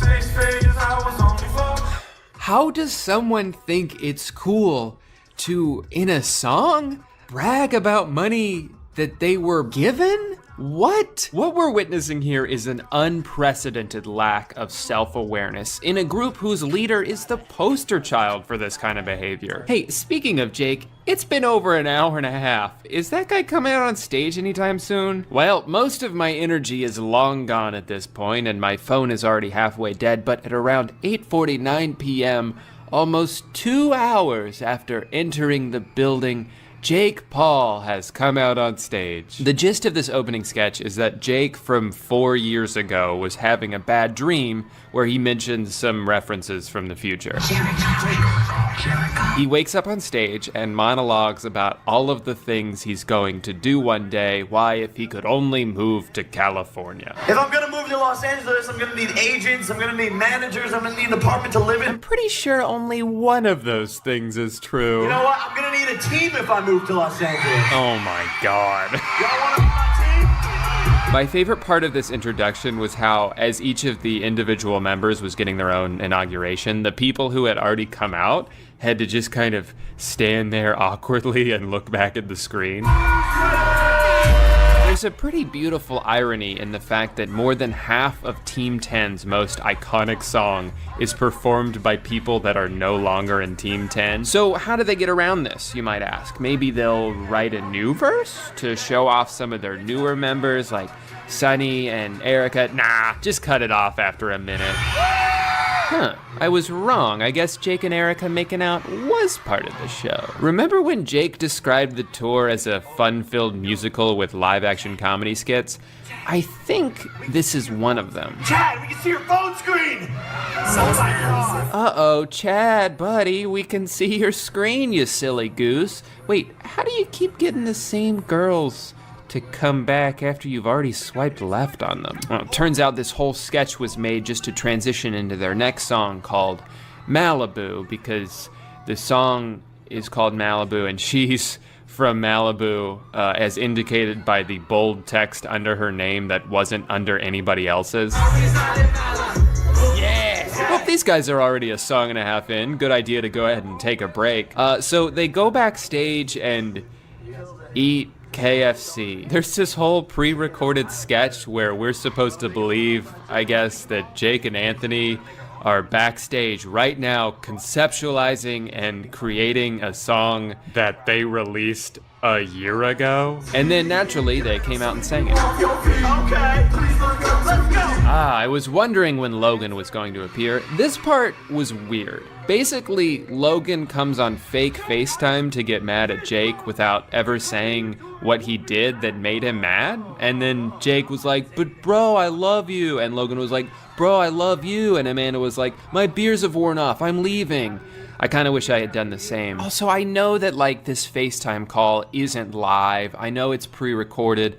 How does someone think it's cool to, in a song, brag about money that they were given? What? What we're witnessing here is an unprecedented lack of self-awareness in a group whose leader is the poster child for this kind of behavior. Hey, speaking of Jake, it's been over an hour and a half. Is that guy coming out on stage anytime soon? Well, most of my energy is long gone at this point, and my phone is already halfway dead, but at around 8:49 p.m., almost 2 hours after entering the building, Jake Paul has come out on stage. The gist of this opening sketch is that Jake from 4 years ago was having a bad dream where he mentioned some references from the future. He wakes up on stage and monologues about all of the things he's going to do one day, why if he could only move to California. If I'm gonna move to Los Angeles, I'm gonna need agents, I'm gonna need managers, I'm gonna need an apartment to live in. I'm pretty sure only one of those things is true. You know what? I'm gonna need a team if I move to Los Angeles. Oh my God. Y'all wanna be my team? My favorite part of this introduction was how, as each of the individual members was getting their own inauguration, the people who had already come out had to just kind of stand there awkwardly and look back at the screen. There's a pretty beautiful irony in the fact that more than half of Team 10's most iconic song is performed by people that are no longer in Team 10. So how do they get around this, you might ask? Maybe they'll write a new verse to show off some of their newer members like Sonny and Erica. Nah, just cut it off after a minute. Huh, I was wrong. I guess Jake and Erica making out was part of the show. Remember when Jake described the tour as a fun-filled musical with live-action comedy skits? I think this is one of them. Chad, we can see your phone screen! Uh-oh, Chad, buddy, we can see your screen, you silly goose. Wait, how do you keep getting the same girls to come back after you've already swiped left on them? Well, it turns out this whole sketch was made just to transition into their next song called Malibu, because the song is called Malibu and she's from Malibu, as indicated by the bold text under her name that wasn't under anybody else's. Yeah! Well, these guys are already a song and a half in. Good idea to go ahead and take a break. So they go backstage and eat KFC. There's this whole pre-recorded sketch where we're supposed to believe, I guess, that Jake and Anthony are backstage right now conceptualizing and creating a song that they released a year ago. And then naturally they came out and sang it. Okay, let's go! I was wondering when Logan was going to appear. This part was weird. Basically, Logan comes on fake FaceTime to get mad at Jake without ever saying what he did that made him mad. And then Jake was like, "But bro, I love you." And Logan was like, "Bro, I love you." And Amanda was like, "My beers have worn off, I'm leaving." I kind of wish I had done the same. Also, I know that like this FaceTime call isn't live. I know it's pre-recorded,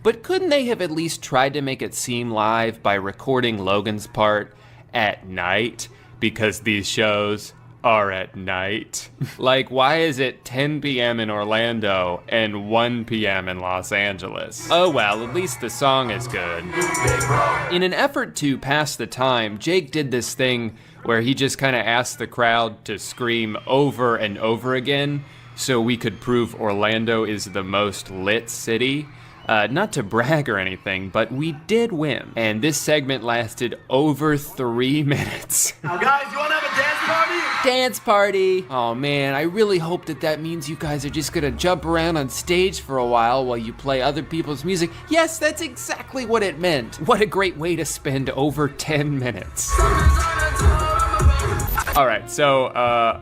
but couldn't they have at least tried to make it seem live by recording Logan's part at night? Because these shows are at night. Like, why is it 10 p.m. in Orlando and 1 p.m. in Los Angeles? Oh well, at least the song is good. In an effort to pass the time, Jake did this thing where he just kind of asked the crowd to scream over and over again so we could prove Orlando is the most lit city. Not to brag or anything, but we did win. And this segment lasted over 3 minutes. Now guys, you wanna have a dance party? Dance party! Oh man, I really hope that means you guys are just gonna jump around on stage for a while you play other people's music. Yes, that's exactly what it meant. What a great way to spend over 10 minutes. All right, so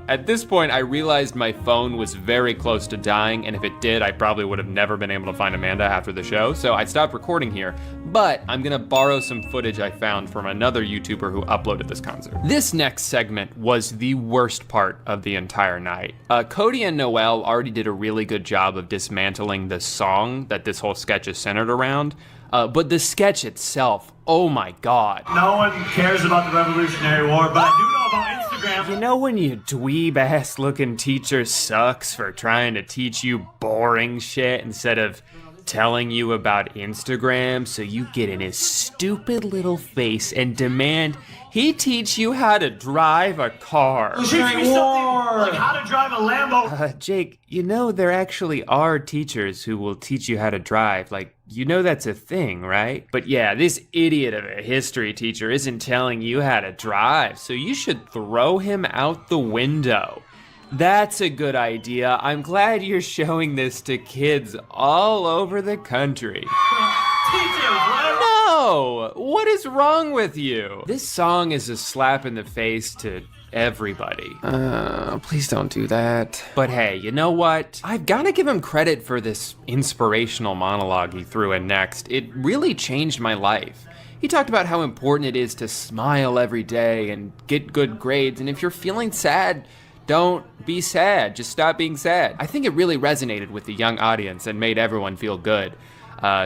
at this point, I realized my phone was very close to dying, and if it did, I probably would have never been able to find Amanda after the show, so I stopped recording here, but I'm gonna borrow some footage I found from another YouTuber who uploaded this concert. This next segment was the worst part of the entire night. Cody and Noel already did a really good job of dismantling the song that this whole sketch is centered around, but the sketch itself, oh my God. No one cares about the Revolutionary War, but I do know about Instagram. You know when your dweeb-ass looking teacher sucks for trying to teach you boring shit instead of telling you about Instagram, so you get in his stupid little face and demand he teach you how to drive a car. Teach me something like how to drive a Lambo. Jake, you know there actually are teachers who will teach you how to drive. Like, you know that's a thing, right? But yeah, this idiot of a history teacher isn't telling you how to drive, so you should throw him out the window. That's a good idea. I'm glad you're showing this to kids all over the country. No! What is wrong with you? This song is a slap in the face to everybody. Please don't do that. But hey, you know what? I've gotta give him credit for this inspirational monologue he threw in next. It really changed my life. He talked about how important it is to smile every day and get good grades, and if you're feeling sad, don't be sad, just stop being sad. I think it really resonated with the young audience and made everyone feel good.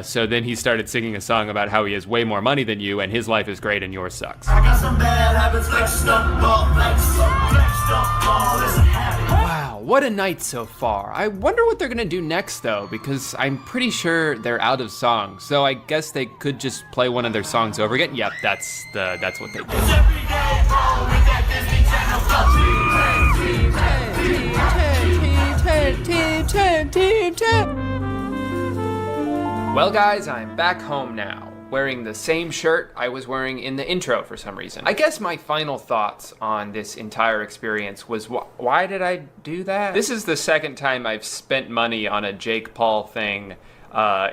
So then he started singing a song about how he has way more money than you and his life is great and yours sucks. I got some bad habits, flexed up ball, flexed up ball is a habit. Wow, what a night so far. I wonder what they're gonna do next though, because I'm pretty sure they're out of songs. So I guess they could just play one of their songs over again. Yep, that's what they do. Well guys, I'm back home now, wearing the same shirt I was wearing in the intro for some reason. I guess my final thoughts on this entire experience was why did I do that? This is the second time I've spent money on a Jake Paul thing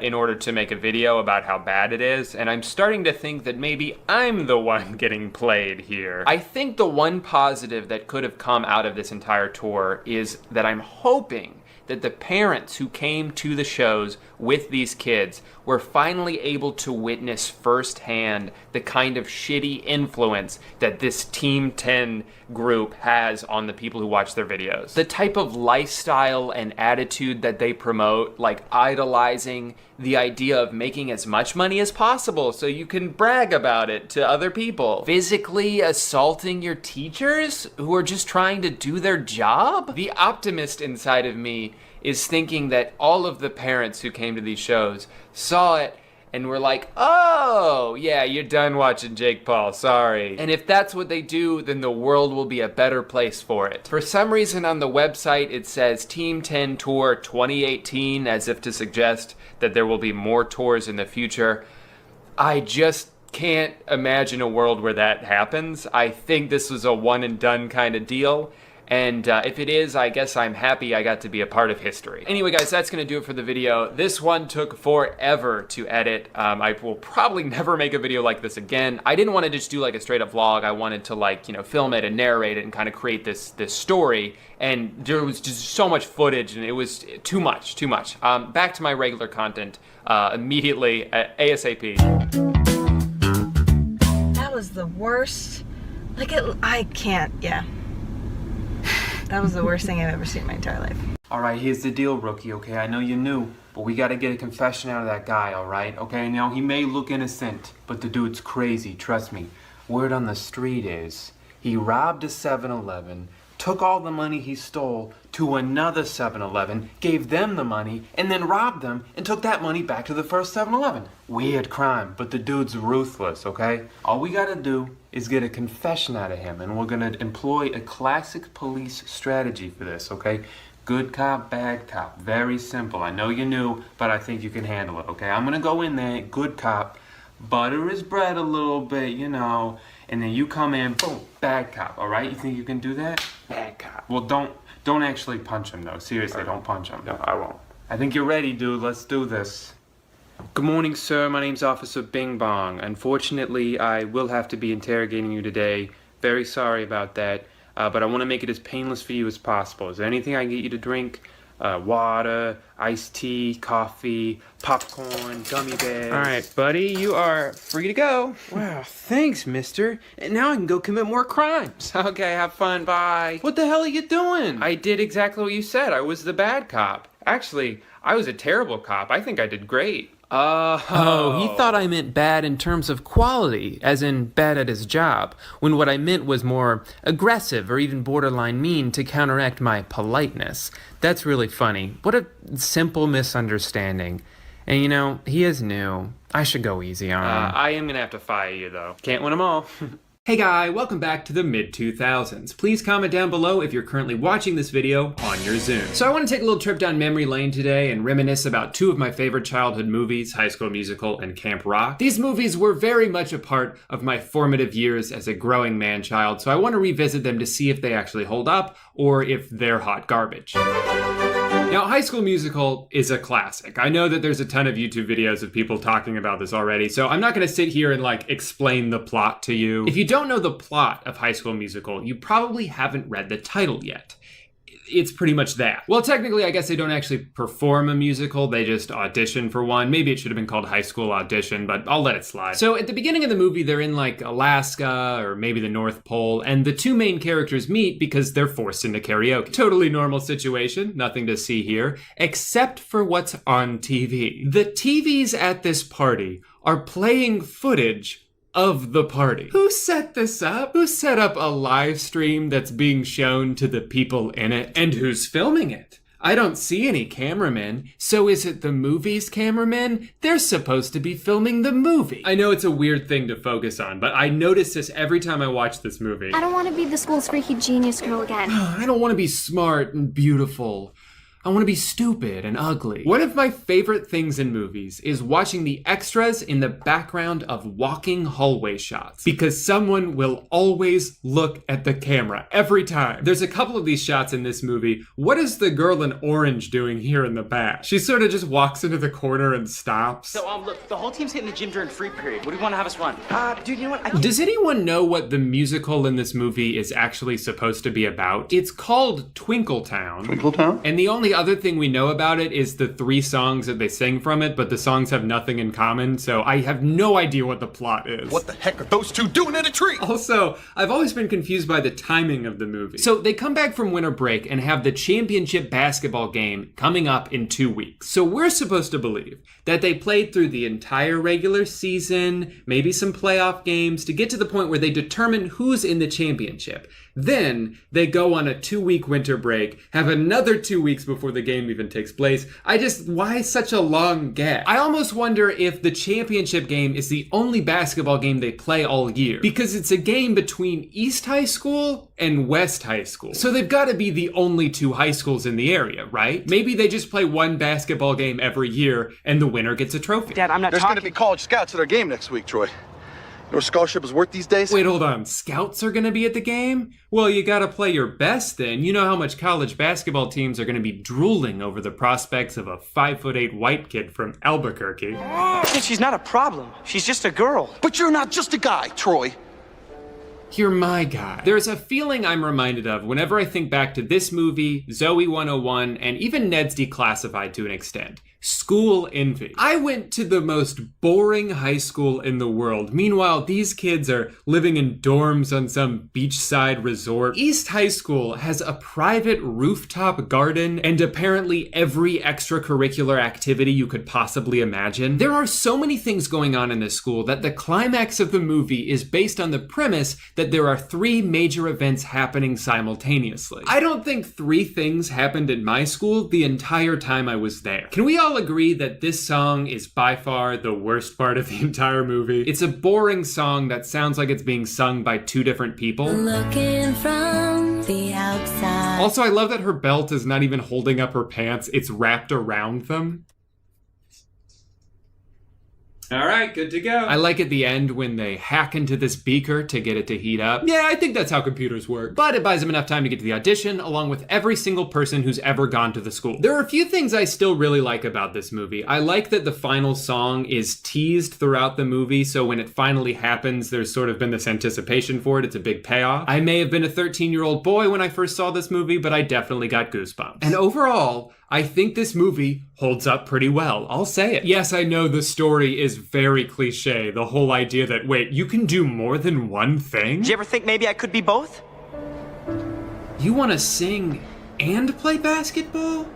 in order to make a video about how bad it is, and I'm starting to think that maybe I'm the one getting played here. I think the one positive that could have come out of this entire tour is that I'm hoping that the parents who came to the shows with these kids were finally able to witness firsthand the kind of shitty influence that this Team 10 group has on the people who watch their videos. The type of lifestyle and attitude that they promote, like idolizing the idea of making as much money as possible so you can brag about it to other people. Physically assaulting your teachers who are just trying to do their job? The optimist inside of me is thinking that all of the parents who came to these shows saw it and were like, oh, yeah, you're done watching Jake Paul, sorry. And if that's what they do, then the world will be a better place for it. For some reason on the website, it says Team 10 Tour 2018, as if to suggest that there will be more tours in the future. I just can't imagine a world where that happens. I think this was a one and done kind of deal. And if it is, I guess I'm happy I got to be a part of history. Anyway, guys, that's gonna do it for the video. This one took forever to edit. I will probably never make a video like this again. I didn't want to just do like a straight up vlog. I wanted to like, you know, film it and narrate it and kind of create this story. And there was just so much footage and it was too much. Back to my regular content immediately, ASAP. That was the worst. Like I can't, yeah. That was the worst thing I've ever seen in my entire life. All right, here's the deal, rookie, okay? I know you're new, but we gotta get a confession out of that guy, all right? Okay, now he may look innocent, but the dude's crazy, trust me. Word on the street is, he robbed a 7-Eleven, took all the money he stole to another 7-Eleven, gave them the money, and then robbed them and took that money back to the first 7-Eleven. Weird crime, but the dude's ruthless, okay? All we gotta do is get a confession out of him, and we're gonna employ a classic police strategy for this, okay? Good cop, bad cop. Very simple. I know you're new, but I think you can handle it, okay? I'm gonna go in there, good cop, butter his bread a little bit, you know, and then you come in, boom, bad cop, all right? You think you can do that? Bad cop. Well, don't actually punch him, though. Seriously, don't punch him. No, I won't. I think you're ready, dude. Let's do this. Good morning, sir. My name's Officer Bing Bong. Unfortunately, I will have to be interrogating you today. Very sorry about that, but I want to make it as painless for you as possible. Is there anything I can get you to drink? Water, iced tea, coffee, popcorn, gummy bears. All right, buddy, you are free to go. Wow, thanks, mister. And now I can go commit more crimes. Okay, have fun, bye. What the hell are you doing? I did exactly what you said. I was the bad cop. Actually, I was a terrible cop. I think I did great. Oh, he thought I meant bad in terms of quality, as in bad at his job, when what I meant was more aggressive or even borderline mean to counteract my politeness. That's really funny. What a simple misunderstanding. And you know, he is new. I should go easy on him. I am gonna have to fire you though. Can't win them all. Hey guy, welcome back to the mid-2000s. Please comment down below if you're currently watching this video on your Zoom. So I want to take a little trip down memory lane today and reminisce about two of my favorite childhood movies, High School Musical and Camp Rock. These movies were very much a part of my formative years as a growing man-child, so I want to revisit them to see if they actually hold up or if they're hot garbage. Now, High School Musical is a classic. I know that there's a ton of YouTube videos of people talking about this already, so I'm not gonna sit here and explain the plot to you. If you don't know the plot of High School Musical, you probably haven't read the title yet. It's pretty much that. Well, technically, I guess they don't actually perform a musical, they just audition for one. Maybe it should have been called High School Audition, but I'll let it slide. So at the beginning of the movie, they're in Alaska or maybe the North Pole, and the two main characters meet because they're forced into karaoke. Totally normal situation, nothing to see here, except for what's on TV. The TVs at this party are playing footage of the party. Who set this up? Who set up a live stream that's being shown to the people in it? And who's filming it? I don't see any cameramen. So is it the movie's cameramen? They're supposed to be filming the movie. I know it's a weird thing to focus on, but I notice this every time I watch this movie. I don't want to be the school's freaky genius girl again. I don't want to be smart and beautiful. I want to be stupid and ugly. One of my favorite things in movies is watching the extras in the background of walking hallway shots, because someone will always look at the camera every time. There's a couple of these shots in this movie. What is the girl in orange doing here in the back? She sort of just walks into the corner and stops. So, look, the whole team's hitting the gym during free period. What do you want to have us run? Dude, you know what? Does anyone know what the musical in this movie is actually supposed to be about? It's called Twinkletown. Twinkletown? And the only other thing we know about it is the 3 songs that they sing from it, but the songs have nothing in common, so I have no idea what the plot is. What the heck are those two doing in a tree? Also, I've always been confused by the timing of the movie. So they come back from winter break and have the championship basketball game coming up in 2 weeks. So we're supposed to believe that they played through the entire regular season, maybe some playoff games, to get to the point where they determine who's in the championship. Then they go on a 2-week winter break, have another 2 weeks before the game even takes place. Why such a long gap? I almost wonder if the championship game is the only basketball game they play all year, because it's a game between East High School and West High School. So they've got to be the only 2 high schools in the area, right? Maybe they just play one basketball game every year and the winner gets a trophy. Dad, I'm not There's going to be college scouts at our game next week, Troy. You know what a scholarship is worth these days? Wait, hold on. Scouts are gonna be at the game? Well, you gotta play your best then. You know how much college basketball teams are gonna be drooling over the prospects of a 5'8" white kid from Albuquerque. She's not a problem. She's just a girl. But you're not just a guy, Troy. You're my guy. There's a feeling I'm reminded of whenever I think back to this movie, Zoe 101, and even Ned's Declassified to an extent. School envy. I went to the most boring high school in the world. Meanwhile, these kids are living in dorms on some beachside resort. East High School has a private rooftop garden and apparently every extracurricular activity you could possibly imagine. There are so many things going on in this school that the climax of the movie is based on the premise that there are 3 major events happening simultaneously. I don't think 3 things happened in my school the entire time I was there. Can we all agree that this song is by far the worst part of the entire movie? It's a boring song that sounds like it's being sung by 2 different people. Looking from the outside. Also, I love that her belt is not even holding up her pants, it's wrapped around them. All right, good to go. I like at the end when they hack into this beaker to get it to heat up. Yeah, I think that's how computers work. But it buys them enough time to get to the audition, along with every single person who's ever gone to the school. There are a few things I still really like about this movie. I like that the final song is teased throughout the movie, so when it finally happens, there's sort of been this anticipation for it. It's a big payoff. I may have been a 13-year-old boy when I first saw this movie, but I definitely got goosebumps. And overall, I think this movie holds up pretty well. I'll say it. Yes, I know the story is very cliche. The whole idea that, wait, you can do more than one thing? Did you ever think maybe I could be both? You want to sing and play basketball?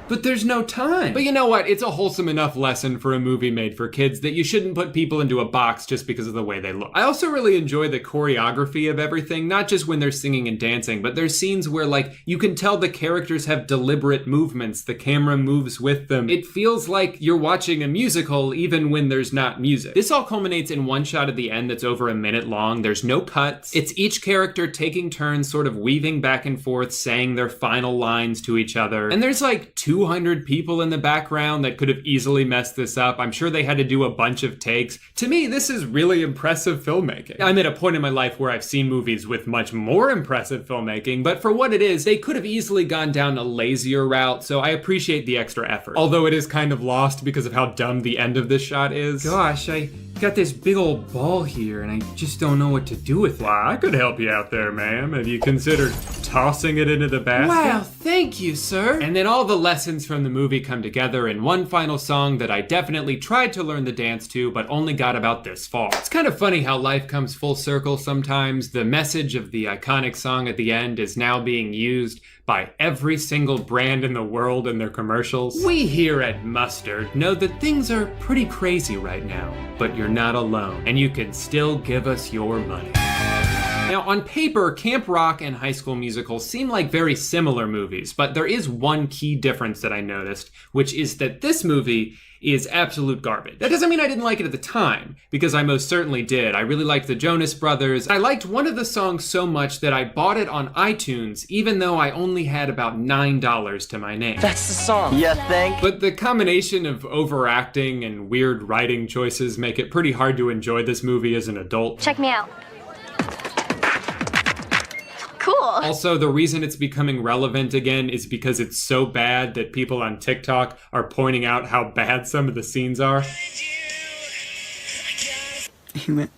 But there's no time. But you know what? It's a wholesome enough lesson for a movie made for kids that you shouldn't put people into a box just because of the way they look. I also really enjoy the choreography of everything, not just when they're singing and dancing, but there's scenes where, like, you can tell the characters have deliberate movements. The camera moves with them. It feels like you're watching a musical even when there's not music. This all culminates in one shot at the end that's over a minute long. There's no cuts. It's each character taking turns sort of weaving back and forth, saying their final lines to each other. And there's like 200 people in the background that could have easily messed this up. I'm sure they had to do a bunch of takes. To me, this is really impressive filmmaking. I'm at a point in my life where I've seen movies with much more impressive filmmaking, but for what it is, they could have easily gone down a lazier route, so I appreciate the extra effort. Although it is kind of lost because of how dumb the end of this shot is. Gosh, I got this big old ball here and I just don't know what to do with it. Well, I could help you out there, ma'am. Have you considered tossing it into the basket? Wow, thank you, sir. And then all the lessons from the movie come together in one final song that I definitely tried to learn the dance to, but only got about this far. It's kind of funny how life comes full circle sometimes. The message of the iconic song at the end is now being used by every single brand in the world in their commercials. We here at Mustard know that things are pretty crazy right now, but you're not alone, and you can still give us your money. Now, on paper, Camp Rock and High School Musical seem like very similar movies, but there is one key difference that I noticed, which is that this movie is absolute garbage. That doesn't mean I didn't like it at the time, because I most certainly did. I really liked the Jonas Brothers. I liked one of the songs so much that I bought it on iTunes, even though I only had about $9 to my name. That's the song. You think? But the combination of overacting and weird writing choices make it pretty hard to enjoy this movie as an adult. Check me out. Cool. Also, the reason it's becoming relevant again is because it's so bad that people on TikTok are pointing out how bad some of the scenes are. He went.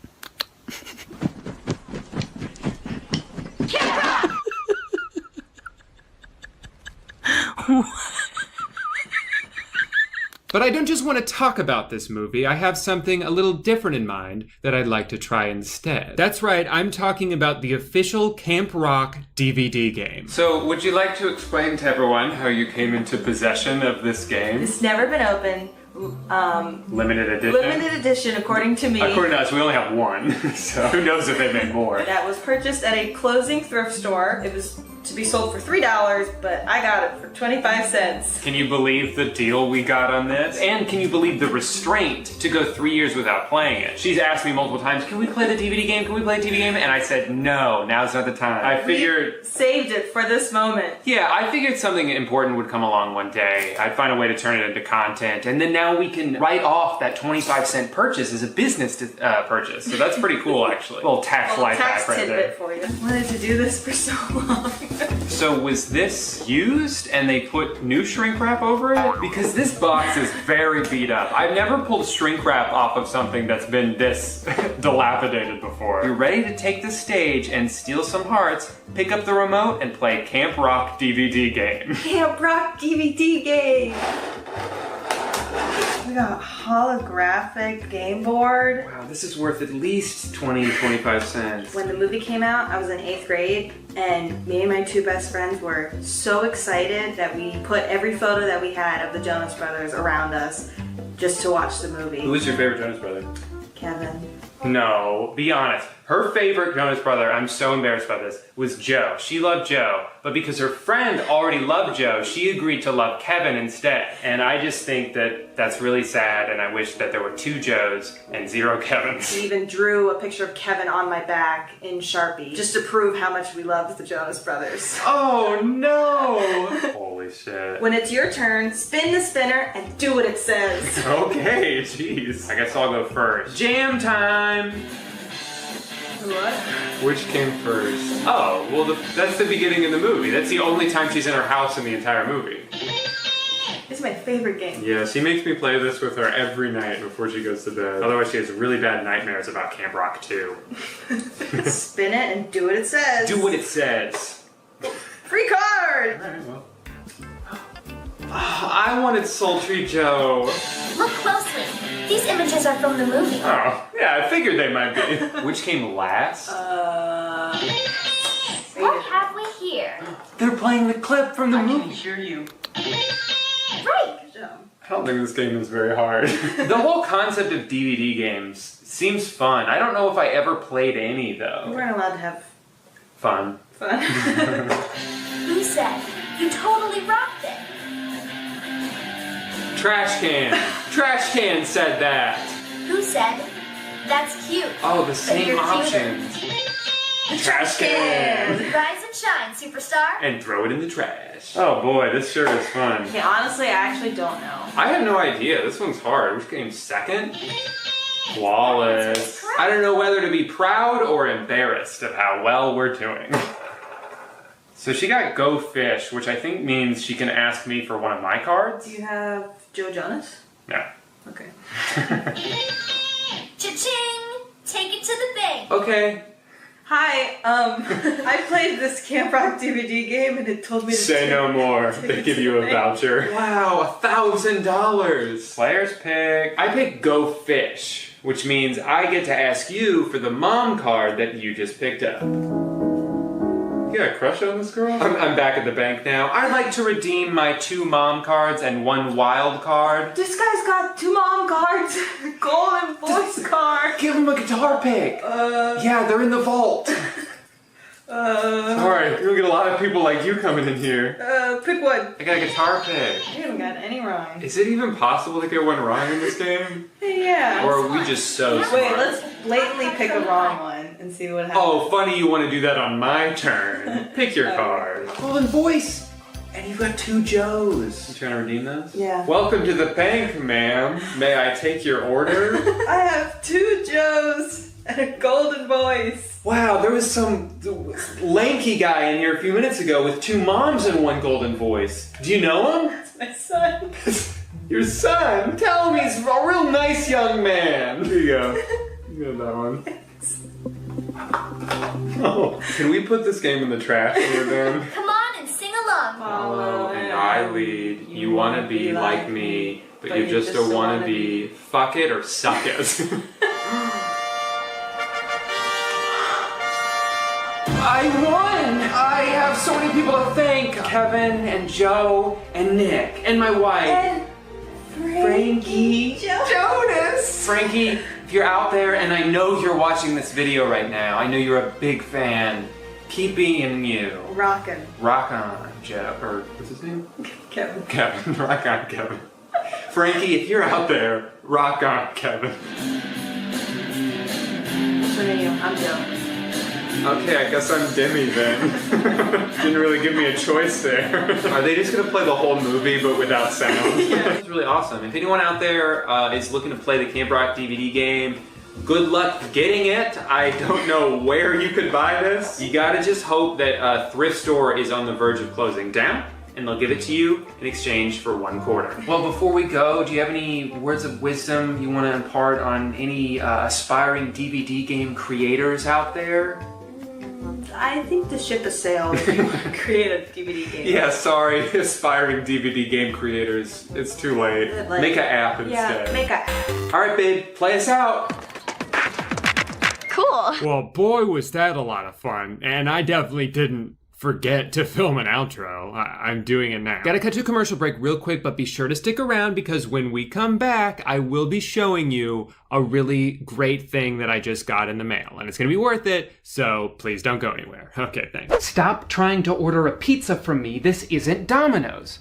But I don't just want to talk about this movie, I have something a little different in mind that I'd like to try instead. That's right, I'm talking about the official Camp Rock DVD game. So, would you like to explain to everyone how you came into possession of this game? It's never been opened. Limited edition? Limited edition, according to me. According to us, we only have one, so who knows if they make more. That was purchased at a closing thrift store. It was to be sold for $3, but I got it for 25 cents. Can you believe the deal we got on this? And can you believe the restraint to go 3 years without playing it? She's asked me multiple times, can we play the DVD game? Can we play a DVD game? And I said, no, now's not the time. I figured... We saved it for this moment. Yeah, I figured something important would come along one day. I'd find a way to turn it into content. And then now we can write off that 25-cent purchase as a business purchase. So that's pretty cool, actually. A little tax life hack right there. For you. I wanted to do this for so long. So was this used and they put new shrink wrap over it? Because this box is very beat up. I've never pulled shrink wrap off of something that's been this dilapidated before. You're ready to take the stage and steal some hearts, pick up the remote and play Camp Rock DVD game. Camp Rock DVD game! We got a holographic game board. Wow, this is worth at least 20 to 25 cents. When the movie came out, I was in 8th grade, and me and my two best friends were so excited that we put every photo that we had of the Jonas Brothers around us just to watch the movie. Who was your favorite Jonas Brother? Kevin. No, be honest. Her favorite Jonas brother, I'm so embarrassed by this, was Joe. She loved Joe, but because her friend already loved Joe, she agreed to love Kevin instead. And I just think that that's really sad, and I wish that there were 2 Joes and 0 Kevins. We even drew a picture of Kevin on my back in Sharpie, just to prove how much we loved the Jonas Brothers. Oh no! Holy shit. When it's your turn, spin the spinner and do what it says. Okay, jeez. I guess I'll go first. Jam time! What? Which came first? Oh, well, that's the beginning of the movie. That's the only time she's in her house in the entire movie. It's my favorite game. Yeah, she makes me play this with her every night before she goes to bed. Otherwise, she has really bad nightmares about Camp Rock 2. Spin it and do what it says. Do what it says. Free card! Alright, well. I wanted Sultry Joe. Look closely. These images are from the movie. Oh, yeah, I figured they might be. Which came last? What have we here? They're playing the clip from the movie. I can hear you. Right. I don't think this game is very hard. The whole concept of DVD games seems fun. I don't know if I ever played any, though. We weren't allowed to have Fun. Who said? You totally rocked it. Trash can. Trash can said that. Who said? That's cute. Oh, the But same you're options. Trash can. Rise and shine, superstar. And throw it in the trash. Oh boy, this sure is fun. Okay, honestly, I actually don't know. I have no idea. This one's hard. Which came second? Flawless. I don't know whether to be proud or embarrassed of how well we're doing. So she got Go Fish, which I think means she can ask me for one of my cards. Do you have Joe Jonas? No. Okay. Cha-ching! Take it to the bank. Okay. Hi, I played this Camp Rock DVD game and it told me to Say no more. They give you a voucher. Wow, $1,000. Player's pick. I picked Go Fish, which means I get to ask you for the mom card that you just picked up. You got a crush on this girl? I'm back at the bank now. I'd like to redeem my 2 mom cards and 1 wild card. This guy's got 2 mom cards, golden voice card. Give him a guitar pick. Yeah, they're in the vault. Alright, you're gonna get a lot of people like you coming in here. Pick one. I got a guitar pick. You haven't got any wrong. Is it even possible to get one wrong in this game? Yeah. Or are we just so smart? Wait, let's blatantly pick a wrong one and see what happens. Oh, funny you want to do that on my turn. Pick your card. Golden voice! And you've got 2 Joes. You trying to redeem those? Yeah. Welcome to the bank, ma'am. May I take your order? I have 2 Joes and a golden voice. Wow, there was some lanky guy in here a few minutes ago with 2 moms and 1 golden voice. Do you know him? That's my son. Your son? Tell him he's a real nice young man. Here you go. You got that one. Oh, can we put this game in the trash when we're done? Come on and sing along. Follow and I lead. You want to be like me, but you just don't want to be. Fuck it or suck it. I won! I have so many people to thank. Kevin and Joe and Nick and my wife. And Frankie Jonas. Frankie, if you're out there and I know you're watching this video right now, I know you're a big fan. Keep being you. Rockin'. Rock on, Joe. Or what's his name? Kevin. Kevin. Rock on, Kevin. Frankie, if you're out there, rock on, Kevin. Which one are you? I'm Joe. Okay, I guess I'm Demi then. Didn't really give me a choice there. Are they just gonna play the whole movie but without sound? Yeah, it's really awesome. If anyone out there is looking to play the Camp Rock DVD game, good luck getting it. I don't know where you could buy this. You gotta just hope that a thrift store is on the verge of closing down, and they'll give it to you in exchange for 1 quarter. Well, before we go, do you have any words of wisdom you want to impart on any aspiring DVD game creators out there? I think the ship has sailed if you want to create a DVD game. Yeah, sorry, aspiring DVD game creators. It's too late. Like, make an app instead. Yeah, make an app. All right, babe, play us out. Cool. Well, boy, was that a lot of fun. And I definitely didn't forget to film an outro. I'm doing it now. Gotta cut to a commercial break real quick, but be sure to stick around because when we come back, I will be showing you a really great thing that I just got in the mail, and it's gonna be worth it, so please don't go anywhere. Okay, thanks. Stop trying to order a pizza from me. This isn't Domino's.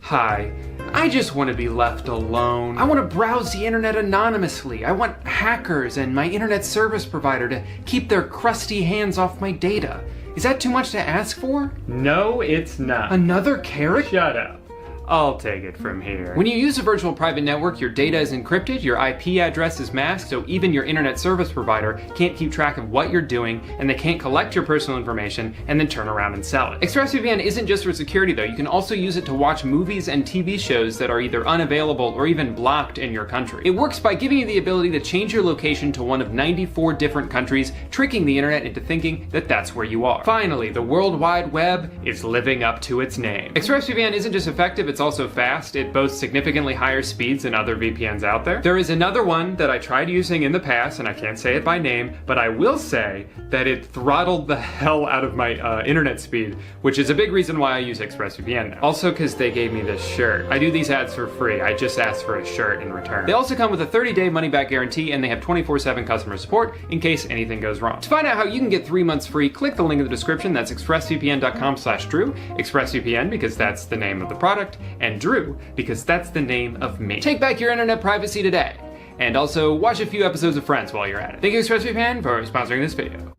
Hi, I just want to be left alone. I want to browse the internet anonymously. I want hackers and my internet service provider to keep their crusty hands off my data. Is that too much to ask for? No, it's not. Another carrot? Shut up. I'll take it from here. When you use a virtual private network, your data is encrypted, your IP address is masked, so even your internet service provider can't keep track of what you're doing, and they can't collect your personal information and then turn around and sell it. ExpressVPN isn't just for security though. You can also use it to watch movies and TV shows that are either unavailable or even blocked in your country. It works by giving you the ability to change your location to one of 94 different countries, tricking the internet into thinking that that's where you are. Finally, the World Wide Web is living up to its name. ExpressVPN isn't just effective, it's also fast. It boasts significantly higher speeds than other VPNs out there. There is another one that I tried using in the past, and I can't say it by name, but I will say that it throttled the hell out of my internet speed, which is a big reason why I use ExpressVPN now. Also because they gave me this shirt. I do these ads for free. I just asked for a shirt in return. They also come with a 30-day money-back guarantee, and they have 24/7 customer support in case anything goes wrong. To find out how you can get 3 months free, click the link in the description. That's expressvpn.com/Drew. ExpressVPN because that's the name of the product, and Drew because that's the name of me. Take back your internet privacy today. And also watch a few episodes of Friends while you're at it. Thank you ExpressVPN for sponsoring this video.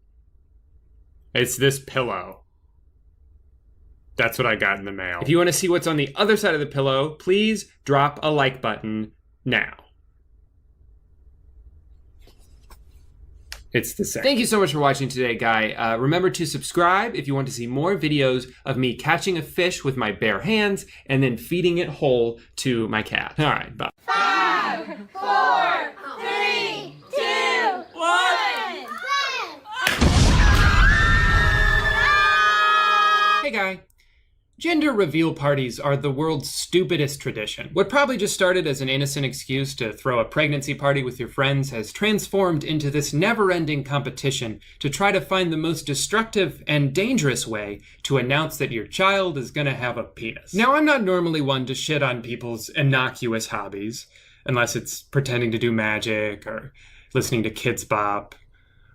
It's this pillow. That's what I got in the mail. If you want to see what's on the other side of the pillow, please drop a like button now. It's the same. Thank you so much for watching today, Guy. Remember to subscribe if you want to see more videos of me catching a fish with my bare hands and then feeding it whole to my cat. All right, bye. 5, 4, 3, 2, 1. Hey, Guy. Gender reveal parties are the world's stupidest tradition. What probably just started as an innocent excuse to throw a pregnancy party with your friends has transformed into this never-ending competition to try to find the most destructive and dangerous way to announce that your child is gonna have a penis. Now, I'm not normally one to shit on people's innocuous hobbies, unless it's pretending to do magic or listening to Kids Bop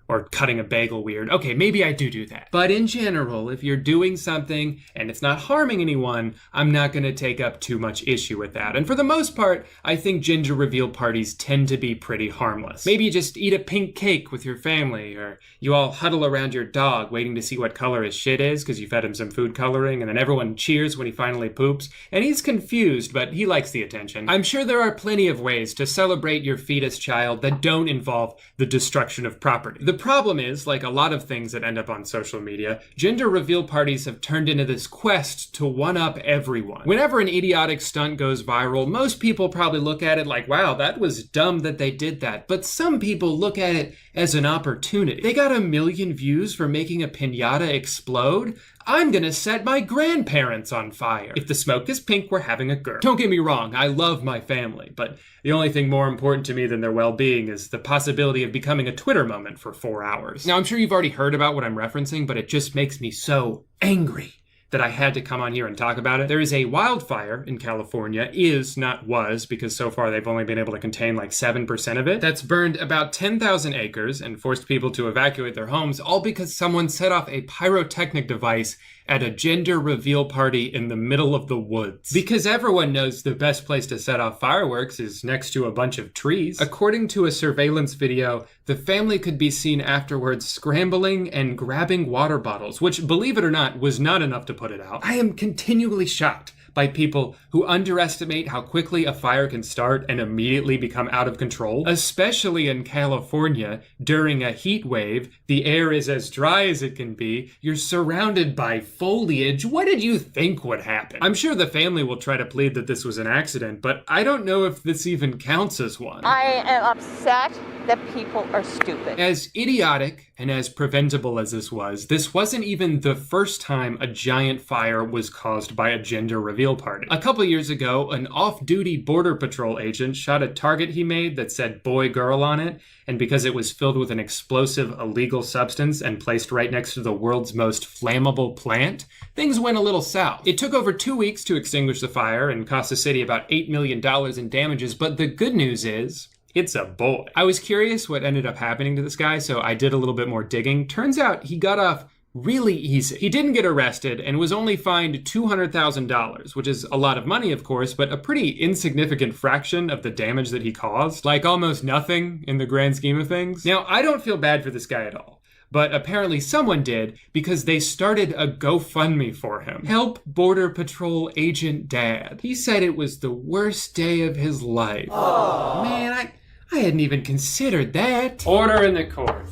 or cutting a bagel weird. Okay, maybe I do that. But in general, if you're doing something and it's not harming anyone, I'm not gonna take up too much issue with that. And for the most part, I think gender reveal parties tend to be pretty harmless. Maybe you just eat a pink cake with your family, or you all huddle around your dog waiting to see what color his shit is because you fed him some food coloring, and then everyone cheers when he finally poops, and he's confused, but he likes the attention. I'm sure there are plenty of ways to celebrate your fetus child that don't involve the destruction of property. The problem is, like a lot of things that end up on social media, gender reveal parties have turned into this quest to one-up everyone. Whenever an idiotic stunt goes viral, most people probably look at it like, wow, that was dumb that they did that. But some people look at it as an opportunity. They got 1 million views for making a piñata explode. I'm gonna set my grandparents on fire. If the smoke is pink, we're having a girl. Don't get me wrong, I love my family, but the only thing more important to me than their well-being is the possibility of becoming a Twitter moment for 4 hours. Now, I'm sure you've already heard about what I'm referencing, but it just makes me so angry that I had to come on here and talk about it. There is a wildfire in California, not was, because so far they've only been able to contain like 7% of it, that's burned about 10,000 acres and forced people to evacuate their homes, all because someone set off a pyrotechnic device at a gender reveal party in the middle of the woods. Because everyone knows the best place to set off fireworks is next to a bunch of trees. According to a surveillance video, the family could be seen afterwards scrambling and grabbing water bottles, which, believe it or not, was not enough to put it out. I am continually shocked by people who underestimate how quickly a fire can start and immediately become out of control. Especially in California, during a heat wave, the air is as dry as it can be, you're surrounded by foliage. What did you think would happen? I'm sure the family will try to plead that this was an accident, but I don't know if this even counts as one. I am upset that people are stupid. As idiotic and as preventable as this wasn't even the first time a giant fire was caused by a gender reveal reveal party. A couple years ago, an off-duty Border Patrol agent shot a target he made that said boy girl on it, and because it was filled with an explosive illegal substance and placed right next to the world's most flammable plant, things went a little south. It took over 2 weeks to extinguish the fire and cost the city about $8 million in damages, but the good news is, it's a boy. I was curious what ended up happening to this guy, so I did a little bit more digging. Turns out he got off really easy. He didn't get arrested and was only fined $200,000, which is a lot of money, of course, but a pretty insignificant fraction of the damage that he caused. Like almost nothing in the grand scheme of things. Now, I don't feel bad for this guy at all, but apparently someone did because they started a GoFundMe for him. Help Border Patrol Agent Dad. He said it was the worst day of his life. Oh man, I hadn't even considered that. Order in the court.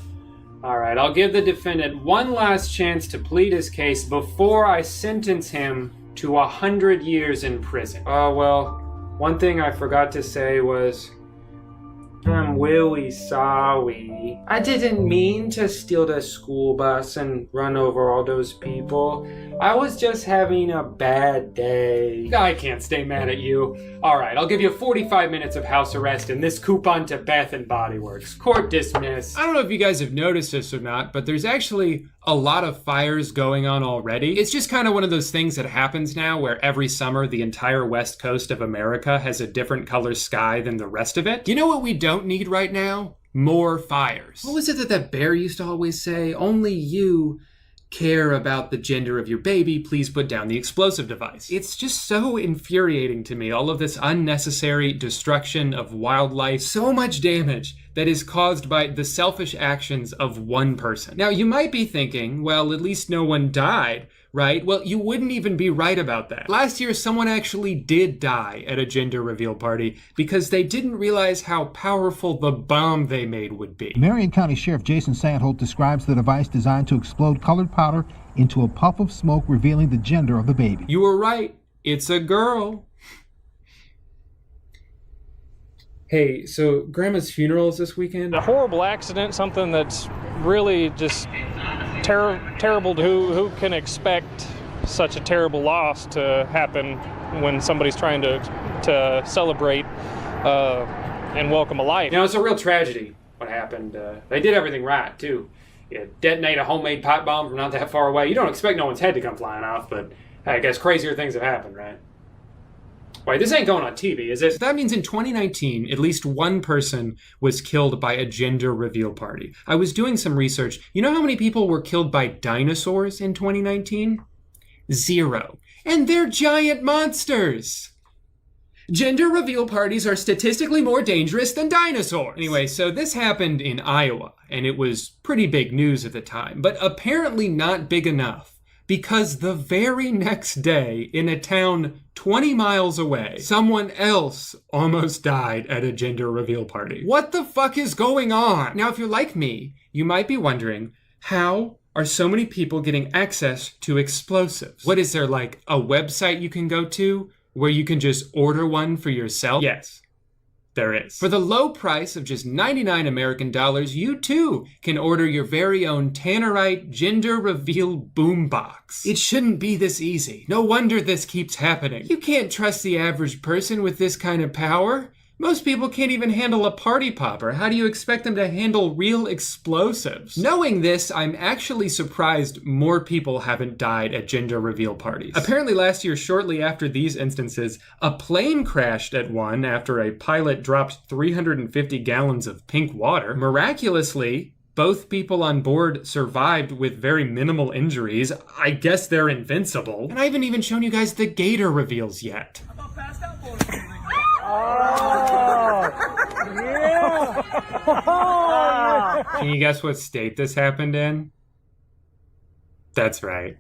All right, I'll give the defendant one last chance to plead his case before I sentence him to 100 years in prison. Oh, well, one thing I forgot to say was, I'm really sorry. I didn't mean to steal the school bus and run over all those people. I was just having a bad day. I can't stay mad at you. All right, I'll give you 45 minutes of house arrest and this coupon to Bath and Body Works. Court dismissed. I don't know if you guys have noticed this or not, but there's actually a lot of fires going on already. It's just kind of one of those things that happens now where every summer the entire west coast of America has a different color sky than the rest of it. You know what we don't need right now? More fires. What was it that bear used to always say? Only you care about the gender of your baby, please put down the explosive device. It's just so infuriating to me, all of this unnecessary destruction of wildlife, so much damage that is caused by the selfish actions of one person. Now, you might be thinking, well, at least no one died, right? Well, you wouldn't even be right about that. Last year, someone actually did die at a gender reveal party because they didn't realize how powerful the bomb they made would be. Marion County Sheriff Jason Sandholt describes the device designed to explode colored powder into a puff of smoke revealing the gender of the baby. You were right. It's a girl. Hey, so Grandma's funeral is this weekend? A horrible accident, something that's really just terrible. Who can expect such a terrible loss to happen when somebody's trying to celebrate and welcome a life? You know, it's a real tragedy what happened. They did everything right, too. You detonate a homemade pipe bomb from not that far away. You don't expect no one's head to come flying off, but I guess crazier things have happened, right? Wait, this ain't going on TV, is it? So that means in 2019, at least one person was killed by a gender reveal party. I was doing some research. You know how many people were killed by dinosaurs in 2019? 0. And they're giant monsters! Gender reveal parties are statistically more dangerous than dinosaurs. Anyway, so this happened in Iowa, and it was pretty big news at the time, but apparently not big enough. Because the very next day, in a town 20 miles away, someone else almost died at a gender reveal party. What the fuck is going on? Now, if you're like me, you might be wondering, how are so many people getting access to explosives? What is there, like a website you can go to where you can just order one for yourself? Yes. There is. For the low price of just 99 American dollars, you too can order your very own Tannerite gender reveal boombox. It shouldn't be this easy. No wonder this keeps happening. You can't trust the average person with this kind of power. Most people can't even handle a party popper. How do you expect them to handle real explosives? Knowing this, I'm actually surprised more people haven't died at gender reveal parties. Apparently last year, shortly after these instances, a plane crashed at one after a pilot dropped 350 gallons of pink water. Miraculously, both people on board survived with very minimal injuries. I guess they're invincible. And I haven't even shown you guys the gator reveals yet. Oh, yeah. Can you guess what state this happened in? That's right.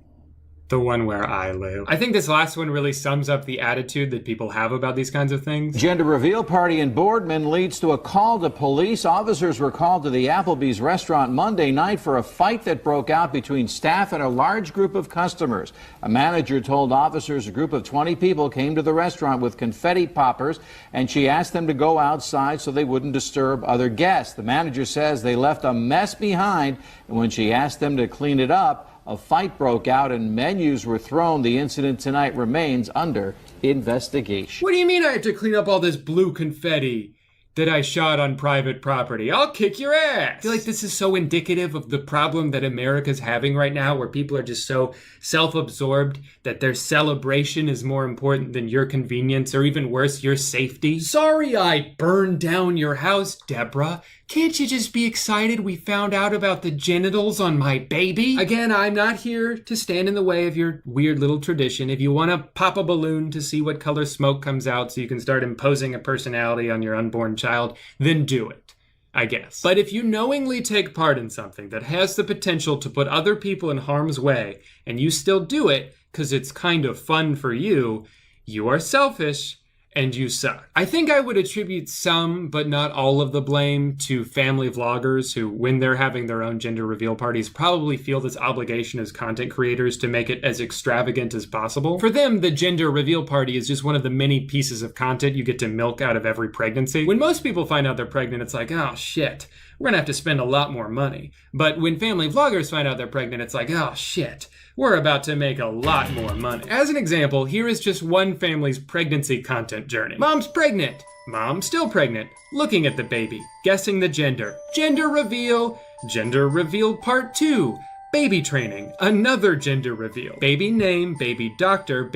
The one where I live. I think this last one really sums up the attitude that people have about these kinds of things. Gender reveal party in Boardman leads to a call to police. Officers were called to the Applebee's restaurant Monday night for a fight that broke out between staff and a large group of customers. A manager told officers a group of 20 people came to the restaurant with confetti poppers, and she asked them to go outside so they wouldn't disturb other guests. The manager says they left a mess behind And when she asked them to clean it up, a fight broke out and menus were thrown. The incident tonight remains under investigation. What do you mean I have to clean up all this blue confetti that I shot on private property? I'll kick your ass. I feel like this is so indicative of the problem that America's having right now, where people are just so self-absorbed that their celebration is more important than your convenience, or even worse, your safety. Sorry I burned down your house, Deborah. Can't you just be excited we found out about the genitals on my baby? Again, I'm not here to stand in the way of your weird little tradition. If you want to pop a balloon to see what color smoke comes out so you can start imposing a personality on your unborn child, then do it, I guess. But if you knowingly take part in something that has the potential to put other people in harm's way, and you still do it because it's kind of fun for you, you are selfish and you suck. I think I would attribute some, but not all of the blame to family vloggers who, when they're having their own gender reveal parties, probably feel this obligation as content creators to make it as extravagant as possible. For them, the gender reveal party is just one of the many pieces of content you get to milk out of every pregnancy. When most people find out they're pregnant, it's like, oh shit, we're gonna have to spend a lot more money. But when family vloggers find out they're pregnant, it's like, oh shit, we're about to make a lot more money. As an example, here is just one family's pregnancy content journey. Mom's pregnant. Mom still pregnant. Looking at the baby. Guessing the gender. Gender reveal. Gender reveal part 2. Baby training. Another gender reveal. Baby name. Baby doctor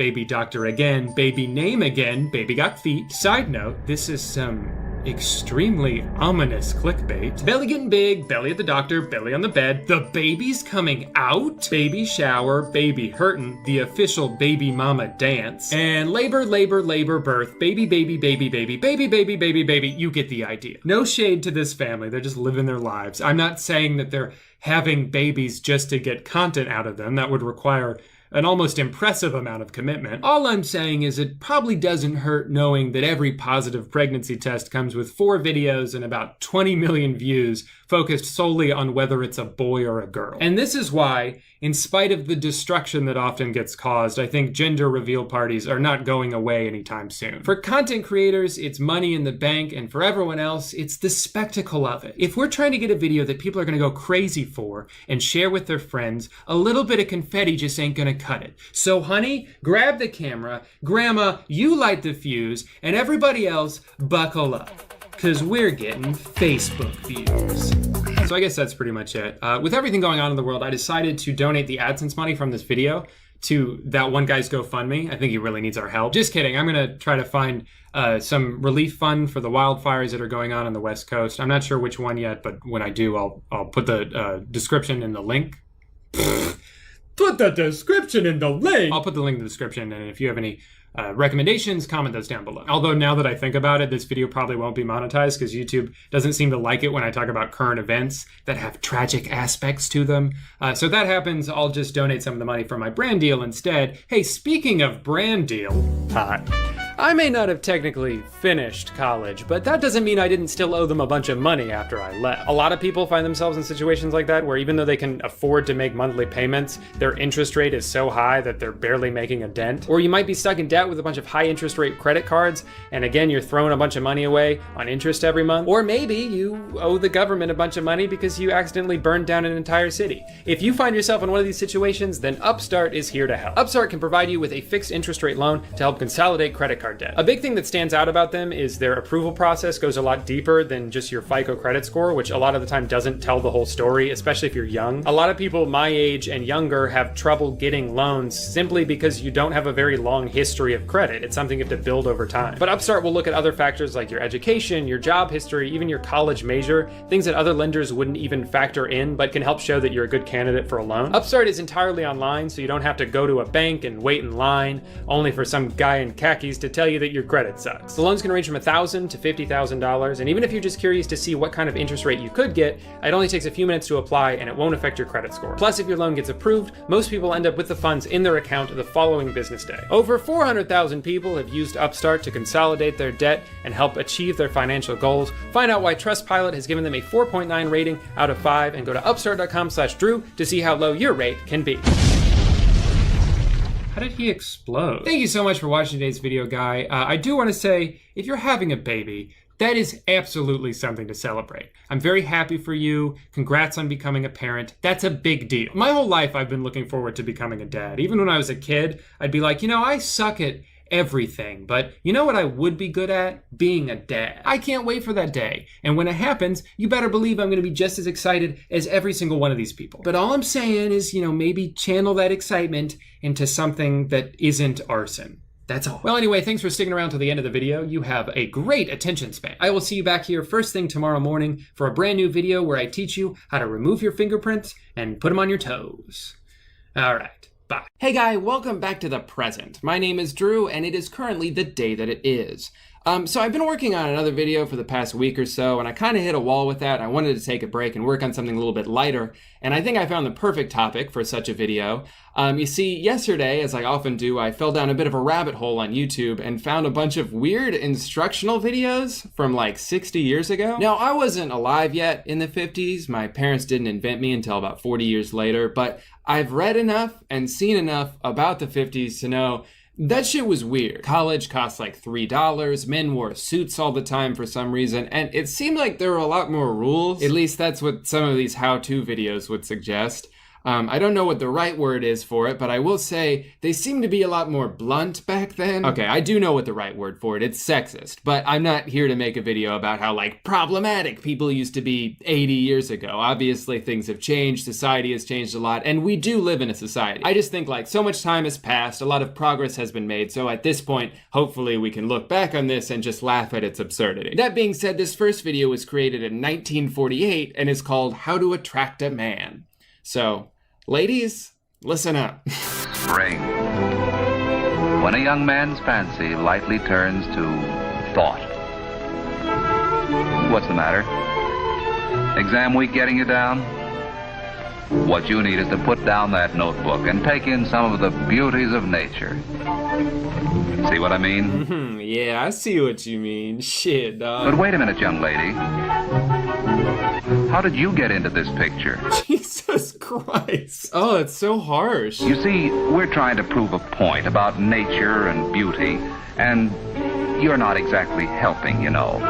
again. Baby name again. Baby got feet. Side note, this is some extremely ominous clickbait. Belly getting big, belly at the doctor, belly on the bed, the baby's coming out, baby shower, baby hurtin', the official baby mama dance, and labor, birth, baby, you get the idea. No shade to this family, they're just living their lives. I'm not saying that they're having babies just to get content out of them. That would require an almost impressive amount of commitment. All I'm saying is it probably doesn't hurt knowing that every positive pregnancy test comes with 4 videos and about 20 million views focused solely on whether it's a boy or a girl. And this is why, in spite of the destruction that often gets caused, I think gender reveal parties are not going away anytime soon. For content creators, it's money in the bank, and for everyone else, it's the spectacle of it. If we're trying to get a video that people are gonna go crazy for and share with their friends, a little bit of confetti just ain't gonna cut it. So honey, grab the camera, grandma, you light the fuse, and everybody else, buckle up, because we're getting Facebook views. So I guess that's pretty much it. With everything going on in the world, I decided to donate the AdSense money from this video to that one guy's GoFundMe. I think he really needs our help. Just kidding, I'm gonna try to find some relief fund for the wildfires that are going on the West Coast. I'm not sure which one yet, but when I do, I'll put the description in the link. Put the description in the link! I'll put the link in the description, and if you have any recommendations, comment those down below. Although now that I think about it, this video probably won't be monetized because YouTube doesn't seem to like it when I talk about current events that have tragic aspects to them. So if that happens, I'll just donate some of the money for my brand deal instead. Hey, speaking of brand deal, I may not have technically finished college, but that doesn't mean I didn't still owe them a bunch of money after I left. A lot of people find themselves in situations like that where even though they can afford to make monthly payments, their interest rate is so high that they're barely making a dent. Or you might be stuck in debt with a bunch of high interest rate credit cards, and again, you're throwing a bunch of money away on interest every month. Or maybe you owe the government a bunch of money because you accidentally burned down an entire city. If you find yourself in one of these situations, then Upstart is here to help. Upstart can provide you with a fixed interest rate loan to help consolidate credit card debt. A big thing that stands out about them is their approval process goes a lot deeper than just your FICO credit score, which a lot of the time doesn't tell the whole story, especially if you're young. A lot of people my age and younger have trouble getting loans simply because you don't have a very long history of credit. It's something you have to build over time. But Upstart will look at other factors like your education, your job history, even your college major, things that other lenders wouldn't even factor in, but can help show that you're a good candidate for a loan. Upstart is entirely online, so you don't have to go to a bank and wait in line, only for some guy in khakis to tell you that your credit sucks. The loans can range from $1,000 to $50,000, and even if you're just curious to see what kind of interest rate you could get, it only takes a few minutes to apply and it won't affect your credit score. Plus, if your loan gets approved, most people end up with the funds in their account the following business day. Over 400,000 people have used Upstart to consolidate their debt and help achieve their financial goals. Find out why Trustpilot has given them a 4.9 rating out of 5 and go to upstart.com/Drew to see how low your rate can be. How did he explode? Thank you so much for watching today's video, guy. I do want to say, if you're having a baby, that is absolutely something to celebrate. I'm very happy for you. Congrats on becoming a parent. That's a big deal. My whole life I've been looking forward to becoming a dad. Even when I was a kid, I'd be like, you know, I suck at everything, but you know what I would be good at? Being a dad. I can't wait for that day. And when it happens, you better believe I'm going to be just as excited as every single one of these people. But all I'm saying is, you know, maybe channel that excitement into something that isn't arson. That's all. Well, anyway, thanks for sticking around to the end of the video. You have a great attention span. I will see you back here first thing tomorrow morning for a brand new video where I teach you how to remove your fingerprints and put them on your toes. All right. Bye. Hey guy, welcome back to the present. My name is Drew, and it is currently the day that it is. So I've been working on another video for the past week or so, and I kind of hit a wall with that. I wanted to take a break and work on something a little bit lighter, and I think I found the perfect topic for such a video. You see, yesterday, as I often do, I fell down a bit of a rabbit hole on YouTube and found a bunch of weird instructional videos from like 60 years ago. Now, I wasn't alive yet in the 50s. My parents didn't invent me until about 40 years later, but I've read enough and seen enough about the 50s to know that shit was weird. College cost like $3, men wore suits all the time for some reason, and it seemed like there were a lot more rules. At least that's what some of these how-to videos would suggest. I don't know what the right word is for it, but I will say they seem to be a lot more blunt back then. Okay, I do know what the right word for it. It's sexist, but I'm not here to make a video about how like problematic people used to be 80 years ago. Obviously things have changed, society has changed a lot, and we do live in a society. I just think like so much time has passed, a lot of progress has been made, so at this point, hopefully we can look back on this and just laugh at its absurdity. That being said, this first video was created in 1948 and is called How to Attract a Man. So, ladies, listen up. Spring. When a young man's fancy lightly turns to thought. What's the matter? Exam week getting you down? What you need is to put down that notebook and take in some of the beauties of nature. See what I mean? Yeah, I see what you mean. Shit, dog. But wait a minute, young lady. How did you get into this picture? Jesus Christ. Oh, it's so harsh. You see, we're trying to prove a point about nature and beauty, and you're not exactly helping, you know.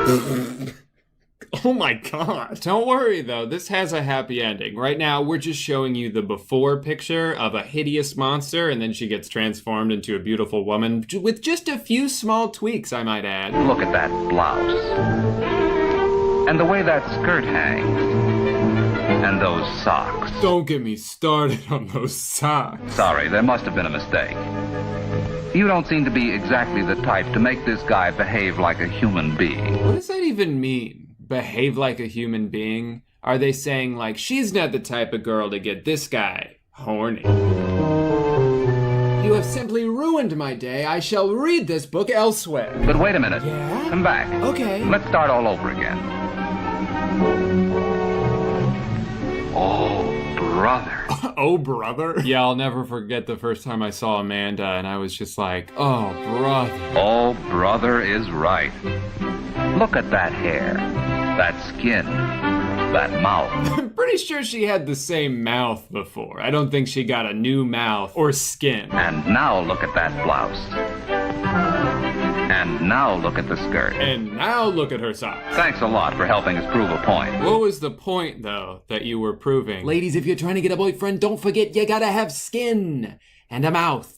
Oh my God. Don't worry though, this has a happy ending. Right now, we're just showing you the before picture of a hideous monster, and then she gets transformed into a beautiful woman with just a few small tweaks, I might add. Look at that blouse. And the way that skirt hangs. And those socks. Don't get me started on those socks. Sorry, there must have been a mistake. You don't seem to be exactly the type to make this guy behave like a human being. What does that even mean? Behave like a human being? Are they saying like, she's not the type of girl to get this guy horny? You have simply ruined my day. I shall read this book elsewhere. But wait a minute. Yeah? Come back. Okay. Let's start all over again. Oh, brother. Oh, brother? Yeah, I'll never forget the first time I saw Amanda, and I was just like, oh, brother. Oh, brother is right. Look at that hair, that skin, that mouth. I'm pretty sure she had the same mouth before. I don't think she got a new mouth or skin. And now look at that blouse. And now look at the skirt. And now look at her socks. Thanks a lot for helping us prove a point. What was the point, though, that you were proving? Ladies, if you're trying to get a boyfriend, don't forget you gotta have skin and a mouth.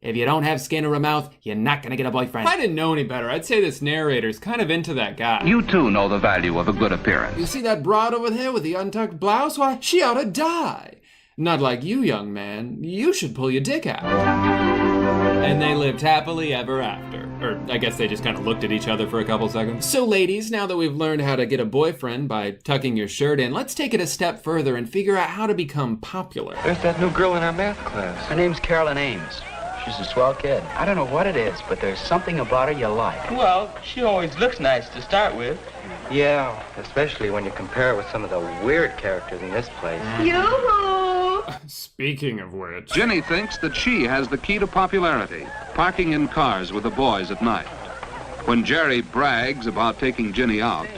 If you don't have skin or a mouth, you're not gonna get a boyfriend. If I didn't know any better, I'd say this narrator's kind of into that guy. You too know the value of a good appearance. You see that broad over there with the untucked blouse? Why, she ought to die. Not like you, young man. You should pull your dick out. And they lived happily ever after. Or I guess they just kind of looked at each other for a couple seconds. So ladies, now that we've learned how to get a boyfriend by tucking your shirt in, let's take it a step further and figure out how to become popular. There's that new girl in our math class. Her name's Carolyn Ames. She's a swell kid. I don't know what it is, but there's something about her you like. Well, she always looks nice to start with. Yeah, especially when you compare her with some of the weird characters in this place. Yoo-hoo! Speaking of which... Ginny thinks that she has the key to popularity, parking in cars with the boys at night. When Jerry brags about taking Ginny out,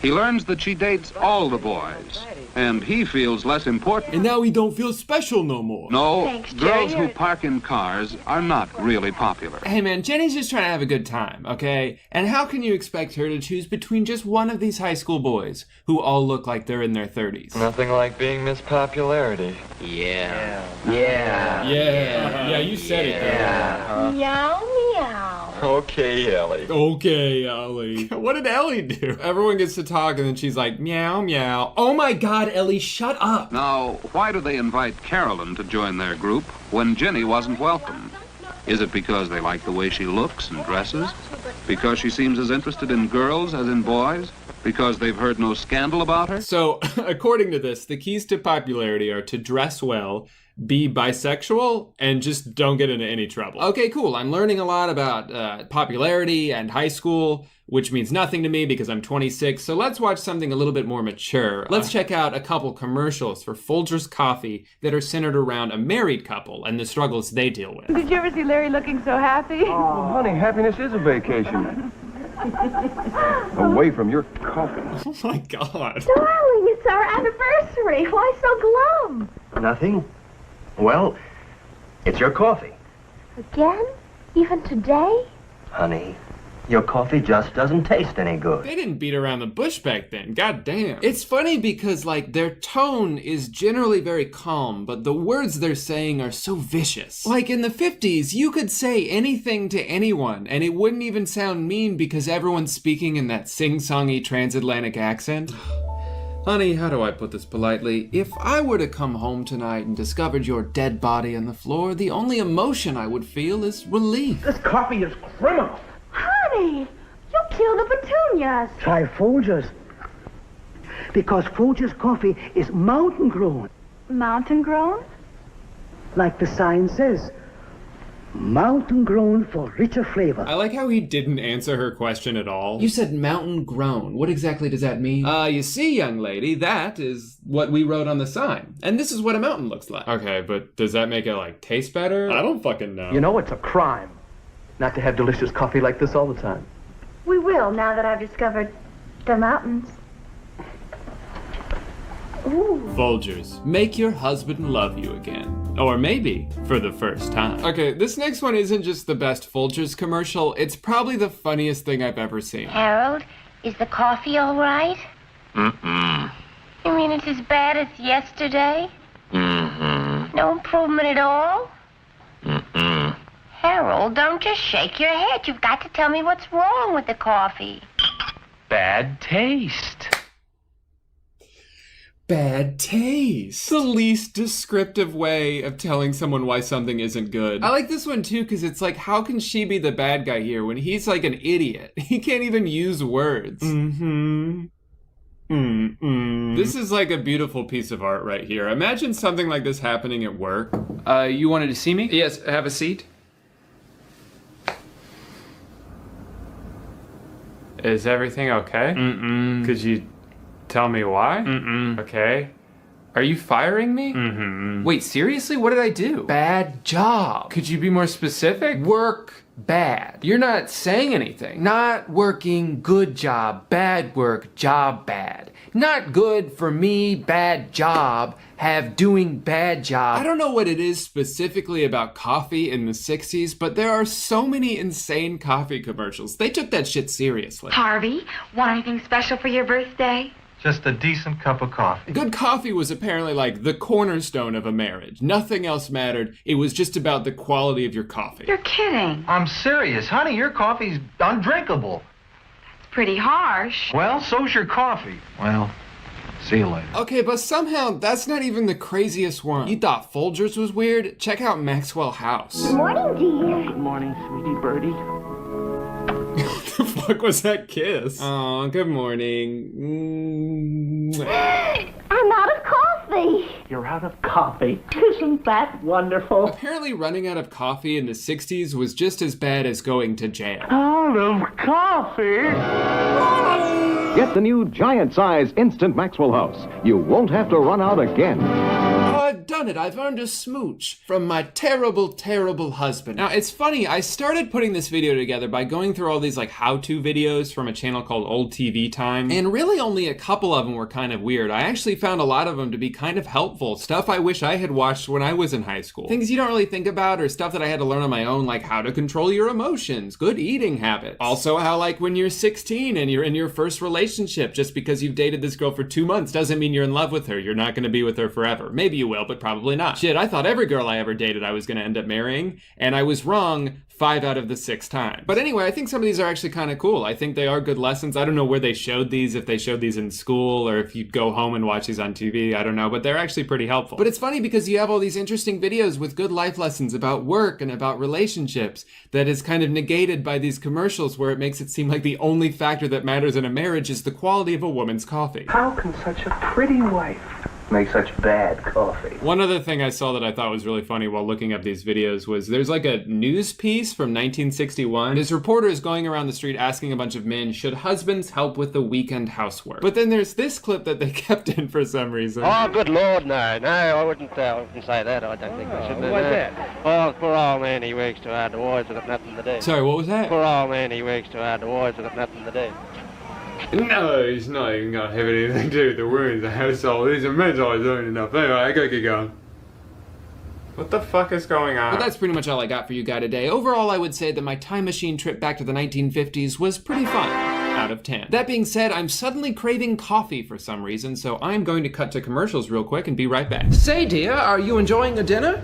he learns that she dates all the boys, and he feels less important. And now he don't feel special no more. No, Thanks, girls Jerry. who park in cars are not really popular. Hey man, Jenny's just trying to have a good time, okay? And how can you expect her to choose between just one of these high school boys who all look like they're in their 30s? Nothing like being Miss Popularity. Yeah. Yeah, you said it. Meow, meow. Okay, Ellie. Okay, Ellie. What did Ellie do? Everyone gets to talk and then she's like, meow, meow. Oh my God, Ellie, shut up. Now, why do they invite Carolyn to join their group when Jenny wasn't welcome? Is it because they like the way she looks and dresses? Because she seems as interested in girls as in boys? Because they've heard no scandal about her? So, according to this, the keys to popularity are to dress well, be bisexual, and just don't get into any trouble. Okay, cool. I'm learning a lot about popularity and high school, which means nothing to me because I'm 26. So let's watch something a little bit more mature. Let's check out a couple commercials for Folgers coffee that are centered around a married couple and the struggles they deal with. Did you ever see Larry looking so happy? Oh, honey, happiness is a vacation. Away from your coffee. Oh my God. Darling, it's our anniversary. Why so glum? Nothing? Well, it's your coffee. Again? Even today? Honey, your coffee just doesn't taste any good. They didn't beat around the bush back then. God damn. It's funny because, like, their tone is generally very calm, but the words they're saying are so vicious. Like, in the 50s, you could say anything to anyone, and it wouldn't even sound mean because everyone's speaking in that sing-songy transatlantic accent. Honey, how do I put this politely? If I were to come home tonight and discovered your dead body on the floor, the only emotion I would feel is relief. This coffee is criminal. Honey, you killed the petunias. Try Folgers. Because Folgers coffee is mountain grown. Mountain grown? Like the sign says. Mountain grown for richer flavor. I like how he didn't answer her question at all. You said mountain grown. What exactly does that mean? You see, young lady, that is what we wrote on the sign. And this is what a mountain looks like. Okay, but does that make it, like, taste better? I don't fucking know. You know, it's a crime not to have delicious coffee like this all the time. We will, now that I've discovered the mountains. Ooh. Folgers, make your husband love you again. Or maybe for the first time. Okay, this next one isn't just the best Folgers commercial, it's probably the funniest thing I've ever seen. Harold, is the coffee all right? Mm-mm. You mean it's as bad as yesterday? Mm-hmm. No improvement at all? Mm-mm. Harold, don't just shake your head. You've got to tell me what's wrong with the coffee. Bad taste. Bad taste. The least descriptive way of telling someone why something isn't good. I like this one too because it's like, how can she be the bad guy here when he's like an idiot? He can't even use words. Mm-hmm. Mm-mm. This is like a beautiful piece of art right here. Imagine something like this happening at work. You wanted to see me? Yes, have a seat. Is everything okay? Mm-mm. Could you tell me why? Mm-mm. Okay. Are you firing me? Mm-hmm. Wait, seriously? What did I do? Bad job. Could you be more specific? Work bad. You're not saying anything. Not working, good job, bad work, job bad. Not good for me, bad job, have doing bad job. I don't know what it is specifically about coffee in the 60s, but there are so many insane coffee commercials. They took that shit seriously. Harvey, want anything special for your birthday? Just a decent cup of coffee. Good coffee was apparently like the cornerstone of a marriage. Nothing else mattered. It was just about the quality of your coffee. You're kidding. I'm serious. Honey, your coffee's undrinkable. It's pretty harsh. Well, so's your coffee. Well, see you later. Okay, but somehow that's not even the craziest one. You thought Folgers was weird? Check out Maxwell House. Good morning, dear. Good morning, sweetie birdie. What the fuck was that kiss? Oh, good morning. I'm out of coffee. You're out of coffee. Isn't that wonderful? Apparently running out of coffee in the 60s was just as bad as going to jail. Out of coffee? Get the new giant-size Instant Maxwell House. You won't have to run out again. God I've done it. I've earned a smooch from my terrible, terrible husband. Now, it's funny. I started putting this video together by going through all these like how-to videos from a channel called Old TV Time. And really only a couple of them were kind of weird. I actually found a lot of them to be kind of helpful. Stuff I wish I had watched when I was in high school. Things you don't really think about, or stuff that I had to learn on my own, like how to control your emotions, good eating habits. Also how like when you're 16 and you're in your first relationship, just because you've dated this girl for 2 months doesn't mean you're in love with her. You're not gonna be with her forever. Maybe you will, but probably not. Shit, I thought every girl I ever dated I was gonna end up marrying, and I was wrong 5 out of the 6 times. But anyway, I think some of these are actually kind of cool. I think they are good lessons. I don't know where they showed these, if they showed these in school or if you'd go home and watch these on TV, I don't know, but they're actually pretty helpful. But it's funny because you have all these interesting videos with good life lessons about work and about relationships that is kind of negated by these commercials where it makes it seem like the only factor that matters in a marriage is the quality of a woman's coffee. How can such a pretty wife make such bad coffee? One other thing I saw that I thought was really funny while looking up these videos was there's like a news piece from 1961. This reporter is going around the street asking a bunch of men, should husbands help with the weekend housework? But then there's this clip that they kept in for some reason. Oh, good Lord, no, I wouldn't say that. I don't think I should. What's that? Oh, poor old man, he works too hard. The wives have got nothing to do. Sorry, what was that? Poor old man, he works too hard. The wives have got nothing to do. No, he's not even gonna have anything to do with the women in the household. These are men's always doing enough. Anyway, I gotta get going. What the fuck is going on? But that's pretty much all I got for you guys today. Overall, I would say that my time machine trip back to the 1950s was pretty fun. Out of 10. That being said, I'm suddenly craving coffee for some reason, so I'm going to cut to commercials real quick and be right back. Say, dear, are you enjoying a dinner?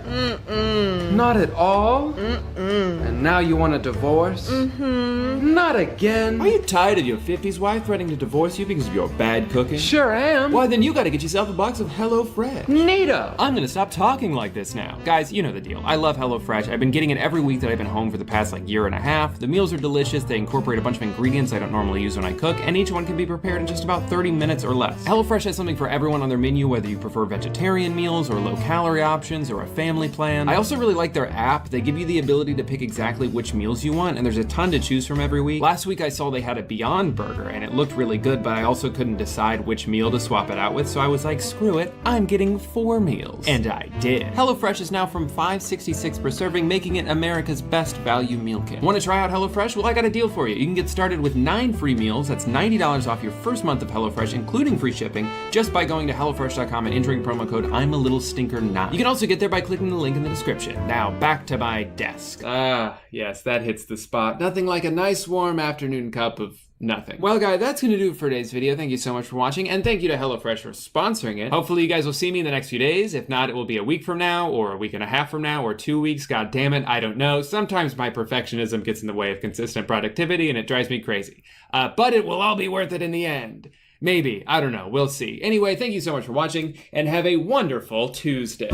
Not at all? And now you want a divorce? Not again. Are you tired of your 50s wife threatening to divorce you because of your bad cooking? Sure am. Why, then you gotta get yourself a box of HelloFresh. Neato. I'm gonna stop talking like this now. Guys, you know the deal. I love HelloFresh. I've been getting it every week that I've been home for the past like year and a half. The meals are delicious. They incorporate a bunch of ingredients I don't normally use when I cook, and each one can be prepared in just about 30 minutes or less. HelloFresh has something for everyone on their menu, whether you prefer vegetarian meals or low-calorie options or a family plan. I also really like their app. They give you the ability to pick exactly which meals you want, and there's a ton to choose from every week. Last week I saw they had a Beyond Burger, and it looked really good, but I also couldn't decide which meal to swap it out with, so I was like, screw it, I'm getting 4 meals. And I did. HelloFresh is now from $5.66 per serving, making it America's best value meal kit. Want to try out HelloFresh? Well, I got a deal for you. You can get started with 9 free meals. That's $90 off your first month of HelloFresh, including free shipping, just by going to HelloFresh.com and entering promo code I'm a little stinker 9. You can also get there by clicking the link in the description. Now, back to my desk. Yes, that hits the spot. Nothing like a nice warm afternoon cup of nothing. Well, guys, that's gonna do it for today's video. Thank you so much for watching, and thank you to HelloFresh for sponsoring it. Hopefully you guys will see me in the next few days. If not, it will be a week from now, or a week and a half from now, or 2 weeks. God damn it, I don't know. Sometimes my perfectionism gets in the way of consistent productivity, and it drives me crazy. But it will all be worth it in the end. Maybe. I don't know. We'll see. Anyway, thank you so much for watching, and have a wonderful Tuesday.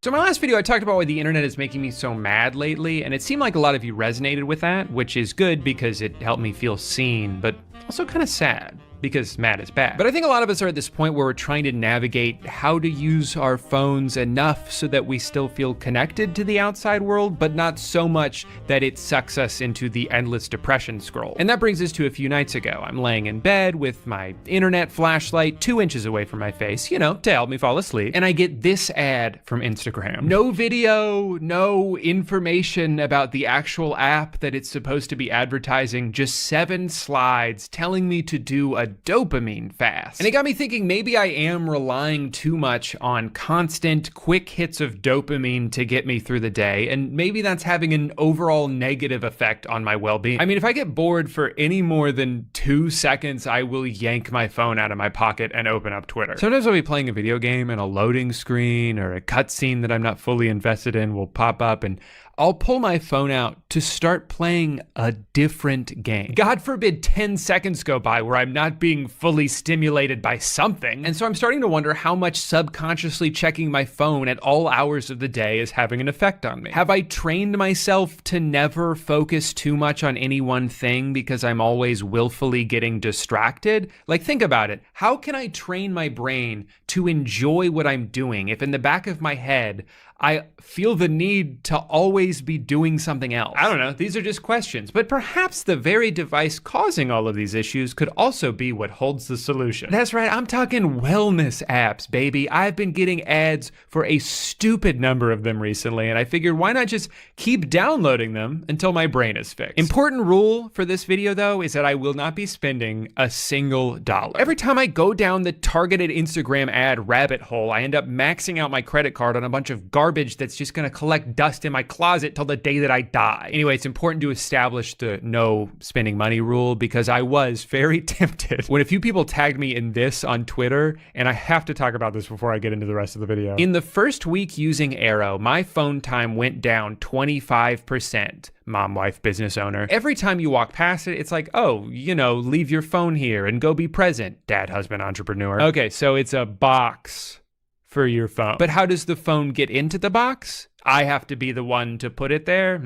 So in my last video, I talked about why the internet is making me so mad lately, and it seemed like a lot of you resonated with that, which is good because it helped me feel seen, but also kind of sad, because mad is bad. But I think a lot of us are at this point where we're trying to navigate how to use our phones enough so that we still feel connected to the outside world, but not so much that it sucks us into the endless depression scroll. And that brings us to a few nights ago. I'm laying in bed with my internet flashlight 2 inches away from my face, you know, to help me fall asleep, and I get this ad from Instagram. No video, no information about the actual app that it's supposed to be advertising, just 7 slides telling me to do a dopamine fast. And it got me thinking maybe I am relying too much on constant quick hits of dopamine to get me through the day, and maybe that's having an overall negative effect on my well-being. I mean, if I get bored for any more than 2 seconds, I will yank my phone out of my pocket and open up Twitter. Sometimes I'll be playing a video game and a loading screen or a cutscene that I'm not fully invested in will pop up, and I'll pull my phone out to start playing a different game. God forbid 10 seconds go by where I'm not being fully stimulated by something. And so I'm starting to wonder how much subconsciously checking my phone at all hours of the day is having an effect on me. Have I trained myself to never focus too much on any one thing because I'm always willfully getting distracted? Like, think about it. How can I train my brain to enjoy what I'm doing if in the back of my head I feel the need to always be doing something else? I don't know, these are just questions, but perhaps the very device causing all of these issues could also be what holds the solution. That's right, I'm talking wellness apps, baby. I've been getting ads for a stupid number of them recently, and I figured why not just keep downloading them until my brain is fixed. Important rule for this video though is that I will not be spending a single dollar. Every time I go down the targeted Instagram ad rabbit hole, I end up maxing out my credit card on a bunch of garbage that's just gonna collect dust in my closet till the day that I die. Anyway, it's important to establish the no spending money rule because I was very tempted when a few people tagged me in this on Twitter, and I have to talk about this before I get into the rest of the video. In the first week using Arrow, my phone time went down 25%. Mom, wife, business owner. Every time you walk past it, it's like, oh, you know, leave your phone here and go be present. Dad, husband, entrepreneur. Okay, so it's a box for your phone. But how does the phone get into the box? I have to be the one to put it there?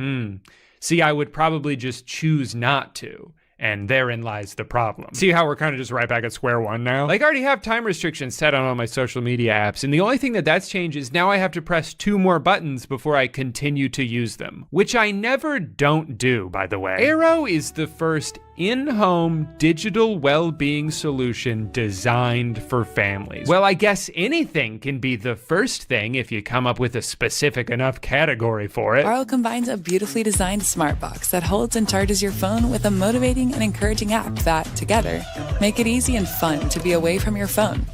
See, I would probably just choose not to. And therein lies the problem. See how we're kind of just right back at square one now? Like, I already have time restrictions set on all my social media apps, and the only thing that's changed is now I have to press 2 more buttons before I continue to use them, which I never don't do, by the way. Arrow is the first in-home digital well-being solution designed for families. Well, I guess anything can be the first thing if you come up with a specific enough category for it. Arrow combines a beautifully designed smart box that holds and charges your phone with a motivating and encouraging app that, together, make it easy and fun to be away from your phone,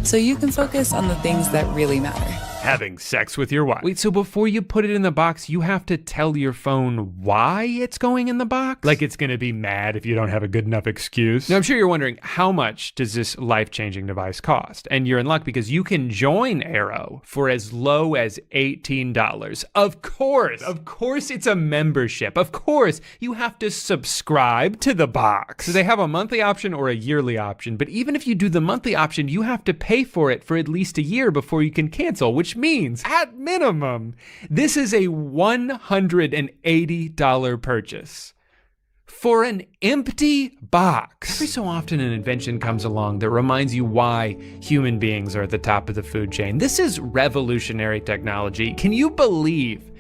so you can focus on the things that really matter. Having sex with your wife. Wait, so before you put it in the box, you have to tell your phone why it's going in the box? Like it's gonna be mad if you don't have a good enough excuse? Now, I'm sure you're wondering, how much does this life-changing device cost? And you're in luck because you can join Arrow for as low as $18. Of course it's a membership. Of course, you have to subscribe to the box. So they have a monthly option or a yearly option, but even if you do the monthly option, you have to pay for it for at least a year before you can cancel, which means, at minimum, this is a $180 purchase for an empty box. Every so often an invention comes along that reminds you why human beings are at the top of the food chain. This is revolutionary technology. Can you believe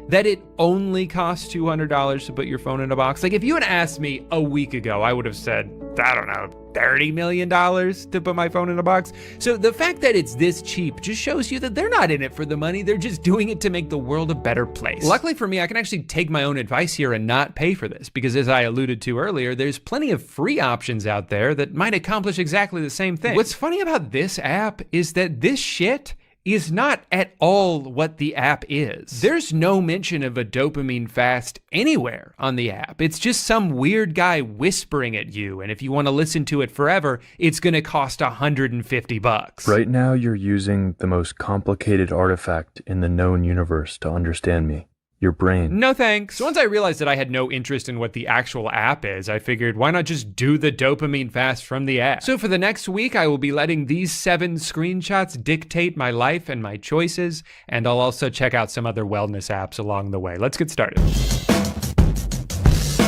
that it only costs $200 to put your phone in a box? Like, if you had asked me a week ago, I would have said, I don't know, $30 million to put my phone in a box. So the fact that it's this cheap just shows you that they're not in it for the money. They're just doing it to make the world a better place. Luckily for me, I can actually take my own advice here and not pay for this, because as I alluded to earlier, there's plenty of free options out there that might accomplish exactly the same thing. What's funny about this app is that this shit is not at all what the app is. There's no mention of a dopamine fast anywhere on the app. It's just some weird guy whispering at you, and if you want to listen to it forever, it's gonna cost $150. Right now you're using the most complicated artifact in the known universe to understand me. Your brain. No thanks. So once I realized that I had no interest in what the actual app is, I figured why not just do the dopamine fast from the app? So for the next week, I will be letting these 7 screenshots dictate my life and my choices, and I'll also check out some other wellness apps along the way. Let's get started.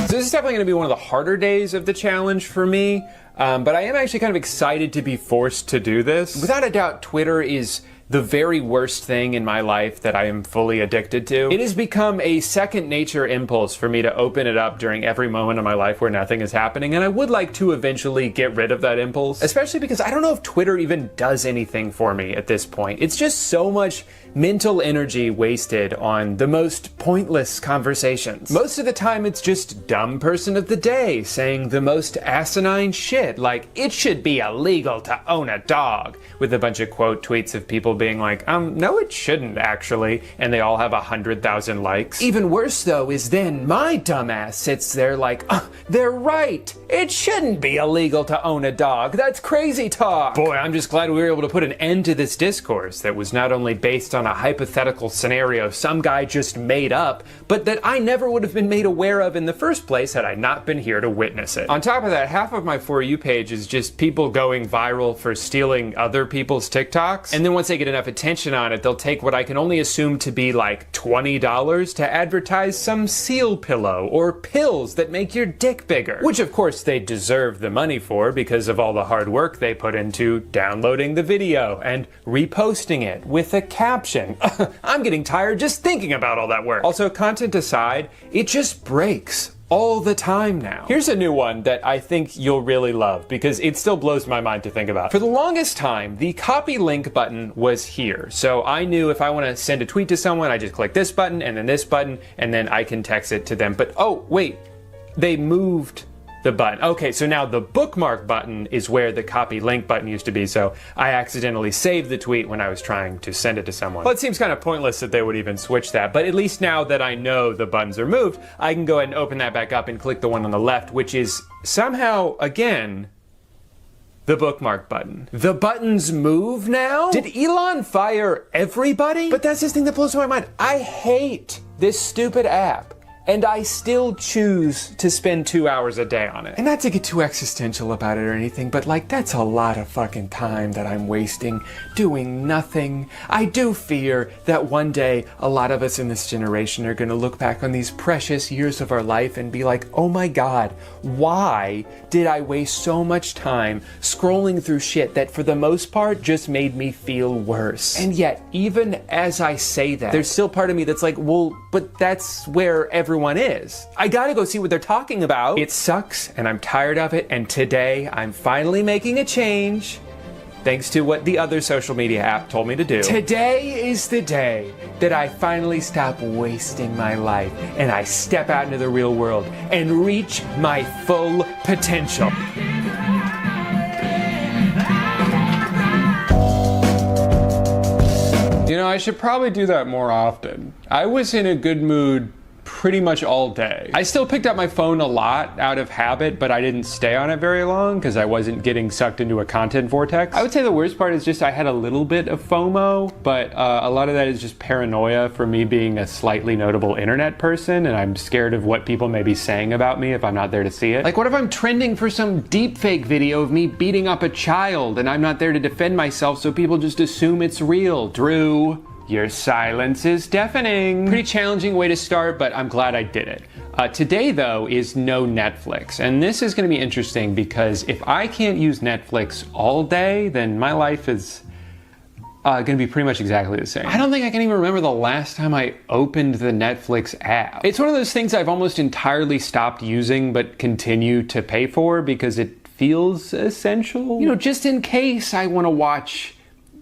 So this is definitely gonna be one of the harder days of the challenge for me, but I am actually kind of excited to be forced to do this. Without a doubt, Twitter is the very worst thing in my life that I am fully addicted to. It has become a second nature impulse for me to open it up during every moment of my life where nothing is happening, and I would like to eventually get rid of that impulse, especially because I don't know if Twitter even does anything for me at this point. It's just so much mental energy wasted on the most pointless conversations. Most of the time it's just dumb person of the day saying the most asinine shit, like it should be illegal to own a dog, with a bunch of quote tweets of people being like, no it shouldn't actually, and they all have 100,000 likes. Even worse though is then my dumbass sits there like, they're right, it shouldn't be illegal to own a dog, that's crazy talk. Boy, I'm just glad we were able to put an end to this discourse that was not only based on on a hypothetical scenario some guy just made up, but that I never would have been made aware of in the first place had I not been here to witness it. On top of that, half of my For You page is just people going viral for stealing other people's TikToks, and then once they get enough attention on it, they'll take what I can only assume to be like $20 to advertise some seal pillow or pills that make your dick bigger. Which of course they deserve the money for because of all the hard work they put into downloading the video and reposting it with a caption. I'm getting tired just thinking about all that work. Also, content aside, it just breaks all the time now. Here's a new one that I think you'll really love because it still blows my mind to think about. For the longest time, the copy link button was here. So I knew if I want to send a tweet to someone, I just click this button and then I can text it to them. But oh, wait, they moved the button. Okay, so now the bookmark button is where the copy link button used to be, so I accidentally saved the tweet when I was trying to send it to someone. Well, it seems kind of pointless that they would even switch that, but at least now that I know the buttons are moved, I can go ahead and open that back up and click the one on the left, which is somehow, again, the bookmark button. The buttons move now? Did Elon fire everybody? But that's the thing that blows my mind. I hate this stupid app, and I still choose to spend 2 hours a day on it. And not to get too existential about it or anything, but like, that's a lot of fucking time that I'm wasting doing nothing. I do fear that one day a lot of us in this generation are gonna look back on these precious years of our life and be like, oh my God, why did I waste so much time scrolling through shit that for the most part just made me feel worse? And yet, even as I say that, there's still part of me that's like, well, but that's where everyone is. I gotta go see what they're talking about. It sucks and I'm tired of it, and today I'm finally making a change thanks to what the other social media app told me to do. Today is the day that I finally stop wasting my life and I step out into the real world and reach my full potential. You know, I should probably do that more often. I was in a good mood pretty much all day. I still picked up my phone a lot out of habit, but I didn't stay on it very long because I wasn't getting sucked into a content vortex. I would say the worst part is just I had a little bit of FOMO, but a lot of that is just paranoia for me being a slightly notable internet person, and I'm scared of what people may be saying about me if I'm not there to see it. Like, what if I'm trending for some deepfake video of me beating up a child and I'm not there to defend myself, so people just assume it's real? Drew, your silence is deafening. Pretty challenging way to start, but I'm glad I did it. Today, though, is no Netflix. And this is gonna be interesting because if I can't use Netflix all day, then my life is gonna be pretty much exactly the same. I don't think I can even remember the last time I opened the Netflix app. It's one of those things I've almost entirely stopped using but continue to pay for because it feels essential. You know, just in case I wanna watch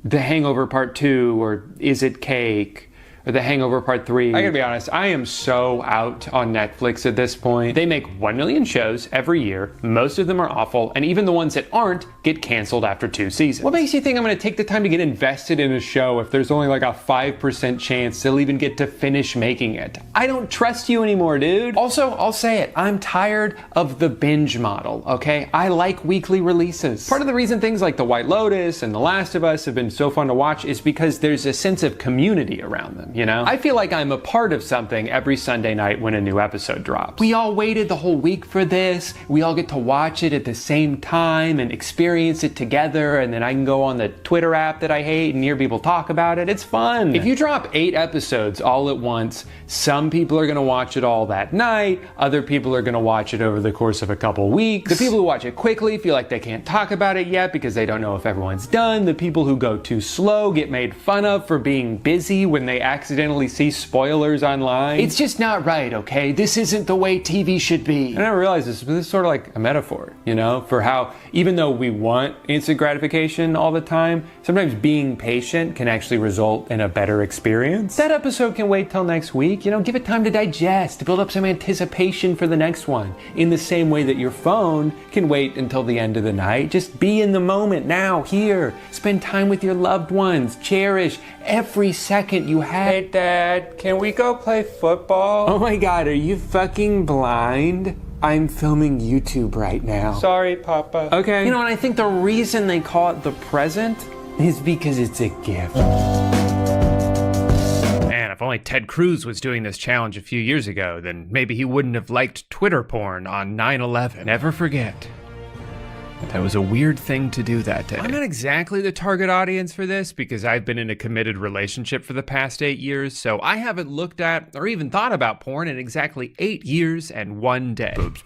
The Hangover Part 2, or Is It Cake, or The Hangover Part 3. I gotta be honest, I am so out on Netflix at this point. They make 1 million shows every year. Most of them are awful, and even the ones that aren't get canceled after 2 seasons. What makes you think I'm gonna take the time to get invested in a show if there's only like a 5% chance they'll even get to finish making it? I don't trust you anymore, dude. Also, I'll say it, I'm tired of the binge model, okay? I like weekly releases. Part of the reason things like The White Lotus and The Last of Us have been so fun to watch is because there's a sense of community around them. You know? I feel like I'm a part of something every Sunday night when a new episode drops. We all waited the whole week for this. We all get to watch it at the same time and experience it together, and then I can go on the Twitter app that I hate and hear people talk about it. It's fun. If you drop 8 episodes all at once, some people are gonna watch it all that night, other people are gonna watch it over the course of a couple weeks. The people who watch it quickly feel like they can't talk about it yet because they don't know if everyone's done. The people who go too slow get made fun of for being busy when they accidentally see spoilers online. It's just not right, okay? This isn't the way TV should be. And I realize this is sort of like a metaphor, you know, for how even though we want instant gratification all the time, sometimes being patient can actually result in a better experience. That episode can wait till next week, you know, give it time to digest, to build up some anticipation for the next one. In the same way that your phone can wait until the end of the night. Just be in the moment now, here. Spend time with your loved ones. Cherish every second you have. Hey, Dad, can we go play football? Oh my God, are you fucking blind? I'm filming YouTube right now. Sorry, Papa. Okay. You know, and I think the reason they call it the present is because it's a gift. only Ted Cruz was doing this challenge a few years ago, then maybe he wouldn't have liked Twitter porn on 9/11. Never forget. That was a weird thing to do that day. I'm not exactly the target audience for this because I've been in a committed relationship for the past 8 years, so I haven't looked at or even thought about porn in exactly 8 years and 1 day. But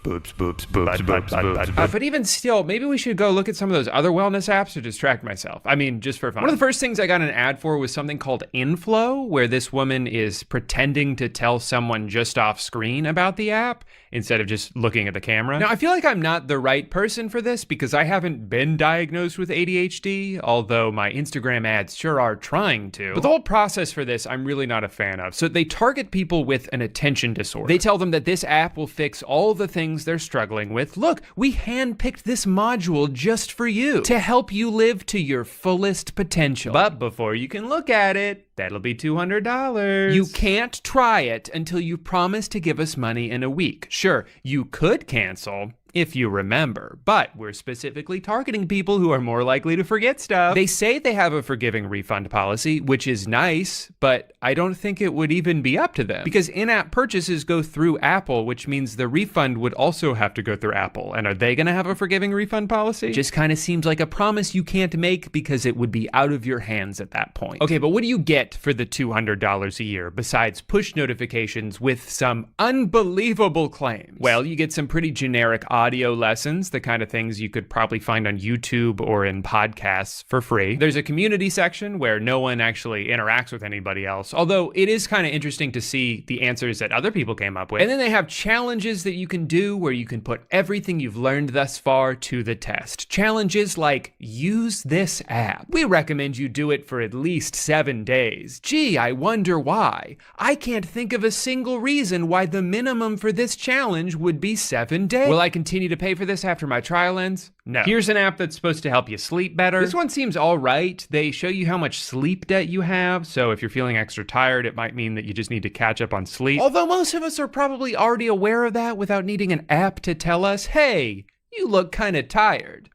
even still, maybe we should go look at some of those other wellness apps to distract myself. I mean, just for fun. One of the first things I got an ad for was something called Inflow, where this woman is pretending to tell someone just off screen about the app instead of just looking at the camera. Now, I feel like I'm not the right person for this because I haven't been diagnosed with ADHD, although my Instagram ads sure are trying to. But the whole process for this, I'm really not a fan of. So they target people with an attention disorder. They tell them that this app will fix all the things they're struggling with. Look, we handpicked this module just for you to help you live to your fullest potential. But before you can look at it, that'll be $200. You can't try it until you promise to give us money in a week. Sure, you could cancel if you remember, but we're specifically targeting people who are more likely to forget stuff. They say they have a forgiving refund policy, which is nice, but I don't think it would even be up to them because in-app purchases go through Apple, which means the refund would also have to go through Apple. And are they gonna have a forgiving refund policy? Just kind of seems like a promise you can't make because it would be out of your hands at that point. Okay, but what do you get for the $200 a year besides push notifications with some unbelievable claims? Well, you get some pretty generic audio lessons, the kind of things you could probably find on YouTube or in podcasts for free. There's a community section where no one actually interacts with anybody else, although it is kind of interesting to see the answers that other people came up with. And then they have challenges that you can do where you can put everything you've learned thus far to the test. Challenges like, use this app. We recommend you do it for at least 7 days. Gee, I wonder why. I can't think of a single reason why the minimum for this challenge would be 7 days. Will I continue to pay for this after my trial ends? No. Here's an app that's supposed to help you sleep better. This one seems all right. They show you how much sleep debt you have, so if you're feeling extra tired, it might mean that you just need to catch up on sleep. Although most of us are probably already aware of that without needing an app to tell us, hey, you look kind of tired.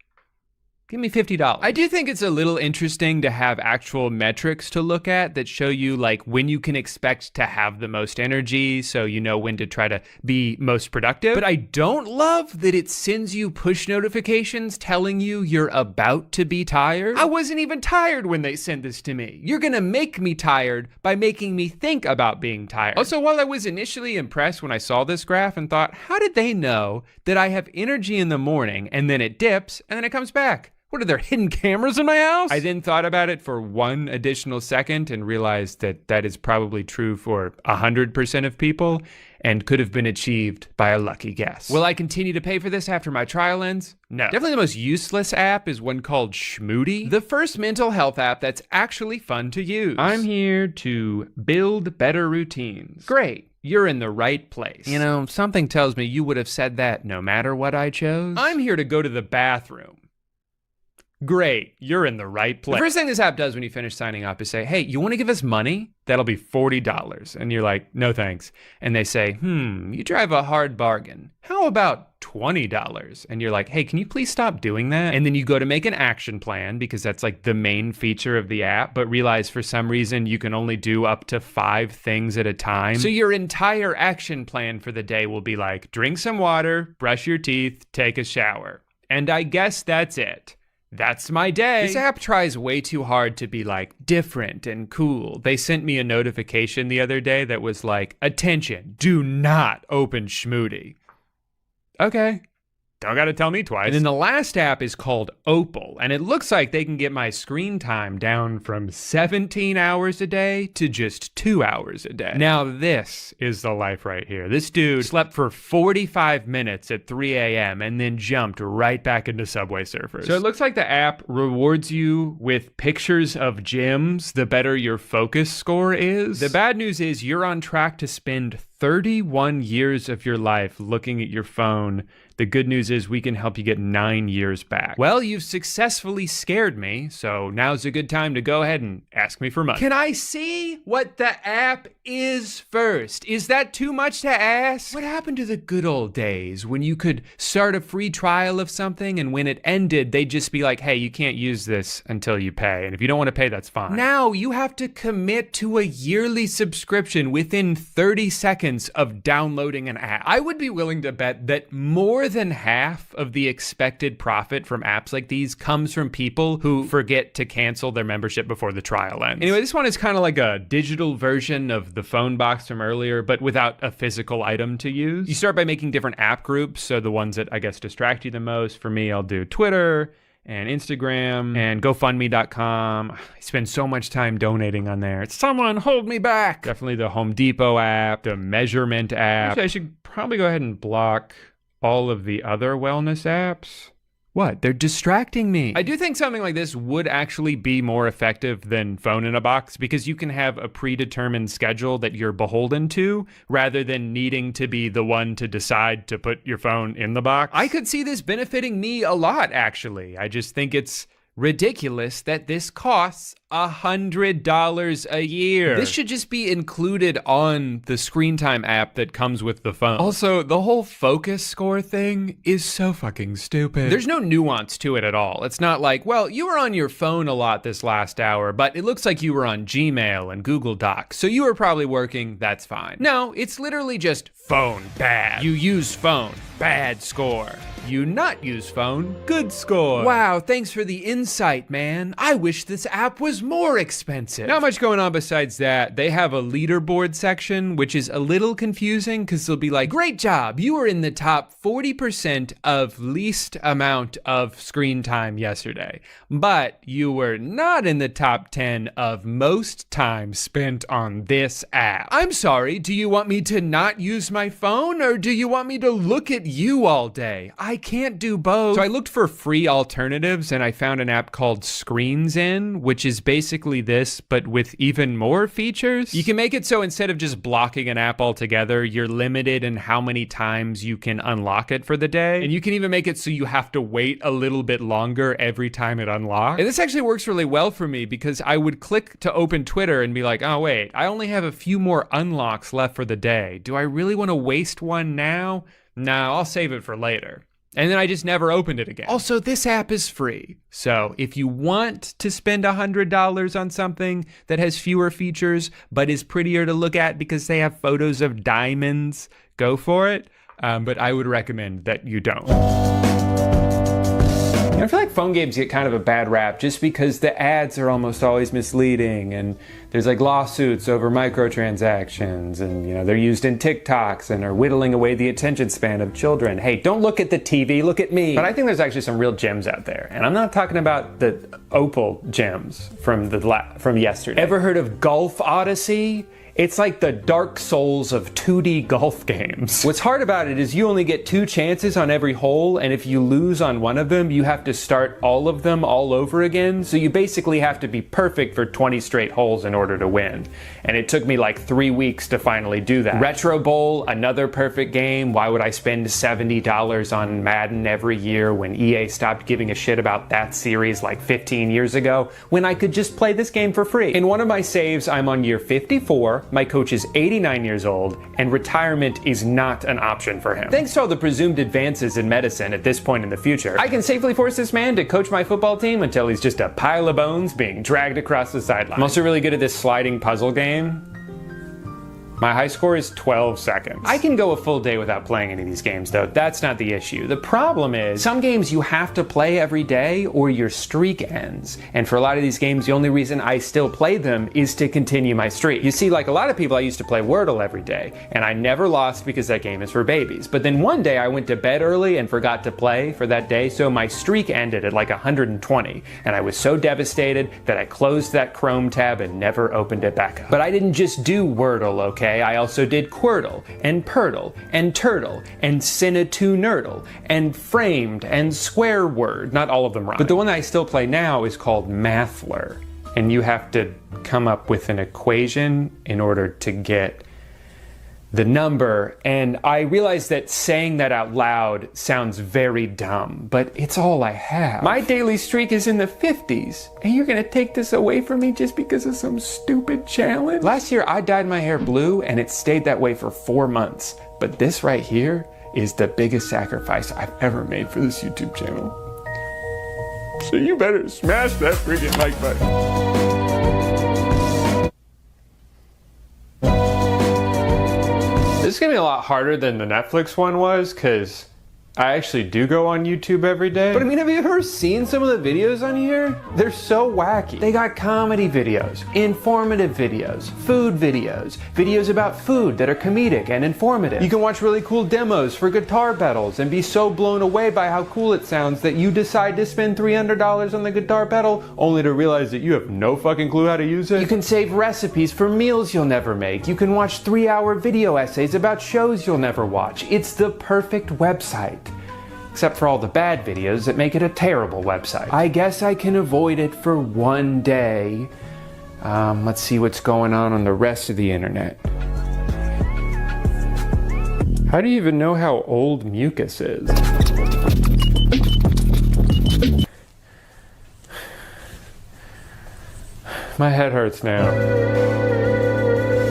Give me $50. I do think it's a little interesting to have actual metrics to look at that show you like when you can expect to have the most energy, so you know when to try to be most productive. But I don't love that it sends you push notifications telling you you're about to be tired. I wasn't even tired when they sent this to me. You're gonna make me tired by making me think about being tired. Also, while I was initially impressed when I saw this graph and thought, how did they know that I have energy in the morning and then it dips and then it comes back? What are there, hidden cameras in my house? I then thought about it for 1 additional second and realized that that is probably true for 100% of people and could have been achieved by a lucky guess. Will I continue to pay for this after my trial ends? No. Definitely the most useless app is one called Schmoody, the first mental health app that's actually fun to use. I'm here to build better routines. Great. You're in the right place. You know, something tells me you would have said that no matter what I chose. I'm here to go to the bathroom. Great, you're in the right place. The first thing this app does when you finish signing up is say, hey, you want to give us money? That'll be $40. And you're like, no thanks. And they say, you drive a hard bargain. How about $20? And you're like, hey, can you please stop doing that? And then you go to make an action plan because that's like the main feature of the app, but realize for some reason you can only do up to 5 things at a time. So your entire action plan for the day will be like, drink some water, brush your teeth, take a shower. And I guess that's it. That's my day. This app tries way too hard to be like different and cool. They sent me a notification the other day that was like, attention, do not open Schmoody. Okay. Don't gotta tell me twice. And then the last app is called Opal, and it looks like they can get my screen time down from 17 hours a day to just 2 hours a day. Now this is the life right here. This dude slept for 45 minutes at 3 a.m. and then jumped right back into Subway Surfers. So it looks like the app rewards you with pictures of gyms the better your focus score is. The bad news is you're on track to spend 31 years of your life looking at your phone. The good news is we can help you get 9 years back. Well, you've successfully scared me, so now's a good time to go ahead and ask me for money. Can I see what the app is first? Is that too much to ask? What happened to the good old days when you could start a free trial of something and when it ended, they'd just be like, hey, you can't use this until you pay. And if you don't want to pay, that's fine. Now you have to commit to a yearly subscription within 30 seconds of downloading an app. I would be willing to bet that more than half of the expected profit from apps like these comes from people who forget to cancel their membership before the trial ends. Anyway, this one is kind of like a digital version of the phone box from earlier, but without a physical item to use. You start by making different app groups, so the ones that I guess distract you the most. For me, I'll do Twitter and Instagram and GoFundMe.com. I spend so much time donating on there. Someone hold me back. Definitely the Home Depot app, the measurement app. Actually, I should probably go ahead and block all of the other wellness apps. What? They're distracting me. I do think something like this would actually be more effective than phone in a box because you can have a predetermined schedule that you're beholden to rather than needing to be the one to decide to put your phone in the box. I could see this benefiting me a lot, actually. I just think it's ridiculous that this costs $100 a year. This should just be included on the screen time app that comes with the phone. Also, the whole focus score thing is so fucking stupid. There's no nuance to it at all. It's not like, well, you were on your phone a lot this last hour, but it looks like you were on Gmail and Google Docs, so you were probably working, that's fine. No, it's literally just phone, bad. You use phone, bad score. You not use phone, good score. Wow, thanks for the insight, man. I wish this app was more expensive. Not much going on besides that. They have a leaderboard section, which is a little confusing because they'll be like, great job, you were in the top 40% of least amount of screen time yesterday, but you were not in the top 10 of most time spent on this app. I'm sorry, do you want me to not use my phone or do you want me to look at you all day? I can't do both. So I looked for free alternatives and I found an app called Screens In, which is basically this, but with even more features. You can make it so instead of just blocking an app altogether, you're limited in how many times you can unlock it for the day. And you can even make it so you have to wait a little bit longer every time it unlocks. And this actually works really well for me because I would click to open Twitter and be like, oh wait, I only have a few more unlocks left for the day. Do I really want to waste one now? No, I'll save it for later. And then I just never opened it again. Also, this app is free. So if you want to spend $100 on something that has fewer features, but is prettier to look at because they have photos of diamonds, go for it. But I would recommend that you don't. I feel like phone games get kind of a bad rap just because the ads are almost always misleading and there's like lawsuits over microtransactions and they're used in TikToks and are whittling away the attention span of children. Hey, don't look at the TV, look at me. But I think there's actually some real gems out there. And I'm not talking about the Opal gems from yesterday. Ever heard of Golf Odyssey? It's like the Dark Souls of 2D golf games. What's hard about it is you only get 2 chances on every hole, and if you lose on one of them, you have to start all of them all over again, so you basically have to be perfect for 20 straight holes in order to win. And it took me like 3 weeks to finally do that. Retro Bowl, another perfect game. Why would I spend $70 on Madden every year when EA stopped giving a shit about that series like 15 years ago, when I could just play this game for free? In one of my saves, I'm on year 54, my coach is 89 years old, and retirement is not an option for him. Thanks to all the presumed advances in medicine at this point in the future, I can safely force this man to coach my football team until he's just a pile of bones being dragged across the sideline. I'm also really good at this sliding puzzle game. My high score is 12 seconds. I can go a full day without playing any of these games though. That's not the issue. The problem is some games you have to play every day or your streak ends. And for a lot of these games, the only reason I still play them is to continue my streak. You see, like a lot of people, I used to play Wordle every day and I never lost because that game is for babies. But then one day I went to bed early and forgot to play for that day. So my streak ended at like 120. And I was so devastated that I closed that Chrome tab and never opened it back up. But I didn't just do Wordle, okay? I also did Quirtle, and Purtle, and Turtle, and Cinna2Nerdle, and Framed, and Square Word. Not all of them rhyme. But the one that I still play now is called Mathler. And you have to come up with an equation in order to get the number, and I realized that saying that out loud sounds very dumb, but it's all I have. My daily streak is in the 50s, and you're gonna take this away from me just because of some stupid challenge? Last year, I dyed my hair blue, and it stayed that way for 4 months. But this right here is the biggest sacrifice I've ever made for this YouTube channel. So you better smash that freaking like button. This is gonna be a lot harder than the Netflix one was, because I actually do go on YouTube every day. But I mean, have you ever seen some of the videos on here? They're so wacky. They got comedy videos, informative videos, food videos, videos about food that are comedic and informative. You can watch really cool demos for guitar pedals and be so blown away by how cool it sounds that you decide to spend $300 on the guitar pedal only to realize that you have no fucking clue how to use it. You can save recipes for meals you'll never make. You can watch 3-hour video essays about shows you'll never watch. It's the perfect website. Except for all the bad videos that make it a terrible website. I guess I can avoid it for one day. Let's see what's going on the rest of the internet. How do you even know how old mucus is? My head hurts now.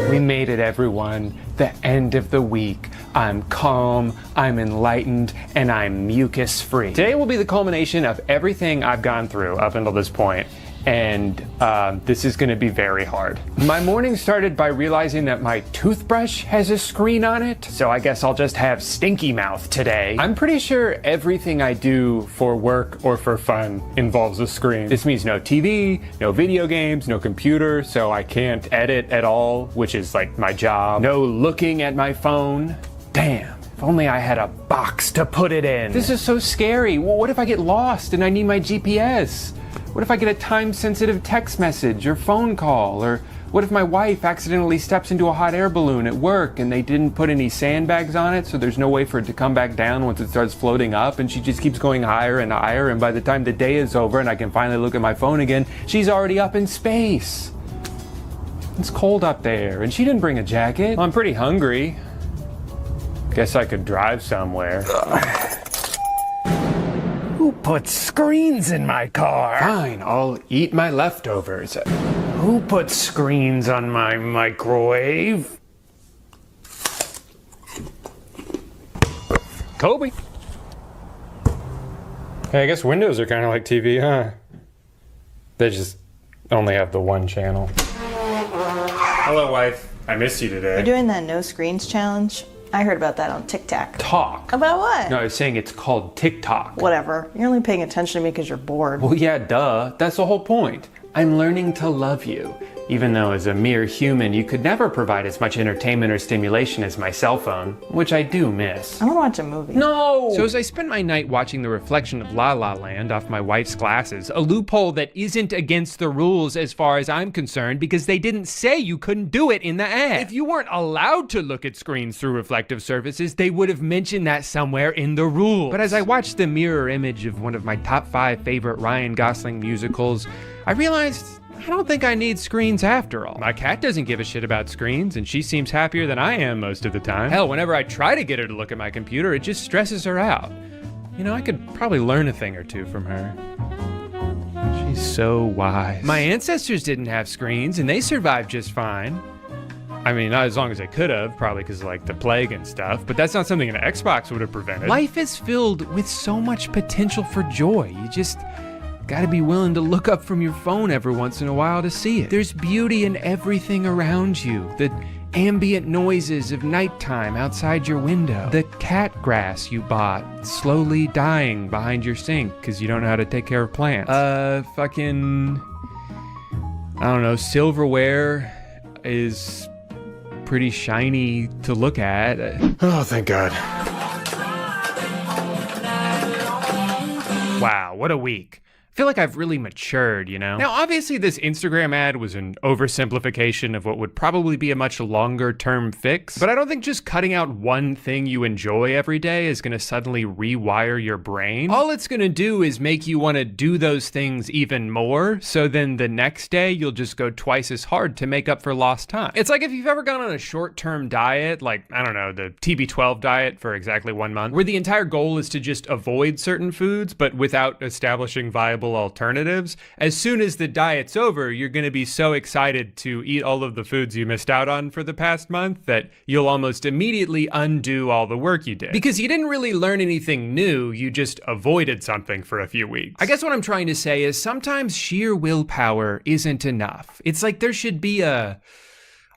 We made it, everyone. The end of the week. I'm calm, I'm enlightened, and I'm mucus-free. Today will be the culmination of everything I've gone through up until this point, and this is gonna be very hard. My morning started by realizing that my toothbrush has a screen on it, so I guess I'll just have stinky mouth today. I'm pretty sure everything I do for work or for fun involves a screen. This means no TV, no video games, no computer, so I can't edit at all, which is like my job. No looking at my phone. Damn, if only I had a box to put it in. This is so scary. Well, what if I get lost and I need my GPS? What if I get a time-sensitive text message or phone call? Or what if my wife accidentally steps into a hot air balloon at work and they didn't put any sandbags on it, so there's no way for it to come back down once it starts floating up, and she just keeps going higher and higher, and by the time the day is over and I can finally look at my phone again, she's already up in space. It's cold up there, and she didn't bring a jacket. I'm pretty hungry. Guess I could drive somewhere. Who put screens in my car? Fine, I'll eat my leftovers. Who put screens on my microwave? Kobe. Hey, I guess windows are kind of like TV, huh? They just only have the one channel. Hello, wife. I missed you today. You're doing that no screens challenge? I heard about that on TikTok. Talk. About what? No, I was saying it's called TikTok. Whatever. You're only paying attention to me because you're bored. Well, yeah, duh. That's the whole point. I'm learning to love you. Even though as a mere human, you could never provide as much entertainment or stimulation as my cell phone, which I do miss. I want to watch a movie. No! So as I spent my night watching the reflection of La La Land off my wife's glasses, a loophole that isn't against the rules as far as I'm concerned, because they didn't say you couldn't do it in the ad. If you weren't allowed to look at screens through reflective surfaces, they would have mentioned that somewhere in the rules. But as I watched the mirror image of one of my top 5 favorite Ryan Gosling musicals, I realized I don't think I need screens after all. My cat doesn't give a shit about screens, and she seems happier than I am most of the time. Hell, whenever I try to get her to look at my computer, it just stresses her out. You know, I could probably learn a thing or two from her. She's so wise. My ancestors didn't have screens, and they survived just fine. I mean, not as long as they could have, probably because of like the plague and stuff, but that's not something an Xbox would have prevented. Life is filled with so much potential for joy. You just gotta be willing to look up from your phone every once in a while to see it. There's beauty in everything around you. The ambient noises of nighttime outside your window. The cat grass you bought slowly dying behind your sink because you don't know how to take care of plants. I don't know, silverware is pretty shiny to look at. Oh, thank God. Wow, what a week. I feel like I've really matured, you know? Now, obviously this Instagram ad was an oversimplification of what would probably be a much longer term fix, but I don't think just cutting out one thing you enjoy every day is gonna suddenly rewire your brain. All it's gonna do is make you wanna do those things even more, so then the next day you'll just go twice as hard to make up for lost time. It's like if you've ever gone on a short-term diet, like, I don't know, the TB12 diet for exactly 1 month, where the entire goal is to just avoid certain foods, but without establishing viable alternatives. As soon as the diet's over, you're going to be so excited to eat all of the foods you missed out on for the past month that you'll almost immediately undo all the work you did. Because you didn't really learn anything new, you just avoided something for a few weeks. I guess what I'm trying to say is sometimes sheer willpower isn't enough. It's like there should be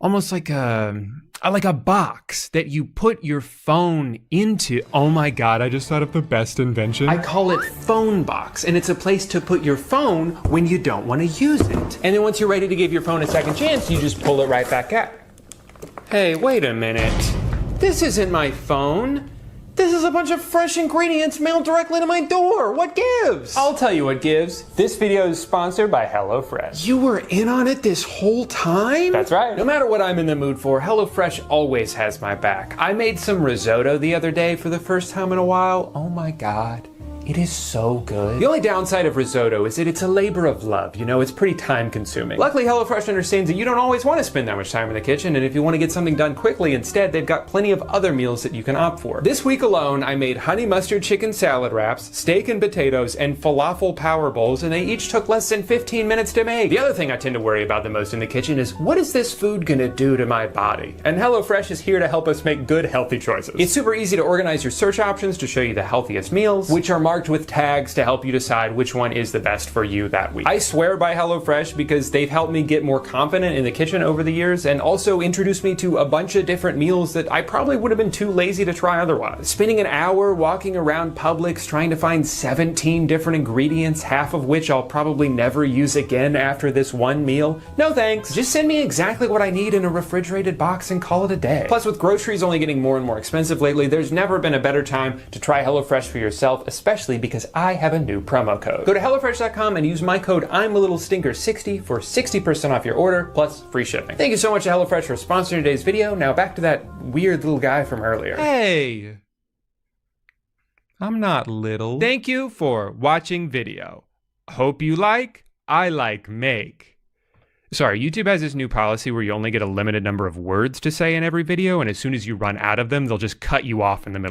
almost like a box that you put your phone into. Oh my God, I just thought of the best invention. I call it Phone Box, and it's a place to put your phone when you don't want to use it. And then once you're ready to give your phone a second chance, you just pull it right back out. Hey, wait a minute. This isn't my phone. This is a bunch of fresh ingredients mailed directly to my door. What gives? I'll tell you what gives. This video is sponsored by HelloFresh. You were in on it this whole time? That's right. No matter what I'm in the mood for, HelloFresh always has my back. I made some risotto the other day for the first time in a while. Oh my God. It is so good. The only downside of risotto is that it's a labor of love. You know, it's pretty time consuming. Luckily, HelloFresh understands that you don't always want to spend that much time in the kitchen, and if you want to get something done quickly instead, they've got plenty of other meals that you can opt for. This week alone, I made honey mustard chicken salad wraps, steak and potatoes, and falafel power bowls, and they each took less than 15 minutes to make. The other thing I tend to worry about the most in the kitchen is, what is this food gonna do to my body? And HelloFresh is here to help us make good, healthy choices. It's super easy to organize your search options to show you the healthiest meals, which are marked with tags to help you decide which one is the best for you that week. I swear by HelloFresh because they've helped me get more confident in the kitchen over the years and also introduced me to a bunch of different meals that I probably would have been too lazy to try otherwise. Spending an hour walking around Publix trying to find 17 different ingredients, half of which I'll probably never use again after this one meal? No thanks. Just send me exactly what I need in a refrigerated box and call it a day. Plus, with groceries only getting more and more expensive lately, there's never been a better time to try HelloFresh for yourself, especially because I have a new promo code. Go to HelloFresh.com and use my code I'mALittleStinker60 for 60% off your order, plus free shipping. Thank you so much to HelloFresh for sponsoring today's video. Now back to that weird little guy from earlier. Hey! I'm not little. Thank you for watching video. Hope you like, I like make. Sorry, YouTube has this new policy where you only get a limited number of words to say in every video, and as soon as you run out of them, they'll just cut you off in the middle.